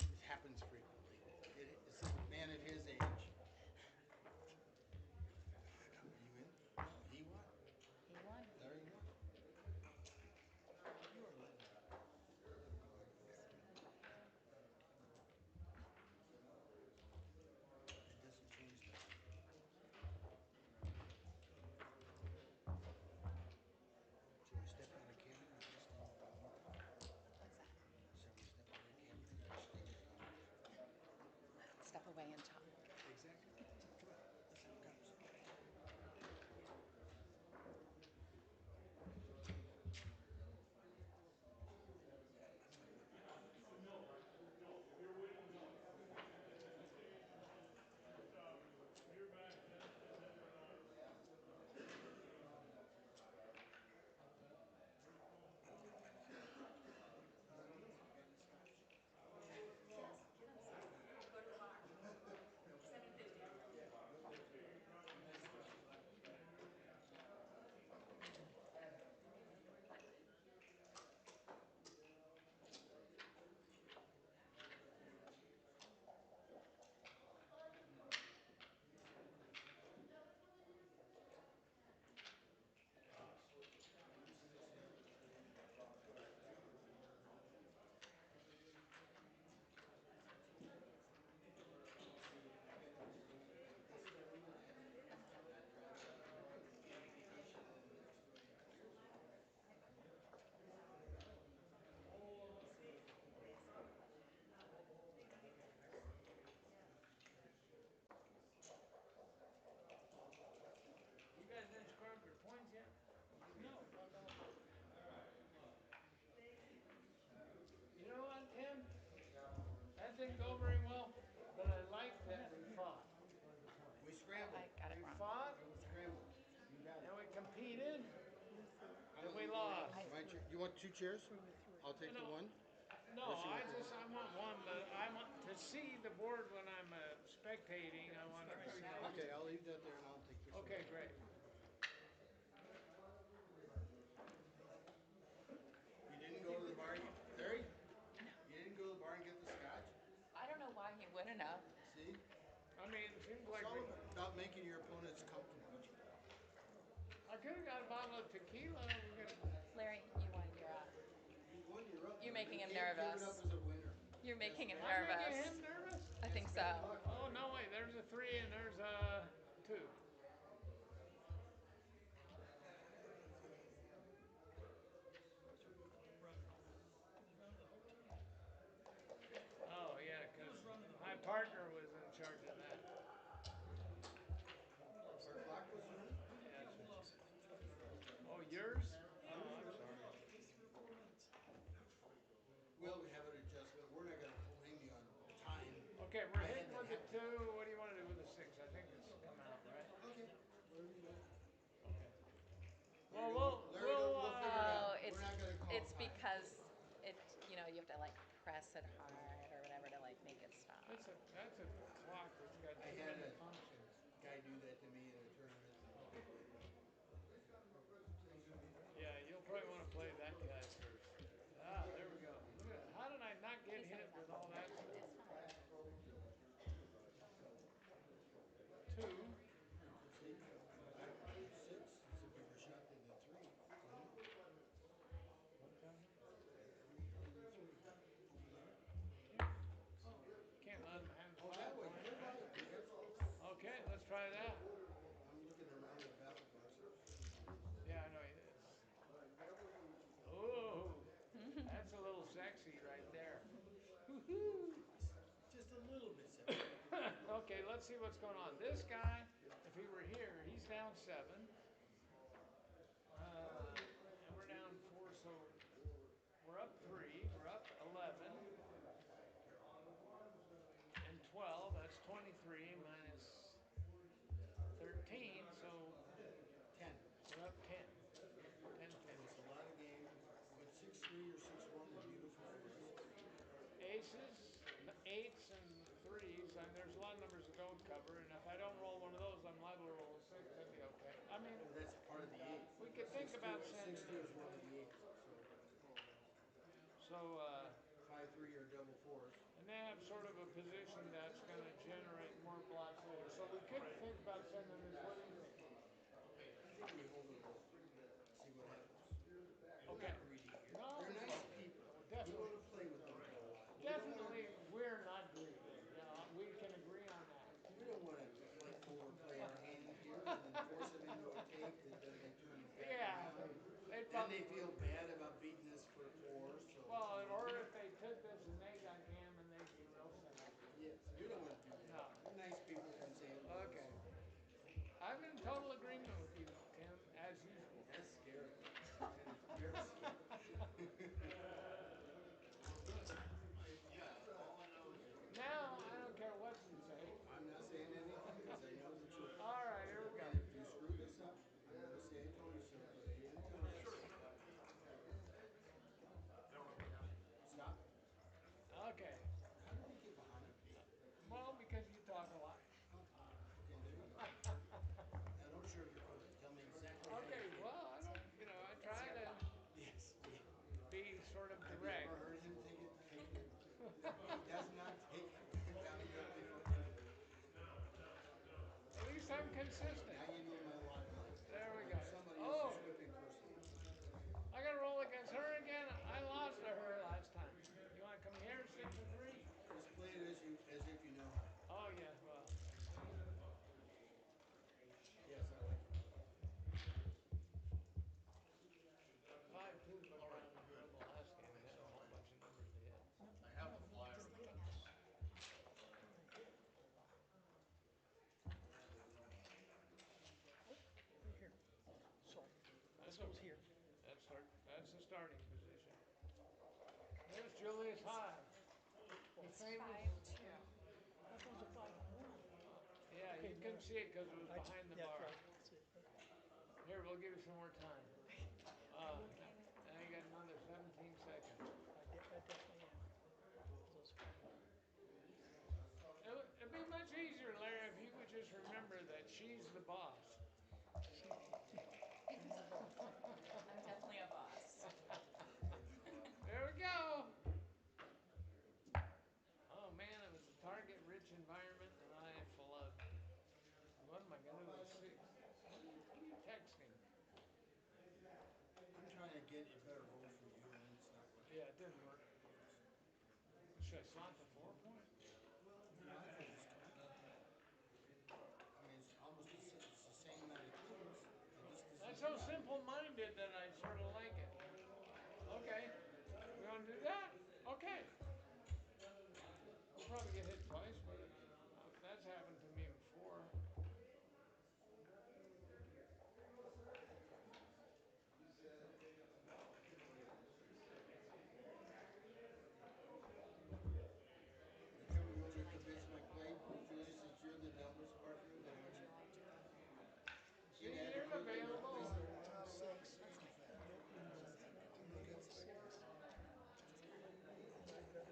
It happens frequently. It's a man at his age. Are you in? No, he won. He won. Larry won. You are a legend. It doesn't change that. So we step out of camera and just stay with the owner. What's that? So we step out of camera and just stay with the owner. Step away and talk. Exactly. Come on. Let's have a conversation. You guys didn't score up your points yet? No, not at all. You know what, Tim? That didn't go very well, but I like that we fought. Was the point. We scrambled. I got it We wrong. fought We scrambled. You got it. and we competed I'm and we gonna go lost. around. My turn. You want 2 chairs? I'll take the No, one. no, Unless you want the I want one, but I want to see the board when I'm spectating. I want to see all Okay, I'll leave that there and I'll take this one. Okay, great. You didn't go to the bar, Larry? You didn't go to the bar and get the scotch? I don't know why he wouldn't have. See? I mean, it seems It's like all about making your opponents comfortable. I could have got a bottle of tequila. We could. Larry, you won. You won, you're up. You're But making you him can't give it nervous. up as a winner. You're making him I'm making nervous. him nervous. I think That's bad so. luck. Oh no, wait. There's a 3 and there's a 2. Oh yeah, because my partner was in charge of that. Our clock was running? Yeah, that's what she said. Oh, yours? Oh, I'm sorry. We'll have an adjustment. We're not gonna blame you on time. Okay, we're I had hitting that with the happen. 2. What do you want to do with the 6? I think it's come out, right? Okay, whatever you want. Okay. There you Well, go. Larry, we'll figure it Oh, out. We're not gonna call it's time. because it you have to like press it hard or whatever to like make it stop. that's a clock that's got I too had many a functions. guy do that to me in a tournament. Yeah, you'll probably want to play that guy first. let's see what's going on. This guy, if he were here, he's down 7. And we're down 4, so we're up 3. We're up 11 and 12. That's 23 minus 13. So 10. we're up 10. 10 So 10. it's a lot of game, but 6-3 or 6-1 would be beautiful for us. Aces, eights, and threes, and there's a lot of numbers that don't cover. And if I don't roll one of those, I'm liable to roll a 6. That'd be okay. I mean, Well, that's part of the 8. we could think Six about two sending six two him. is one of the 8s. So, 5-3 are double 4s. and they have sort of a position that's going to generate more blocks later. So we could think about sending this. What do you think? I think we hold a roll. See what happens. We're Okay. not greedy here. No, They're nice people. We definitely. want to play with them for a while. We don't want to. Definitely, we're not greedy. Yeah, we can agree on that. We don't want to overplay our hand here and then force them into a take that then they turn it back Yeah, around. they Then they probably feel bad about beating us for 4. So well, or if they took this and they got jammed, they'd be real sad. yes, we don't want to do that. No. We're nice people from St. Louis. Okay. I'm in total agreement with you, Tim, as usual. That's scary. That is very scary. Well, good. Now I don't care what you say. I'm not saying anything because I know the truth. All right, here we go. And if you screw this up, I'm going to say I told you so, but it ain't going to. Stop. Okay. How did he get behind me? Well, because you talk a lot. Oh, okay, there you go. Now don't sugarcoat it. Tell me exactly how you Okay, feel. well, I don't, I try to Yes. be sort of Have you direct. ever heard him take it? He does not take Tommy Ripley for granted. At least I'm consistent. Now you need my limelight. There we Like go. somebody Oh, else's whipping person. I got to roll against her again. I lost to her last time. You want to come here, 6-3? Just play it as if you know how. Oh yeah, well, Yes, I like it. 5-2 is what got me in trouble last game. I had a whole bunch of numbers to hit. No, just looking at it. Right here. So That's this goes okay. here. That's the starting position. There's Julius High, the It's famous. 5-2. I thought it was a 5-1. Yeah, Okay, you no. couldn't see it because it was behind the That's bar. right. That's it. Okay. Here, we'll give you some more time. Are you okay with Now you got another 17 seconds. I definitely am. Those 5. It'd be much easier, Larry, if you would just remember that she's the boss. She's the boss. I'm definitely a boss. There we go. Oh man, it was a target-rich environment, and I flubbed. What am I gonna do with 6? What are you texting? I'm trying to get a better roll for you, and it's not working. Yeah, it didn't work. Yes. Should I slot the 4 point? Well, you might as well just call it. I mean, it's almost it's the same amount of kings. It just doesn't That's do so that many. simple-minded that I sort of like it. Okay, we want to do that? Okay. We'll probably get hit twice, but that's happened to me before. You tell me Would what you the like to division I played, Julius, since you're the doubles partner, Or then would you I'm like to go See, you're inadequately available. replaced. To 6. That's fine. And Just take the you only got two. 6. Just take the only And I got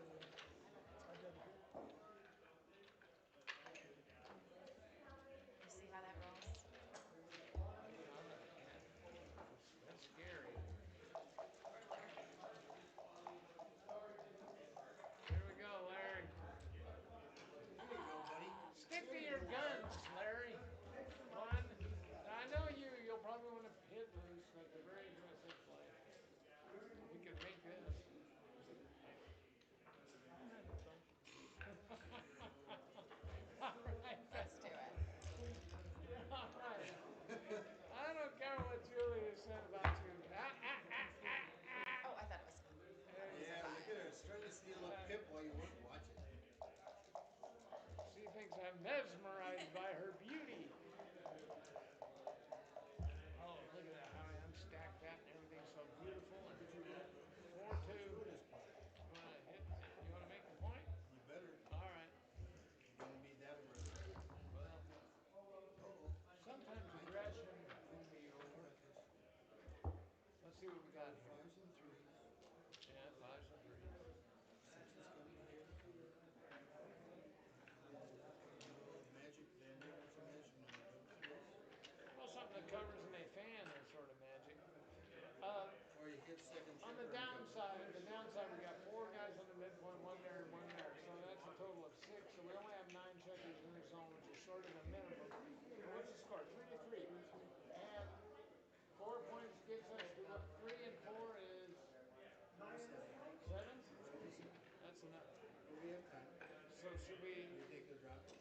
So should we? You think they'll drop it?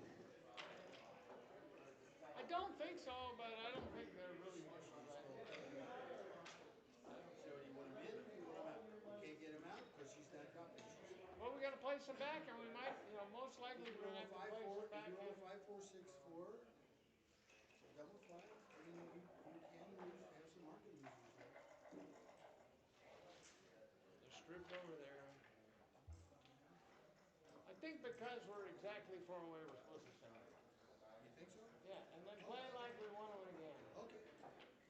I don't think so, but I don't think they're really much of a She's Viking okay. fan. I don't So do you want him in or do you want him out? You can't get him out because he's not dropping, she said. Well, we got to play some back, and we might, most likely If you we're gonna roll a have to five play four, some if you roll a backhand. 5 4 6 4, double five. I mean, you can lose, have some market losers there. They're stripped over there. I think because we're exactly far away, we're supposed to send it. You think so? Yeah, and then Okay. play like we want to win again. Okay.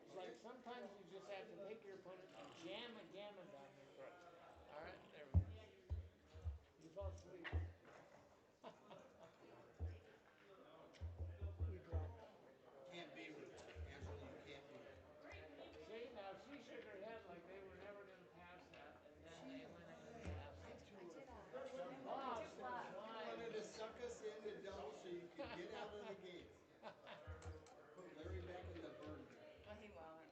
It's Okay. like sometimes you just have to take your opponent and jam a gammon down their throat. All right, there we go. You fell asleep. We dropped. Can't beat her, Angela. You can't beat her. See, now she shook her head like they were never going to pass that, and then they went ahead and passed I, it. I did The I boss did was bluff. You lying. wanted to suck us into double so you could get out of the games. Put Larry back in the burn pit. Well, he won't.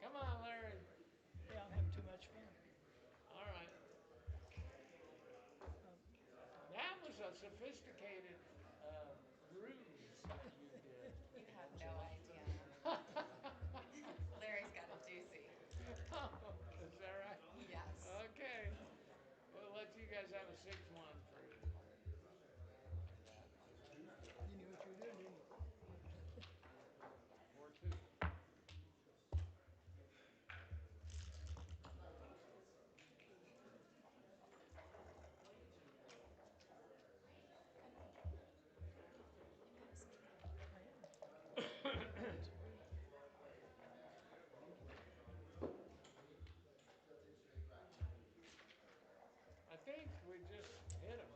Come on, Larry. Yeah, I'm having too much fun. All right. That was a sophisticated ruse that you did, You have no Angela. idea. Larry's got a doozy. Oh, is that right? Yes. Okay. We'll let you guys have a 6-1 for that. You knew what you were doing, didn't you? 4-2. You have something. I am. It's free. I think we just hit them.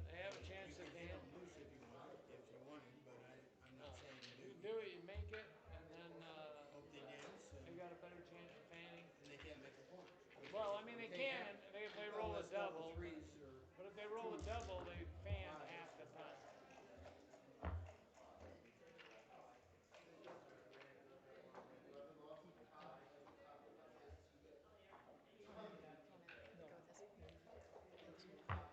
They have a You chance can at the hit end. him loose if you wanted, but I'm No. not saying You do. do it, you make it, and then Hope they dance they and got a better chance of fanning. they can't make a point. Well, I mean, they can. If they roll a Unless double double. threes or But if they roll a twos or double, they fan fives. half the time. Keep it going. You want to No, go this way? no, that's enough.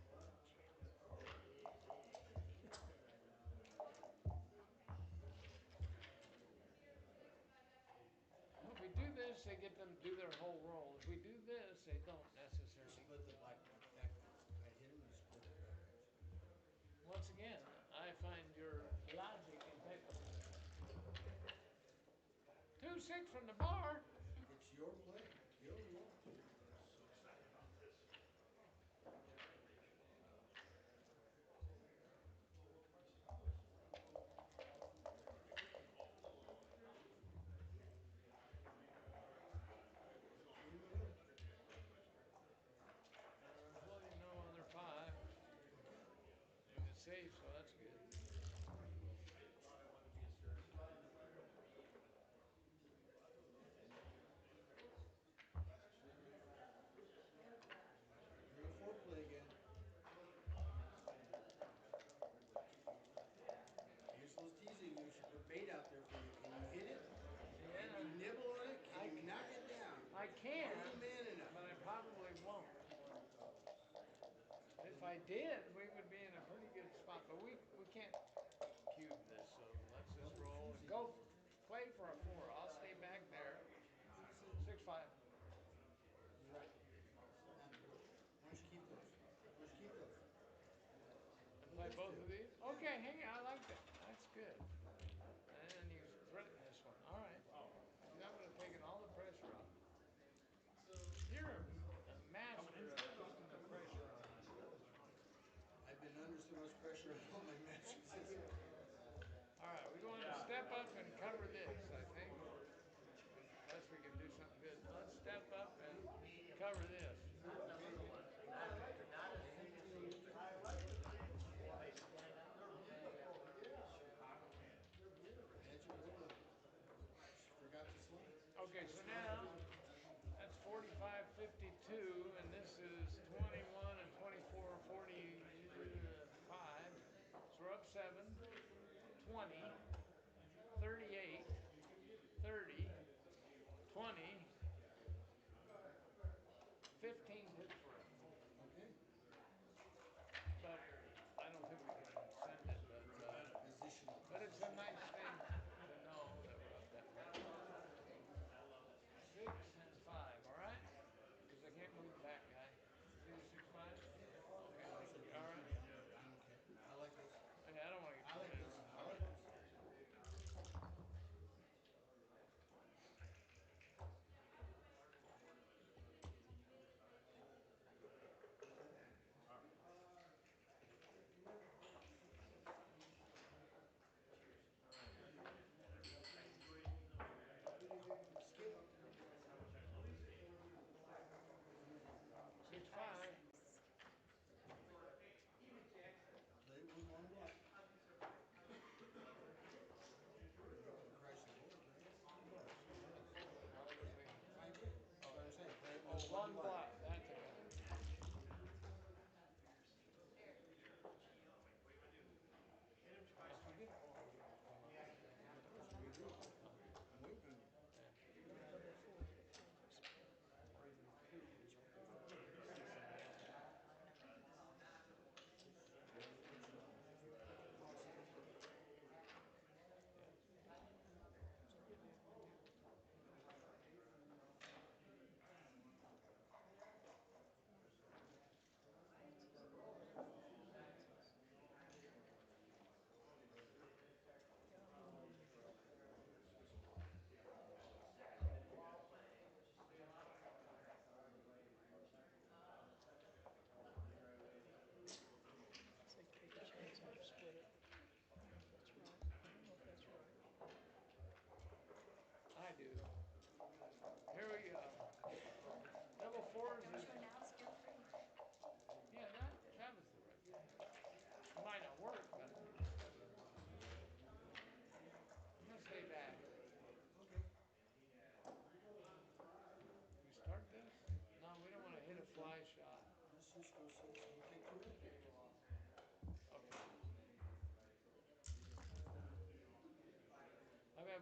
Good. Well, if we do this, they get them to do their whole roll. If we do this, they don't You necessarily. split the backrest. I'd hit him, you split the backrest. Once again, I find your logic impeccable. 2-6 from the bar. It's your play, your roll. Three in a row. There's really no other 5. Okay. And it's safe, so that's good. You're in a foreplay again. Angela's teasing you. She put bait out there for you. Can you hit it? Can you Yeah, nibble on it? Can I, you knock it down? I can, Are you man enough? but I probably won't. If I did, we would be in a pretty good spot. But we can't cube this, so let's just Double roll and fusing. go play for a 4. I'll stay back there. What is it? 6-5. You're right. Why don't you keep those? Why don't you keep those? And Hold play those both two. of these? Yeah. Okay, hang on, I like that. That's good. And you threaten this one. All right. That would have taken all the pressure off. You're a master of keeping the pressure on. I've been under so much pressure on all my matches. All right, we're going to step up and cover this, I think. Unless we can do something good. Let's step up and cover this. Magic over. She forgot the slide. Okay, so now that's 45-52, and this is 21 and 24, 45. So we're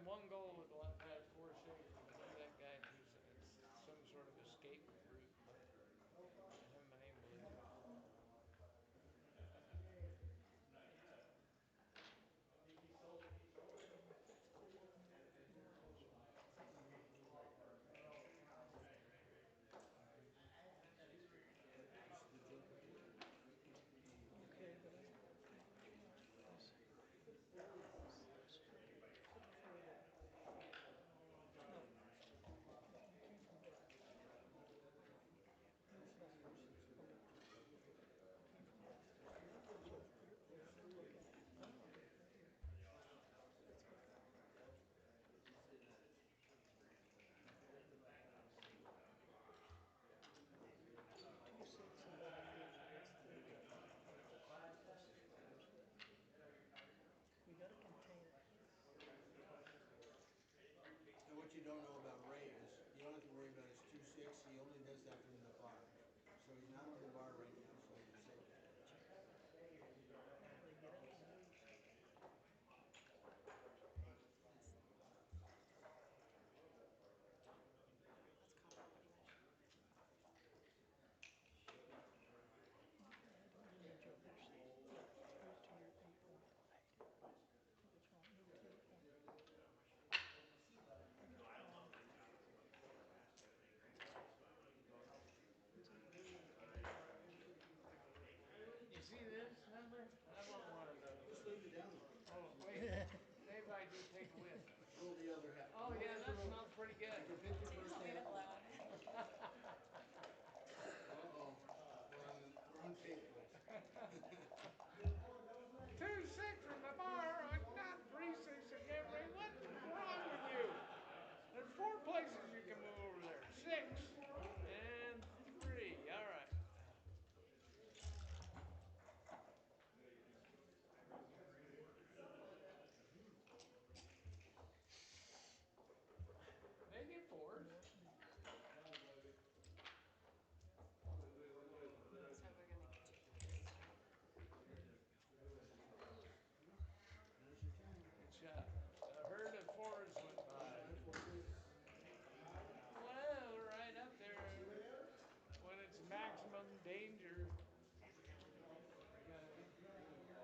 have one goal with that four shake. We can give that guy some sort of escape route, but I haven't been able to. This is the Joker too. Okay, but I don't want this straight to the floor there. No, no, you can't do that. Use that a little. You can't do that. So you're gonna look at, right here. Let's look at, two six and then you get, what's three? Five plus the squares. We gotta contain it. And what you don't know about Ray is you don't have to worry about his 2-6. He only does that from the bottom. So he's not on the bar right now, so you're safe. Check. Now they get up and leave. That's copper pretty much. I don't mean the jokers. Look, move to your 8 point. What's wrong? Move to 8 point. Bring it around. That's it. You see this number? I want one of Just those. leave it down there. Oh wait, maybe I do take a whiff. Roll the other half. Oh You don't yeah, have to that roll. smells pretty good. You can pick your Do you first want me to half. blow on it? Uh-oh. We're on tape, folks. 2-6 from the bar on not 3-6 again, Ray. What's wrong with you? There's 4 places you can move over there. 6 and 3. All right. They get 4s. More speed. So we're gonna keep this straight. Now's your time. Good shot. A herd of 4s went by. 5-4. Well, right up there when it's maximum danger.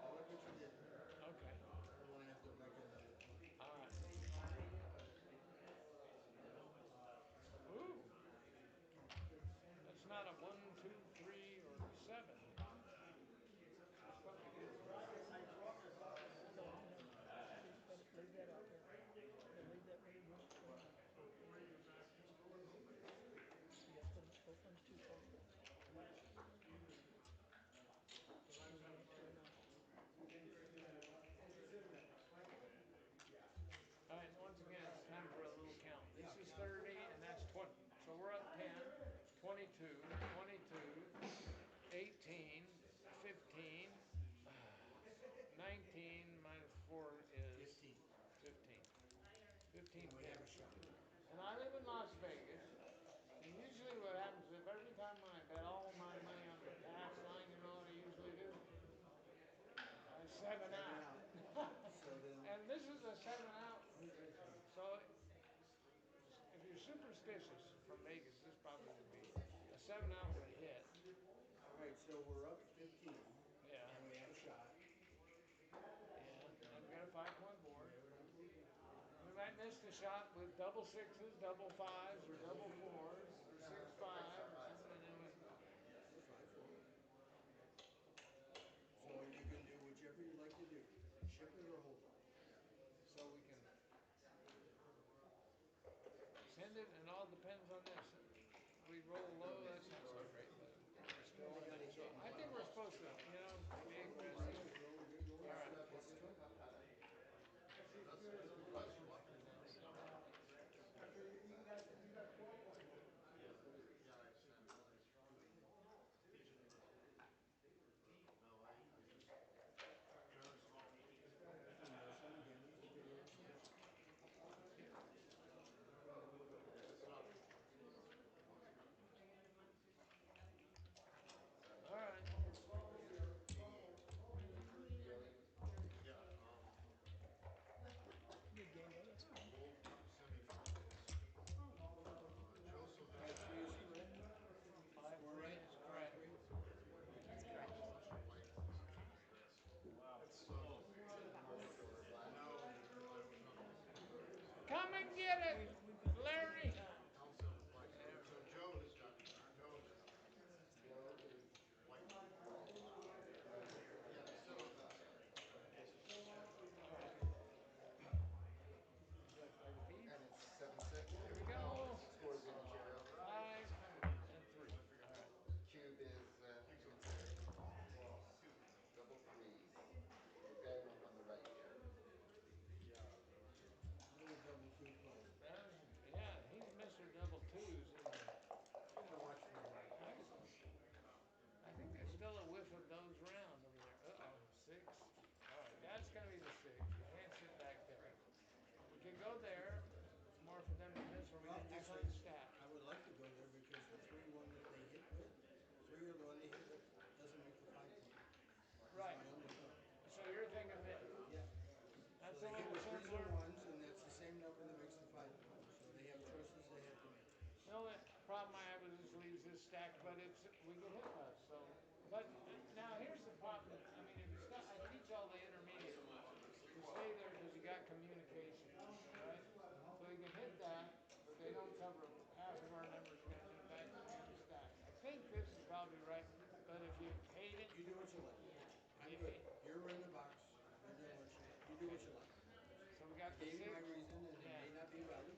I like what you did. Okay. Our lineup don't recommend it. All right. Ooh. That's not a 1, 2, 3, or 7. No, no. Leave that out there. No, leave that where it won't turn on. Yeah, put them 2 point. Where it won't turn on. All right, once again, it's time for a little count. This is 30 and that's 20. So we're up 10, 22, 22, 18, 15, 19 minus 4 is 15. 15. 15 And we have a pins. shot. And I live in Las Vegas. And usually what happens is every time when I bet all my money on the pass line, you know what I usually do? I 7 7 out. out. So then, And this is a 7 out. So if you're superstitious from Vegas, this probably would be a 7 out would hit. all right, so we're up 15. Yeah. And we have a shot. Yeah. And we got a 5 point board. We might miss the shot with double 6s, double 5s, or double 4s, or 6-5, or something, and then we. Or 5-4. So you can do whichever you'd like to do. Ship it or hold it. So we can send it, and all depends on this. We roll low, that's not so great, but we're still You in got it. a So hit in I the think we're bottom. supposed to, be Roll the aggressive. dice, roll a good roll. All right. Let's go. Nothing, no sudden damage. You can roll some more. All right. stacked, but we get hit less. So, but now here's the problem. I mean, if you start, I teach all the intermediates to stay there because you got communication, right? So you can hit that, but they don't cover half of our numbers. You're gonna need back to the stack. I think this is probably right, but if you hate it, You do what you like. I'm you good. hate. You're in the box. You're doing what you like. You do what you like. So we I got the gave you my six. reason, and it Yeah. may not be valid.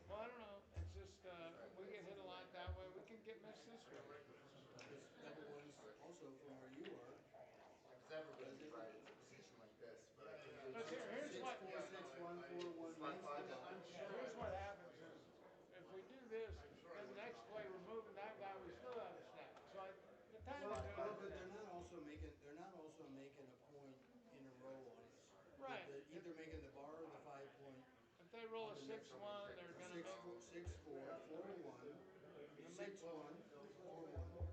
Well, I don't know. It's just we get hit a lot that way. We can get missed this way Because sometimes. double ones also from where you are. It's never been right. It's a position like this, but I can do But here's Six what. four six one four one makes the box. Here's what happens is, if we do this, then the next play we're moving that guy, we still have a stack. So the time to do Well, it is but now. they're not also making a point in a row on us. Right. They're either making the bar or the 5 point If they roll on a the next 6-1, they're gonna six make. four six four four one six one 4-1.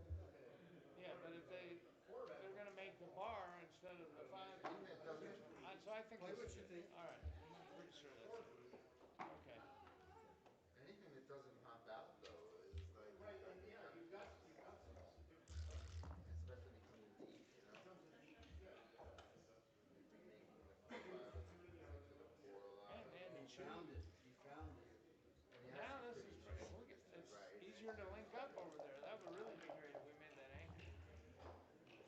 Yeah, but if they're gonna make the bar instead of the 5. So I think Play this what is you good. think. All right, I'm pretty sure that's it. Okay. anything that doesn't pop out though is like Right, and kind yeah, of you've got some different stuff. especially becoming deep, you It know. comes in deep. Yeah, yeah. We've been making the 4-5 and to the 4 a lot. And then He two. found it. He found it. And he has Now some this pretty is cheap it's right? easier to link up over there. That would really be great if we made that anchor.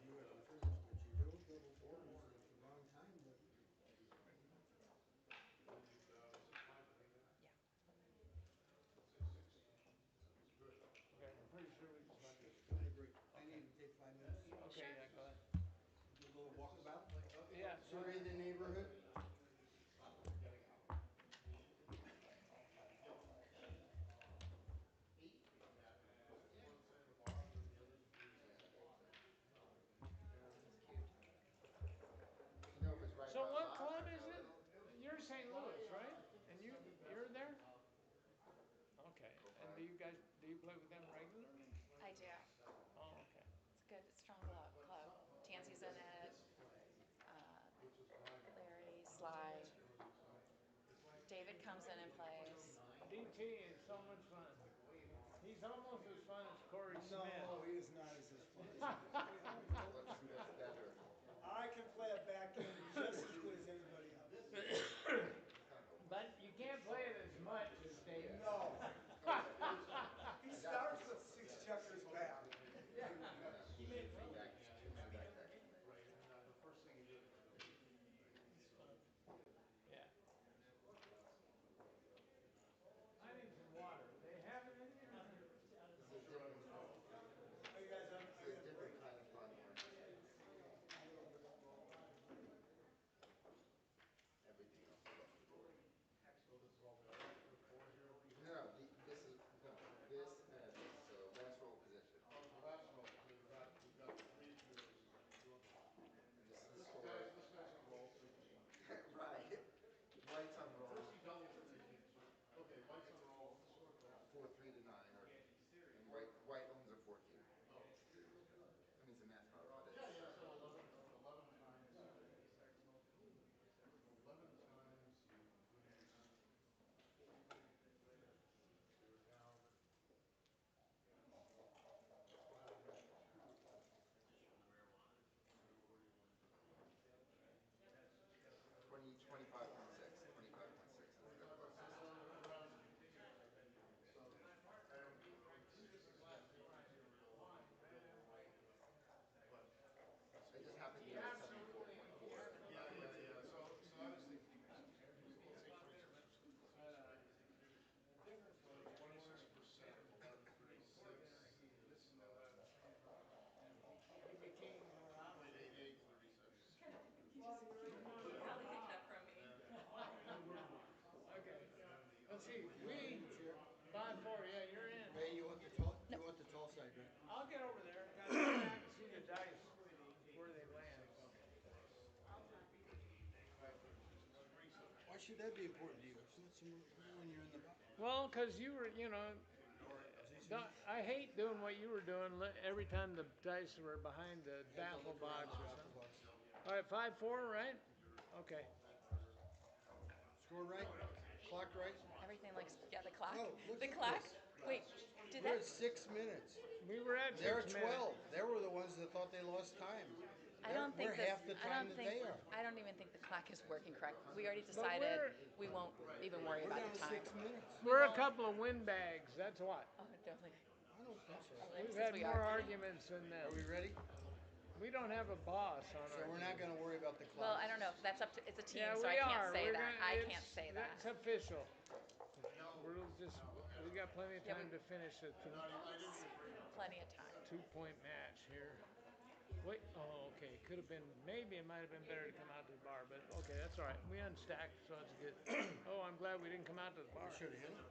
You answer this, but you don't double fours at the wrong time, buddy. Is it fine to leave that? Yeah. 616. It's good. Okay, I'm pretty sure we can find this. I agree. I need to take 5 minutes. Okay, yeah, go ahead. Do a little walkabout. Yeah. Survey the neighborhood. Getting out. Eight. Six one say the bar, and then the others three say the five. This is cute. Do you know if it's right So by a what lot club or is no it? little? You're St. Louis, right? And you're there? Okay. And do you play with them regularly? I do. Oh, okay. It's good. It's a strong club. Tansey's in it. Larry, Sly. David comes in and plays. DT is so much fun. He's almost as fun as Corey Smith. No, he is not as fun as me. What's better? I can play a back end just as good as anybody else. But you can't play it as much as David. No. He starts with 6 checkers back. He made back too many back there. Right, and the first thing he did was really It's fun. Yeah. I need some water. They have it in here? This is a different, Are you guys on? this is a different kind of fun here. Everything else is off the board. so this is all the four here that you No, have. this is no this and this. So last roll position, Oh, the last roll. So we've got the three here. and this is the This score. guy's on roll, so he can swing. Right. White's on roll. First he doubles and then he can't swing. Okay, white's on roll. What's the score for that? 4-3 to 9, and white owns a 14. I mean, it's a math problem, but Yeah, it's. yeah. So 11 times. So 11 times you lose 4. So you're down 502. So what do you want to do? 20, 25.6. 25.6 is the 25 closest. So we're around. So and this is not real roll here. But I just happen to be at 74.4. yeah. So I was thinking, so let's say 26%, right? So 26% of 1136 is Maybe King Morales. 0.8836. He just probably picked it up from me. Okay. And then the Let's other see. We 5-4. Yeah, you're in. Ray, you want the tall side, right? I'll get over there. Gotta go back and see the dice where they land. 536 is 3. Why should that be important to you? It's not some when you're in the box. Well, because you were, I hate doing what you were doing every time the dice were behind the baffle box or something. All right, 5-4, right? Okay. Scored right? Clocked right? Everything looks, yeah, the clock. Oh, look The at clock. this. Wait, did We're that? at 6 minutes. We were at They're 6 minutes. 12. They were the ones that thought they lost time. I don't We're think this. half the I time don't that think. they are. I don't even think the clock is working correct. We already But decided we won't even worry We're about down the to time. 6 minutes. We we're a won't. couple of windbags. That's what. Oh, definitely. I don't think so. Oh, We've since had we more are. arguments than them. Are we ready? We don't have a boss on So our we're not team. going to worry about the Well, clock. I don't know. That's up to. It's a team, Yeah, so I we can't are. say We're that. gonna. I can't say that. That's official. We'll just. We got plenty of Yeah, time to finish a plenty of time. 2-point match here. Wait. Oh, okay. Could have been. Maybe it might have been better to come out to the bar, but okay, that's all right. We unstacked, so it's good. Oh, I'm glad we didn't come out to the bar. We should have hit him.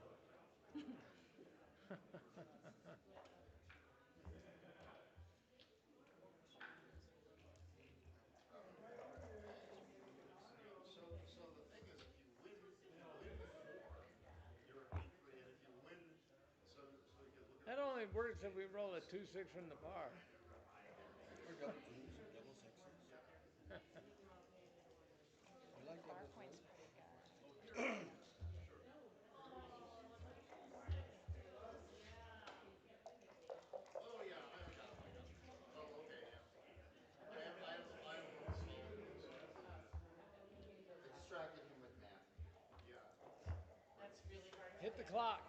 So the thing is, if you win four, you're 8-3, and if you win, so we could look at. That only works if we roll a 2-6 from the bar. Or double twos or double sixes. We like Bar double point's twos. pretty Oh, good. here, sure. Oh yeah, I got him. I got him. Oh, okay, yeah. I have one smaller than this one. I distracted him with math. Yeah. That's really hard. Hit the clock.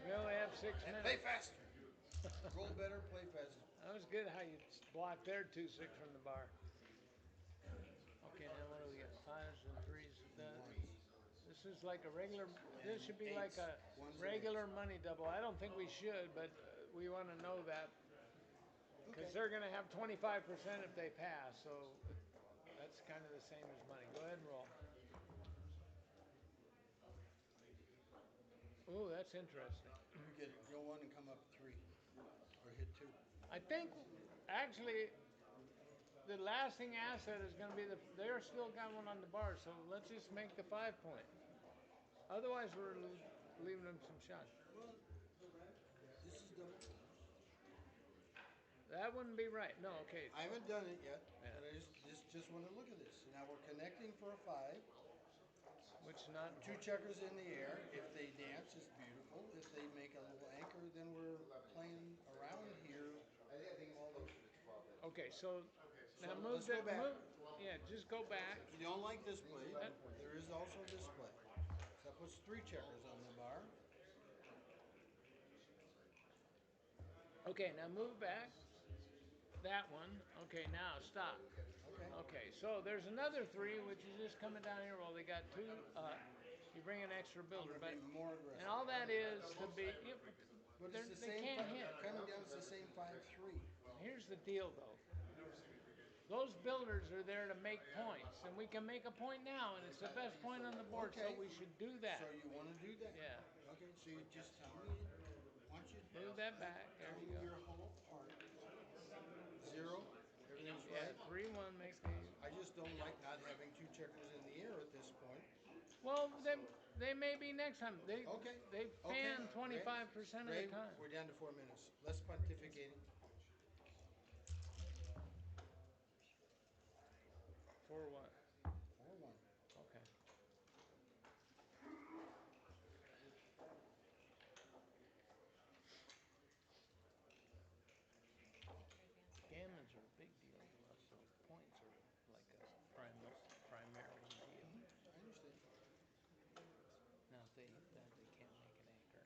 We only have 6 And minutes. play faster. Roll better, play faster. That was good how you blocked their 2-6 from the bar. Okay, now what do we got? Fives and threes. This is like a regular. This should be like a regular money double. I don't think we should, but we want to know that because they're going to have 25% if they pass. So that's kind of the same as money. Go ahead and roll. Oh, that's interesting. You could go one and come up 3. Or hit 2. I think actually the lasting asset is going to be they're still got one on the bar, so let's just make the 5-point. Otherwise, we're leaving them some shots. Well, this is double fours. That wouldn't be right. No, okay. I haven't done it yet, Yeah. but I just want to look at this. So now we're connecting for a 5. Which not 2 checkers in the air. If they dance, it's beautiful. If they make a little anchor, then we're playing around here. I think it's closer to 12 than okay. So now So move let's go that. back. Yeah, just go back. If you don't like this play, there is also this play. So that puts 3 checkers on the bar. Okay, now move back. That one. Okay, now stop. Okay. Okay, so there's another 3, which is just coming down here. Well, they got 2. You bring an extra builder, Be more aggressive. and all that is to be. But it's the They same. can't hit. Coming down, it's the same 5-3. Here's the deal, though. Those builders are there to make points, and we can make a point now, and it's the best point on the board, so we should do that. So you want to do that? Yeah. Okay. So you just tell me. Once you Move that back. There tell you me go. your whole part. 0. Everything's Yeah, right. 3-1 makes the. I just don't like not having 2 checkers in the air at this point. Well, they may be next time. They fan 25% of the Ray, time. we're down to 4 minutes. Less pontificating. 4 what? 4-1. Okay. Gammons are a big deal to us, so points are like a primary deal. I understand. Now, if they hit that, they can't make an anchor.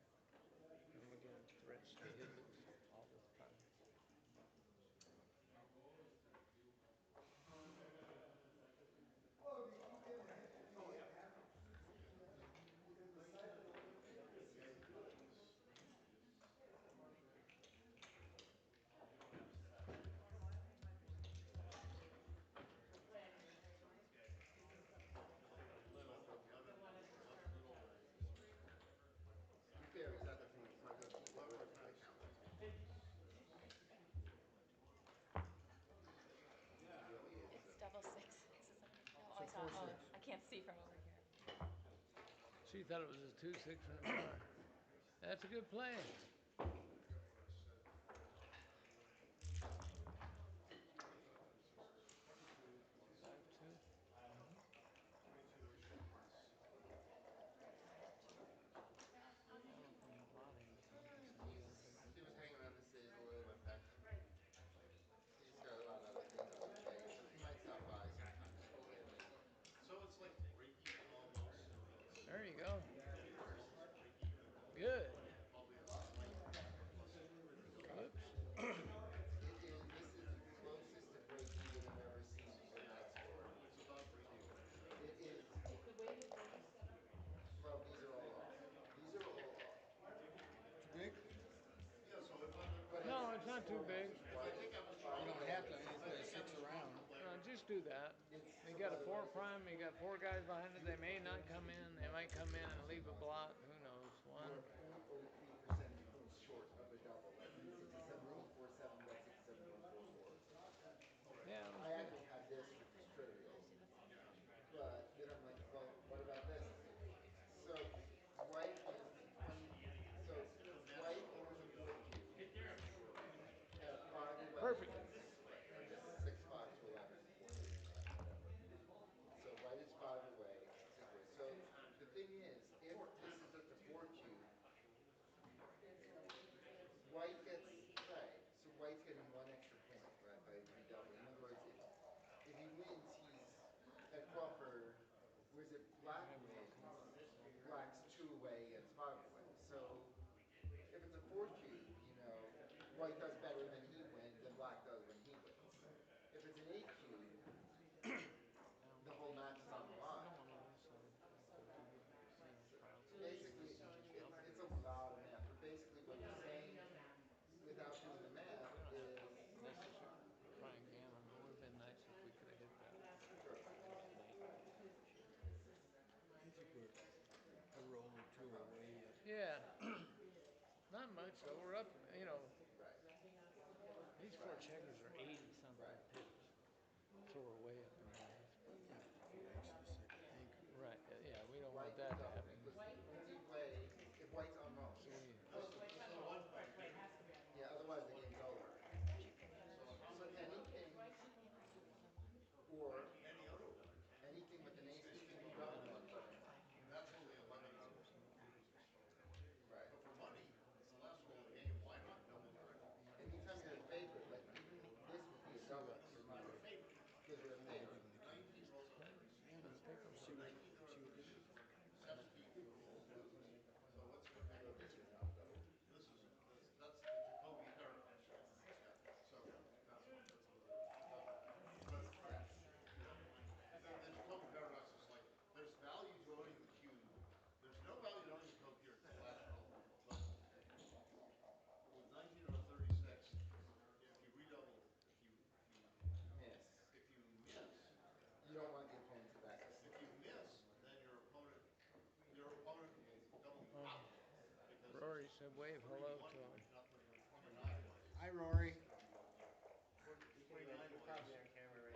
And we get threats to hit it all the time. Well, if you keep getting a hit, you can get damage. Because the size of the little checkers is important. Little raise. To be fair, he's not the point. He's not the 11 board or 10 that counts. counts. He really is. It's double sixes, isn't it? No, So I thought. 4-6. I can't see from over here. She thought it was a 2-6 from the bar. That's a good play. I got what I said before. 22 plus 5-2. 22-ish plus. From a lot of income, so you gotta He was hanging around the stage a little bit. do that. It's You so got by a the four way, prime, you got four guys behind it. you They may not come in. They might come in and leave a blot. Who knows? you One. are 0.03 percentage points short of a double. That means 67.47, but 67.44. Yeah. I actually had this for just trivial, but then I'm like, well, what about this? So white is 20. So white owns a four cube at 5 away Perfect. and 6 away, or just 6-5 to 11 whatever. So white is 5 away, 6 away. So the thing is, if this is at the 4 cube, white gets right. So white's getting one extra point, right, by redoubling. In other words, if he wins, he's at buffer. Whereas if black wins, black's 2 away and it's 5 away. So if it's a 4 cube, white does better than he wins, and black does when he wins. If it's an 8 cube, the whole match is on the line. So basically, it's a lot of math. But basically, what he's saying, without doing the math, is Trying gammon, but it would have been nice if we could have hit that. sure. I think we're a roll or two away yet. Yeah. Not much though. We're up. Right. These four Right. checkers are 80 something Right. pips. So we're way up in there. Yeah, he makes the second anchor. Right. Yeah, we don't want White can that to double happen. because the only way, if white's unknown, So we, This is one point, dude. yeah, otherwise the game's over. So how So many? any king or Any other one. anything with an ace or Any king king who with double an ace. one button, That's only 11 out of 12. right? But for money, it's the last roll of the game. Why not double direct? Anytime you're a favorite, like this would be a double This for is you're a money favorite. because you're a Yeah, we'll favorite. give him the king. 19 rolls out of 36. Yeah, but see what 19 out of see what they do. 36. 17 rolls lose. So what's your So anchor? this is not a double. This is that's the Jacoby paradox, right? Yeah. So that's what it is. But Yes. yeah, the Jacoby paradox is like there's value to owning the cube. There's no value to owning the cube here until the last roll. But with 19 out of 36, if you redouble, Miss. if you miss, You don't want the opponent to back this if you line. miss, then your opponent will double you out because there's Rory said wave hello 31 to him. was, not 31, 29 was. Hi, Rory. 29 was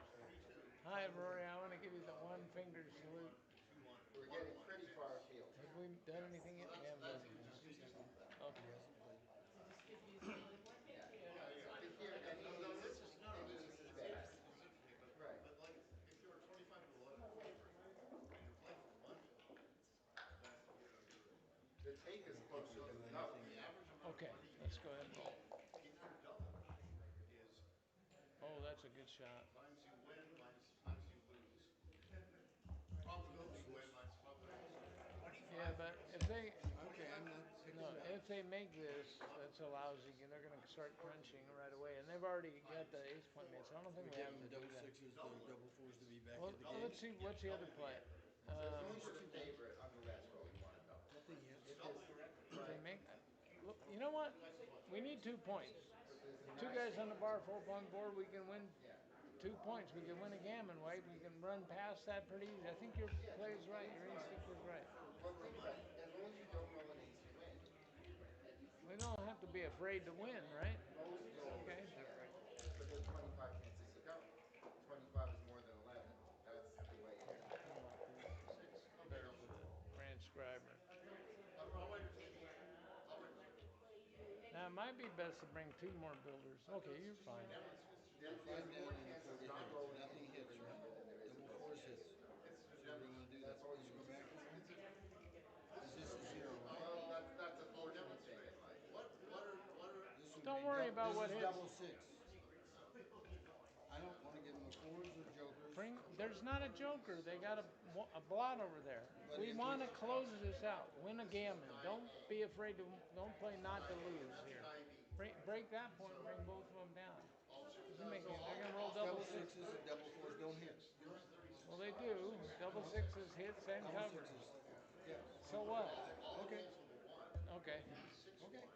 32. Hi, Rory. I want to give you the one finger salute. 2-1 and We're 1-1 getting pretty is far afield. Have we done anything so yet? We haven't that's done anything. Not easy. yet. Okay. He hasn't played it. Yeah. Yeah. But here, any No, ace, any this ace is is bad. interesting, Right. but like if you're a 25 to 11 favorite and you're playing for money, then you're The take is I don't think we closer than do the anything double. the yet. average amount of Okay. money Let's you go ahead and roll. gain if you double is Oh, that's a good shot. times you win minus times you lose. Probability What's you win this? minus probability you lose. Yeah, 25 but wins. if they Okay, I'm not picking no, it up. if they make this, that's a lousy. They're going to start crunching right away, and they've already got the ace point made. So I don't think We're we have giving to do double that. sixes or Double it double fours to is be back Well, in the double game. let's see yeah, what's the other double the play. equity. So as long as These you're the two guys. favorite on the last roll, you want to double. Nothing yet. It's If double it's your equity. If they right, make, look, you know what? Twice as much. We need 2 points. but there's a Two nice guys on the bar, 4 point board. We can win yeah. 2 points. We can win a gammon, right? We can run past that pretty easy. I think your Yeah, play is right. Your 25. instinct is right. Well, For think about it. money, As long as you don't roll an ace, you win. We don't have to be afraid to win, right? Most Okay. rollers, yeah. But there's 25 chances you don't. 25 is more than 11. That's the way it is. How about these 6. Okay, better double. for the transcriber? I'll entertain it. I'll entertain it. Now, it might be best to bring 2 more builders. Okay, you're fine. Gammon's just There's Five more down and a chance four of to not hit. rolling Nothing any hits, given right? number than there is of Double rolling fours a given hits. number. it's So we're Devin's. gonna do That's that. all Let's you go need to back know. and roll. It's a Is this this is a zero, right? Well, that's a we'll fortunate thing demonstrate. in life. What are This would Don't be worry about this what is hits. double six. I don't want to give them the fours or jokers. There's not a joker. They got a blot over there. But We if want we to close this out. Win a gammon. Don't be afraid to. Don't play not to lose This is here. 90. Break that point. So Bring both of them down. all Doesn't make so any. They're gonna roll all double double six. sixes and double there's fours don't hit. 36. There's 36 Well, they cards. do. Double sixes hits and Double covers. sixes. Yeah. So Okay, what? all the Okay. rolls of a 1 Okay. is 6 Okay. 1,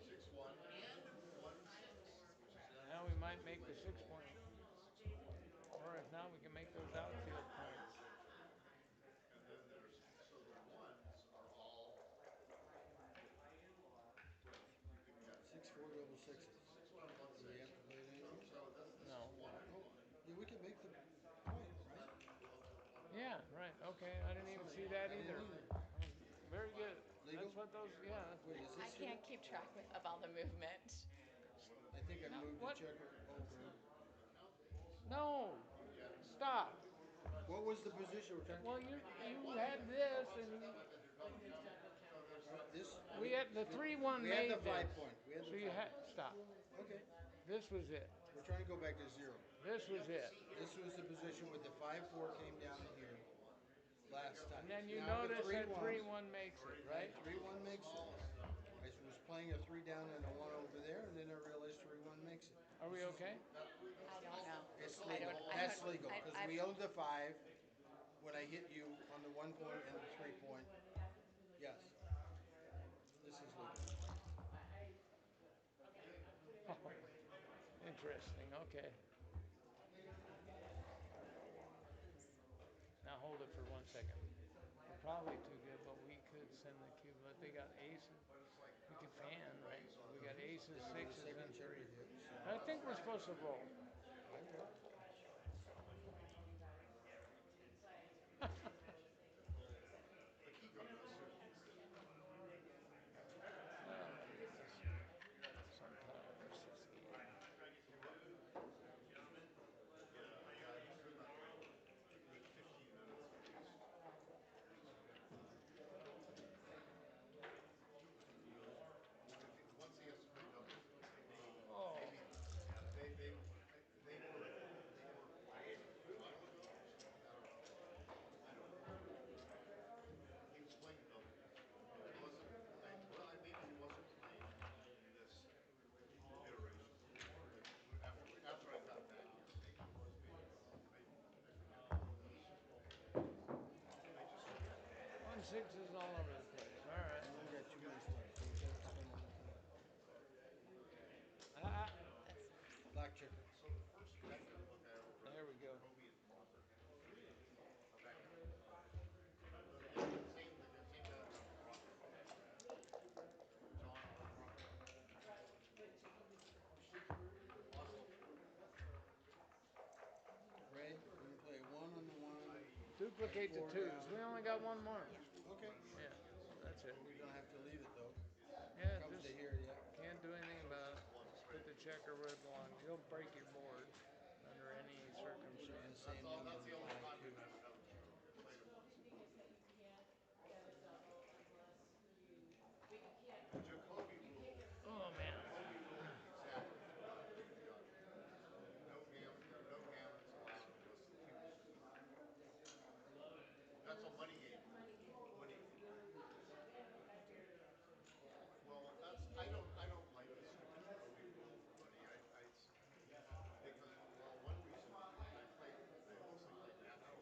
6 1, and 1 6, which is Now we actually might two make the ways to 6 roll point. a 6 1. sixes. Six round one Do we six. have to play it anymore? So this is No. one. Oh, yeah, we can make the point, right? Well, the one. Yeah, right. Okay, I didn't even see that I didn't either. either. Very good. Legal? That's what those. Yeah. Wait, is I this here? can't keep track of all the movement. What do I the think I No. moved the What? checker over. the count means? No. You had Stop. What was the position we're trying? Well, I you mean, you had you one had hand and this, across the and seven, and you're done counting. So there's All right, this we had the 3-1 we had the made this. 5 point. We had So the you 5 had point. stop. Okay, This was it. we're trying to go back to zero. This you was have to it. see here. This was the position where the 5-4 came down to here last time. And then you Now the notice that 3-1, 3-1 makes it, right? right? 3-1 makes it. Smallest number. I was playing a 3 down and a 1 over there, and then I realized 3-1 makes it. Are we okay? I don't know. It's I legal. don't. I That's don't. legal because we owed the 5 when I hit you on the 1 point and the 3 point. Yes, this is legal. Interesting. Okay. Now hold it for 1 second. We're probably too good, but we could send the cube. But they got aces. We could fan, right? We got aces, Then we get a sixes, second and checker three. hit. So I think we're supposed to roll. I will. The key card of this series is Oh my goodness. Sometimes this game. you what? Yeah, I was doing that for a good 15 minutes at least. If once he has straight doubles, Oh. they they they were a while ago or something. I don't know. I don't remember. He was playing doubles. He wasn't. Well, maybe he wasn't playing in this iteration. Like after I got back here, maybe he was. Maybe he wasn't. I forget. I just forget. 1-6 is all over the place. All right. We only got 2 minutes left, so we gotta spend a little time. Ah, That's nice. Black checker. So the first backhand hook I ever read there we from go. Kobe and Walter, a backhand hook. The same guy that got the Crocker hook, John R. Crocker, Oslo, Florida. Ray, we're gonna play a 1 on the 1 and Duplicate the 4 twos. down. We only got one more. Yeah. Okay. Yeah, that's it. We're gonna have to leave it though. Yeah, Comes just to here, yeah. can't do anything So this about is it. one Just put straight. the checker where it belongs. You'll break your board under any Put it in the circumstance. That's same all. number, That's the only 5 time 2. we've ever done this. We played it once. The Jacoby rule. Oh The man. Jacoby rule is exactly what you've got here. There are no gammons allowed unless the cubes are done. That's a money game rule. Money game. Well, I don't like the stupid Jacoby rule for money. Because one reason I mostly play I don't play for money very much.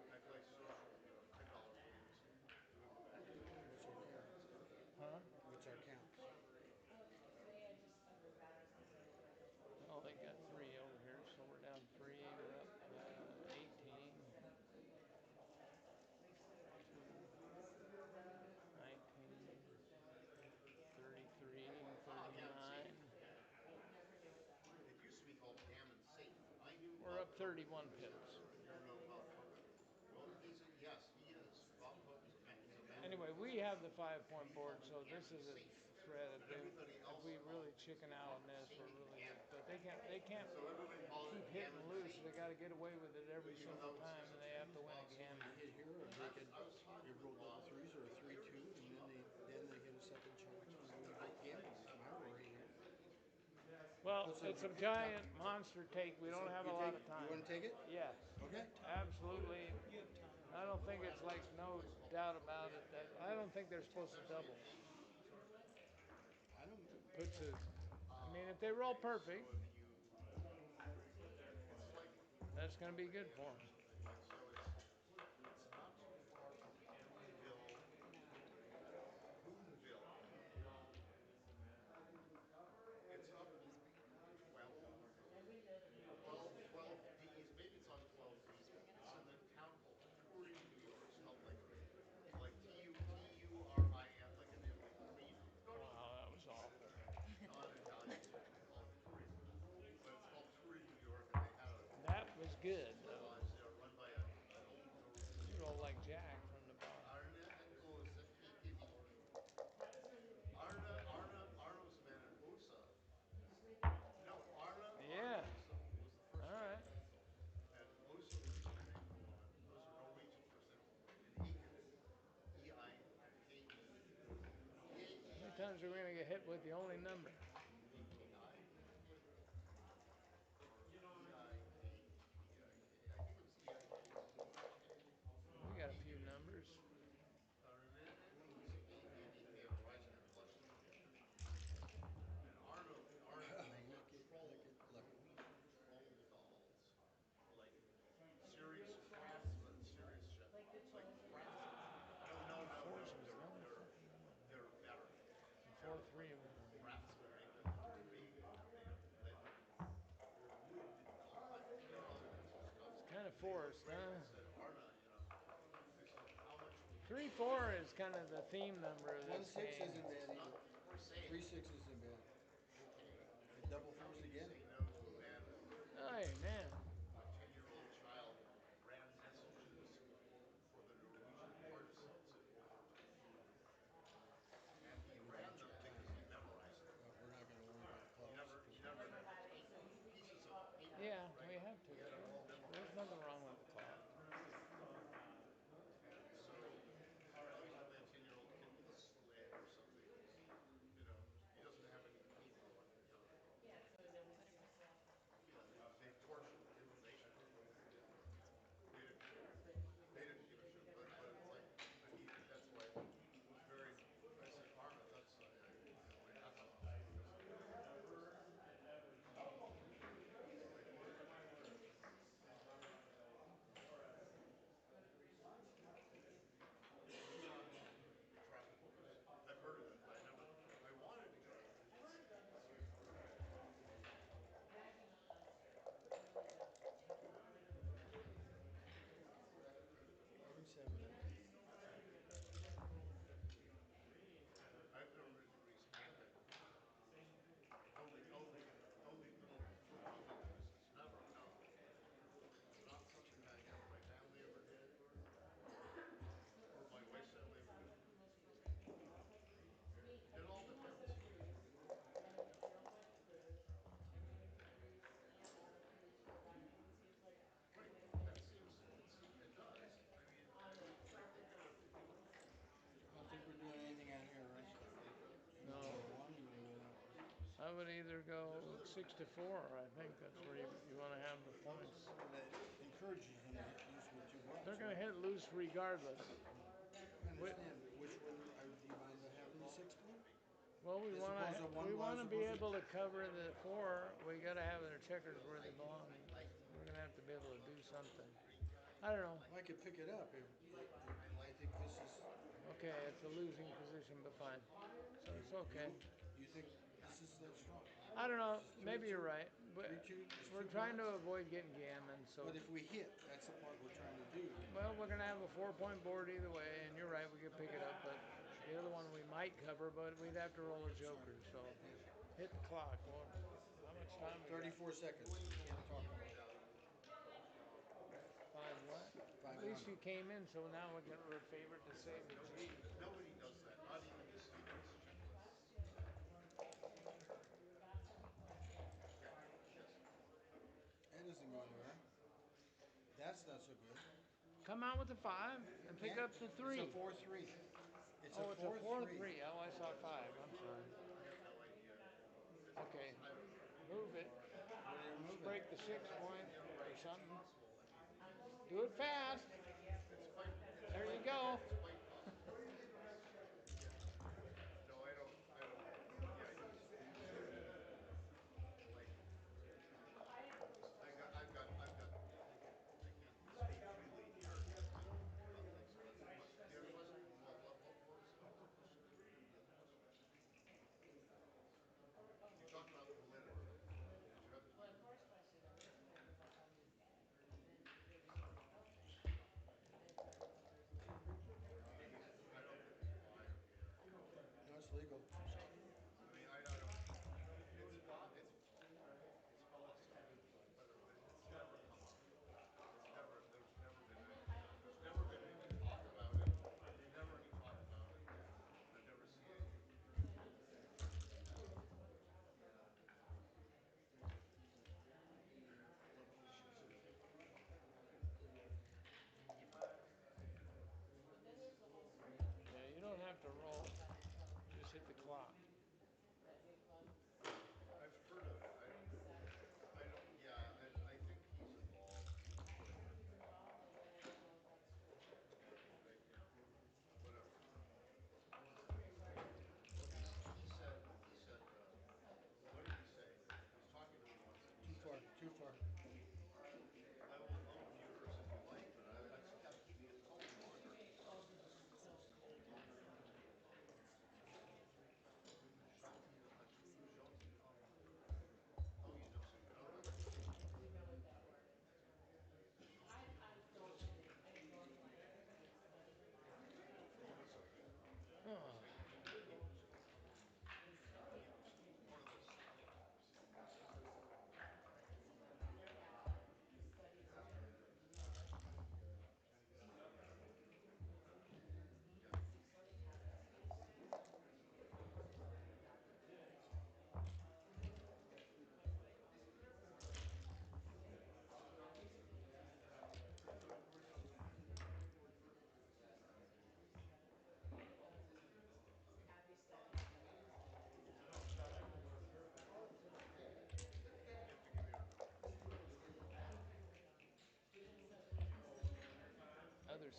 I play social, $10 games, doing the backhand. What's our count? Huh? What's our count? Oh, they got three over here, so we're down three. We're up 18, 19, 33, Ah, gammon safe. 39. It used to be called gammon safe. I knew We're Bob up Hook. 31 You pips. ever know Bob Hook? Well, yes, he is. Bob Hook is a banker. Anyway, we have the 5 point He board, called it so this gammon is a safe, threat. and everybody If else we really called chicken out on this, we're saving the really. gammon. But they can't So everybody called keep it hitting gammon loose. safe, They got to get away with it every even single though it's time, just a and they have to two. win a So when gammon. they hit here, or I they was could I was they talking with roll double Bob threes or a a year or 3-2, two and ago. then they hit a second charge, and then we get gammons. My worry here. Well, Puts it's a a giant monster take. We don't have a lot of You time. want to take it? Yes, Okay. absolutely. You have time. I don't think it's like no doubt about it that I don't think they're supposed to double. I don't. Puts it. I mean, if they roll Okay, perfect, so if you, it's like that's going to be good for them. so it's not too far from Boonville. It's up 12, 12 D's. Maybe it's on 12 D's. It's in the town called Turin, New York, spelled like Turin, like an like Torino. Wow, that was awful. good though. lives. They are run by an old Norwegian You roll like called Jack from the bar. Arne Ekevik. Arne was the man, and Osa. No, Arne Yeah. was the first All name, right. and Osa was the second name of the woman. Those are Norwegian first names, and Eikevik, Eikevik, How many times are we gonna get hit with the only number? Eikevik, or Eikvik. I think it was Eik, We got a few Eikevik. numbers. Osa EVK on the rising and flushing. And Arno made Look. troll dolls for like serious craftsmen, serious chef, like craftsmen. No. Forces, no fucking They're better. four, They're three like of them. craftsmen make them into made of lead or wood doll. You know, all kinds of stuff. It's kind of And they wrote forced, Ray and huh? they said, Arna, they said, how much will you Three, charge? four is kind of the theme number of this 1-6 game. isn't bad Huh? either. I'm saying, 3-6 isn't bad. okay, And double how fours can you again. say no to a man Hey, man. a 10-year-old child ran messages for the Norwegian partisans in World War II? And he We've ran got them because time he here. memorized them. We're not going to worry about He clocks. never, he never, pieces of paper, Yeah, we right? have to. He had them all There's memorized. nothing wrong with the clock. And so, I don't know, he's only a 10-year-old kid with a sled or something. He doesn't have any paper on him. Yeah, they tortured information out of him. They didn't care. They didn't give a shit. But it's like, that's why it was very, I said, Arna, that's, my hat's off to you because it's like, traffic police. I've heard of it, but I wanted to go, but I didn't see it. Going 7. I've never been to Greece camping. Only little boating cruises. Never, no. Not something my family ever did, or my wife's family ever did. It all depends. Right. It does. I think it would. I don't think we're doing anything out here, right? You want to No. go to 1, you want to go that? I would either go There's other 6-4. I think that's where you want to have the points. That encourages them to hit loose with 2 bucks, They're going to right? hit loose regardless. I understand, but which one, do you mind having the 6th one? Well, we As opposed to want to one as be opposed to able to cover the 4. We got to have their checkers where they belong. We're going to have to be able to do something. I don't know. I could pick it up if I think this is. Okay, it's a losing position, but fine. So it's okay. You think this is that strong? I don't know. This is Maybe you're 3-2. right. But 3-2. It's we're 2 trying to bucks. avoid getting gammon. So But if we hit, that's the part we're trying to do. well, we're going to have a 4-point board either way, and you're right. We could pick it up, but the other one we might cover, but we'd have to roll a joker. So hit the clock. Well, how much time we got? 34 seconds. You can't talk about it. Five what? At 5-1. least you came in, so now we're favored to save the G. Nobody does that. Not even the stupidest checklists. Yes. That doesn't go anywhere. That's not so good. Come out with the 5 and pick up the 3. It's a 4-3. It's a Oh, it's a 4-3. 4-3. Oh, I saw 5. I'm sorry. I have no idea. Okay, I don't know. move it. What are you Let's moving? break the 6 point or Right. It's something. possible. I mean, Do it fast. There you go. it's quite possible. Yeah. No, I don't. Yeah, he's like. I can't speak freely here about things. But the other question. Well, what was the question again? The other question. You talked about the validity. Did you have?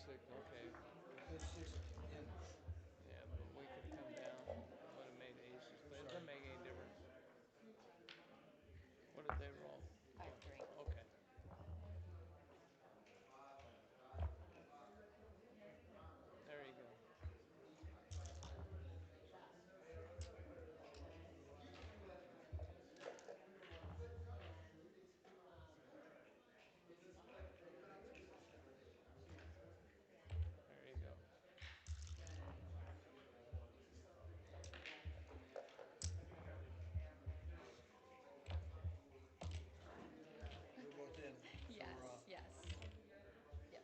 Six, okay. We had six in. Yeah, but we could have come down. It would have made aces, but it doesn't make any difference. What did they roll? 5-3. Okay. There you go. There you go. We're both in. So Yes, we're off. yes, yes.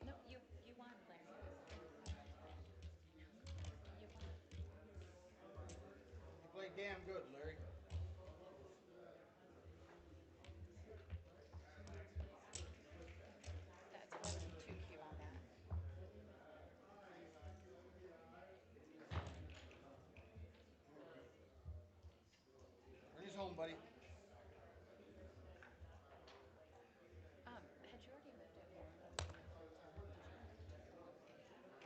No, you won, Larry. You won. You played damn good, Larry. That's why we need 2 cube on that. Bring us home, buddy. Had you already moved it more to, did you?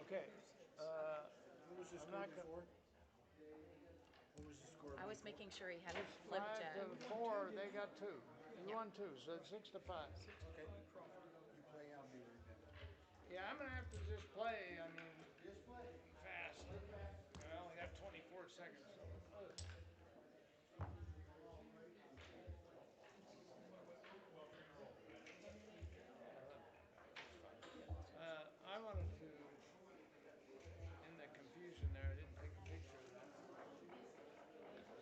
Okay. What was the I'm score not gonna. before? What was the score I was before? making sure he had it It's flipped. 5-4. They got two. You Yeah. won two, so it's 6-5. Okay. You play, I'll be right back. Yeah, I'm gonna have to just play. I mean, Just play. fast. I only got 24 seconds. So. I wanted to, in the confusion there, I didn't take a picture of that.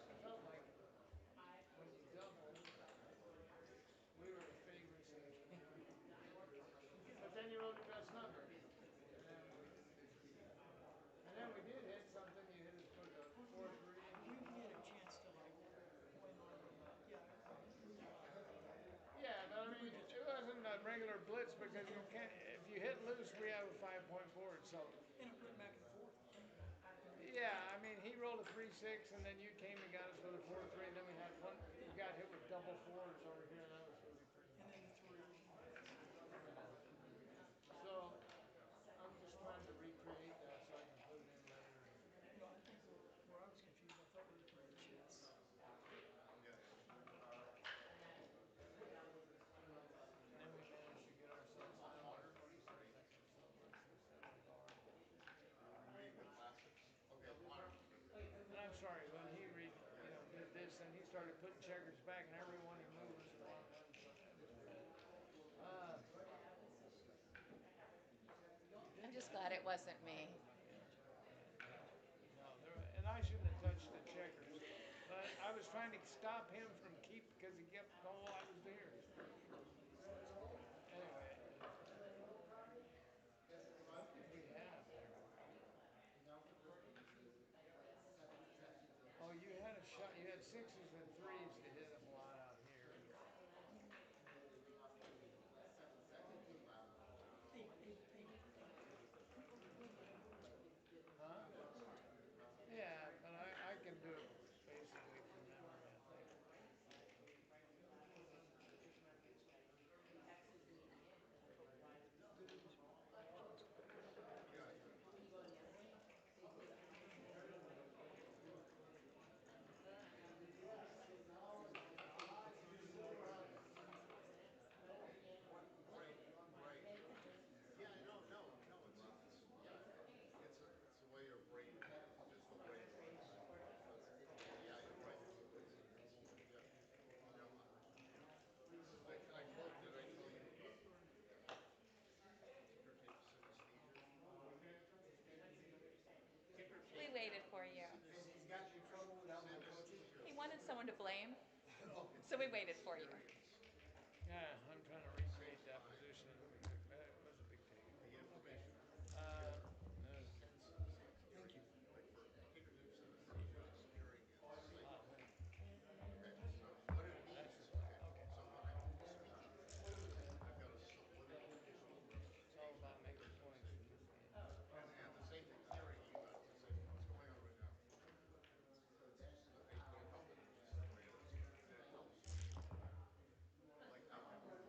I felt like when you double, we were the favorites in the game. But then you wrote the best number. And then we did hit something. You hit us with a 4-3. We had a chance to like win on the Yeah, but I mean, it wasn't a regular blitz because you can't. If you hit loose, we have a 5-point board. So. and it went back and forth. Yeah, I mean, he rolled a 3-6, and then you came and got us with a 4-3, and then we had one. We got hit with double fours over here. That was really pretty. And then the threes. So I'm just trying to recreate that so I can put it in later. No, I think where I was confused, I thought we were playing chess. Yes. And then we managed to get ourselves down to 26 seconds, so we set the bar. You're rereading the classics. Okay, fine. And I'm sorry, when he Yeah. did this, and he started putting checkers back, and everyone he moved was the wrong one. So that was weird. I'm just glad it wasn't me. No, and I shouldn't have touched the checkers, but I was trying to stop him from keep because he kept. Oh, I was there. Anyway, what did we have there? Oh, you had a shot. You had sixes and threes to hit a lot out here. Huh? Yeah, but I can do it basically from memory, I think. Yeah, yeah. Right, right. Yeah, no, no, no. It's yeah. It's the way your brain, just the way it works. But yeah, you're right. It's yeah. You know, I told. Did I tell you kicker takes synesthesia? Kicker We takes waited for you. He's gotten in trouble without my coaching. He wanted someone to blame, Look, so we it's waited for you. experience. Yeah, I'm trying to At the same recreate that time, position. It was a big take. the information. No. Thank you. Like for kicker takes synesthesia, it's hearing and sight. Okay, so what it means, okay, so when I'm speaking, I've got a subliminal visual It's all representation of about what making they're saying. points. You keep being. And the same thing, hearing, you got to say, what's going on right now? I tell them, this is the way it is. And it helps you, like outward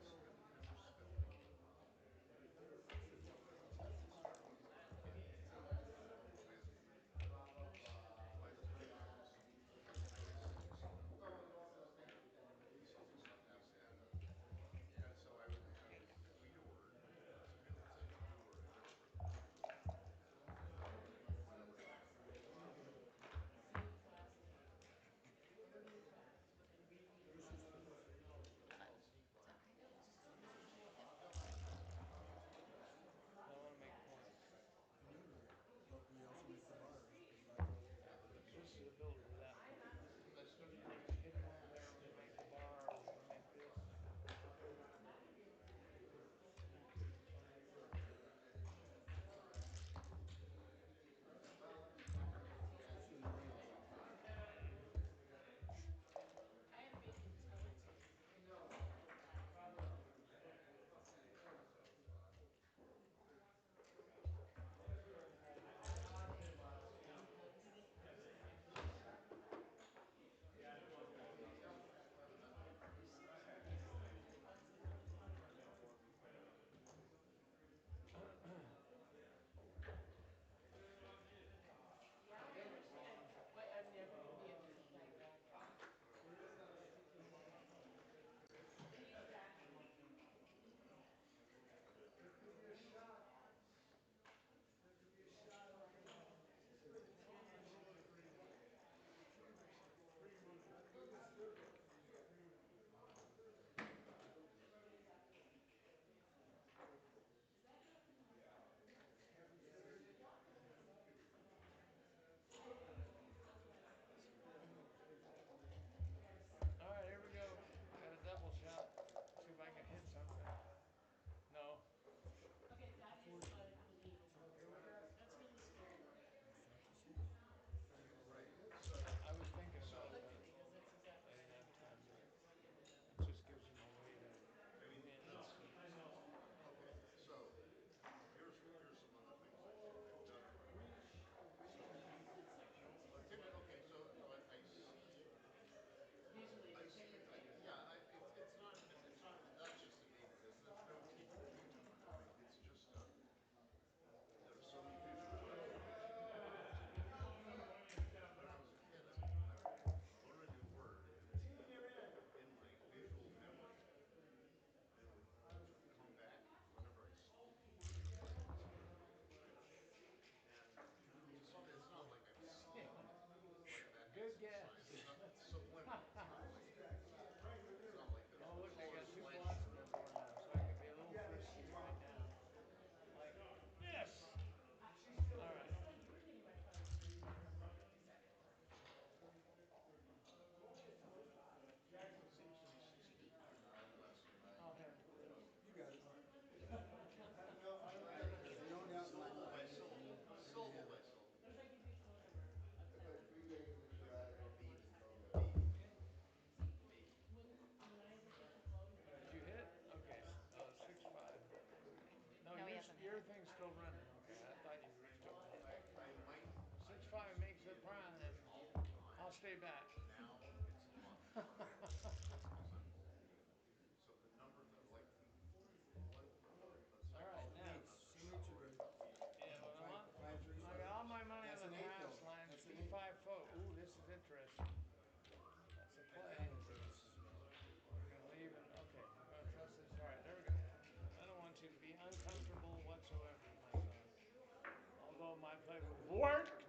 worked.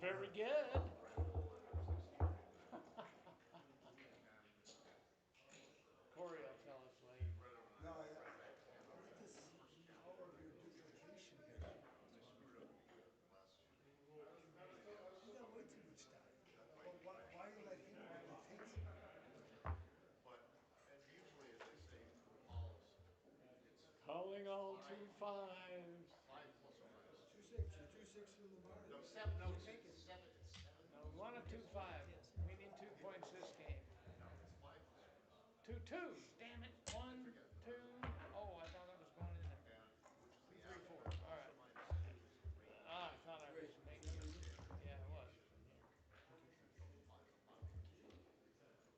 Very good. Right around 163. And Corey will tell us later. right over No, 9, right back in on what is the this first two. power of your duplication here? I screwed up the last two. You got way too much die. That But Viking why Classic. you let him take some? But usually, as they say for calls, it's Calling all five, two fives. 5 plus or minus 2. 2-6. You're 2-6 from the bar. No, 7. No, You it's take it. 7. It's 7 No, we plus or want a minus 2. 2-5. We need 2 points this game. No, it's 5 plus or minus 2. 2-2. Damn it. I 1, forget. 2. Oh, I thought it was going in there. And which is 2, the 3, 4. average. All Plus or right. minus 2 is a rate Ah, I deviation. thought I was Great. Is making that The it. legal? standard Yeah, it was deviation from here. of a mile.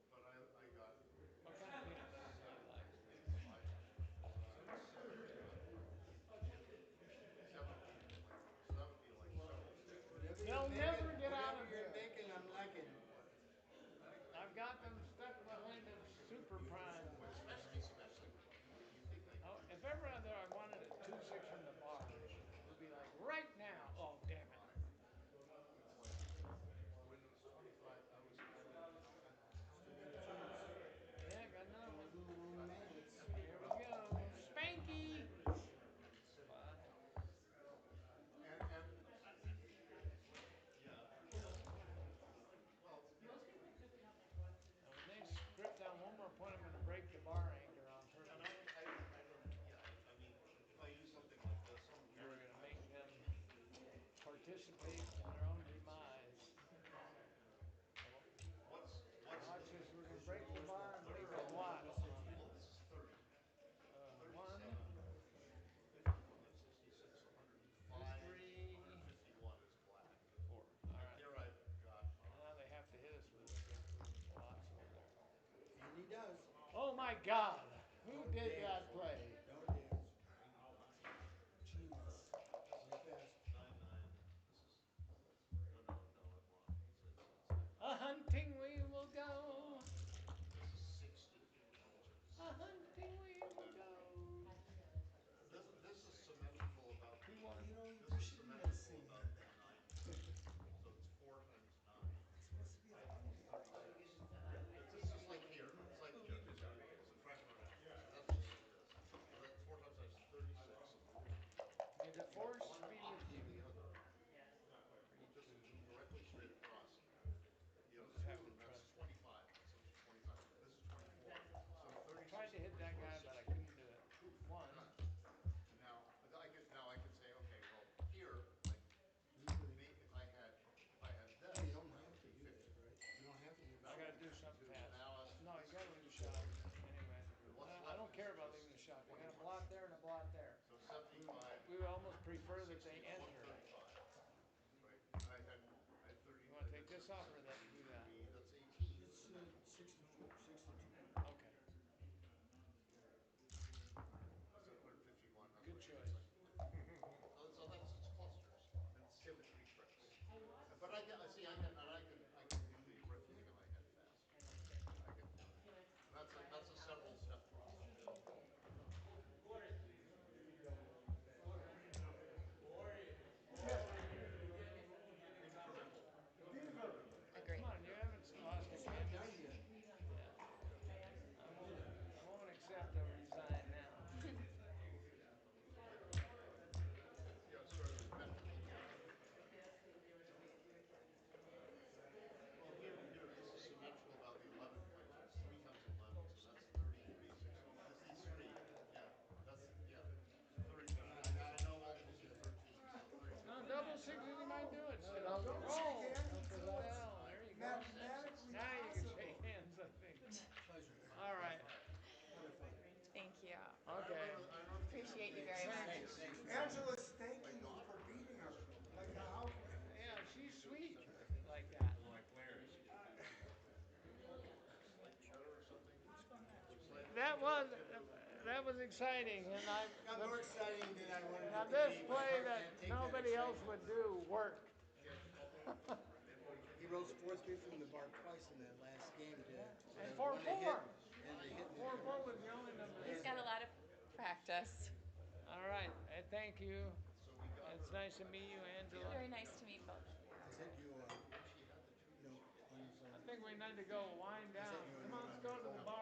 But I got What kind of peanut butter do you like? 5 plus or minus 2. So it's 17 is my total. So that would be like 76. They'll never get out Whatever of you're this. making, I'm liking. I've got them stuck behind a super prime. Especially when you think I can Oh, do if this. ever I wanted a 2-6 from the bar, it would be like right now. Oh, damn it. It's like when it was 25. I would cut. Still got the chance. Yeah, got another one. Little room Cut maintenance. Here we go. Spanky. Five. And yeah, well, yeah. And when they script down one more point, I'm going to break the bar anchor on And purpose. I don't. Yeah, I mean, if I use something like this, We are going to I make will. them Throw participate them in along. their own demise. What's Watch this. We're going to What's your break the lowest bar bet? and what make are it what? Minus 60. well? This is 30. 1, 37, 51, that's 66, 105, 3, 151 is black. 4. All And right. here I've got, Now they have to hit us with a lot over there. And he does. Oh my God! Who Don't did dance. that play? Don't dance. 95. Jesus. This Way is fast. 99. This is, no, I'm wrong. It's 99. A hunting we will go. This is 60. A hunting we And will then go. this is symmetrical about the, 2-1. this is symmetrical about the 90. So it's 4 times 9. It's supposed to be like Which is India. 36. It's just like here. It's like here. It's a fraction of an hour. So that's just like this. So that 4 times 9 is 36. May the If you have force one be with opposite you. the other, For each just of you. directly straight across, you have We'll just two have of to them. That's trust him. 25. So it's 25. This is 24. So I 36 tried to and hit that 24 is guy, but I 68. couldn't do it. Poof, 1. done. And now I could say, okay, well, here, like, Legally. if I had No, you this, don't that have would to be do that, 50. right? You don't have to leave I the That would got shot. to be do something 52. fast. Now No, you this is got to leave a 54. shot. Anyway. And what's I left don't is care about just leaving a shot. They got a 21. blot there and a blot there. So 75, We would almost prefer that 60 they is enter. 135. Right? And I had 30. You want to I take had this off or that, do that? 73. That's 18. It's And then 6 to 4. 6 to 2. Okay. I said 151. That's Good what I choice. so that's it's clusters and symmetry tricks. But I can do the arithmetic in my head fast. I can do it, and that's a several step process. Incremental. Come on, you haven't lost a It's not canvas. done yet. I won't accept or resign now. Yeah, it started with metrical geometry. Well, here, this is symmetrical about the 11 point. So it's 3 times 11, so that's 30, 36. This needs 3. Yeah, yeah. 30. I know multiples get 13, so 32. No, double sixes you might do it still. Don't shake Oh, hands what the until it's hell? There you go. mathematically Now you can possible. shake hands, I think. Pleasure. All right. Have fun. Thank you. And Okay. I remember thinking of Appreciate you doing very this much. interview with Angela's thanking my you daughter. for beating her. Like, Like, how can Yeah, she's sweet 17. like that. Slightly better or something. That Slightly was better. that was exciting, and got more exciting than I wanted now it to this be. My play heart that can't take that nobody else excitement. would do worked. He rolls 4-3 from the bar twice in that last game to And have four one to hit four. and the hit didn't 4-4 come out. was the only number. He's got a lot of practice. All right, thank you. So we got her It's nice to meet you, Angela. Very nice to meet both of you. I sent you, you know, on his, I think we need to go wind I down. sent you a Come note on, let's on go your to the phone. bar.